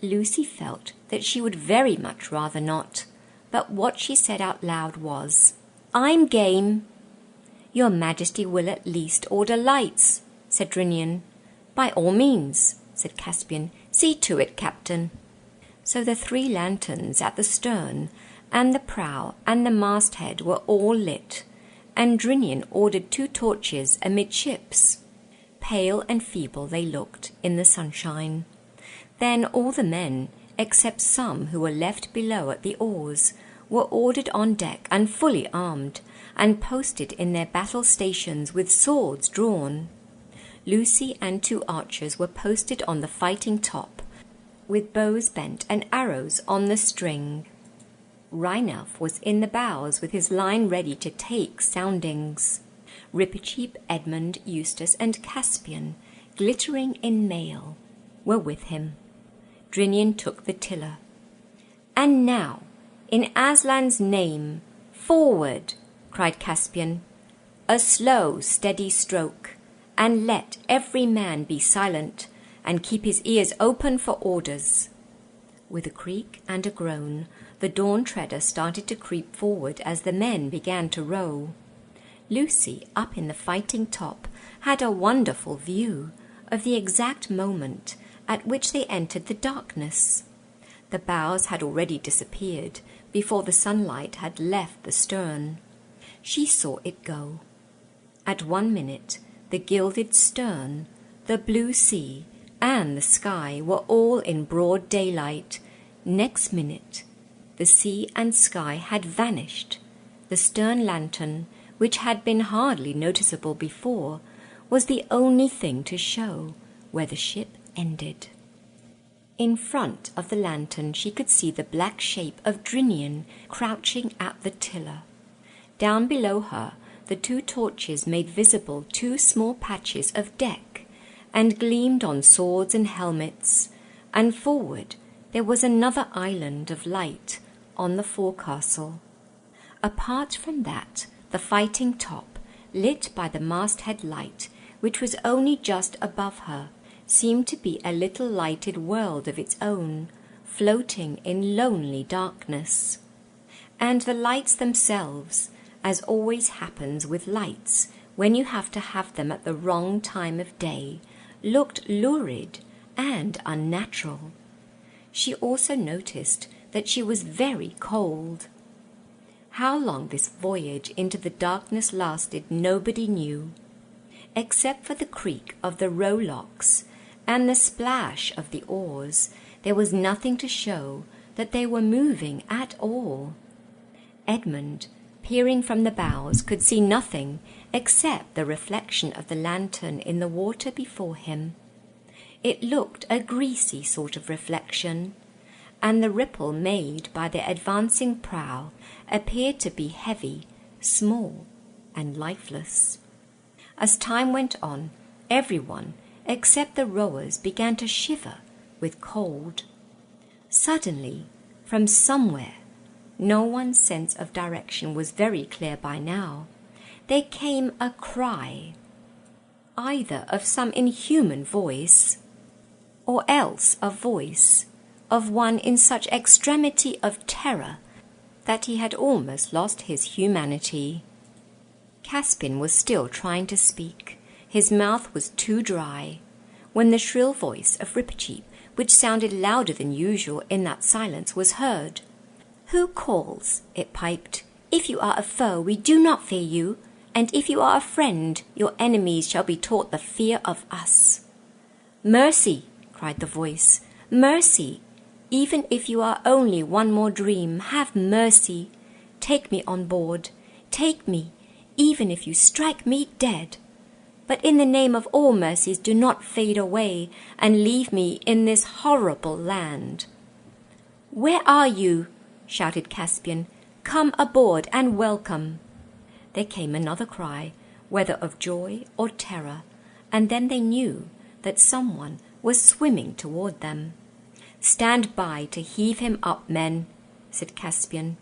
Lucy felt that she would very much rather not, but what she said out loud was, "I'm game." "Your Majesty will at least order lights," said Drinian. "By all means," said Caspian. "See to it, Captain." So the 3 lanterns at the stern and the prow and the masthead were all lit, and Drinian ordered 2 torches amidships. Pale and feeble they looked in the sunshine. Then all the men, except some who were left below at the oars, were ordered on deck and fully armed, and posted in their battle stations with swords drawn. Lucy and 2 archers were posted on the fighting top, with bows bent and arrows on the string. Rheinelf was in the bows with his line ready to take soundings. Rippercheap, Edmund, Eustace, and Caspian, glittering in mail, were with him. Drinian took the tiller. "And now, in Aslan's name, forward!" cried Caspian. "A slow, steady stroke, and let every man be silent, and keep his ears open for orders." With a creak and a groan, the Dawn Treader started to creep forward as the men began to row. Lucy, up in the fighting top, had a wonderful view of the exact moment at which they entered the darkness. The bows had already disappeared before the sunlight had left the stern. She saw it go. At 1 minute, the gilded stern, the blue sea, and the sky were all in broad daylight. Next minute, the sea and sky had vanished. The stern lantern, which had been hardly noticeable before, was the only thing to show where the ship ended. In front of the lantern she could see the black shape of Drinian crouching at the tiller. Down below her, the 2 torches made visible 2 small patches of deck, and gleamed on swords and helmets, and forward there was another island of light on the forecastle. Apart from that, the fighting top, lit by the masthead light, which was only just above her, seemed to be a little lighted world of its own, floating in lonely darkness. And the lights themselves, as always happens with lights when you have to have them at the wrong time of day, looked lurid and unnatural. She also noticed that she was very cold. How long this voyage into the darkness lasted nobody knew. Except for the creak of the rowlocks and the splash of the oars, there was nothing to show that they were moving at all. Edmund, peering from the bows, could see nothing except the reflection of the lantern in the water before him. It looked a greasy sort of reflection, and the ripple made by the advancing prow appeared to be heavy, small, and lifeless. As time went on, everyone except the rowers began to shiver with cold. Suddenly, from somewhere, no one's sense of direction was very clear by now, there came a cry, either of some inhuman voice, or else a voice of one in such extremity of terror that he had almost lost his humanity. Caspian was still trying to speak. His mouth was too dry, when the shrill voice of Rippercheap, which sounded louder than usual in that silence, was heard. "Who calls?" it piped. "If you are a foe, we do not fear you, and if you are a friend, your enemies shall be taught the fear of us." "Mercy!" cried the voice. "Mercy! Even if you are only one more dream, have mercy. Take me on board. Take me, even if you strike me dead. But in the name of all mercies, do not fade away and leave me in this horrible land." "Where are you?" shouted Caspian. "Come aboard and welcome." There came another cry, whether of joy or terror, and then they knew that someone was swimming toward them. "Stand by to heave him up, men," said Caspian.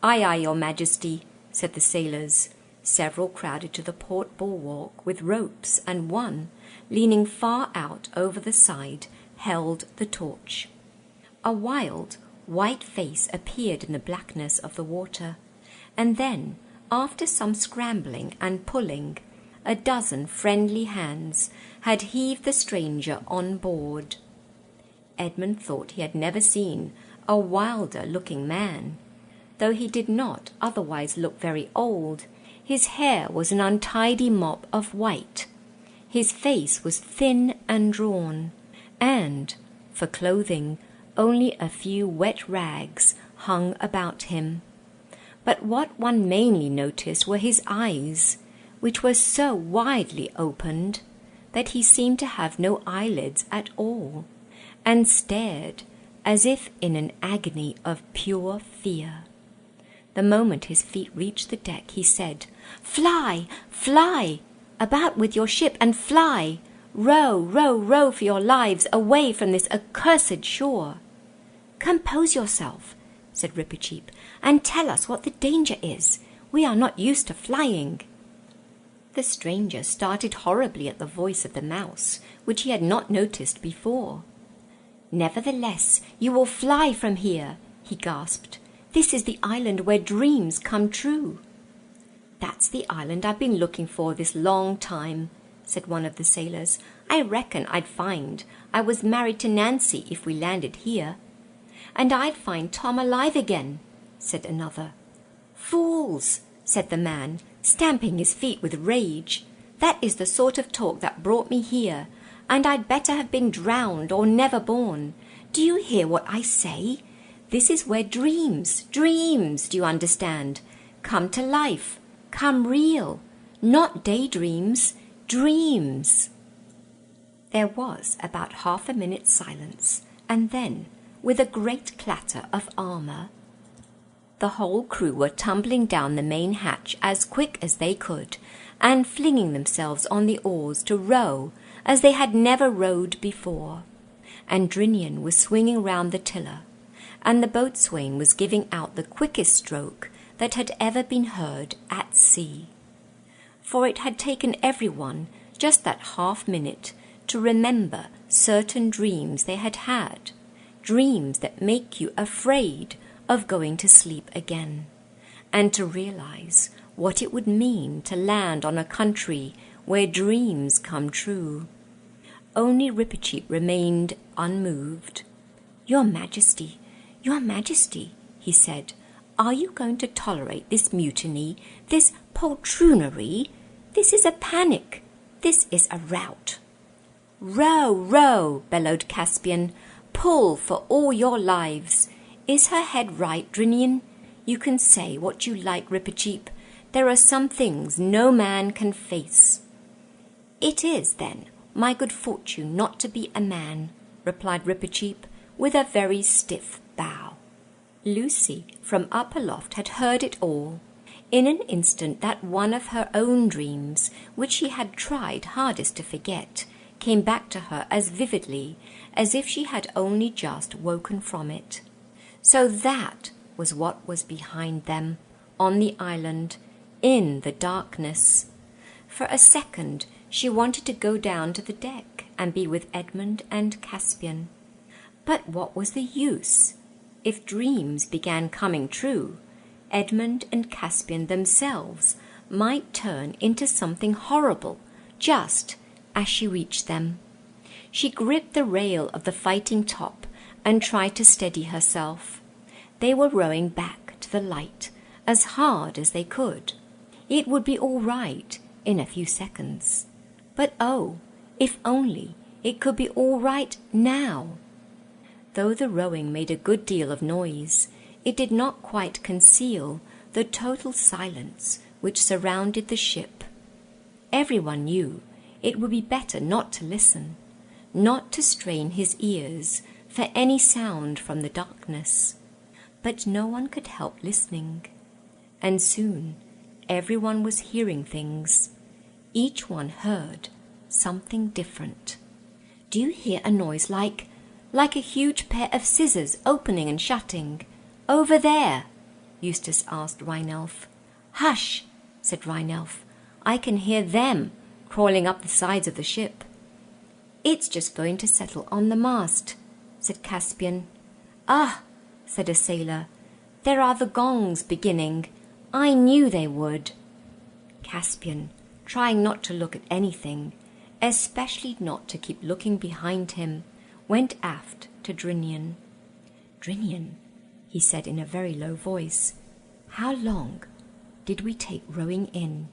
"Aye, aye, your majesty," said the sailors. Several crowded to the port bulwark with ropes, and one, leaning far out over the side, held the torch. A wild, white face appeared in the blackness of the water, and then, after some scrambling and pulling, a dozen friendly hands had heaved the stranger on board. Edmund thought he had never seen a wilder-looking man. Though he did not otherwise look very old, his hair was an untidy mop of white. His face was thin and drawn, and, for clothing, only a few wet rags hung about him. But what one mainly noticed were his eyes, which were so widely opened that he seemed to have no eyelids at all, and stared as if in an agony of pure fear. The moment his feet reached the deck, he said, "Fly, fly! About with your ship and fly! Row, row, row for your lives away from this accursed shore!" "Compose yourself," said Rippercheap, "and tell us what the danger is. We are not used to flying." The stranger started horribly at the voice of the mouse, which he had not noticed before. "Nevertheless, you will fly from here," he gasped. "This is the island where dreams come true." "That's the island I've been looking for this long time," said one of the sailors. "I reckon I'd find I was married to Nancy if we landed here." "And I'd find Tom alive again," said another. "Fools!" said the man, stamping his feet with rage. "That is the sort of talk that brought me here, and I'd better have been drowned or never born. Do you hear what I say? This is where dreams, do you understand, come to life, come real, not daydreams, dreams." There was about half a minute's silence, and then, with a great clatter of armour, the whole crew were tumbling down the main hatch as quick as they could, and flinging themselves on the oars to row as they had never rowed before. Andrinian was swinging round the tiller, and the boatswain was giving out the quickest stroke that had ever been heard at sea. For it had taken everyone just that half-minute to remember certain dreams they had had, dreams that make you afraid of going to sleep again, and to realize what it would mean to land on a country where dreams come true. Only Repeacheep remained unmoved. "Your Majesty, Your Majesty," he said, "are you going to tolerate this mutiny, this poltroonery? This is a panic. This is a rout." "Row, row," bellowed Caspian. "Pull for all your lives. Is her head right, Drinian? You can say what you like, Repeacheep. There are some things no man can face." "It is, then, my good fortune not to be a man," replied Repeacheep, with a very stiff bow. Lucy, from up aloft, had heard it all. In an instant that one of her own dreams, which she had tried hardest to forget, came back to her as vividly as if she had only just woken from it. So that was what was behind them, on the island, in the darkness. For a second she wanted to go down to the deck and be with Edmund and Caspian. But what was the use? If dreams began coming true, Edmund and Caspian themselves might turn into something horrible just as she reached them. She gripped the rail of the fighting top and tried to steady herself. They were rowing back to the light as hard as they could. It would be all right in a few seconds. But oh, if only it could be all right now. Though the rowing made a good deal of noise, it did not quite conceal the total silence which surrounded the ship. Everyone knew it would be better not to listen, not to strain his ears for any sound from the darkness. But no one could help listening. And soon everyone was hearing things. Each one heard something different. "Do you hear a noise like a huge pair of scissors opening and shutting? Over there?" Eustace asked Rheinelf. "Hush," said Rheinelf. "I can hear them crawling up the sides of the ship." "It's just going to settle on the mast," said Caspian. "Ah," said a sailor, "there are the gongs beginning. I knew they would." Caspian, trying not to look at anything, especially not to keep looking behind him, went aft to Drinian. "Drinian," he said in a very low voice, "how long did we take rowing in?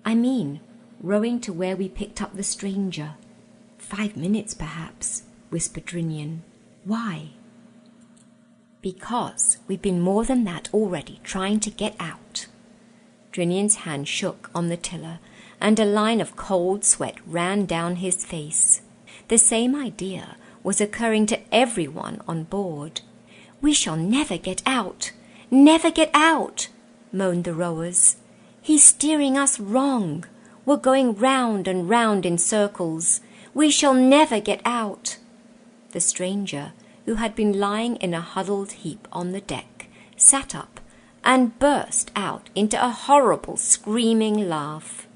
I mean, rowing to where we picked up the stranger." "5 minutes, perhaps," whispered Drinian. "Why?" "Because we've been more than that already trying to get out." Drinian's hand shook on the tiller, and a line of cold sweat ran down his face. The same idea was occurring to everyone on board. "We shall never get out, never get out," moaned the rowers. "He's steering us wrong. We're going round and round in circles. We shall never get out." The stranger, who had been lying in a huddled heap on the deck, sat up and burst out into a horrible screaming laugh.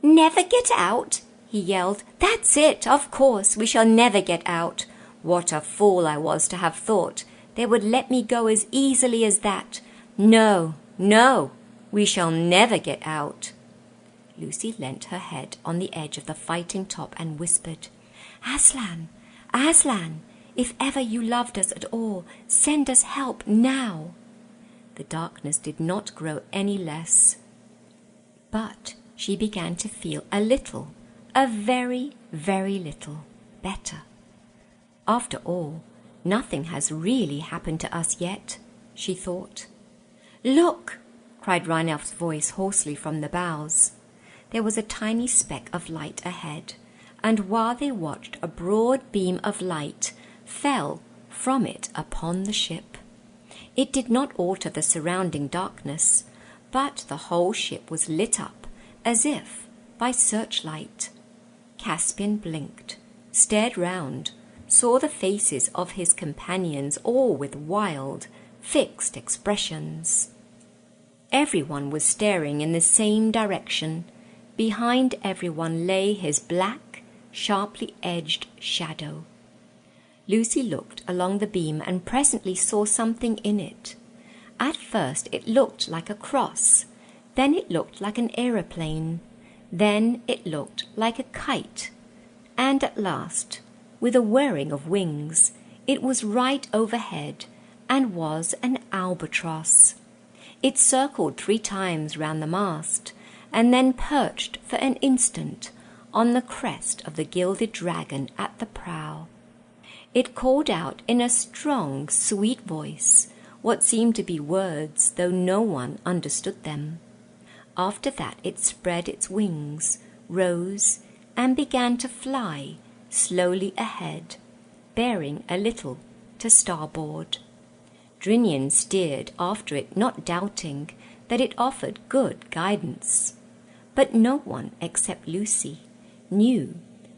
"Never get out?" he yelled. "That's it, of course, we shall never get out. What a fool I was to have thought they would let me go as easily as that. No, no, we shall never get out." Lucy leant her head on the edge of the fighting top and whispered, "Aslan, Aslan, if ever you loved us at all, send us help now." The darkness did not grow any less, but she began to feel a little, a very, very little better. After all, nothing has really happened to us yet, she thought. "Look!" cried Rheinelf's voice hoarsely from the bows. There was a tiny speck of light ahead, and while they watched, a broad beam of light fell from it upon the ship. It did not alter the surrounding darkness, but the whole ship was lit up as if by searchlight. Caspian blinked, stared round, saw the faces of his companions all with wild, fixed expressions. Everyone was staring in the same direction. Behind everyone lay his black, sharply edged shadow. Lucy looked along the beam and presently saw something in it. At first it looked like a cross, then it looked like an aeroplane, then it looked like a kite. And at last, with a whirring of wings, it was right overhead and was an albatross. It circled 3 times round the mast, and then perched for an instant on the crest of the gilded dragon at the prow. It called out in a strong, sweet voice what seemed to be words, though no one understood them. After that it spread its wings, rose, and began to fly slowly ahead, bearing a little to starboard. Drinian steered after it, not doubting that it offered good guidance. But no one except Lucy knew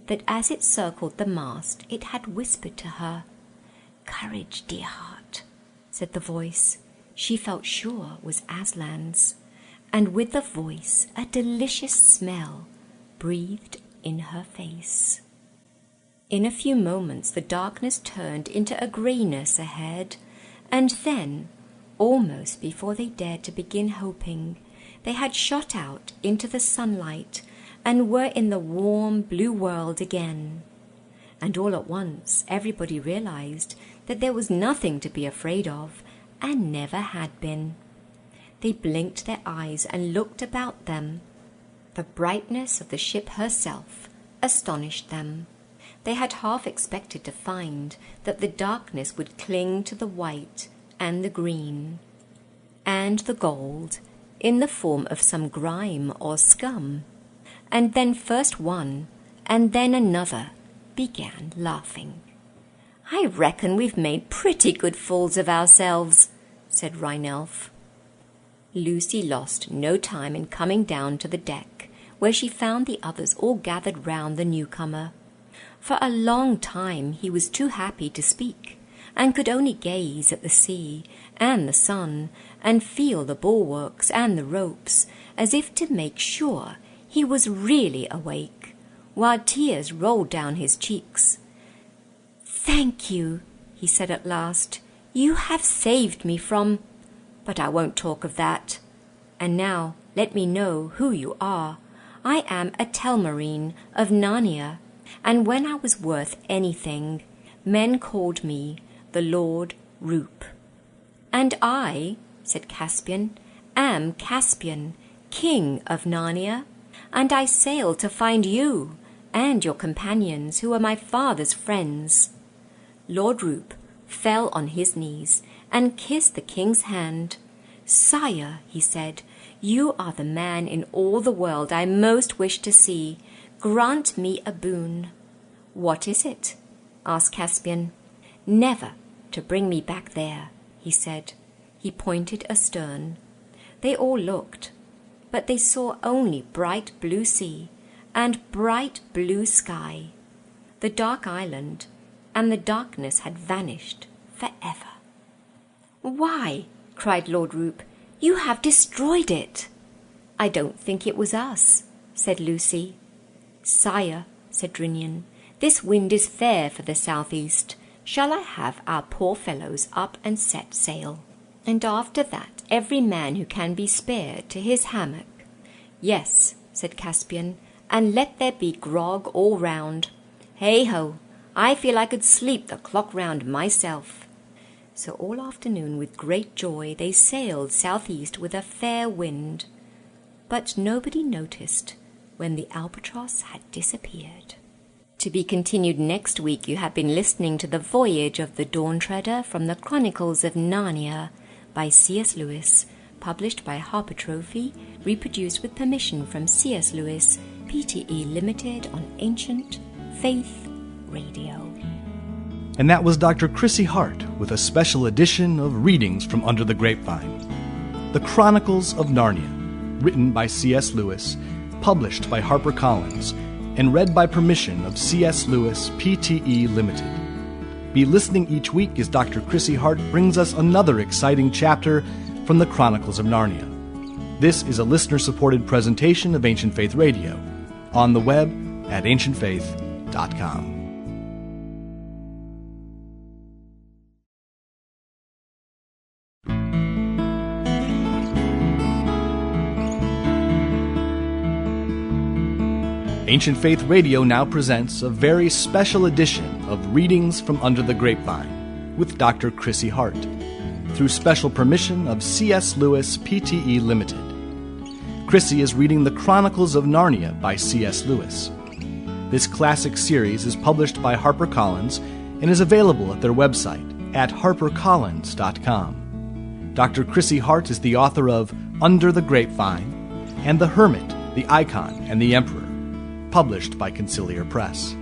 that as it circled the mast it had whispered to her. "Courage, dear heart," said the voice she felt sure was Aslan's, and with the voice a delicious smell breathed in her face. In a few moments the darkness turned into a greyness ahead, and then, almost before they dared to begin hoping, they had shot out into the sunlight and were in the warm blue world again. And all at once everybody realized that there was nothing to be afraid of, and never had been. They blinked their eyes and looked about them. The brightness of the ship herself astonished them. They had half expected to find that the darkness would cling to the white and the green and the gold in the form of some grime or scum. And then first one and then another began laughing. "I reckon we've made pretty good fools of ourselves," said Rheinelf. Lucy lost no time in coming down to the deck, where she found the others all gathered round the newcomer. For a long time he was too happy to speak, and could only gaze at the sea and the sun, and feel the bulwarks and the ropes, as if to make sure he was really awake, while tears rolled down his cheeks. "Thank you," he said at last. "You have saved me from... but I won't talk of that. And now let me know who you are. I am a Telmarine of Narnia, and when I was worth anything, men called me the Lord Roop." "And I," said Caspian, "am Caspian, King of Narnia, and I sail to find you and your companions who are my father's friends." Lord Roop fell on his knees and kissed the king's hand. "Sire," he said, "you are the man in all the world I most wish to see. Grant me a boon." "What is it?" asked Caspian. "Never to bring me back there," he said. He pointed astern. They all looked, but they saw only bright blue sea and bright blue sky. The dark island and the darkness had vanished forever. "Why," cried Lord Roop, "you have destroyed it." "I don't think it was us," said Lucy. "Sire," said Drinian, "this wind is fair for the southeast. Shall I have our poor fellows up and set sail? And after that every man who can be spared to his hammock?" "Yes," said Caspian, "and let there be grog all round. Hey-ho, I feel I could sleep the clock round myself." So all afternoon with great joy they sailed southeast with a fair wind. But nobody noticed when the albatross had disappeared. To be continued next week. You have been listening to The Voyage of the Dawn Treader from the Chronicles of Narnia by C.S. Lewis, published by Harper Trophy, reproduced with permission from C.S. Lewis, Pte. Limited on Ancient Faith Radio. And that was Dr. Chrissy Hart with a special edition of Readings from Under the Grapevine. The Chronicles of Narnia, written by C.S. Lewis, published by HarperCollins, and read by permission of C.S. Lewis, Pte. Limited. Be listening each week as Dr. Chrissy Hart brings us another exciting chapter from the Chronicles of Narnia. This is a listener-supported presentation of Ancient Faith Radio, on the web at ancientfaith.com. Ancient Faith Radio now presents a very special edition of Readings from Under the Grapevine with Dr. Chrissy Hart, through special permission of C.S. Lewis Pte. Limited. Chrissy is reading the Chronicles of Narnia by C.S. Lewis. This classic series is published by HarperCollins and is available at their website at harpercollins.com. Dr. Chrissy Hart is the author of Under the Grapevine and The Hermit, the Icon, and the Emperor, published by Conciliar Press.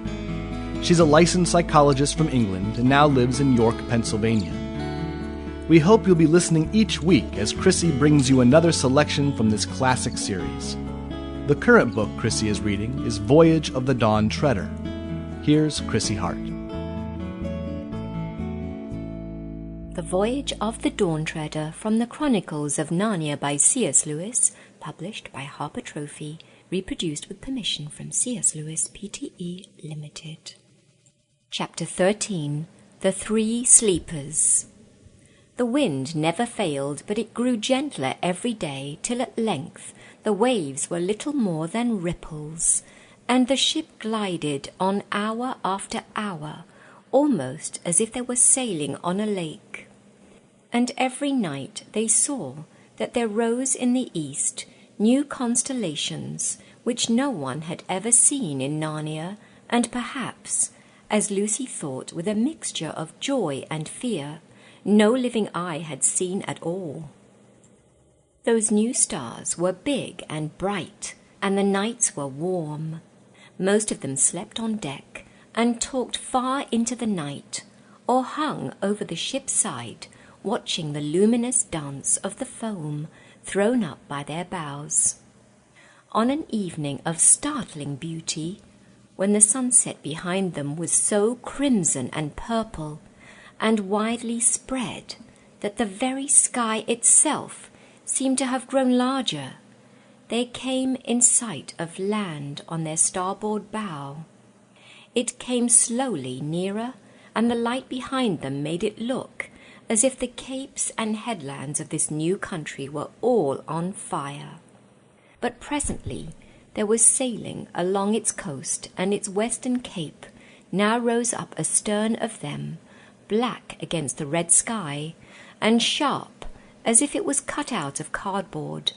She's a licensed psychologist from England and now lives in York, Pennsylvania. We hope you'll be listening each week as Chrissy brings you another selection from this classic series. The current book Chrissy is reading is Voyage of the Dawn Treader. Here's Chrissy Hart. The Voyage of the Dawn Treader from the Chronicles of Narnia by C.S. Lewis, published by Harper Trophy, reproduced with permission from C.S. Lewis Pte. Limited. Chapter 13. The Three Sleepers. The wind never failed, but it grew gentler every day, till at length the waves were little more than ripples, and the ship glided on hour after hour, almost as if they were sailing on a lake. And every night they saw that there rose in the east new constellations which no one had ever seen in Narnia, and perhaps, as Lucy thought with a mixture of joy and fear, no living eye had seen at all. Those new stars were big and bright, and the nights were warm. Most of them slept on deck and talked far into the night, or hung over the ship's side, watching the luminous dance of the foam thrown up by their bows. On an evening of startling beauty, when the sunset behind them was so crimson and purple and widely spread that the very sky itself seemed to have grown larger, they came in sight of land on their starboard bow. It came slowly nearer, and the light behind them made it look as if the capes and headlands of this new country were all on fire. But presently there was sailing along its coast, and its western cape now rose up astern of them, black against the red sky, and sharp as if it was cut out of cardboard,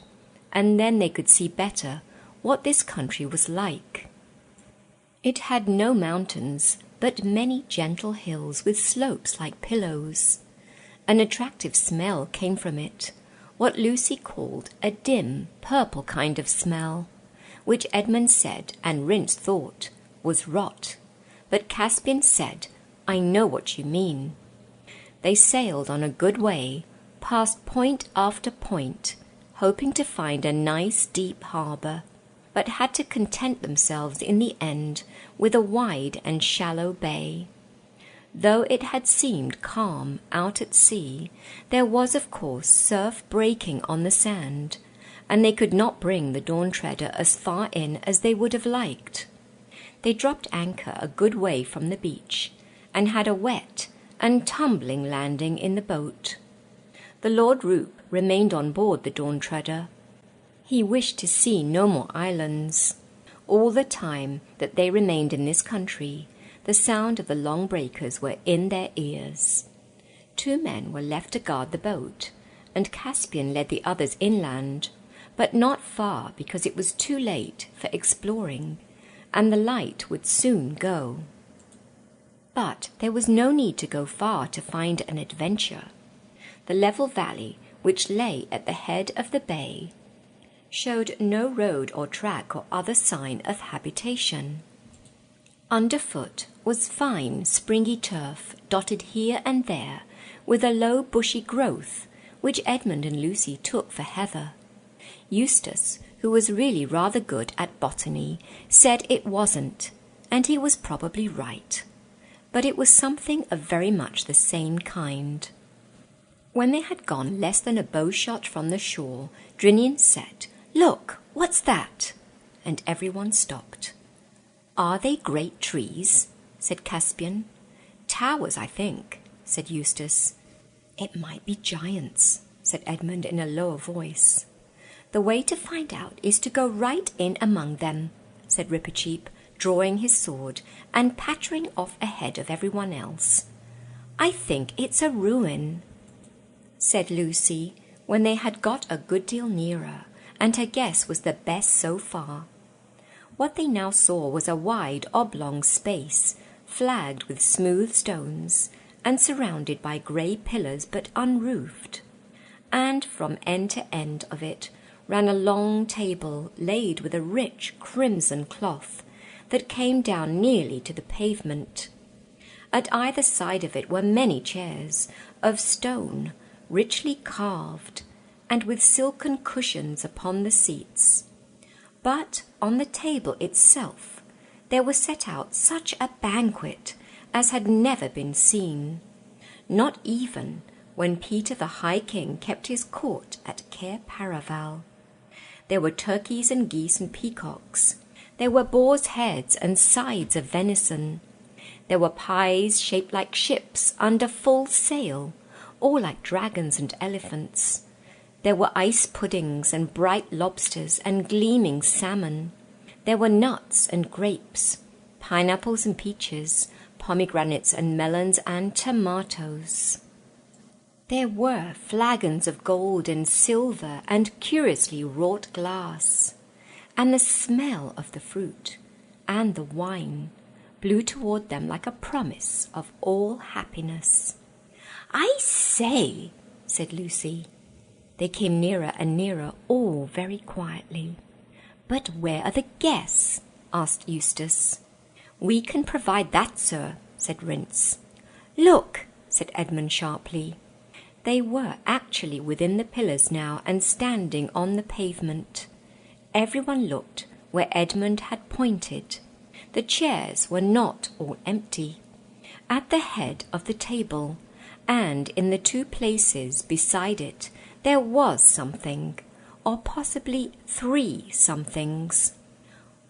and then they could see better what this country was like. It had no mountains, but many gentle hills with slopes like pillows. An attractive smell came from it, what Lucy called a dim, purple kind of smell, which Edmund said, and Rince thought, was rot. But Caspian said, "I know what you mean." They sailed on a good way, past point after point, hoping to find a nice deep harbour, but had to content themselves in the end with a wide and shallow bay. Though it had seemed calm out at sea, there was of course surf breaking on the sand, and they could not bring the Dawn Treader as far in as they would have liked. They dropped anchor a good way from the beach, and had a wet and tumbling landing in the boat. The Lord Roop remained on board the Dawn Treader. He wished to see no more islands. All the time that they remained in this country, the sound of the long breakers were in their ears. 2 men were left to guard the boat, and Caspian led the others inland, but not far, because it was too late for exploring, and the light would soon go. But there was no need to go far to find an adventure. The level valley, which lay at the head of the bay, showed no road or track or other sign of habitation. Underfoot was fine, springy turf, dotted here and there with a low bushy growth, which Edmund and Lucy took for heather. Eustace, who was really rather good at botany, said it wasn't, and he was probably right. But it was something of very much the same kind. When they had gone less than a bow-shot from the shore, Drinian said, "Look, what's that?" And everyone stopped. "Are they great trees?" said Caspian. "Towers, I think," said Eustace. "It might be giants," said Edmund in a lower voice. "The way to find out is to go right in among them," said Rippercheap, drawing his sword and pattering off ahead of everyone else. "I think it's a ruin," said Lucy, when they had got a good deal nearer, and her guess was the best so far. What they now saw was a wide oblong space, flagged with smooth stones, and surrounded by grey pillars but unroofed. And from end to end of it ran a long table laid with a rich crimson cloth that came down nearly to the pavement. At either side of it were many chairs of stone, richly carved, and with silken cushions upon the seats. But on the table itself there was set out such a banquet as had never been seen, not even when Peter the High King kept his court at Cair Paravel. There were turkeys and geese and peacocks. There were boars' heads and sides of venison. There were pies shaped like ships under full sail, or like dragons and elephants. There were ice puddings and bright lobsters and gleaming salmon. There were nuts and grapes, pineapples and peaches, pomegranates and melons and tomatoes. There were flagons of gold and silver and curiously wrought glass, and the smell of the fruit and the wine blew toward them like a promise of all happiness. "I say," said Lucy. They came nearer and nearer, all very quietly. "But where are the guests?" asked Eustace. "We can provide that, sir," said Rince. "Look," said Edmund sharply. They were actually within the pillars now and standing on the pavement. Everyone looked where Edmund had pointed. The chairs were not all empty. At the head of the table, and in the two places beside it, there was something, or possibly 3 somethings.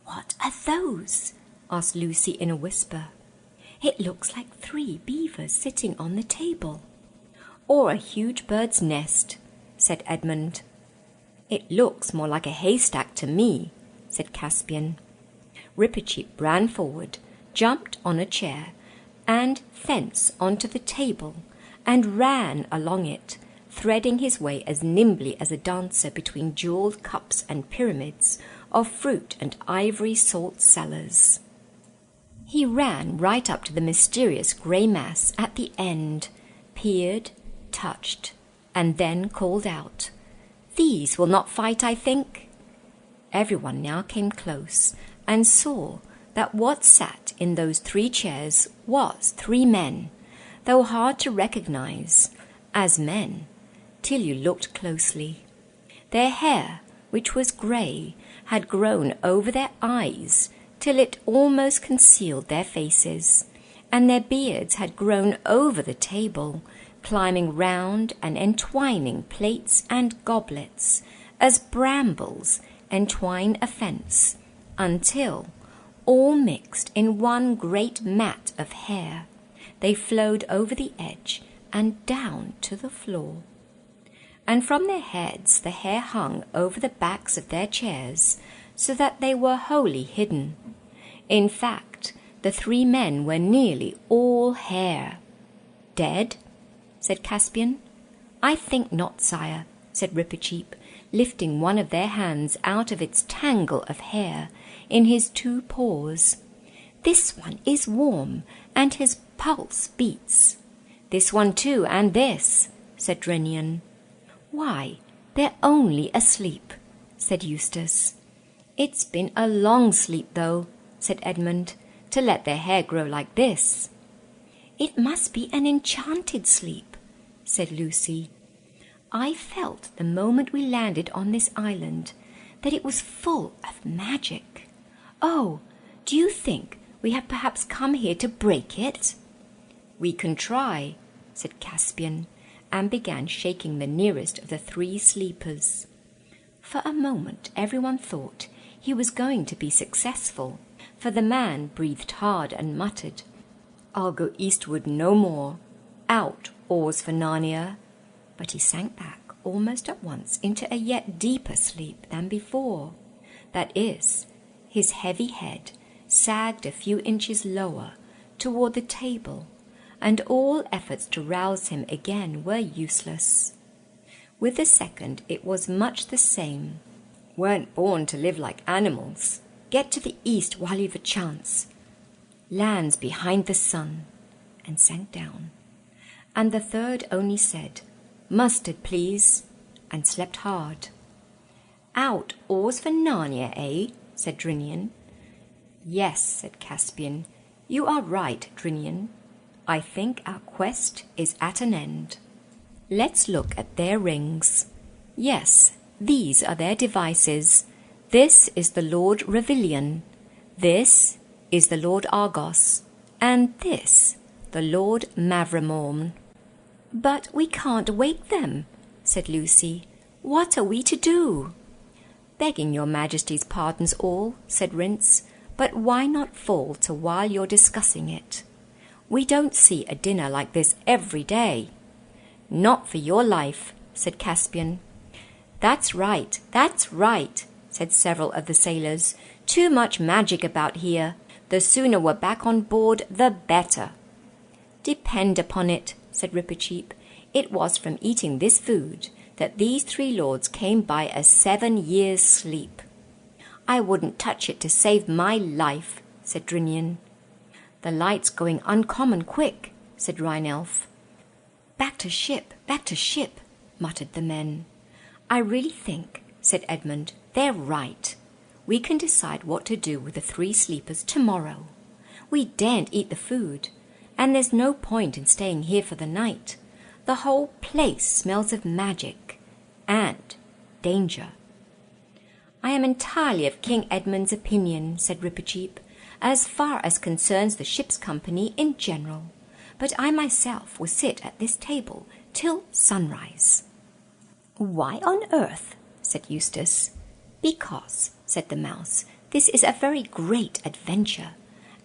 "What are those?" asked Lucy in a whisper. "It looks like 3 beavers sitting on the table." "Or a huge bird's nest," said Edmund. "It looks more like a haystack to me," said Caspian. Rippercheap ran forward, jumped on a chair, and thence onto the table, and ran along it, threading his way as nimbly as a dancer between jewelled cups and pyramids of fruit and ivory salt cellars. He ran right up to the mysterious grey mass at the end, peered, touched, and then called out, "These will not fight, I think." Everyone now came close and saw that what sat in those 3 chairs was 3 men, though hard to recognize as men till you looked closely. Their hair, which was grey, had grown over their eyes till it almost concealed their faces, and their beards had grown over the table, climbing round and entwining plates and goblets, as brambles entwine a fence, until, all mixed in one great mat of hair, they flowed over the edge and down to the floor. And from their heads the hair hung over the backs of their chairs, so that they were wholly hidden. In fact, the 3 men were nearly all hair. "Dead?" said Caspian. "I think not, sire," said Rippercheap, lifting one of their hands out of its tangle of hair in his 2 paws. "This one is warm, and his pulse beats." "This one too, and this," said Drenion. "Why, they're only asleep," said Eustace. "It's been a long sleep, though," said Edmund, "to let their hair grow like this." "It must be an enchanted sleep," said Lucy. "I felt the moment we landed on this island that it was full of magic. Oh, do you think we have perhaps come here to break it?" "We can try," said Caspian, and began shaking the nearest of the 3 sleepers. For a moment everyone thought he was going to be successful, for the man breathed hard and muttered, "I'll go eastward no more. Out, oars for Narnia." But he sank back almost at once into a yet deeper sleep than before. That is, His heavy head sagged a few inches lower toward the table, and all efforts to rouse him again were useless. With the second it was much the same. Weren't born to live like animals. Get to the east while you've a chance. Lands behind the sun, and sank down. And the third only said, "Mustard, please," and slept hard. "Out oars for Narnia, eh?" said Drinian. "Yes," said Caspian. "You are right, Drinian. I think our quest is at an end. Let's look at their rings. Yes, these are their devices. This is the Lord Revilian. This is the Lord Argos. And this, the Lord Mavramorn." "But we can't wake them," said Lucy. "What are we to do?" "Begging your Majesty's pardons all," said Rince, "but why not fall to while you're discussing it? We don't see a dinner like this every day." "Not for your life," said Caspian. That's right," said several of the sailors. "Too much magic about here. The sooner we're back on board, the better." "Depend upon it," said Rippercheap, "it was from eating this food that these 3 lords came by a 7 years' sleep." "I wouldn't touch it to save my life," said Drinian. "The light's going uncommon quick," said Rhinelf. Back to ship," muttered the men. "I really think," said Edmund, "they're right. We can decide what to do with the 3 sleepers tomorrow. We daren't eat the food, and there's no point in staying here for the night. The whole place smells of magic and danger." "I am entirely of King Edmund's opinion," said Rippercheap, "as far as concerns the ship's company in general. But I myself will sit at this table till sunrise." "Why on earth?" said Eustace. "Because," said the mouse, "this is a very great adventure,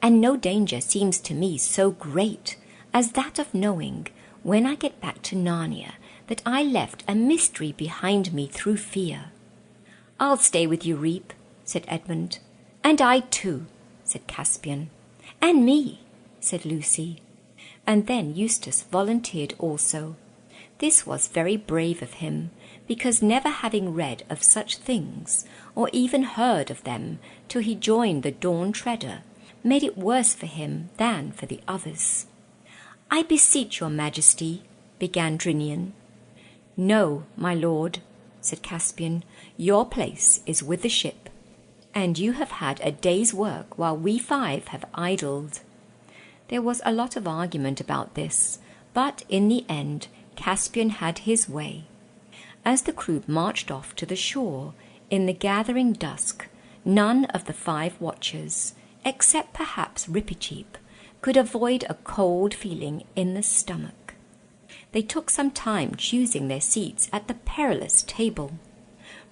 and no danger seems to me so great as that of knowing, when I get back to Narnia, that I left a mystery behind me through fear." "I'll stay with you, Reep," said Edmund. "And I too," said Caspian. "And me," said Lucy. And then Eustace volunteered also. This was very brave of him, because never having read of such things, or even heard of them till he joined the Dawn Treader, made it worse for him than for the others. "I beseech your Majesty," began Drinian. "No, my lord," said Caspian, "your place is with the ship, and you have had a day's work while we 5 have idled." There was a lot of argument about this, but in the end Caspian had his way. As the crew marched off to the shore in the gathering dusk, none of the 5 watchers, except perhaps Rippercheap, could avoid a cold feeling in the stomach. They took some time choosing their seats at the perilous table.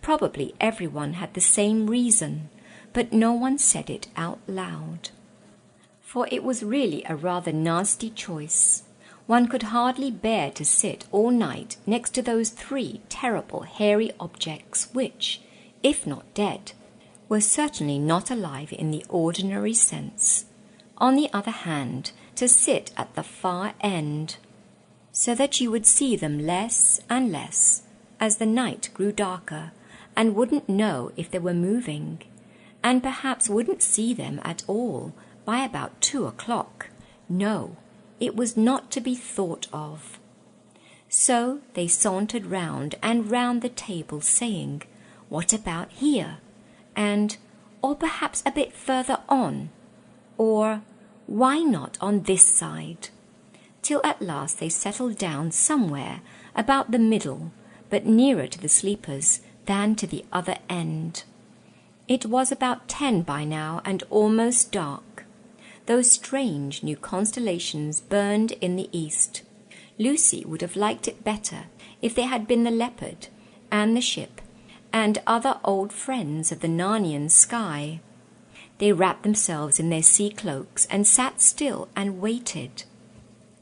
Probably everyone had the same reason, but no one said it out loud. For it was really a rather nasty choice. One could hardly bear to sit all night next to those 3 terrible hairy objects which, if not dead, were certainly not alive in the ordinary sense. On the other hand, to sit at the far end, so that you would see them less and less as the night grew darker, and wouldn't know if they were moving, and perhaps wouldn't see them at all by about 2 o'clock. No, it was not to be thought of. So they sauntered round and round the table, saying, "What about here?" and, "Or perhaps a bit further on," or, "Why not on this side?" till at last they settled down somewhere about the middle, but nearer to the sleepers than to the other end. It was about 10 by now, and almost dark. Those strange new constellations burned in the east. Lucy would have liked it better if they had been the leopard and the ship and other old friends of the Narnian sky. They wrapped themselves in their sea cloaks and sat still and waited.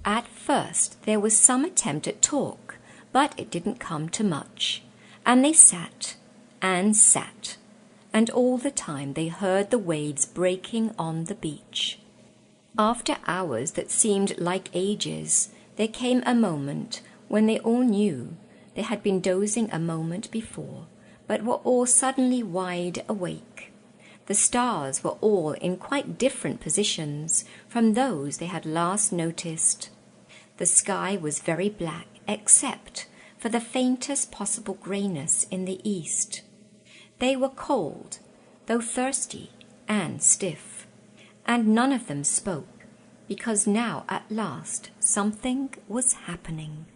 At first there was some attempt at talk, but it didn't come to much, and they sat and sat, and all the time they heard the waves breaking on the beach. After hours that seemed like ages, there came a moment when they all knew they had been dozing a moment before, but were all suddenly wide awake. The stars were all in quite different positions from those they had last noticed. The sky was very black, except for the faintest possible greyness in the east. They were cold, though thirsty and stiff, and none of them spoke, because now at last something was happening.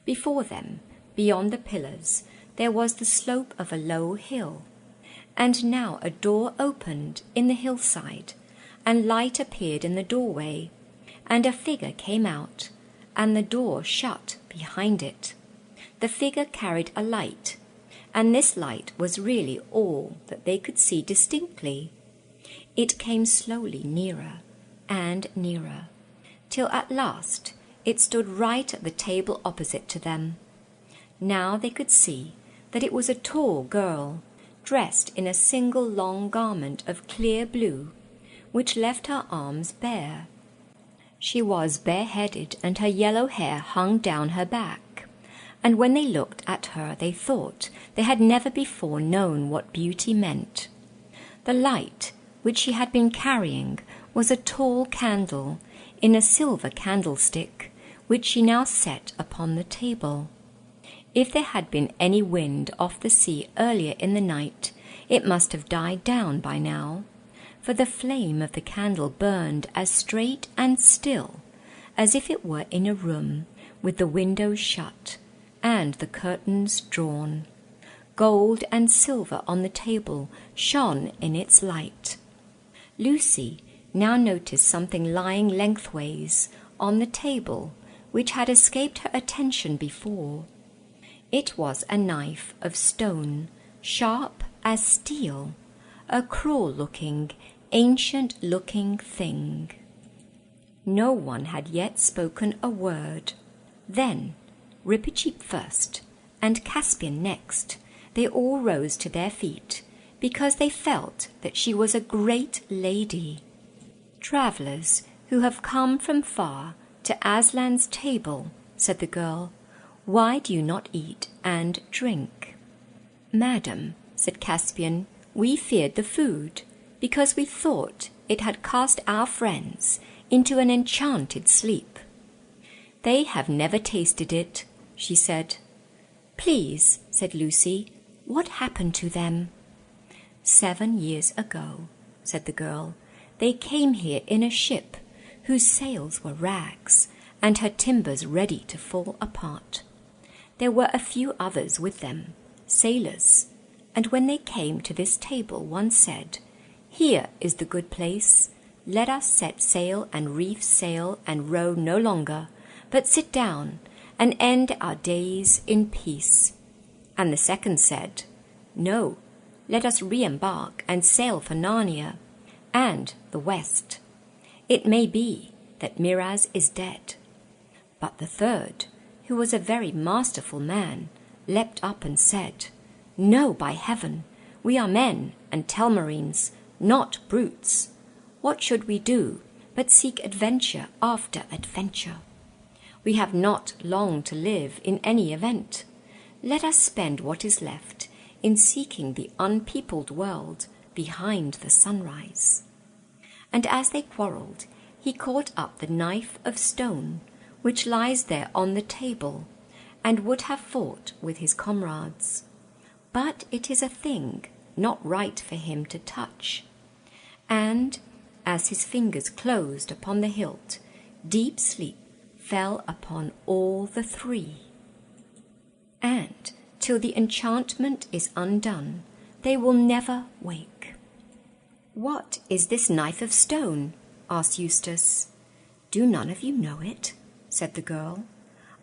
Before them, beyond the pillars, there was the slope of a low hill, and now a door opened in the hillside, and light appeared in the doorway, and a figure came out, and the door shut behind it. The figure carried a light, and this light was really all that they could see distinctly. It came slowly nearer and nearer, till at last it stood right at the table opposite to them. Now they could see that it was a tall girl, dressed in a single long garment of clear blue, which left her arms bare. She was bareheaded, and her yellow hair hung down her back, and when they looked at her they thought they had never before known what beauty meant. The light which she had been carrying was a tall candle in a silver candlestick, which she now set upon the table. If there had been any wind off the sea earlier in the night, it must have died down by now, for the flame of the candle burned as straight and still as if it were in a room with the windows shut and the curtains drawn. Gold and silver on the table shone in its light. Lucy now noticed something lying lengthways on the table which had escaped her attention before. It was a knife of stone, sharp as steel, a cruel-looking, ancient-looking thing. No one had yet spoken a word. Then, Rippercheap first, and Caspian next, they all rose to their feet, because they felt that she was a great lady. "Travellers who have come from far to Aslan's table," said the girl, "why do you not eat and drink?" "Madam," said Caspian, "we feared the food, because we thought it had cast our friends into an enchanted sleep." "They have never tasted it," she said. "Please," said Lucy, "what happened to them?" 7 years ago," said the girl, "they came here in a ship whose sails were rags and her timbers ready to fall apart. There were a few others with them, sailors, and when they came to this table one said, 'Here is the good place. Let us set sail and reef sail and row no longer, but sit down and end our days in peace.' And the second said, 'No, let us re-embark and sail for Narnia and the West. It may be that Miraz is dead.' But the third, who was a very masterful man, leapt up and said, 'No, by heaven, we are men and Telmarines, not brutes. What should we do but seek adventure after adventure? We have not long to live in any event. Let us spend what is left in seeking the unpeopled world behind the sunrise.' And as they quarrelled, he caught up the knife of stone which lies there on the table, and would have fought with his comrades. But it is a thing not right for him to touch. And as his fingers closed upon the hilt, deep sleep fell upon all the three. And till the enchantment is undone, they will never wake." "What is this knife of stone?" asked Eustace. "Do none of you know it?" said the girl.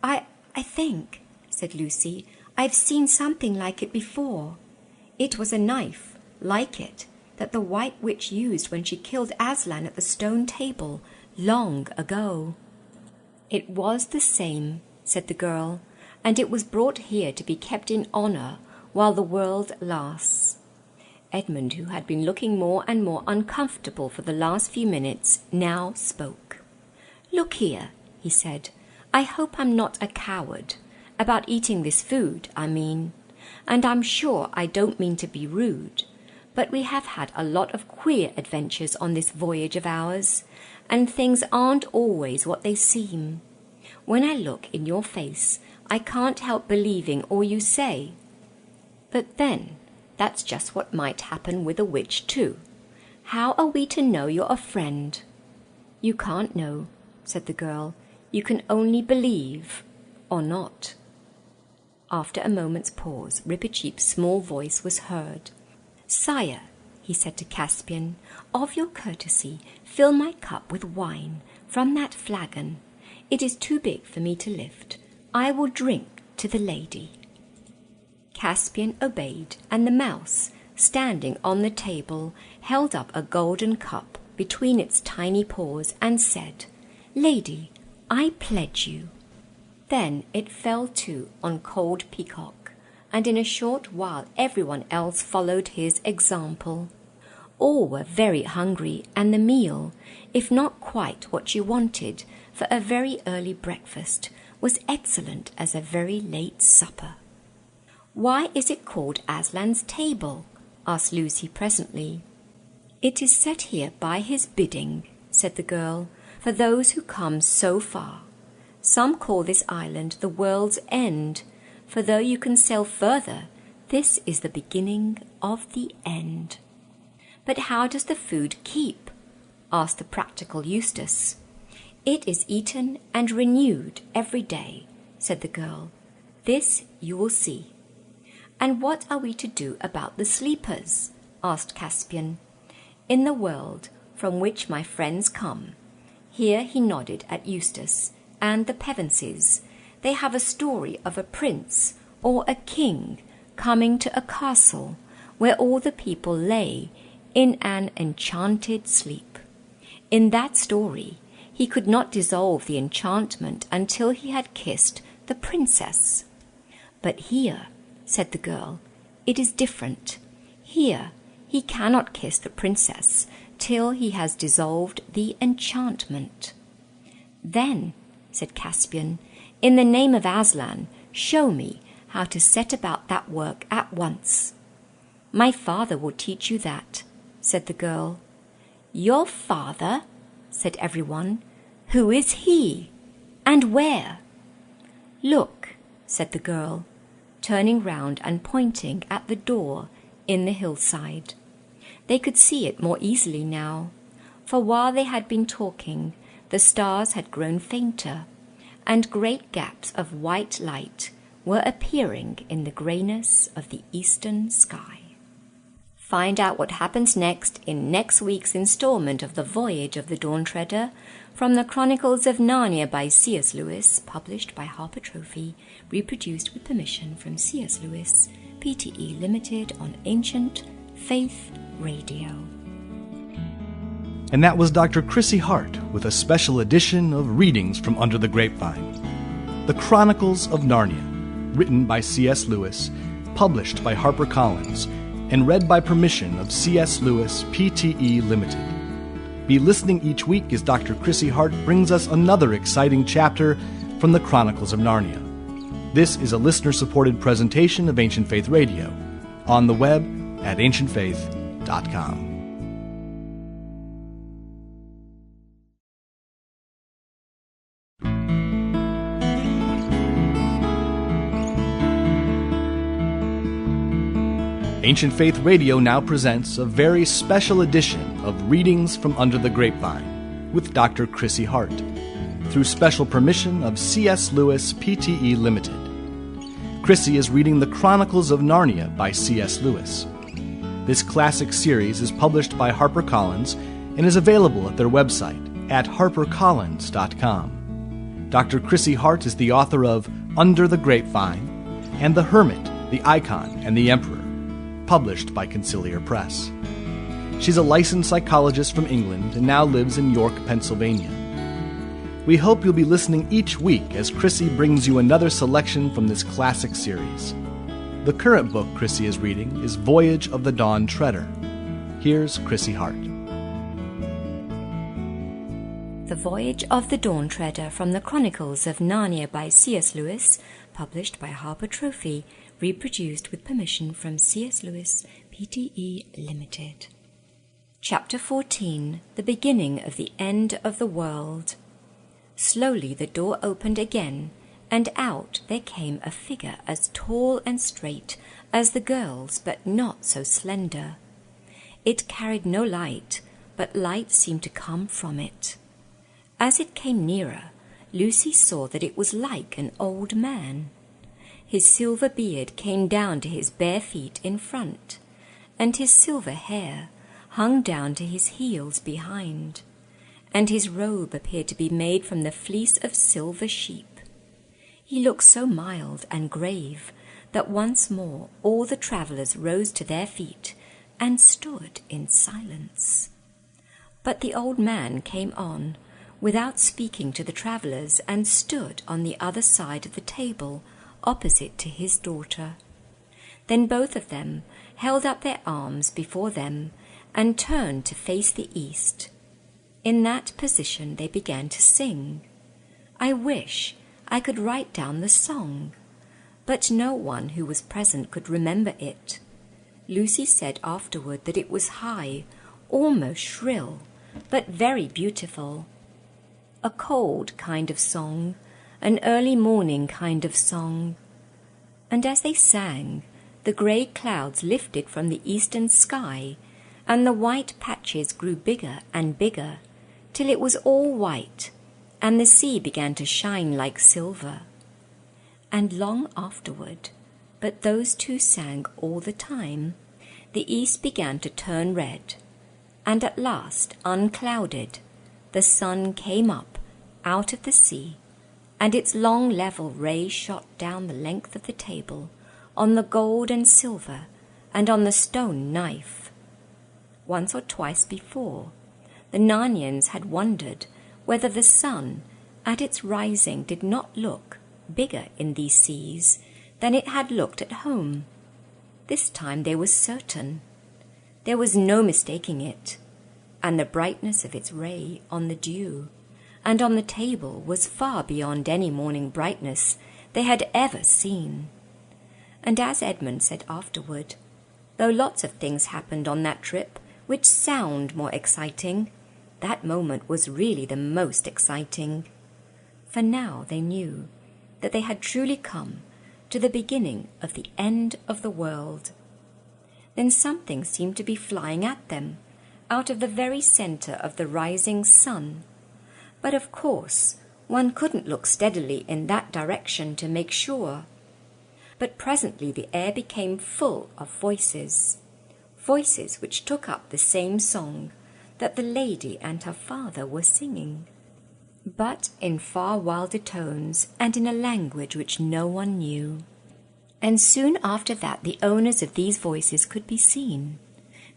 I think," said Lucy, "I've seen something like it before. It was a knife, like it, that the White Witch used when she killed Aslan at the stone table, long ago." "It was the same," said the girl, "and it was brought here to be kept in honour while the world lasts. Edmund, who had been looking more and more uncomfortable for the last few minutes, now spoke. "Look here," he said, "I hope I'm not a coward. About eating this food, I mean. And I'm sure I don't mean to be rude. But we have had a lot of queer adventures on this voyage of ours, and things aren't always what they seem. When I look in your face, I can't help believing all you say. But then, that's just what might happen with a witch too. How are we to know you're a friend?" "You can't know," said the girl. "You can only believe, or not." After a moment's pause, Rippercheap's small voice was heard. "Sire," he said to Caspian, "of your courtesy, fill my cup with wine from that flagon. It is too big for me to lift. I will drink to the lady." Caspian obeyed, and the mouse, standing on the table, held up a golden cup between its tiny paws and said, "Lady, I pledge you." Then it fell to on Cold Peacock, and in a short while everyone else followed his example. All were very hungry, and the meal, if not quite what you wanted for a very early breakfast, was excellent as a very late supper. "Why is it called Aslan's table?" asked Lucy presently. "It is set here by his bidding," said the girl, "for those who come so far. Some call this island the world's end, for though you can sail further, this is the beginning of the end." "But how does the food keep?" asked the practical Eustace. "It is eaten and renewed every day," said the girl. "This you will see." "And what are we to do about the sleepers?" asked Caspian. "In the world from which my friends come," here he nodded at Eustace, "and the Pevenses, they have a story of a prince or a king coming to a castle where all the people lay in an enchanted sleep. In that story, he could not dissolve the enchantment until he had kissed the princess. But here," said the girl, "it is different. Here he cannot kiss the princess till he has dissolved the enchantment." "Then," said Caspian, "in the name of Aslan, show me how to set about that work at once." "My father will teach you that," said the girl. "Your father?" said everyone. "Who is he? And where?" "Look," said the girl, turning round and pointing at the door in the hillside. They could see it more easily now, for while they had been talking, the stars had grown fainter, and great gaps of white light were appearing in the greyness of the eastern sky. Find out what happens next in next week's installment of The Voyage of the Dawn Treader from the Chronicles of Narnia by C.S. Lewis, published by Harper Trophy, reproduced with permission from C.S. Lewis, Pte. Limited on Ancient Faith Radio. And that was Dr. Chrissy Hart with a special edition of Readings from Under the Grapevine. The Chronicles of Narnia, written by C.S. Lewis, published by HarperCollins, and read by permission of C.S. Lewis, Pte. Limited. Be listening each week as Dr. Chrissy Hart brings us another exciting chapter from the Chronicles of Narnia. This is a listener-supported presentation of Ancient Faith Radio, on the web at ancientfaith.com. Ancient Faith Radio now presents a very special edition of Readings from Under the Grapevine with Dr. Chrissy Hart, through special permission of C.S. Lewis, Pte. Limited. Chrissy is reading The Chronicles of Narnia by C.S. Lewis. This classic series is published by HarperCollins and is available at their website at harpercollins.com. Dr. Chrissy Hart is the author of Under the Grapevine and The Hermit, the Icon, and the Emperor, published by Conciliar Press. She's a licensed psychologist from England and now lives in York, Pennsylvania. We hope you'll be listening each week as Chrissy brings you another selection from this classic series. The current book Chrissy is reading is Voyage of the Dawn Treader. Here's Chrissy Hart. The Voyage of the Dawn Treader from the Chronicles of Narnia by C.S. Lewis, published by Harper Trophy, reproduced with permission from C.S. Lewis, Pte. Limited. Chapter 14. The Beginning of the End of the World. Slowly the door opened again, and out there came a figure as tall and straight as the girls, but not so slender. It carried no light, but light seemed to come from it. As it came nearer, Lucy saw that it was like an old man. His silver beard came down to his bare feet in front, and his silver hair hung down to his heels behind, and his robe appeared to be made from the fleece of silver sheep. He looked so mild and grave that once more all the travellers rose to their feet and stood in silence. But the old man came on, without speaking to the travellers, and stood on the other side of the table, opposite to his daughter. Then both of them held up their arms before them and turned to face the east. In that position they began to sing. I wish I could write down the song, but no one who was present could remember it. Lucy said afterward that it was high, almost shrill, but very beautiful. A cold kind of song, an early morning kind of song. And as they sang, the grey clouds lifted from the eastern sky, and the white patches grew bigger and bigger, till it was all white, and the sea began to shine like silver. And long afterward, but those two sang all the time, the east began to turn red, and at last, unclouded, the sun came up out of the sea, and its long level ray shot down the length of the table, on the gold and silver, and on the stone knife. Once or twice before, the Narnians had wondered whether the sun, at its rising, did not look bigger in these seas than it had looked at home. This time they were certain. There was no mistaking it, and the brightness of its ray on the dew and on the table was far beyond any morning brightness they had ever seen. And as Edmund said afterward, though lots of things happened on that trip which sound more exciting, that moment was really the most exciting. For now they knew that they had truly come to the beginning of the end of the world. Then something seemed to be flying at them, out of the very centre of the rising sun. But of course one couldn't look steadily in that direction to make sure. But presently the air became full of voices, voices which took up the same song that the lady and her father were singing, but in far wilder tones and in a language which no one knew. And soon after that the owners of these voices could be seen.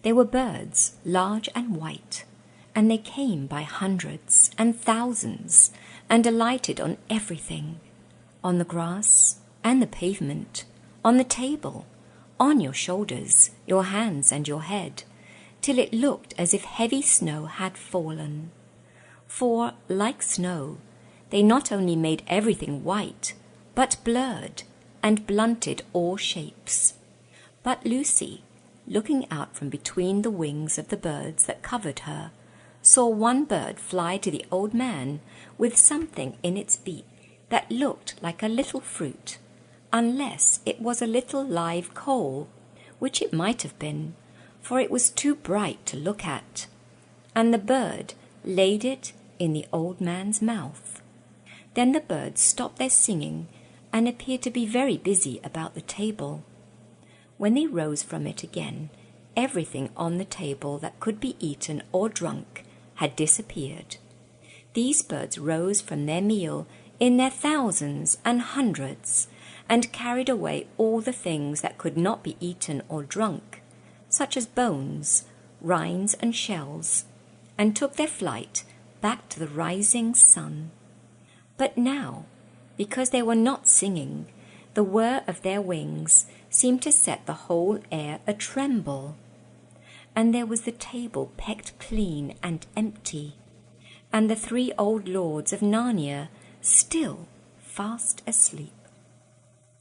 They were birds, large and white, and they came by hundreds and thousands, and alighted on everything, on the grass and the pavement, on the table, on your shoulders, your hands and your head, till it looked as if heavy snow had fallen. For, like snow, they not only made everything white, but blurred and blunted all shapes. But Lucy, looking out from between the wings of the birds that covered her, saw one bird fly to the old man with something in its beak that looked like a little fruit, unless it was a little live coal, which it might have been, for it was too bright to look at, and the bird laid it in the old man's mouth. Then the birds stopped their singing and appeared to be very busy about the table. When they rose from it again, everything on the table that could be eaten or drunk had disappeared. These birds rose from their meal in their thousands and hundreds, and carried away all the things that could not be eaten or drunk, such as bones, rinds and shells, and took their flight back to the rising sun. But now, because they were not singing, The whir of their wings seemed to set the whole air a-tremble. And there was the table pecked clean and empty, and the 3 old lords of Narnia still fast asleep.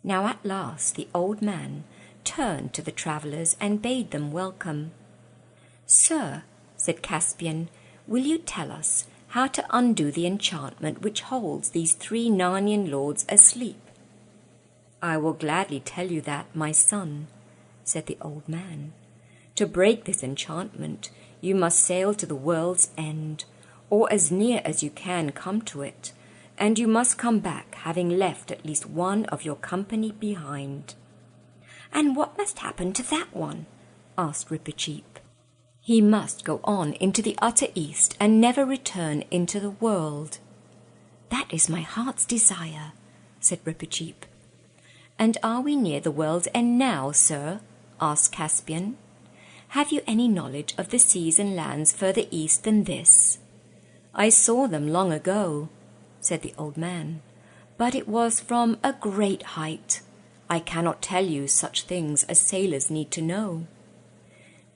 Now at last the old man turned to the travellers and bade them welcome. "Sir," said Caspian, "will you tell us how to undo the enchantment which holds these 3 Narnian lords asleep?" "I will gladly tell you that, my son," said the old man. "To break this enchantment, you must sail to the world's end, or as near as you can come to it, and you must come back having left at least one of your company behind." "And what must happen to that one?" asked Rippercheap. "He must go on into the utter east and never return into the world." "That is my heart's desire," said Rippercheap. "And are we near the world's end now, sir?" asked Caspian. "Have you any knowledge of the seas and lands further east than this?" "I saw them long ago," said the old man, "but it was from a great height. I cannot tell you such things as sailors need to know."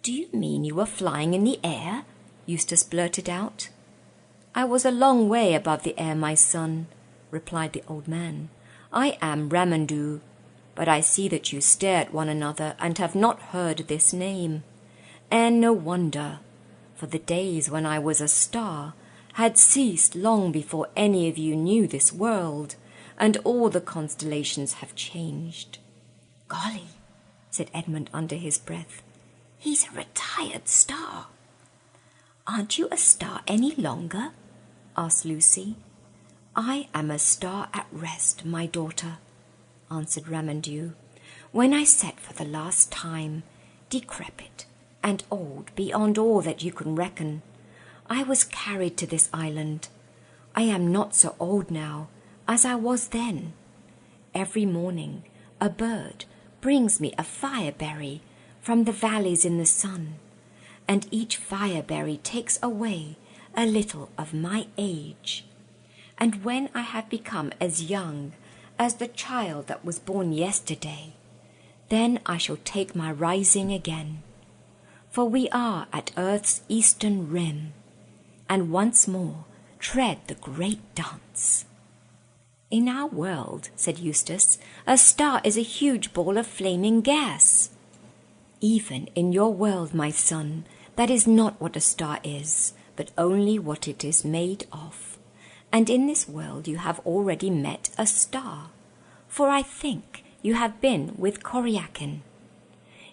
"Do you mean you were flying in the air?" Eustace blurted out. "I was a long way above the air, my son," replied the old man. "I am Ramandu, but I see that you stare at one another and have not heard this name. And no wonder, for the days when I was a star had ceased long before any of you knew this world, and all the constellations have changed." "Golly," said Edmund under his breath, "he's a retired star." "Aren't you a star any longer?" asked Lucy. "I am a star at rest, my daughter," answered Ramandu. "When I set for the last time, decrepit and old beyond all that you can reckon, I was carried to this island. I am not so old now as I was then. Every morning a bird brings me a fireberry from the valleys in the sun, and each fireberry takes away a little of my age. And when I have become as young as the child that was born yesterday, then I shall take my rising again. For we are at earth's eastern rim, and once more tread the great dance." "In our world," said Eustace, "a star is a huge ball of flaming gas." "Even in your world, my son, that is not what a star is, but only what it is made of. And in this world you have already met a star, for I think you have been with Coryacan."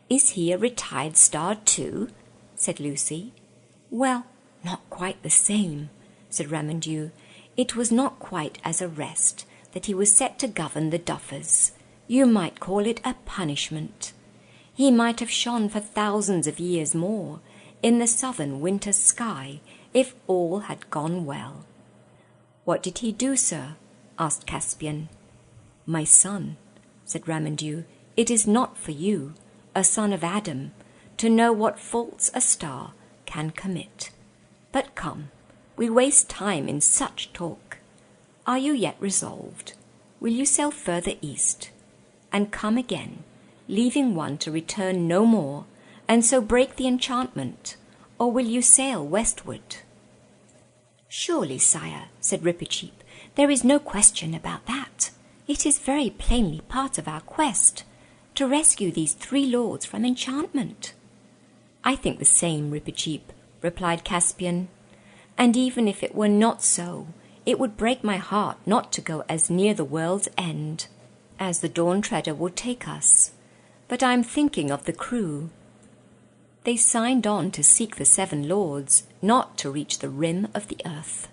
"Is he a retired star too?" said Lucy. "Well, not quite the same," said Ramandu. "It was not quite as a rest that he was set to govern the Duffers. You might call it a punishment. He might have shone for thousands of years more in the southern winter sky if all had gone well." "What did he do, sir?" asked Caspian. "My son," said Ramandu, "it is not for you, a son of Adam, to know what faults a star can commit. But come, we waste time in such talk. Are you yet resolved? Will you sail further east, and come again, leaving one to return no more, and so break the enchantment, or will you sail westward?" "Surely, sire," said Rippercheap, "there is no question about that. It is very plainly part of our quest, to rescue these 3 lords from enchantment." "I think the same, Rippercheap," replied Caspian. "And even if it were not so, it would break my heart not to go as near the world's end as the Dawn Treader will take us. But I am thinking of the crew. They signed on to seek the 7 lords, not to reach the rim of the earth.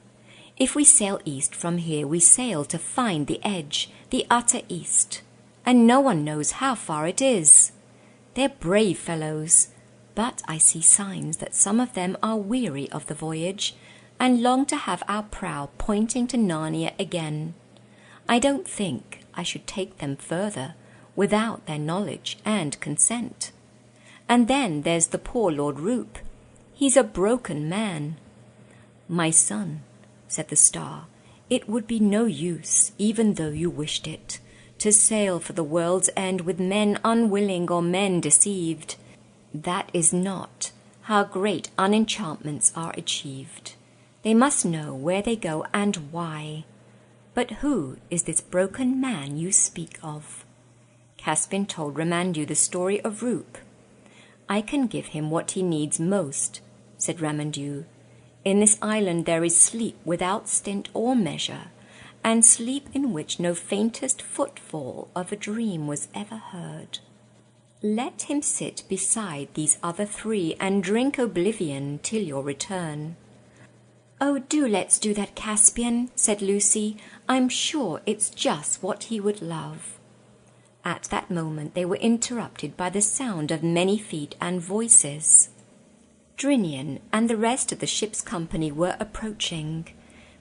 If we sail east from here, we sail to find the edge, the utter east, and no one knows how far it is. They're brave fellows, but I see signs that some of them are weary of the voyage and long to have our prow pointing to Narnia again. I don't think I should take them further without their knowledge and consent. And then there's the poor Lord Roop. He's a broken man." "My son," said the star, "it would be no use, even though you wished it, to sail for the world's end with men unwilling or men deceived. That is not how great unenchantments are achieved. They must know where they go and why. But who is this broken man you speak of? Caspian told Ramandu the story of Roop. I can give him what he needs most, said Ramandu. In this island there is sleep without stint or measure, and sleep in which no faintest footfall of a dream was ever heard. Let him sit beside these other three and drink oblivion till your return. Oh, let's do that, Caspian, said Lucy. I'm sure it's just what he would love. At that moment they were interrupted by the sound of many feet and voices. Drinian and the rest of the ship's company were approaching.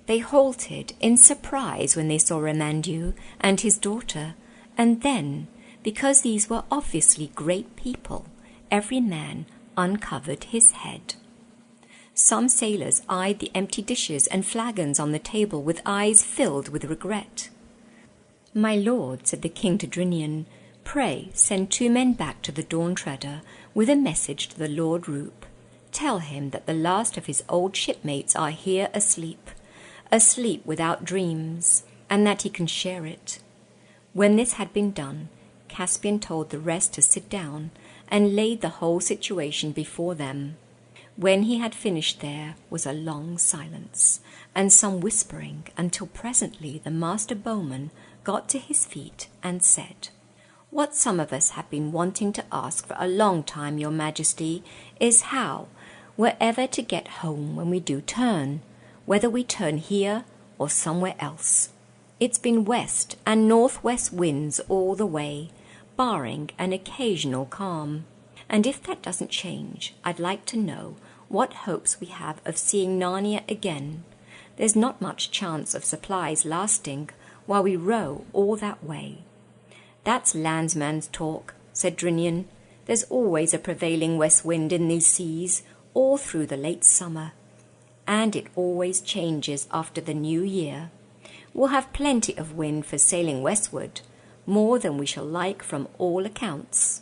They halted in surprise when they saw Ramandu and his daughter, and then, because these were obviously great people, every man uncovered his head. Some sailors eyed the empty dishes and flagons on the table with eyes filled with regret. My lord, said the king to Drinian, pray send 2 men back to the Dawn Treader with a message to the Lord Roop. Tell him that the last of his old shipmates are here asleep without dreams, and that he can share it. When this had been done, Caspian told the rest to sit down and laid the whole situation before them. When he had finished there was a long silence, and some whispering, until presently the master bowman got to his feet and said, What some of us have been wanting to ask for a long time, your majesty, is how we're ever to get home when we do turn, whether we turn here or somewhere else. It's been west and northwest winds all the way, barring an occasional calm. And if that doesn't change, I'd like to know what hopes we have of seeing Narnia again. There's not much chance of supplies lasting while we row all that way. That's landsman's talk, said Drinian. There's always a prevailing west wind in these seas, all through the late summer. And it always changes after the new year. We'll have plenty of wind for sailing westward, more than we shall like from all accounts.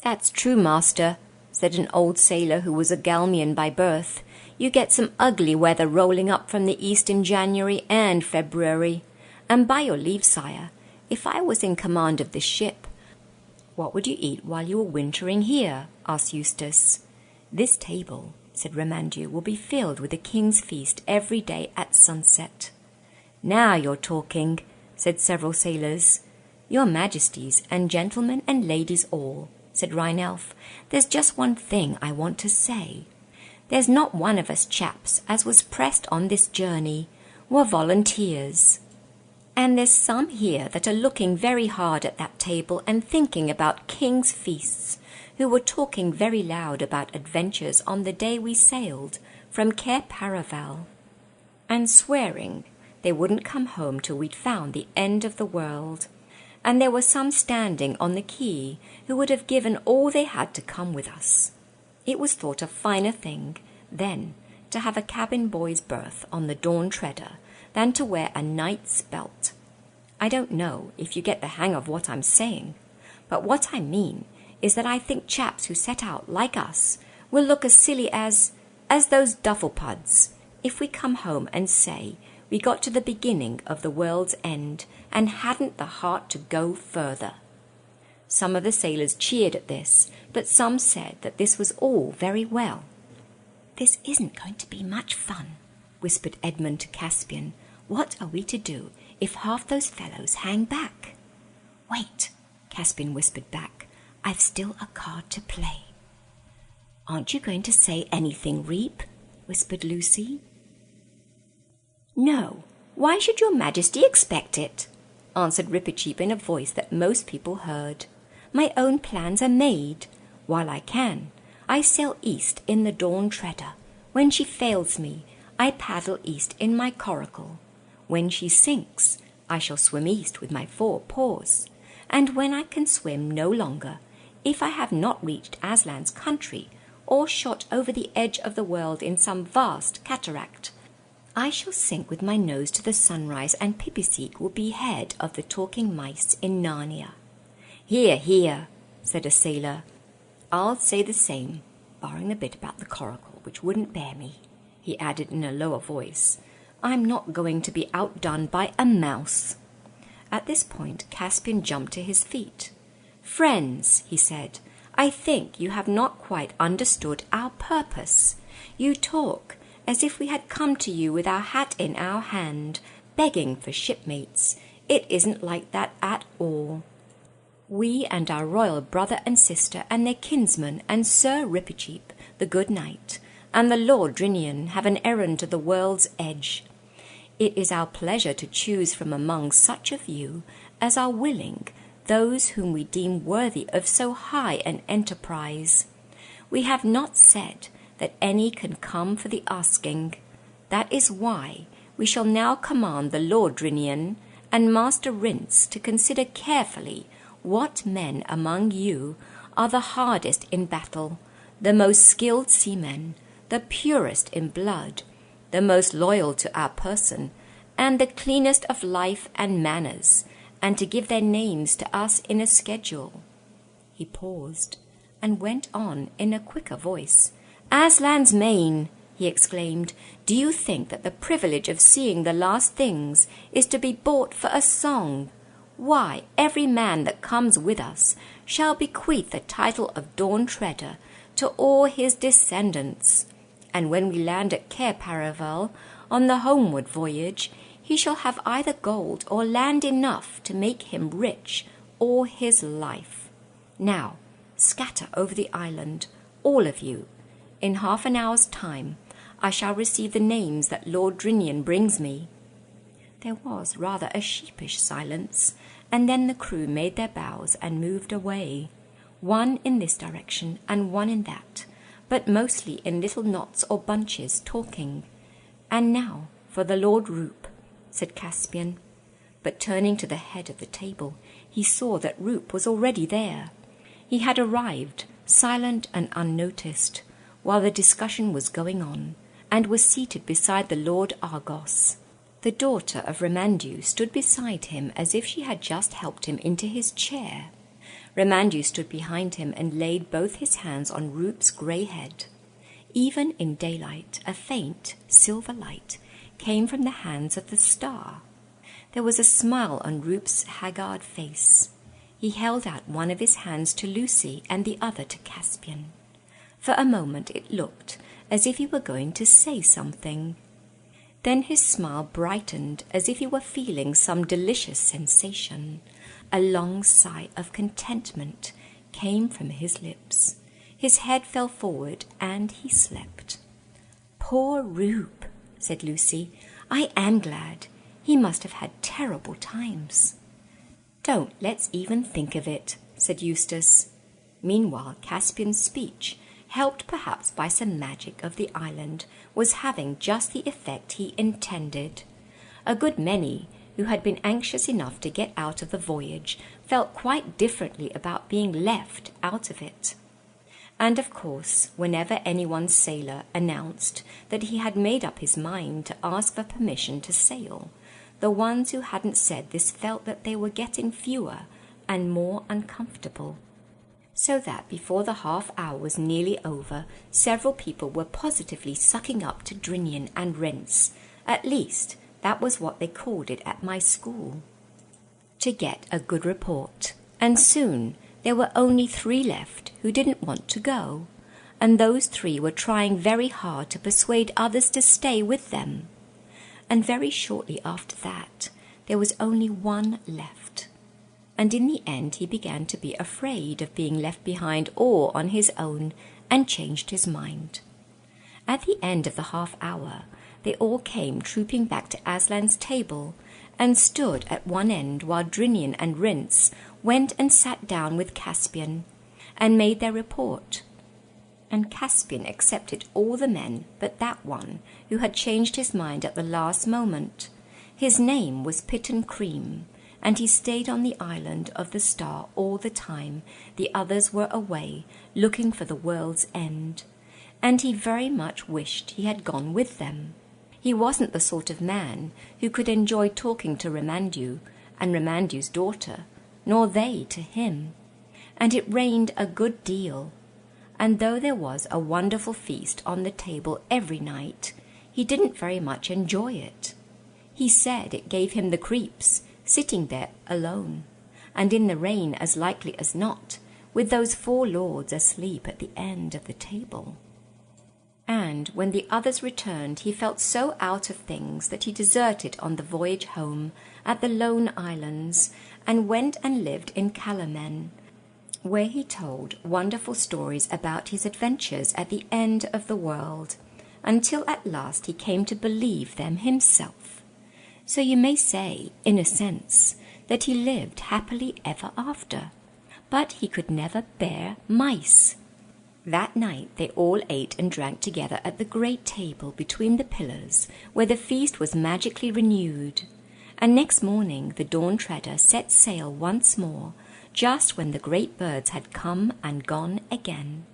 That's true, master, said an old sailor who was a Galmian by birth. You get some ugly weather rolling up from the east in January and February. And by your leave, sire, if I was in command of this ship, what would you eat while you were wintering here? Asked Eustace. This table, said Ramandu, will be filled with the king's feast every day at sunset. Now you're talking, said several sailors. Your majesties and gentlemen and ladies all, said Rheinelf, there's just one thing I want to say. There's not one of us chaps as was pressed on this journey were volunteers. And there's some here that are looking very hard at that table and thinking about king's feasts, who were talking very loud about adventures on the day we sailed from Cair Paravel, and swearing they wouldn't come home till we'd found the end of the world. And there were some standing on the quay who would have given all they had to come with us. It was thought a finer thing, then, to have a cabin boy's berth on the Dawn Treader than to wear a knight's belt. I don't know if you get the hang of what I'm saying, but what I mean is that I think chaps who set out like us will look as silly as those dufflepuds if we come home and say we got to the beginning of the world's end and hadn't the heart to go further. Some of the sailors cheered at this, but some said that this was all very well. This isn't going to be much fun, whispered Edmund to Caspian. What are we to do if half those fellows hang back? Wait, Caspian whispered back. I've still a card to play. Aren't you going to say anything, Reep? Whispered Lucy. No, why should your majesty expect it? Answered Rippercheap in a voice that most people heard. My own plans are made. While I can, I sail east in the Dawn Treader. When she fails me, I paddle east in my coracle. When she sinks, I shall swim east with my 4 paws. And when I can swim no longer, if I have not reached Aslan's country, or shot over the edge of the world in some vast cataract, I shall sink with my nose to the sunrise, and Pipiseek will be head of the talking mice in Narnia." "Hear, hear," said a sailor. "I'll say the same, barring the bit about the coracle, which wouldn't bear me," he added in a lower voice. "I'm not going to be outdone by a mouse." At this point Caspian jumped to his feet. "Friends," he said, "I think you have not quite understood our purpose. You talk as if we had come to you with our hat in our hand, begging for shipmates. It isn't like that at all. We and our royal brother and sister and their kinsman and Sir Ripicheep, the good knight, and the Lord Drinian have an errand to the world's edge. It is our pleasure to choose from among such of you as are willing, those whom we deem worthy of so high an enterprise. We have not said that any can come for the asking. That is why we shall now command the Lord Drinian and Master Rince to consider carefully what men among you are the hardest in battle, the most skilled seamen, the purest in blood, the most loyal to our person, and the cleanest of life and manners, and to give their names to us in a schedule." He paused, and went on in a quicker voice. "Aslan's mane!" he exclaimed. "Do you think that the privilege of seeing the last things is to be bought for a song? Why, every man that comes with us shall bequeath the title of Dawn Treader to all his descendants. And when we land at Cair Paravel on the homeward voyage, he shall have either gold or land enough to make him rich all his life. Now, scatter over the island, all of you. In half an hour's time, I shall receive the names that Lord Drinian brings me." There was rather a sheepish silence, and then the crew made their bows and moved away, one in this direction and one in that, but mostly in little knots or bunches, talking. "And now for the Lord Roop," said Caspian. But turning to the head of the table, he saw that Roop was already there. He had arrived, silent and unnoticed, while the discussion was going on, and was seated beside the Lord Argos. The daughter of Remandu stood beside him as if she had just helped him into his chair. Remandu stood behind him and laid both his hands on Roop's grey head. Even in daylight, a faint silver light came from the hands of the star. There was a smile on Roop's haggard face. He held out one of his hands to Lucy and the other to Caspian. For a moment it looked as if he were going to say something. Then his smile brightened as if he were feeling some delicious sensation. A long sigh of contentment came from his lips. His head fell forward and he slept. "Poor Roop," said Lucy. "I am glad. He must have had terrible times." "Don't let's even think of it," said Eustace. Meanwhile Caspian's speech, helped perhaps by some magic of the island, was having just the effect he intended. A good many who had been anxious enough to get out of the voyage felt quite differently about being left out of it. And of course, whenever anyone's sailor announced that he had made up his mind to ask for permission to sail, the ones who hadn't said this felt that they were getting fewer and more uncomfortable. So that before the half hour was nearly over, several people were positively sucking up to Drinian and Rince. At least, that was what they called it at my school. To get a good report. And soon there were only 3 left who didn't want to go, and those 3 were trying very hard to persuade others to stay with them. And very shortly after that, there was only 1 left. And in the end he began to be afraid of being left behind all on his own, and changed his mind. At the end of the half hour, they all came trooping back to Aslan's table, and stood at one end while Drinian and Rince went and sat down with Caspian, and made their report. And Caspian accepted all the men but that one who had changed his mind at the last moment. His name was Pitten Cream, and he stayed on the island of the star all the time the others were away looking for the world's end, and he very much wished he had gone with them. He wasn't the sort of man who could enjoy talking to Remandu and Remandu's daughter, nor they to him. And it rained a good deal, and though there was a wonderful feast on the table every night, he didn't very much enjoy it. He said it gave him the creeps, sitting there alone, and in the rain as likely as not, with those 4 lords asleep at the end of the table. And when the others returned, he felt so out of things that he deserted on the voyage home at the Lone Islands, and went and lived in Calamen, where he told wonderful stories about his adventures at the end of the world, until at last he came to believe them himself. So you may say, in a sense, that he lived happily ever after. But he could never bear mice. That night they all ate and drank together at the great table between the pillars, where the feast was magically renewed. And next morning the Dawn Treader set sail once more, just when the great birds had come and gone again.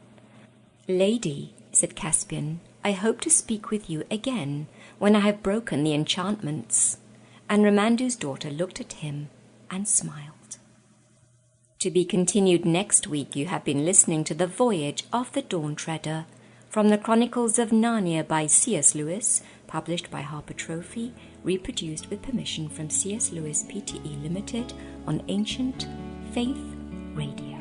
"Lady," said Caspian, "I hope to speak with you again when I have broken the enchantments." And Remandu's daughter looked at him and smiled. To be continued next week. You have been listening to The Voyage of the Dawn Treader from the Chronicles of Narnia by C.S. Lewis, published by Harper Trophy, reproduced with permission from C.S. Lewis Pte. Limited on Ancient Faith Radio.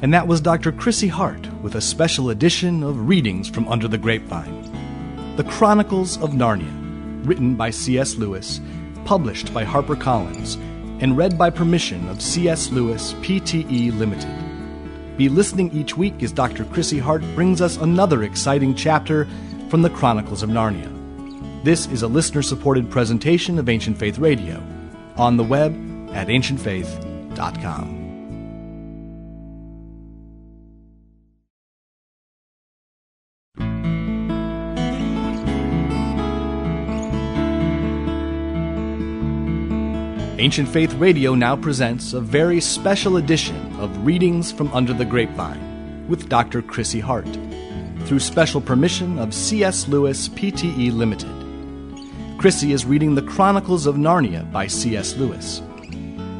And that was Dr. Chrissy Hart with a special edition of Readings from Under the Grapevine. The Chronicles of Narnia, written by C.S. Lewis, published by HarperCollins, and read by permission of C.S. Lewis Pte. Limited. Be listening each week as Dr. Chrissy Hart brings us another exciting chapter from the Chronicles of Narnia. This is a listener-supported presentation of Ancient Faith Radio, on the web at ancientfaith.com. Ancient Faith Radio now presents a very special edition of Readings from Under the Grapevine with Dr. Chrissy Hart, through special permission of C.S. Lewis Pte. Limited. Chrissy is reading The Chronicles of Narnia by C.S. Lewis.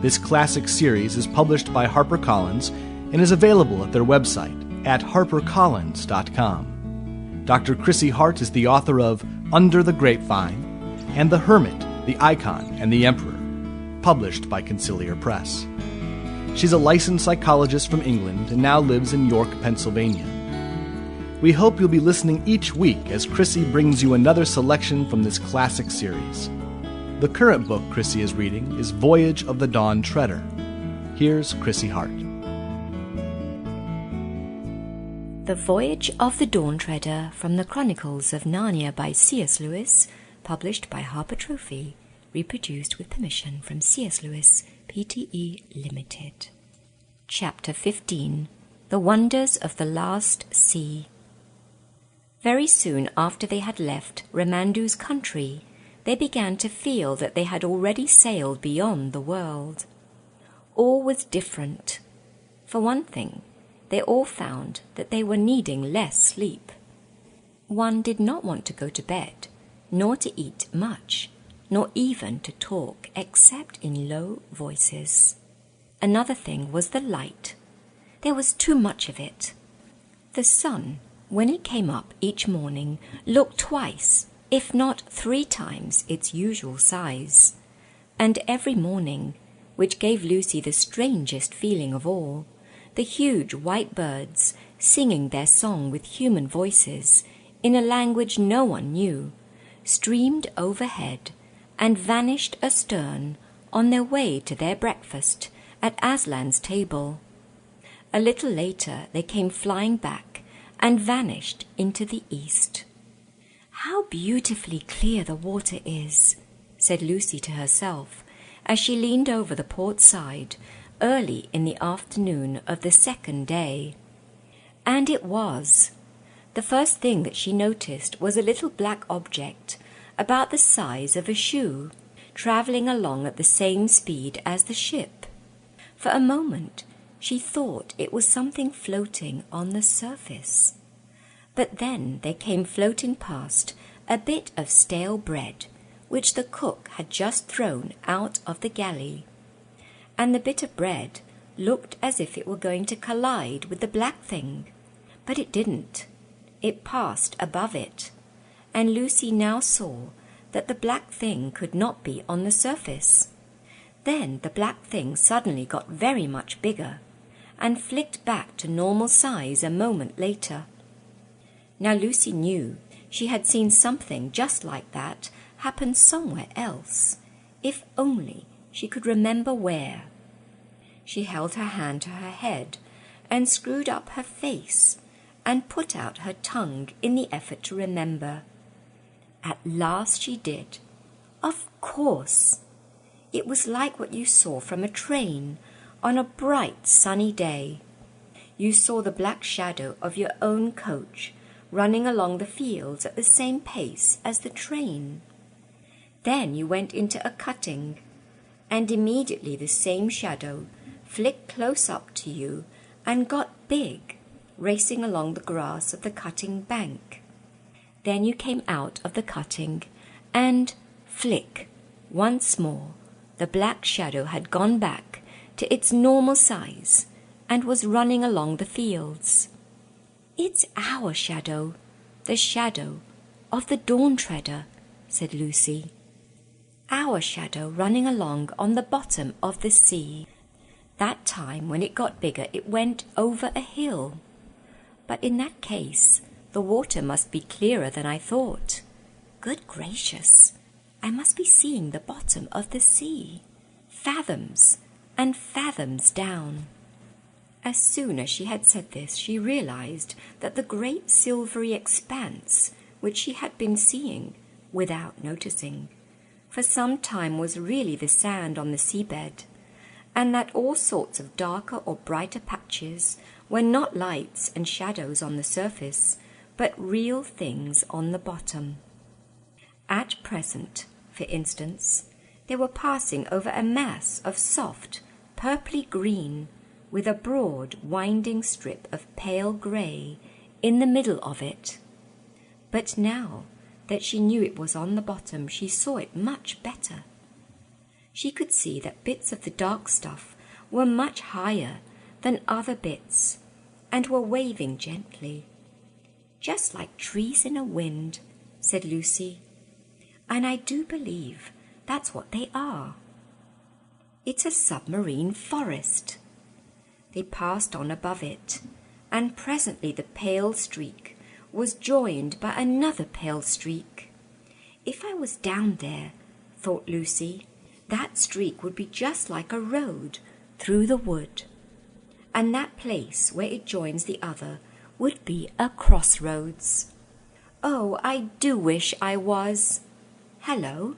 This classic series is published by HarperCollins and is available at their website at harpercollins.com. Dr. Chrissy Hart is the author of Under the Grapevine and The Hermit, the Icon, and the Emperor, published by Conciliar Press. She's a licensed psychologist from England and now lives in York, Pennsylvania. We hope you'll be listening each week as Chrissy brings you another selection from this classic series. The current book Chrissy is reading is Voyage of the Dawn Treader. Here's Chrissy Hart. The Voyage of the Dawn Treader from the Chronicles of Narnia by C.S. Lewis, published by Harper Trophy, reproduced with permission from C.S. Lewis Pte. Limited. Chapter 15. The Wonders of the Last Sea. Very soon after they had left Remandu's country, they began to feel that they had already sailed beyond the world. All was different. For one thing, they all found that they were needing less sleep. One did not want to go to bed, nor to eat much, nor even to talk except in low voices. Another thing was the light. There was too much of it. The sun, when it came up each morning, looked twice, if not 3 times, its usual size. And every morning, which gave Lucy the strangest feeling of all, the huge white birds, singing their song with human voices, in a language no one knew, streamed overhead and vanished astern on their way to their breakfast at Aslan's table. A little later they came flying back and vanished into the east. "How beautifully clear the water is," said Lucy to herself, as she leaned over the port side early in the afternoon of the second day. And it was. The first thing that she noticed was a little black object about the size of a shoe, travelling along at the same speed as the ship. For a moment she thought it was something floating on the surface. But then there came floating past a bit of stale bread which the cook had just thrown out of the galley, and the bit of bread looked as if it were going to collide with the black thing, but it didn't. It passed above it, and Lucy now saw that the black thing could not be on the surface. Then the black thing suddenly got very much bigger, and flicked back to normal size a moment later. Now Lucy knew she had seen something just like that happen somewhere else, if only she could remember where. She held her hand to her head and screwed up her face and put out her tongue in the effort to remember. At last she did. Of course! It was like what you saw from a train on a bright sunny day. You saw the black shadow of your own coach running along the fields at the same pace as the train. Then you went into a cutting, and immediately the same shadow flicked close up to you and got big, racing along the grass of the cutting bank. Then you came out of the cutting, and flick, once more, the black shadow had gone back to its normal size and was running along the fields. "It's our shadow, the shadow of the Dawn Treader," said Lucy. "Our shadow running along on the bottom of the sea. That time when it got bigger it went over a hill. But in that case the water must be clearer than I thought. Good gracious, I must be seeing the bottom of the sea, fathoms and fathoms down." As soon as she had said this, she realized that the great silvery expanse which she had been seeing without noticing for some time was really the sand on the seabed, and that all sorts of darker or brighter patches were not lights and shadows on the surface, but real things on the bottom. At present, for instance, they were passing over a mass of soft, purply green, with a broad, winding strip of pale grey in the middle of it. But now that she knew it was on the bottom, she saw it much better. She could see that bits of the dark stuff were much higher than other bits, and were waving gently. "Just like trees in a wind," said Lucy, "and I do believe that's what they are. It's a submarine forest." They passed on above it, and presently the pale streak was joined by another pale streak. "If I was down there," thought Lucy, "that streak would be just like a road through the wood, and that place where it joins the other would be a crossroads. Oh, I do wish I was. Hello,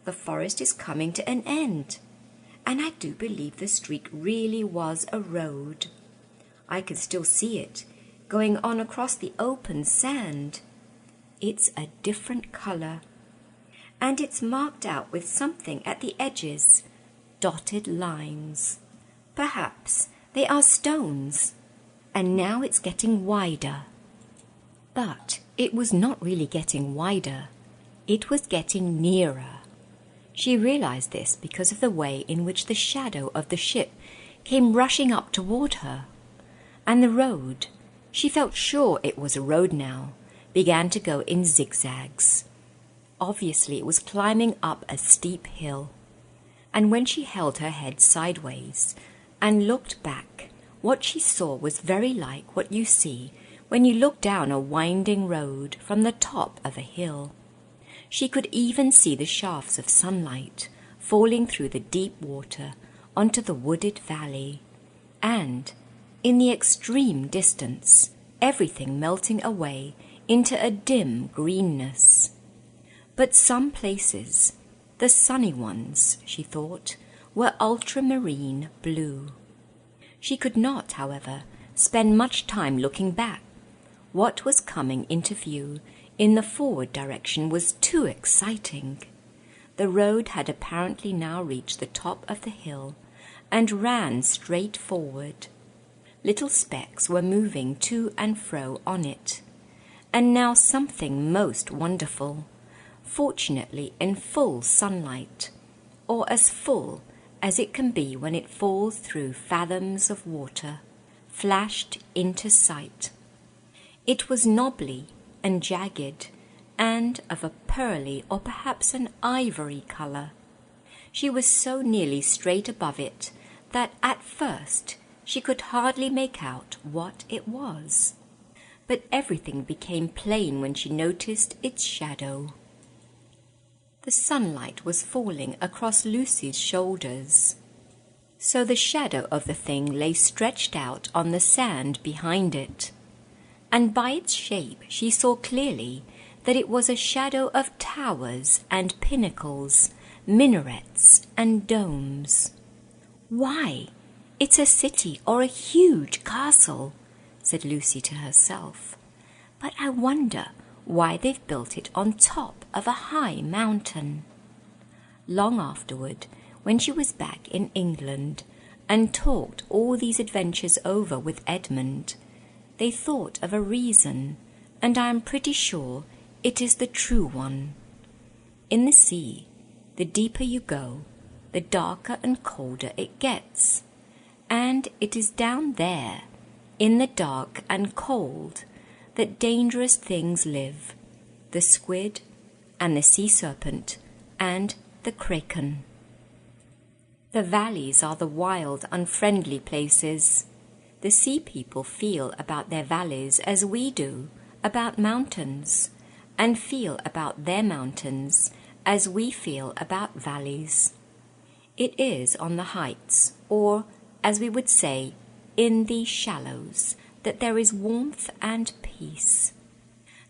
the forest is coming to an end, and I do believe the streak really was a road. I can still see it going on across the open sand. It's a different colour, and it's marked out with something at the edges, dotted lines. Perhaps they are stones, and now it's getting wider." But it was not really getting wider. It was getting nearer. She realized this because of the way in which the shadow of the ship came rushing up toward her, and the road, she felt sure it was a road now, began to go in zigzags. Obviously it was climbing up a steep hill, and when she held her head sideways and looked back, what she saw was very like what you see when you look down a winding road from the top of a hill. She could even see the shafts of sunlight falling through the deep water onto the wooded valley, and, in the extreme distance, everything melting away into a dim greenness. But some places, the sunny ones, she thought, were ultramarine blue. She could not, however, spend much time looking back. What was coming into view in the forward direction was too exciting. The road had apparently now reached the top of the hill and ran straight forward. Little specks were moving to and fro on it, and now something most wonderful, fortunately in full sunlight, or as full as it can be when it falls through fathoms of water, flashed into sight. It was knobbly and jagged, and of a pearly or perhaps an ivory colour. She was so nearly straight above it that at first she could hardly make out what it was. But everything became plain when she noticed its shadow. The sunlight was falling across Lucy's shoulders, so the shadow of the thing lay stretched out on the sand behind it, and by its shape she saw clearly that it was a shadow of towers and pinnacles, minarets and domes. "Why, it's a city or a huge castle," said Lucy to herself. "But I wonder why they've built it on top of a high mountain." Long afterward, when she was back in England and talked all these adventures over with Edmund, they thought of a reason, and I am pretty sure it is the true one. In the sea, the deeper you go, the darker and colder it gets, and it is down there, in the dark and cold, that dangerous things live, the squid and the sea serpent and the kraken. The valleys are the wild, unfriendly places. The sea people feel about their valleys as we do about mountains, and feel about their mountains as we feel about valleys. It is on the heights, or, as we would say, in the shallows, that there is warmth and peace.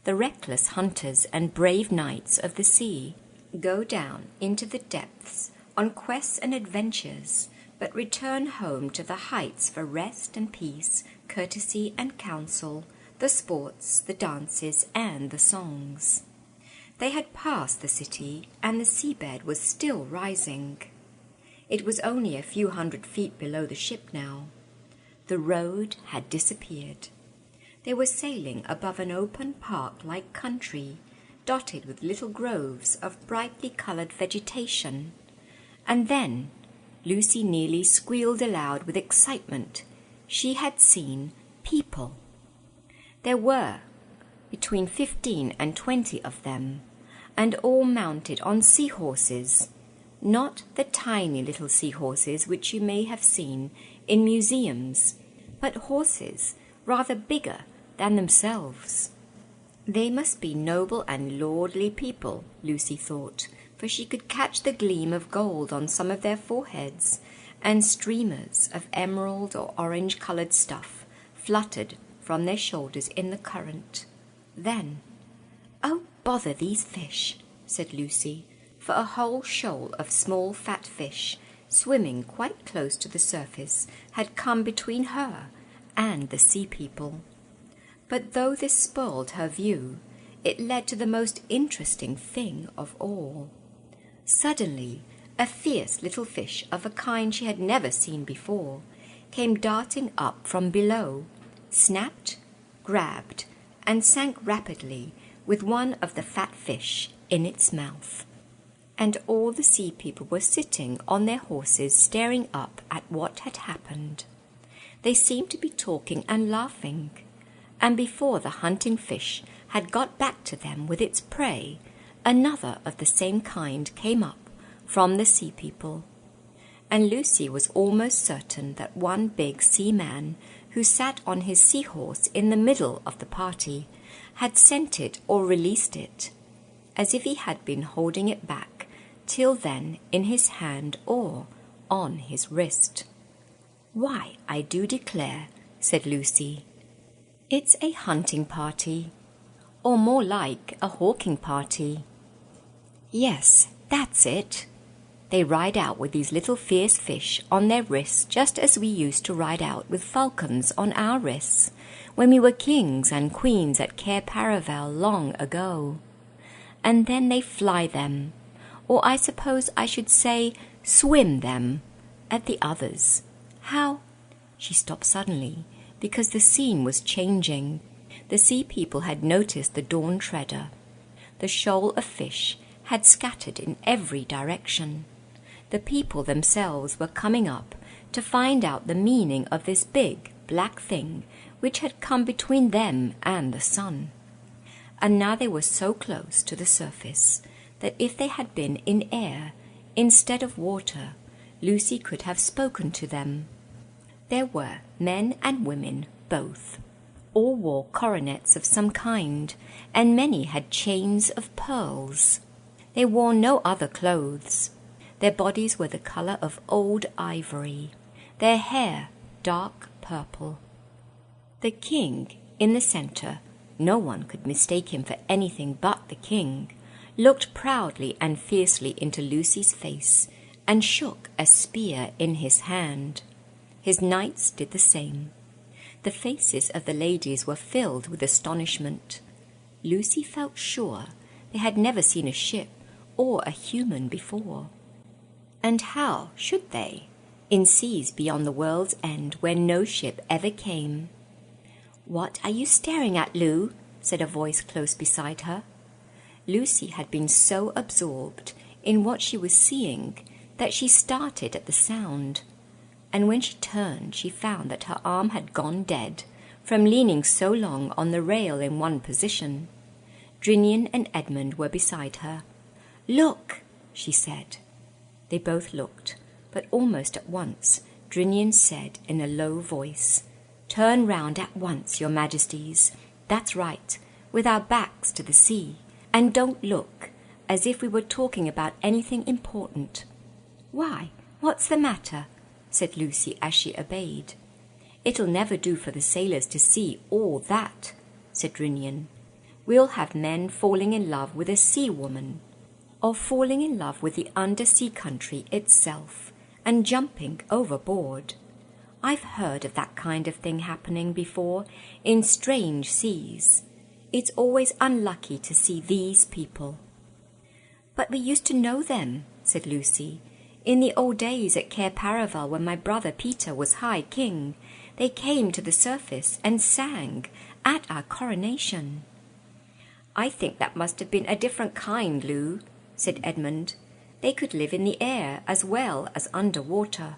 The reckless hunters and brave knights of the sea go down into the depths on quests and adventures, but return home to the heights for rest and peace, courtesy and counsel, the sports, the dances, and the songs. They had passed the city, and the seabed was still rising. It was only a few 100 feet below the ship now. The road had disappeared. They were sailing above an open park-like country, dotted with little groves of brightly coloured vegetation. And then Lucy nearly squealed aloud with excitement. She had seen people. There were between 15 and 20 of them, and all mounted on seahorses, not the tiny little seahorses which you may have seen in museums, but horses rather bigger than themselves. They must be noble and lordly people, Lucy thought, for she could catch the gleam of gold on some of their foreheads, and streamers of emerald or orange-coloured stuff fluttered from their shoulders in the current. Then, "Oh, bother these fish," said Lucy, for a whole shoal of small fat fish, swimming quite close to the surface, had come between her and the sea people. But though this spoiled her view, it led to the most interesting thing of all. Suddenly, a fierce little fish of a kind she had never seen before came darting up from below, snapped, grabbed, and sank rapidly with one of the fat fish in its mouth. And all the sea people were sitting on their horses staring up at what had happened. They seemed to be talking and laughing, and before the hunting fish had got back to them with its prey, another of the same kind came up from the sea people, and Lucy was almost certain that one big seaman who sat on his seahorse in the middle of the party had sent it or released it, as if he had been holding it back till then in his hand or on his wrist. "Why, I do declare," said Lucy, "it's a hunting party, or more like a hawking party. Yes, that's it. They ride out with these little fierce fish on their wrists just as we used to ride out with falcons on our wrists when we were kings and queens at Cair Paravel long ago. And then they fly them, or I suppose I should say swim them, at the others. How—" She stopped suddenly, because the scene was changing. the sea people had noticed the Dawn Treader. The shoal of fish had scattered in every direction. The people themselves were coming up to find out the meaning of this big black thing which had come between them and the sun. And now they were so close to the surface that if they had been in air instead of water, Lucy could have spoken to them. There were men and women both. All wore coronets of some kind, and many had chains of pearls. They wore no other clothes. Their bodies were the colour of old ivory, their hair dark purple. The king in the centre, no one could mistake him for anything but the king, looked proudly and fiercely into Lucy's face and shook a spear in his hand. His knights did the same. The faces of the ladies were filled with astonishment. Lucy felt sure they had never seen a ship or a human before. And how should they, in seas beyond the world's end where no ship ever came? "What are you staring at, Lou?" said a voice close beside her. Lucy had been so absorbed in what she was seeing that she started at the sound, and when she turned she found that her arm had gone dead from leaning so long on the rail in one position. Drinian and Edmund were beside her. "Look," she said. They both looked, but almost at once Drinian said in a low voice, "Turn round at once, your majesties. That's right, with our backs to the sea, and don't look as if we were talking about anything important." "Why, what's the matter?" said Lucy as she obeyed. "It'll never do for the sailors to see all that," said Drinian. "We'll have men falling in love with a sea woman, or falling in love with the undersea country itself, and jumping overboard. I've heard of that kind of thing happening before in strange seas. It's always unlucky to see these people." "But we used to know them," said Lucy. "In the old days at Cair Paravel, when my brother Peter was High King, they came to the surface and sang at our coronation." "I think that must have been a different kind, Lou," said Edmund. "They could live in the air as well as under water.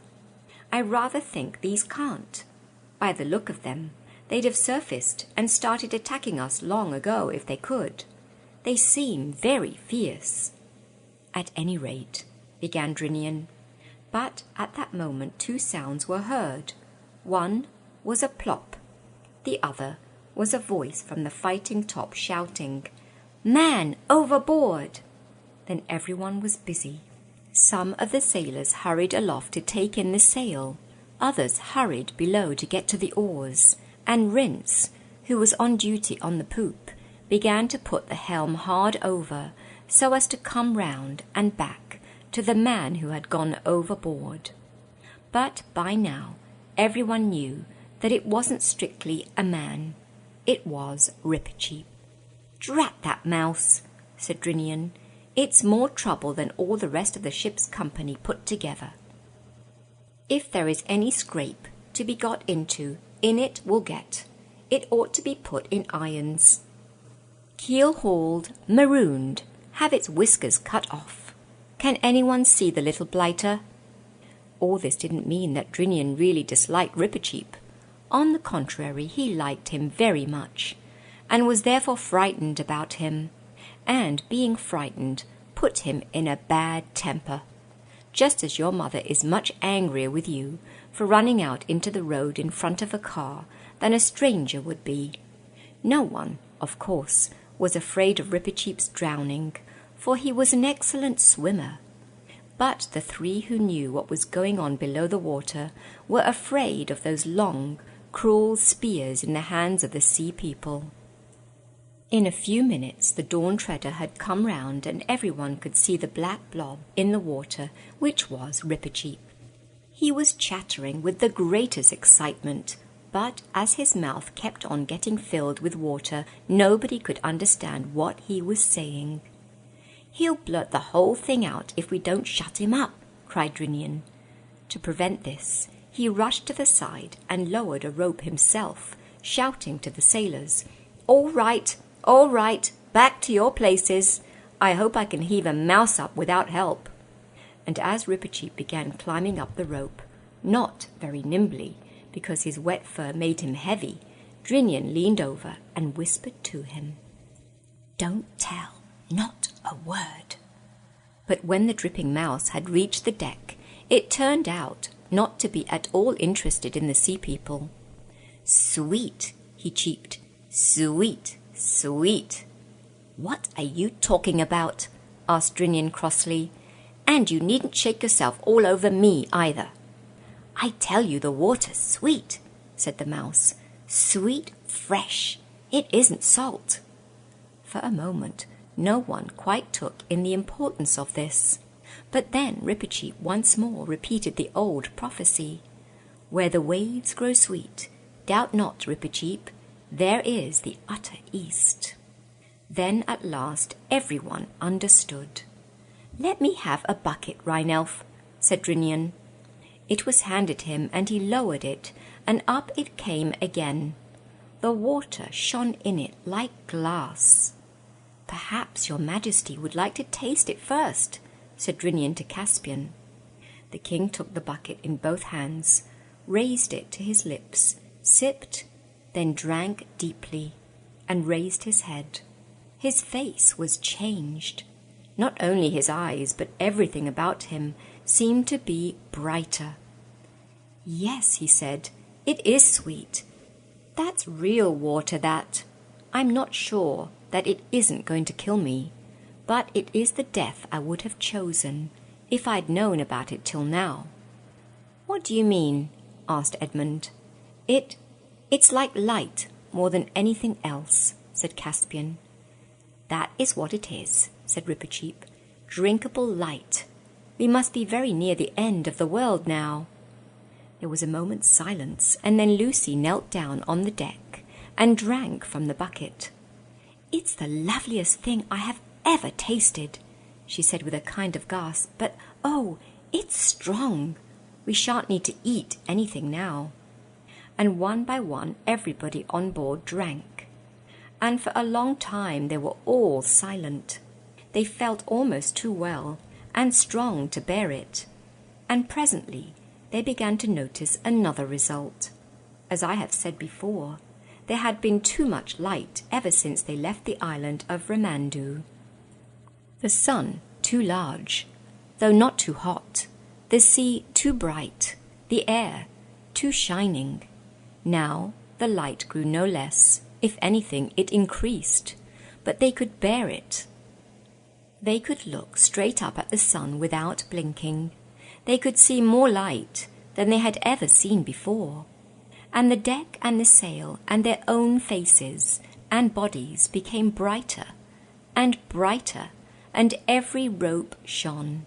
I rather think these can't. By the look of them, they'd have surfaced and started attacking us long ago if they could. They seem very fierce." "At any rate," began Drinian. But at that moment 2 sounds were heard. One was a plop. The other was a voice from the fighting top shouting, "Man overboard!" Then everyone was busy. Some of the sailors hurried aloft to take in the sail. Others hurried below to get to the oars, and Rince, who was on duty on the poop, began to put the helm hard over so as to come round and back to the man who had gone overboard. But by now everyone knew that it wasn't strictly a man. It was Rippercheap. "Drat that mouse," said Drinian. "It's more trouble than all the rest of the ship's company put together. If there is any scrape to be got into, in it we'll get. It ought to be put in irons. Keel-hauled, marooned, have its whiskers cut off. Can anyone see the little blighter?" All this didn't mean that Drinian really disliked Rippercheap. On the contrary, he liked him very much, and was therefore frightened about him, and being frightened put him in a bad temper, just as your mother is much angrier with you for running out into the road in front of a car than a stranger would be. No one, of course, was afraid of Rippercheap's drowning, for he was an excellent swimmer. But the 3 who knew what was going on below the water were afraid of those long, cruel spears in the hands of the sea people. In a few minutes the Dawn Treader had come round, and everyone could see the black blob in the water, which was Rippercheap. He was chattering with the greatest excitement, but as his mouth kept on getting filled with water, nobody could understand what he was saying. "He'll blurt the whole thing out if we don't shut him up," cried Drinian. To prevent this, he rushed to the side and lowered a rope himself, shouting to the sailors, All right, back to your places. I hope I can heave a mouse up without help." And as Rippercheap began climbing up the rope, not very nimbly, because his wet fur made him heavy, Drinian leaned over and whispered to him, "Don't tell, not a word." But when the dripping mouse had reached the deck, it turned out not to be at all interested in the sea people. "Sweet," he cheeped, "sweet, sweet." "What are you talking about?" asked Drinian crossly. "And you needn't shake yourself all over me either." "I tell you the water's sweet," said the mouse. "Sweet, fresh. It isn't salt." For a moment no one quite took in the importance of this. But then Rippercheap once more repeated the old prophecy. "Where the waves grow sweet, doubt not, Rippercheap, there is the utter east." Then at last everyone understood. "Let me have a bucket, Rhine-Elf," said Drinian. It was handed him, and he lowered it, and up it came again. The water shone in it like glass. "Perhaps your Majesty would like to taste it first," said Drinian to Caspian. The king took the bucket in both hands, raised it to his lips, sipped, then drank deeply, and raised his head. His face was changed. Not only his eyes, but everything about him seemed to be brighter. "Yes," he said, "it is sweet. That's real water, that. I'm not sure that it isn't going to kill me, but it is the death I would have chosen if I'd known about it till now." "What do you mean?" asked Edmund. It's like light more than anything else," said Caspian. "That is what it is," said Rippercheap. "Drinkable light. We must be very near the end of the world now." There was a moment's silence, and then Lucy knelt down on the deck and drank from the bucket. "It's the loveliest thing I have ever tasted," she said with a kind of gasp. "But, oh, it's strong. We shan't need to eat anything now." And one by one everybody on board drank. And for a long time they were all silent. They felt almost too well and strong to bear it. And presently they began to notice another result. As I have said before, there had been too much light ever since they left the island of Remandu. The sun too large, though not too hot, the sea too bright, the air too shining. Now the light grew no less. If anything, it increased, but they could bear it. They could look straight up at the sun without blinking. They could see more light than they had ever seen before. And the deck and the sail and their own faces and bodies became brighter, and every rope shone.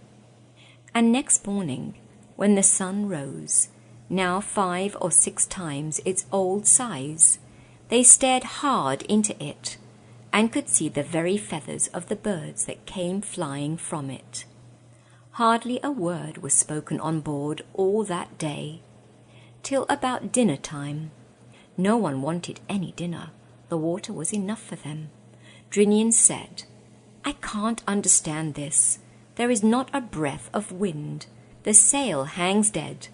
And next morning, when the sun rose, now 5 or 6 times its old size, they stared hard into it, and could see the very feathers of the birds that came flying from it. Hardly a word was spoken on board all that day, till about dinner time. No one wanted any dinner. The water was enough for them. Drinian said, "I can't understand this. There is not a breath of wind. The sail hangs dead.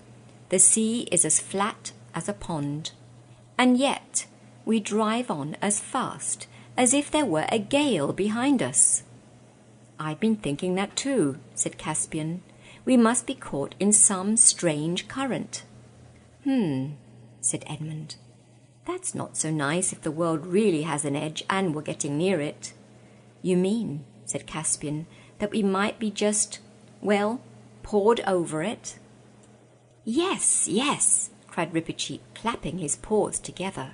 The sea is as flat as a pond. And yet we drive on as fast as if there were a gale behind us." "I've been thinking that too," said Caspian. "We must be caught in some strange current." Said Edmund. "That's not so nice if the world really has an edge and we're getting near it." "You mean," said Caspian, "that we might be just, well, poured over it?" "Yes, yes," cried Rippercheap, clapping his paws together.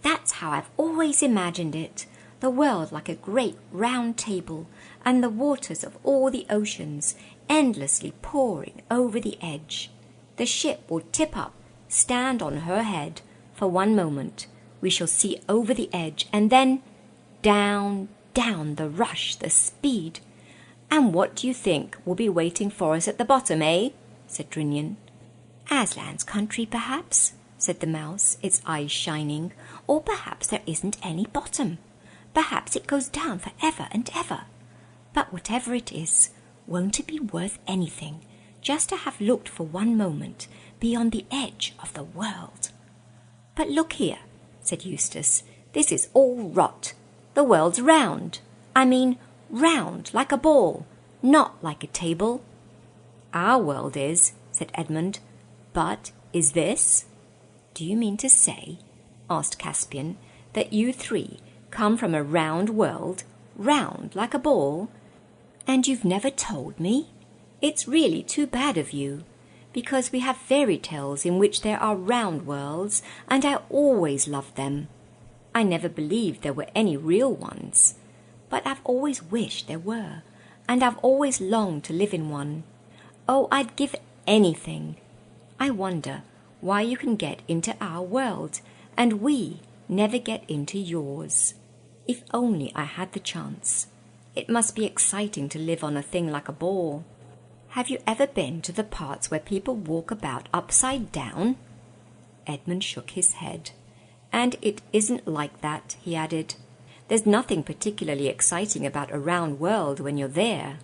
"That's how I've always imagined it. The world like a great round table, and the waters of all the oceans endlessly pouring over the edge. The ship will tip up, stand on her head. For one moment we shall see over the edge, and then down, down, the rush, the speed. And what do you think will be waiting for us at the bottom, eh?" said Drinian. "Aslan's country, perhaps," said the mouse, its eyes shining. "Or perhaps there isn't any bottom. Perhaps it goes down for ever and ever. But whatever it is, won't it be worth anything just to have looked for one moment beyond the edge of the world?" "But look here," said Eustace, "this is all rot. The world's round. I mean round like a ball, not like a table." "Our world is," said Edmund. "But is this?" "Do you mean to say," asked Caspian, "that you three come from a round world, round like a ball? And you've never told me? It's really too bad of you, because we have fairy tales in which there are round worlds, and I always loved them. I never believed there were any real ones, but I've always wished there were, and I've always longed to live in one. Oh, I'd give anything. I wonder why you can get into our world, and we never get into yours. If only I had the chance. It must be exciting to live on a thing like a ball. Have you ever been to the parts where people walk about upside down?" Edmund shook his head. "And it isn't like that," he added. "There's nothing particularly exciting about a round world when you're there."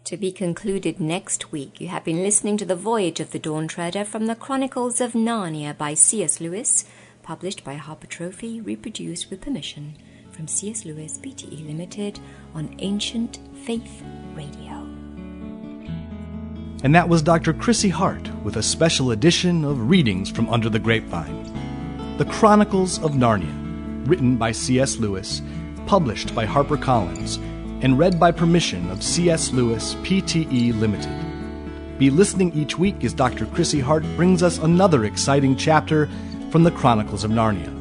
To be concluded next week. You have been listening to The Voyage of the Dawn Treader from the Chronicles of Narnia by C.S. Lewis, published by Harper Trophy, reproduced with permission from C.S. Lewis Pte. Limited on Ancient Faith Radio. And that was Dr. Chrissy Hart with a special edition of Readings from Under the Grapevine. The Chronicles of Narnia, written by C.S. Lewis, published by HarperCollins, and read by permission of C.S. Lewis Pte. Limited. Be listening each week as Dr. Chrissy Hart brings us another exciting chapter from the Chronicles of Narnia.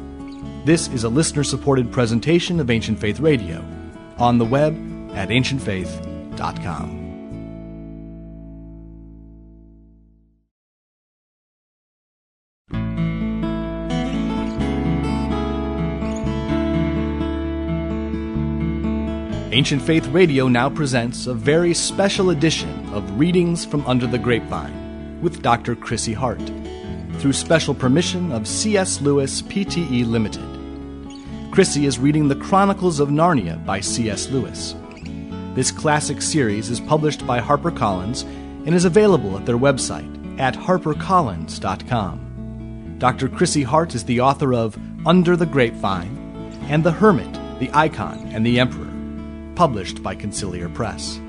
This is a listener-supported presentation of Ancient Faith Radio, on the web at ancientfaith.com. Ancient Faith Radio now presents a very special edition of Readings from Under the Grapevine with Dr. Chrissy Hart, through special permission of C.S. Lewis Pte. Limited. Chrissy is reading The Chronicles of Narnia by C.S. Lewis. This classic series is published by HarperCollins and is available at their website at harpercollins.com. Dr. Chrissy Hart is the author of Under the Grapevine and The Hermit, the Icon, and the Emperor, published by Conciliar Press.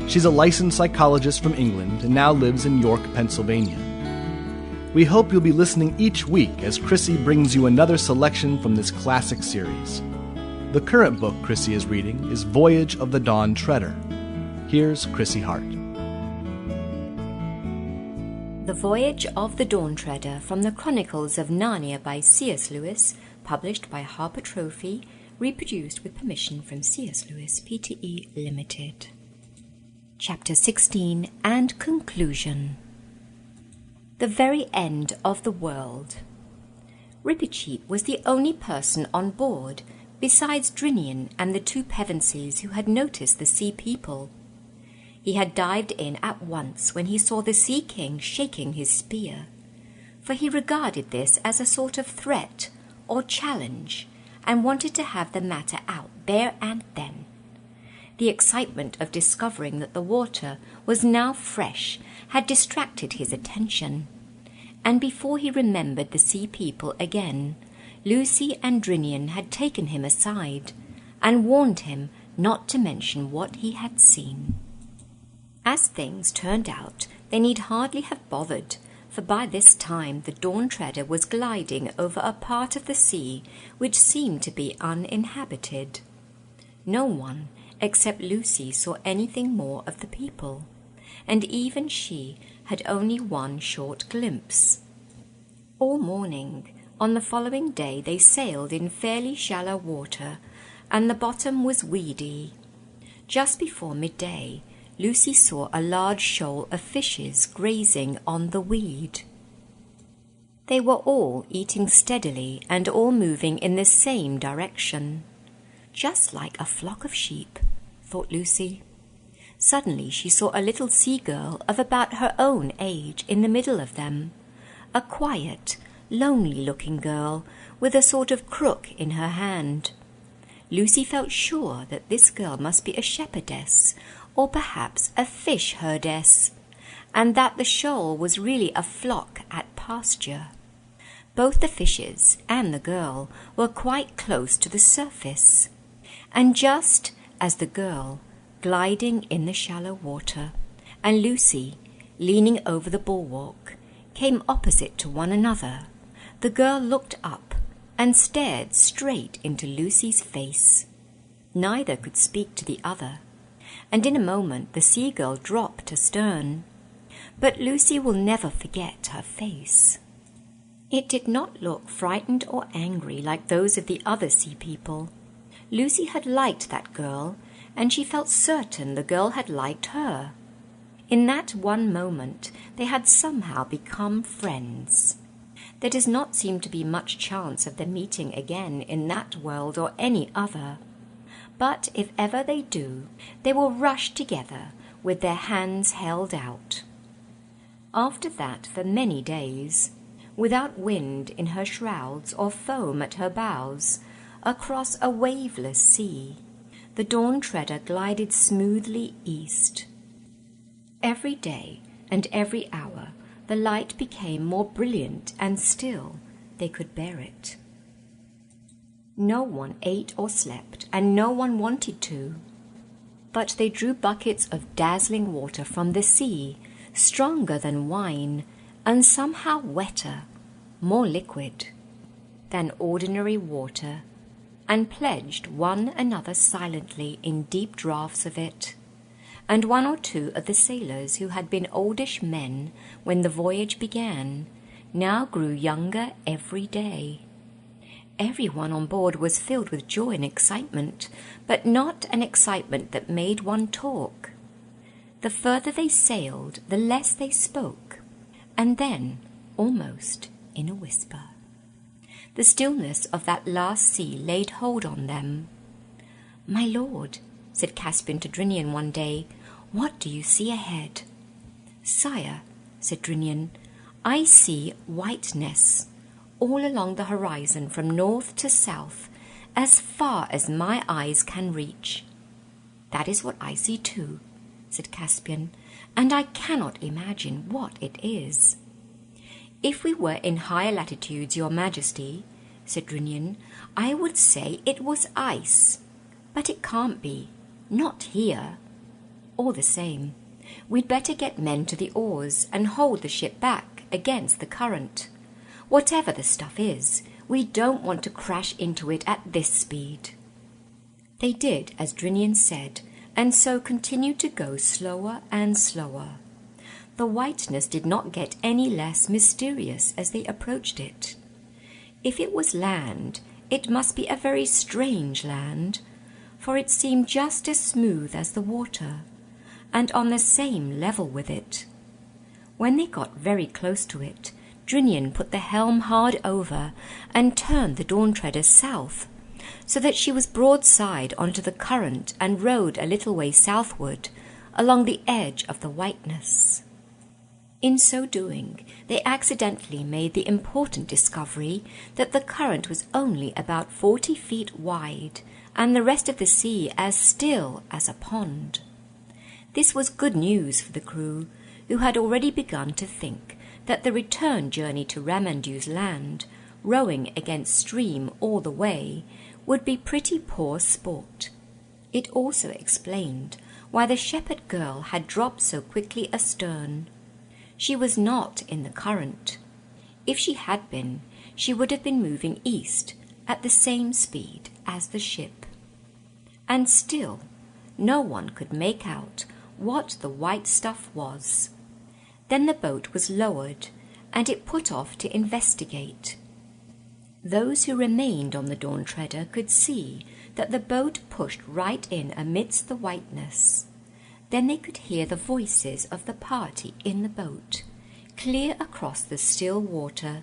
She's a licensed psychologist from England and now lives in York, Pennsylvania. We hope you'll be listening each week as Chrissy brings you another selection from this classic series. The current book Chrissy is reading is Voyage of the Dawn Treader. Here's Chrissy Hart. The Voyage of the Dawn Treader from the Chronicles of Narnia by C.S. Lewis, published by Harper Trophy, reproduced with permission from C.S. Lewis Pte. Limited. Chapter 16 and Conclusion. The very end of the world. Rippercheap was the only person on board, besides Drinian and the two Pevensies who had noticed the sea people. He had dived in at once when he saw the Sea King shaking his spear, for he regarded this as a sort of threat or challenge, and wanted to have the matter out there and then. The excitement of discovering that the water was now fresh had distracted his attention, and before he remembered the sea people again, Lucy and Drinian had taken him aside and warned him not to mention what he had seen. As things turned out, they need hardly have bothered, for by this time the Dawn Treader was gliding over a part of the sea which seemed to be uninhabited. No one except Lucy saw anything more of the people, and even she had only one short glimpse. All morning on the following day they sailed in fairly shallow water, and the bottom was weedy. Just before midday, Lucy saw a large shoal of fishes grazing on the weed. They were all eating steadily and all moving in the same direction. Just like a flock of sheep, thought Lucy. Suddenly she saw a little sea-girl of about her own age in the middle of them, a quiet, lonely-looking girl with a sort of crook in her hand. Lucy felt sure that this girl must be a shepherdess, or perhaps a fish-herdess, and that the shoal was really a flock at pasture. Both the fishes and the girl were quite close to the surface, and just as the girl, gliding in the shallow water, and Lucy, leaning over the bulwark, came opposite to one another, the girl looked up and stared straight into Lucy's face. Neither could speak to the other, and in a moment the sea-girl dropped astern. But Lucy will never forget her face. It did not look frightened or angry like those of the other sea people. Lucy had liked that girl, and she felt certain the girl had liked her. In that one moment they had somehow become friends. There does not seem to be much chance of their meeting again in that world or any other. But if ever they do, they will rush together with their hands held out. After that, for many days, without wind in her shrouds or foam at her bows, across a waveless sea, the Dawn Treader glided smoothly east. Every day and every hour the light became more brilliant, and still they could bear it. No one ate or slept, and no one wanted to. But they drew buckets of dazzling water from the sea, stronger than wine, and somehow wetter, more liquid than ordinary water, and pledged one another silently in deep draughts of it. And one or two of the sailors who had been oldish men when the voyage began now grew younger every day. Everyone on board was filled with joy and excitement, but not an excitement that made one talk. The further they sailed, the less they spoke, and then, almost in a whisper, the stillness of that last sea laid hold on them. "My lord," said Caspian to Drinian one day, "what do you see ahead?" "Sire," said Drinian, "I see whiteness all along the horizon from north to south, as far as my eyes can reach." "That is what I see too," said Caspian, "and I cannot imagine what it is." "If we were in higher latitudes, your majesty," said Drinian, "I would say it was ice, but it can't be, not here. All the same, we'd better get men to the oars and hold the ship back against the current. Whatever the stuff is, we don't want to crash into it at this speed." They did as Drinian said, and so continued to go slower and slower. The whiteness did not get any less mysterious as they approached it. If it was land, it must be a very strange land, for it seemed just as smooth as the water, and on the same level with it. When they got very close to it, Drinian put the helm hard over and turned the Dawn Treader south, so that she was broadside onto the current and rowed a little way southward along the edge of the whiteness. In so doing, they accidentally made the important discovery that the current was only about 40 feet wide, and the rest of the sea as still as a pond. This was good news for the crew, who had already begun to think that the return journey to Ramandu's land, rowing against stream all the way, would be pretty poor sport. It also explained why the shepherd girl had dropped so quickly astern. She was not in the current. If she had been, she would have been moving east at the same speed as the ship. And still, no one could make out what the white stuff was. Then the boat was lowered, and it put off to investigate. Those who remained on the Dawn Treader could see that the boat pushed right in amidst the whiteness. Then they could hear the voices of the party in the boat, clear across the still water,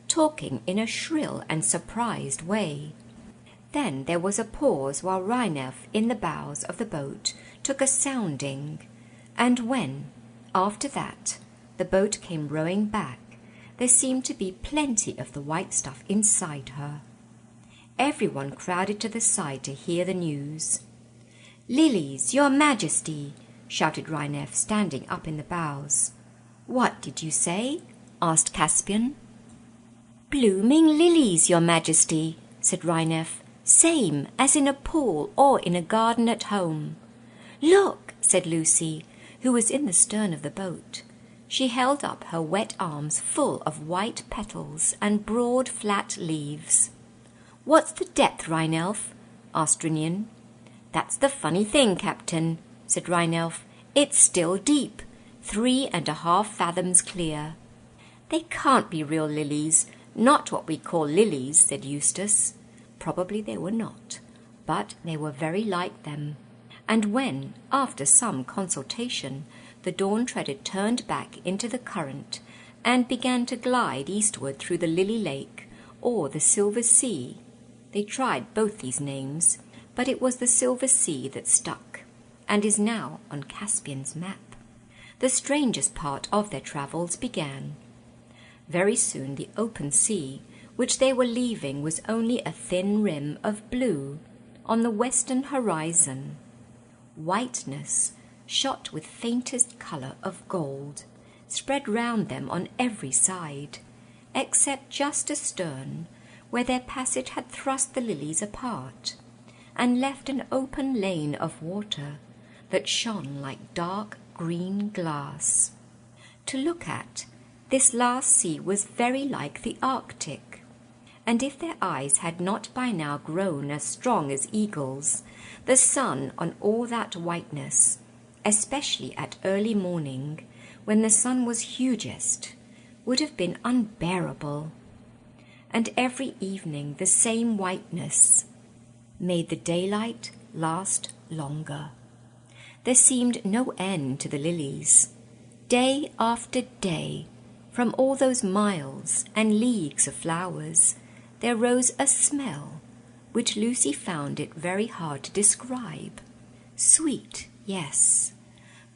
talking in a shrill and surprised way. Then there was a pause while Rhynef in the bows of the boat took a sounding, and when, after that, the boat came rowing back, There seemed to be plenty of the white stuff inside her. Everyone crowded to the side to hear the news. "Lilies, your Majesty!" shouted Rhynef, standing up in the bows. "What did you say?" asked Caspian. "Blooming lilies, your Majesty," said Rhynef, "same as in a pool or in a garden at home." "Look," said Lucy, who was in the stern of the boat. She held up her wet arms full of white petals and broad flat leaves. "What's the depth, Rhynelf?" asked Drinian. "That's the funny thing, Captain," said Rhynelf. "It's still deep, 3.5 fathoms clear." "They can't be real lilies, not what we call lilies," said Eustace. Probably they were not, but they were very like them. And when, after some consultation, the Dawn Treader turned back into the current and began to glide eastward through the Lily Lake or the Silver Sea, they tried both these names, but it was the Silver Sea that stuck, and is now on Caspian's map. The strangest part of their travels began. Very soon the open sea, which they were leaving, was only a thin rim of blue on the western horizon. Whiteness, shot with faintest colour of gold, spread round them on every side, except just astern, where their passage had thrust the lilies apart, and left an open lane of water that shone like dark green glass. To look at, this last sea was very like the Arctic, and if their eyes had not by now grown as strong as eagles, the sun on all that whiteness, especially at early morning, when the sun was hugest, would have been unbearable. And every evening the same whiteness made the daylight last longer. There seemed no end to the lilies. Day after day, from all those miles and leagues of flowers, there rose a smell which Lucy found it very hard to describe. Sweet, yes,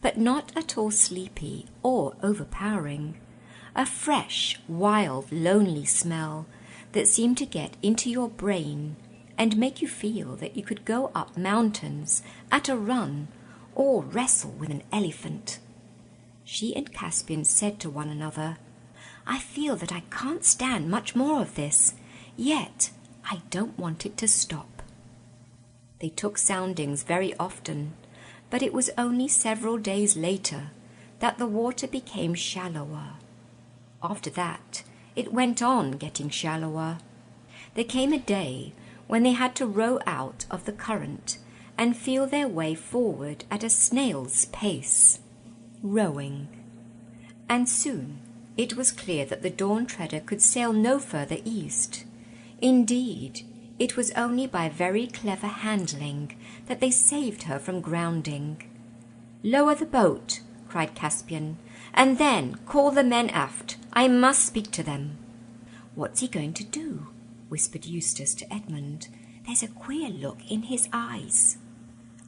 but not at all sleepy or overpowering. A fresh, wild, lonely smell that seemed to get into your brain and make you feel that you could go up mountains at a run or wrestle with an elephant. She and Caspian said to one another, "I feel that I can't stand much more of this, yet I don't want it to stop." They took soundings very often, but it was only several days later that the water became shallower. After that, it went on getting shallower. There came a day when they had to row out of the current and feel their way forward at a snail's pace, rowing. And soon it was clear that the Dawn Treader could sail no further east. Indeed, it was only by very clever handling that they saved her from grounding. "Lower the boat," cried Caspian, "and then call the men aft. I must speak to them." "What's he going to do?" whispered Eustace to Edmund. "There's a queer look in his eyes."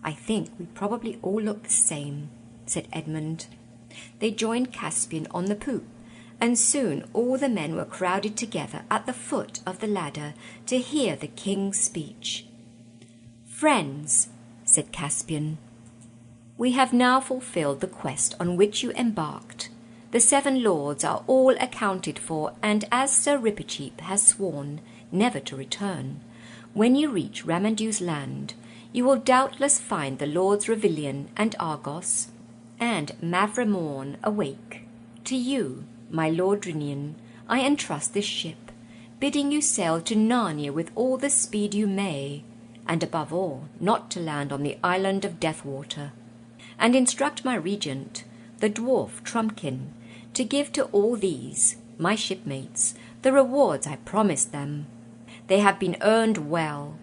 "I think we probably all look the same," said Edmund. They joined Caspian on the poop, and soon all the men were crowded together at the foot of the ladder to hear the king's speech. "Friends," said Caspian, "we have now fulfilled the quest on which you embarked. The 7 lords are all accounted for, and as Sir Rippercheap has sworn never to return, when you reach Ramandew's land, you will doubtless find the Lords Revilian and Argos, and Mavramorn awake. To you, my Lord Drinian, I entrust this ship, bidding you sail to Narnia with all the speed you may, and above all, not to land on the island of Deathwater, and instruct my regent, the dwarf Trumpkin, to give to all these, my shipmates, the rewards I promised them. They have been earned well,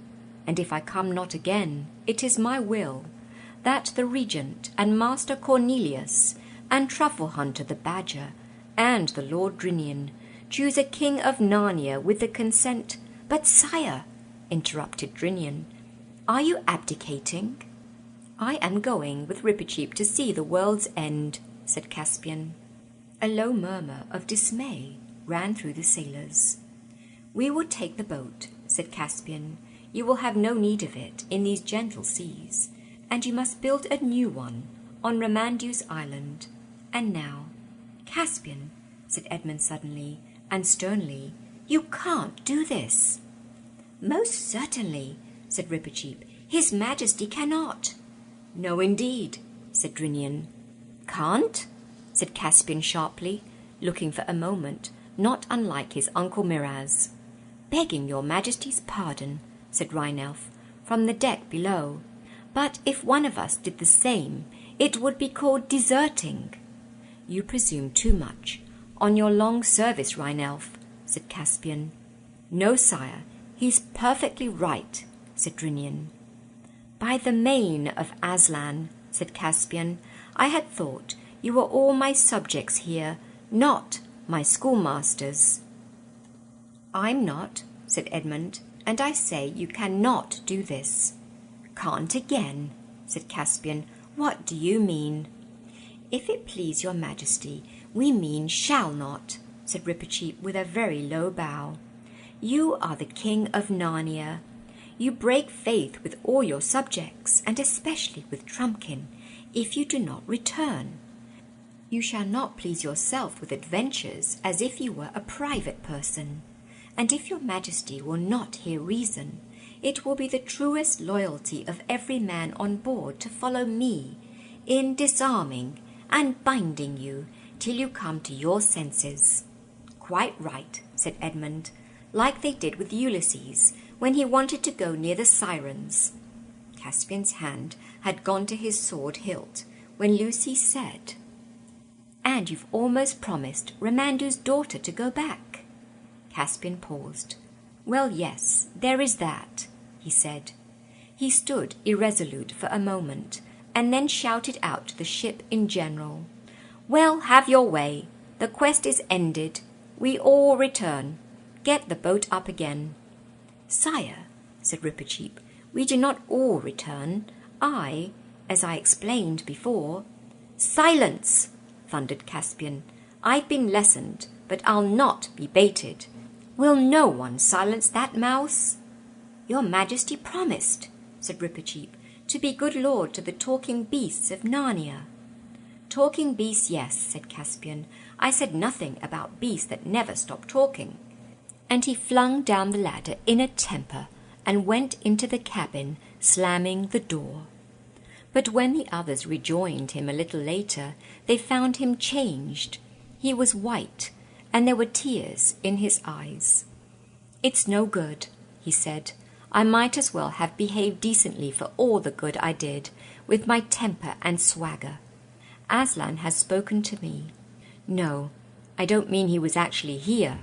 and if I come not again, it is my will that the regent and Master Cornelius and Truffle Hunter the Badger and the Lord Drinian choose a king of Narnia with the consent—" "But, sire," interrupted Drinian, "are you abdicating?" "I am going with Rippercheap to see the world's end," said Caspian. A low murmur of dismay ran through the sailors. "We will take the boat," said Caspian. "You will have no need of it in these gentle seas, and you must build a new one on Ramandu's island. And now—" "Caspian," said Edmund suddenly and sternly, "you can't do this." "Most certainly," said Rippercheap. "His Majesty cannot." "No, indeed," said Drinian. "Can't?" said Caspian sharply, looking for a moment not unlike his uncle Miraz. "Begging your Majesty's pardon," said Rheinelf, "from the deck below. But if one of us did the same, it would be called deserting." "You presume too much on your long service, Rheinelf," said Caspian. "No, sire, he's perfectly right," said Drinian. "By the mane of Aslan," said Caspian, "I had thought you were all my subjects here, not my schoolmasters." "I'm not," said Edmund, "and I say you cannot do this." "Can't again," said Caspian. "What do you mean?" "If it please your Majesty, we mean shall not," said Rippercheap with a very low bow. "You are the King of Narnia. You break faith with all your subjects, and especially with Trumpkin, if you do not return. You shall not please yourself with adventures as if you were a private person. And if your Majesty will not hear reason, it will be the truest loyalty of every man on board to follow me in disarming and binding you till you come to your senses." "Quite right," said Edmund, "like they did with Ulysses when he wanted to go near the Sirens." Caspian's hand had gone to his sword hilt when Lucy said, "And you've almost promised Ramandu's daughter to go back." Caspian paused. "Well, yes, there is that," he said. He stood irresolute for a moment, and then shouted out to the ship in general, "Well, have your way. The quest is ended. We all return. Get the boat up again." "Sire," said Rippercheap, "we do not all return. As I explained before—" "Silence!" thundered Caspian. "I've been lessoned, but I'll not be baited. Will no one silence that mouse?" "Your Majesty promised," said Rippercheap, "to be good lord to the talking beasts of Narnia." "Talking beasts, yes," said Caspian. "I said nothing about beasts that never stop talking." And he flung down the ladder in a temper and went into the cabin, slamming the door. But when the others rejoined him a little later, they found him changed. He was white, and there were tears in his eyes. "It's no good," he said. "I might as well have behaved decently for all the good I did, with my temper and swagger. Aslan has spoken to me. No, I don't mean he was actually here.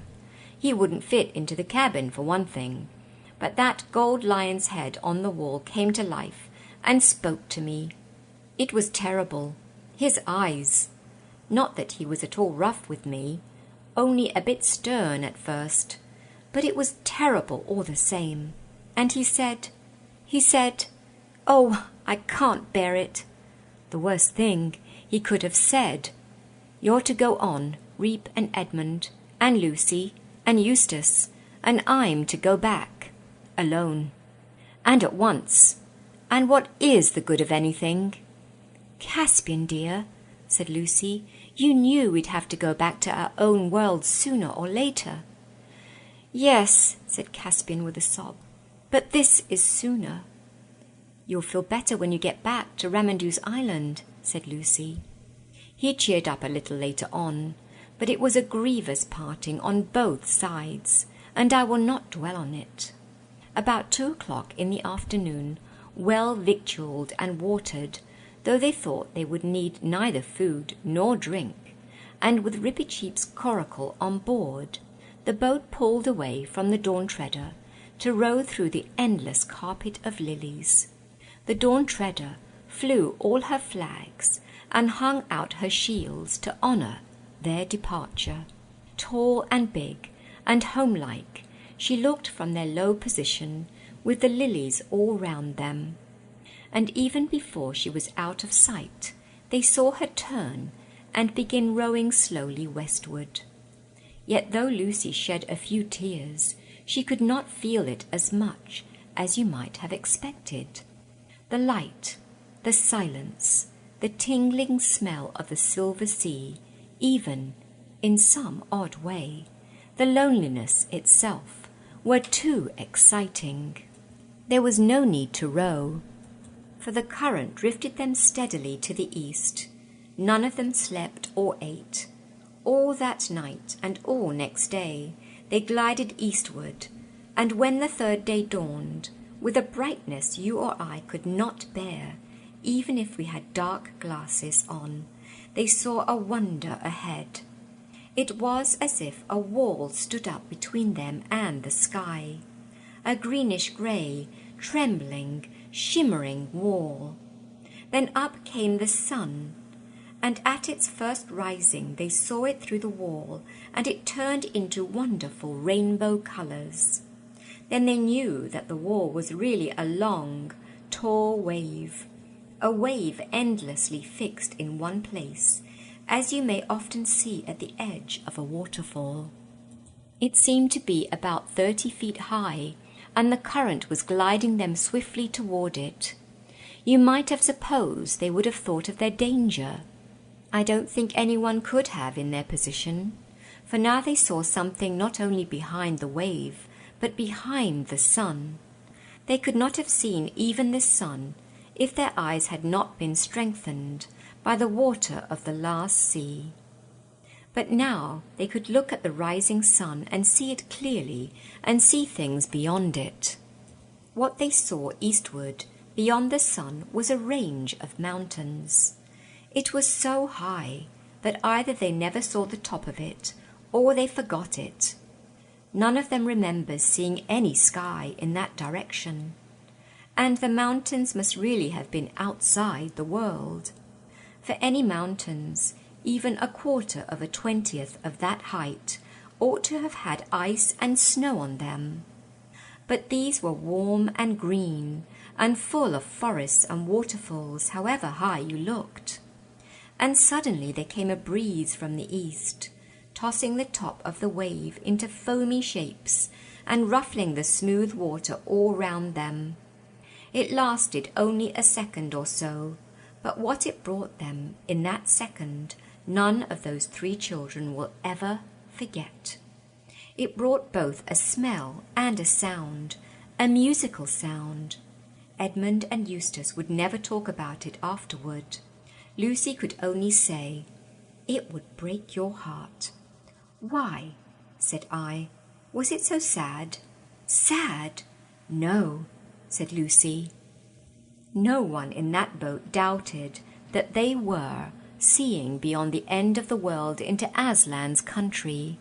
He wouldn't fit into the cabin, for one thing. But that gold lion's head on the wall came to life and spoke to me. It was terrible. His eyes. Not that he was at all rough with me, only a bit stern at first. But it was terrible all the same. And he said, oh, I can't bear it. The worst thing he could have said. You're to go on, Reep and Edmund, and Lucy, and Eustace, and I'm to go back, alone, and at once. And what is the good of anything?" "Caspian, dear," said Lucy, "you knew we'd have to go back to our own world sooner or later." "Yes," said Caspian with a sob, "but this is sooner." "You'll feel better when you get back to Ramandu's island," said Lucy. He cheered up a little later on, but it was a grievous parting on both sides, and I will not dwell on it. About 2:00 in the afternoon, well victualled and watered, though they thought they would need neither food nor drink, and with Rippercheap's coracle on board, the boat pulled away from the Dawn Treader to row through the endless carpet of lilies. The Dawn Treader flew all her flags and hung out her shields to honour their departure. Tall and big and homelike, she looked from their low position with the lilies all round them. And even before she was out of sight, they saw her turn and begin rowing slowly westward. Yet though Lucy shed a few tears, she could not feel it as much as you might have expected. The light, the silence, the tingling smell of the silver sea, even, in some odd way, the loneliness itself, were too exciting. There was no need to row, for the current drifted them steadily to the east. None of them slept or ate. All that night and all next day they glided eastward, and when the third day dawned, with a brightness you or I could not bear, even if we had dark glasses on, they saw a wonder ahead. It was as if a wall stood up between them and the sky, a greenish-grey, trembling, shimmering wall. Then up came the sun, and at its first rising they saw it through the wall, and it turned into wonderful rainbow colours. Then they knew that the wall was really a long, tall wave, a wave endlessly fixed in one place, as you may often see at the edge of a waterfall. It seemed to be about 30 feet high, and the current was gliding them swiftly toward it. You might have supposed they would have thought of their danger. I don't think anyone could have in their position, for now they saw something not only behind the wave, but behind the sun. They could not have seen even the sun if their eyes had not been strengthened by the water of the last sea. But now they could look at the rising sun and see it clearly, and see things beyond it. What they saw eastward, beyond the sun, was a range of mountains. It was so high that either they never saw the top of it, or they forgot it. None of them remembers seeing any sky in that direction. And the mountains must really have been outside the world. For any mountains, even a quarter of a 20th of that height, ought to have had ice and snow on them. But these were warm and green, and full of forests and waterfalls, however high you looked. And suddenly there came a breeze from the east, tossing the top of the wave into foamy shapes, and ruffling the smooth water all round them. It lasted only a second or so, but what it brought them in that second, none of those 3 children will ever forget. It brought both a smell and a sound, a musical sound. Edmund and Eustace would never talk about it afterward. Lucy could only say, "It would break your heart." "Why?" said I. "Was it so sad?" "Sad? No," said Lucy. No one in that boat doubted that they were seeing beyond the end of the world into Aslan's country.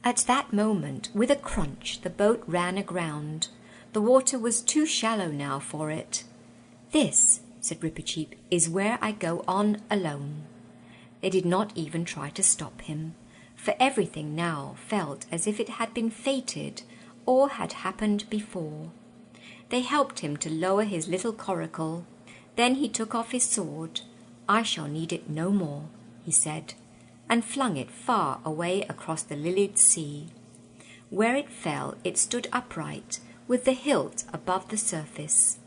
At that moment, with a crunch, the boat ran aground. The water was too shallow now for it. "This," said Rippercheap, "is where I go on alone." They did not even try to stop him, for everything now felt as if it had been fated or had happened before. They helped him to lower his little coracle. Then he took off his sword. "I shall need it no more," he said, and flung it far away across the lilied sea. Where it fell, it stood upright, with the hilt above the surface.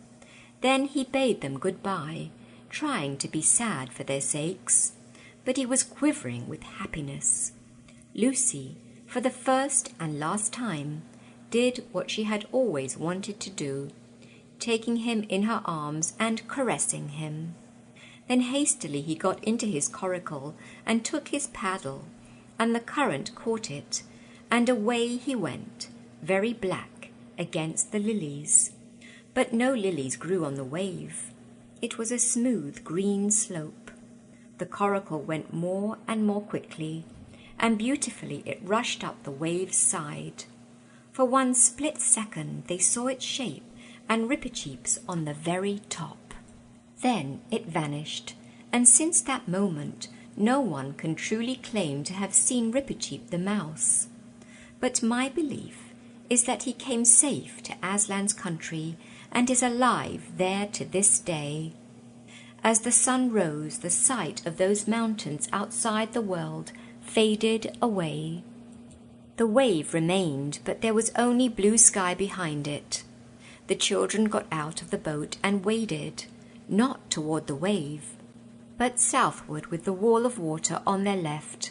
Then he bade them good-bye, trying to be sad for their sakes, but he was quivering with happiness. Lucy, for the first and last time, did what she had always wanted to do, taking him in her arms and caressing him. Then hastily he got into his coracle and took his paddle, and the current caught it, and away he went, very black, against the lilies. But no lilies grew on the wave. It was a smooth green slope. The coracle went more and more quickly, and beautifully it rushed up the wave's side. For one split second they saw its shape and Rippercheap's on the very top. Then it vanished, and since that moment no one can truly claim to have seen Rippercheap the mouse. But my belief is that he came safe to Aslan's country and is alive there to this day. As the sun rose, the sight of those mountains outside the world faded away. The wave remained, but there was only blue sky behind it. The children got out of the boat and waded, not toward the wave, but southward with the wall of water on their left.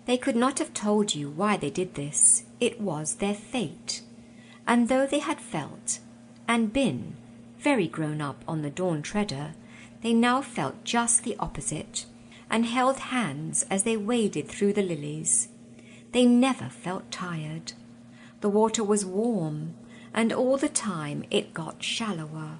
They could not have told you why they did this. It was their fate. And though they had felt, and been, very grown up on the Dawn Treader, they now felt just the opposite, and held hands as they waded through the lilies. They never felt tired. The water was warm, and all the time it got shallower.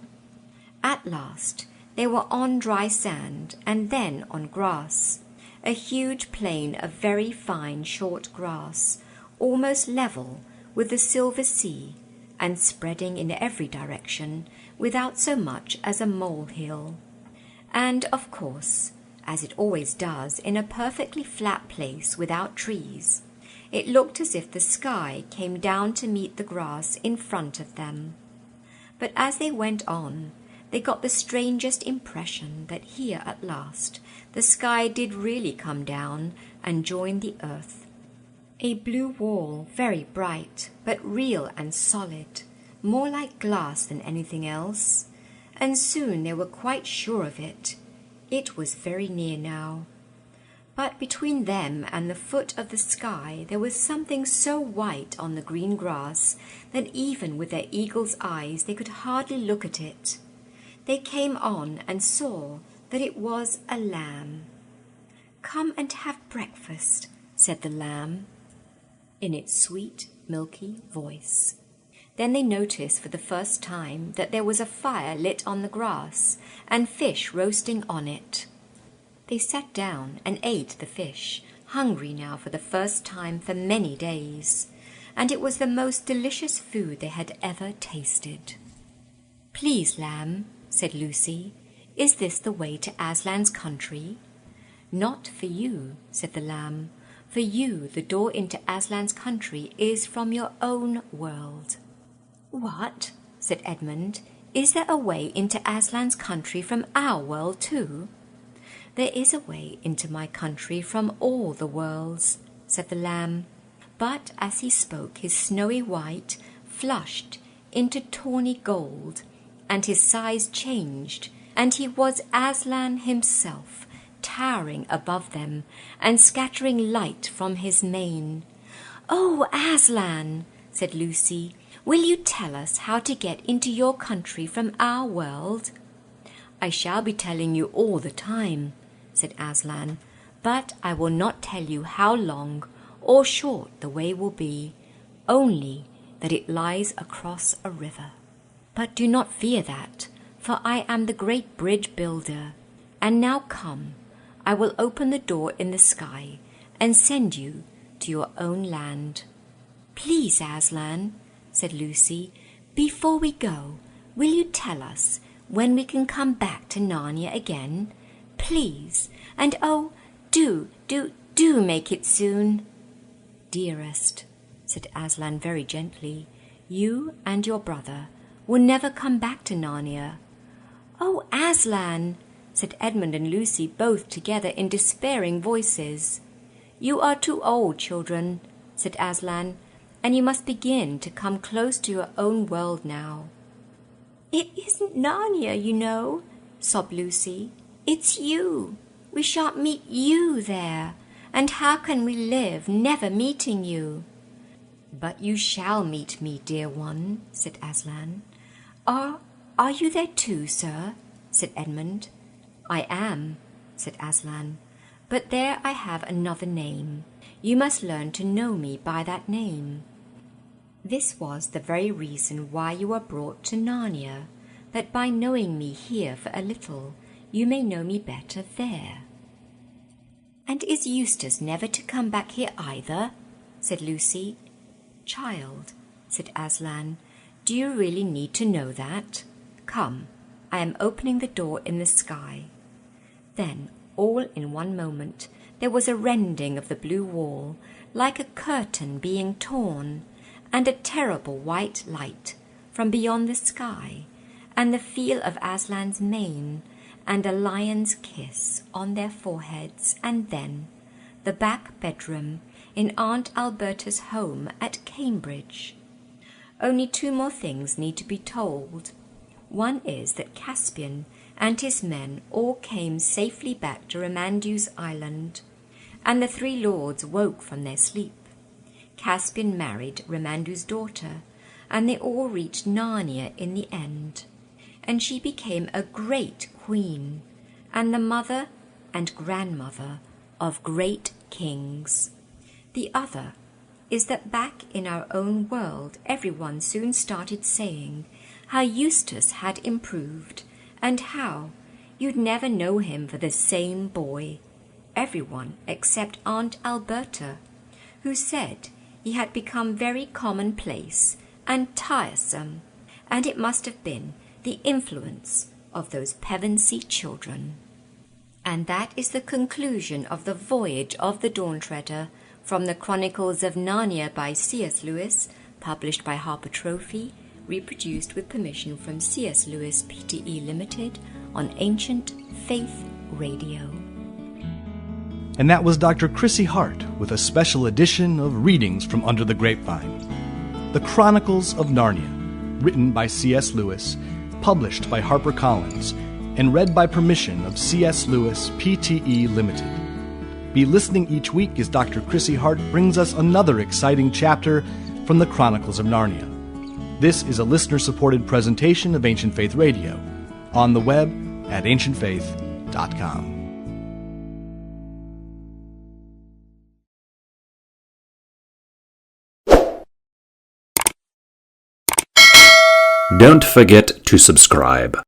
At last they were on dry sand, and then on grass, a huge plain of very fine short grass, almost level with the silver sea, and spreading in every direction without so much as a molehill. And, of course, as it always does in a perfectly flat place without trees, it looked as if the sky came down to meet the grass in front of them. But as they went on, they got the strangest impression that here at last the sky did really come down and join the earth. A blue wall, very bright, but real and solid, more like glass than anything else, and soon they were quite sure of it. It was very near now. But between them and the foot of the sky there was something so white on the green grass that even with their eagle's eyes they could hardly look at it. They came on and saw that it was a lamb. "Come and have breakfast," said the lamb, in its sweet, milky voice. Then they noticed for the first time that there was a fire lit on the grass and fish roasting on it. They sat down and ate the fish, hungry now for the first time for many days, and it was the most delicious food they had ever tasted. "Please, lamb," said Lucy, "is this the way to Aslan's country?" "Not for you," said the lamb. "For you the door into Aslan's country is from your own world." "What?" said Edmund. "Is there a way into Aslan's country from our world too?" "There is a way into my country from all the worlds," said the lamb. But as he spoke his snowy white flushed into tawny gold, and his size changed, and he was Aslan himself, towering above them and scattering light from his mane. "Oh, Aslan," said Lucy, "will you tell us how to get into your country from our world?" "I shall be telling you all the time," said Aslan, "but I will not tell you how long or short the way will be, only that it lies across a river. But do not fear that, for I am the great bridge builder. And now come, I will open the door in the sky and send you to your own land." "Please, Aslan," said Lucy, "before we go, will you tell us when we can come back to Narnia again? Please, and oh, do make it soon." "Dearest," said Aslan very gently, "you and your brother will never come back to Narnia." "Oh, Aslan," said Edmund and Lucy both together in despairing voices. "You are too old, children," said Aslan, "and you must begin to come close to your own world now." "It isn't Narnia, you know," sobbed Lucy. "It's you. We shan't meet you there, and how can we live never meeting you?" "But you shall meet me, dear one," said Aslan. Are you there too, sir?" said Edmund. "I am," said Aslan, "but there I have another name. You must learn to know me by that name. This was the very reason why you were brought to Narnia, that by knowing me here for a little, you may know me better there." "And is Eustace never to come back here either?" said Lucy. "Child," said Aslan, "do you really need to know that? Come, I am opening the door in the sky." Then, all in one moment, there was a rending of the blue wall, like a curtain being torn, and a terrible white light from beyond the sky, and the feel of Aslan's mane, and a lion's kiss on their foreheads, and then the back bedroom in Aunt Alberta's home at Cambridge. Only 2 more things need to be told. One is that Caspian and his men all came safely back to Ramandu's island, and the 3 lords woke from their sleep. Caspian married Ramandu's daughter, and they all reached Narnia in the end, and she became a great queen, and the mother and grandmother of great kings. The other is that back in our own world everyone soon started saying how Eustace had improved, and how you'd never know him for the same boy. Everyone except Aunt Alberta, who said he had become very commonplace and tiresome, and it must have been the influence of those Pevensey children. And that is the conclusion of the Voyage of the Dawn Treader from the Chronicles of Narnia by C.S. Lewis, published by Harper Trophy, reproduced with permission from C.S. Lewis Pte. Limited on Ancient Faith Radio. And that was Dr. Chrissy Hart with a special edition of Readings from Under the Grapevine. The Chronicles of Narnia, written by C.S. Lewis, published by HarperCollins, and read by permission of C.S. Lewis Pte. Limited. Be listening each week as Dr. Chrissy Hart brings us another exciting chapter from the Chronicles of Narnia. This is a listener-supported presentation of Ancient Faith Radio, on the web at ancientfaith.com. Don't forget to subscribe.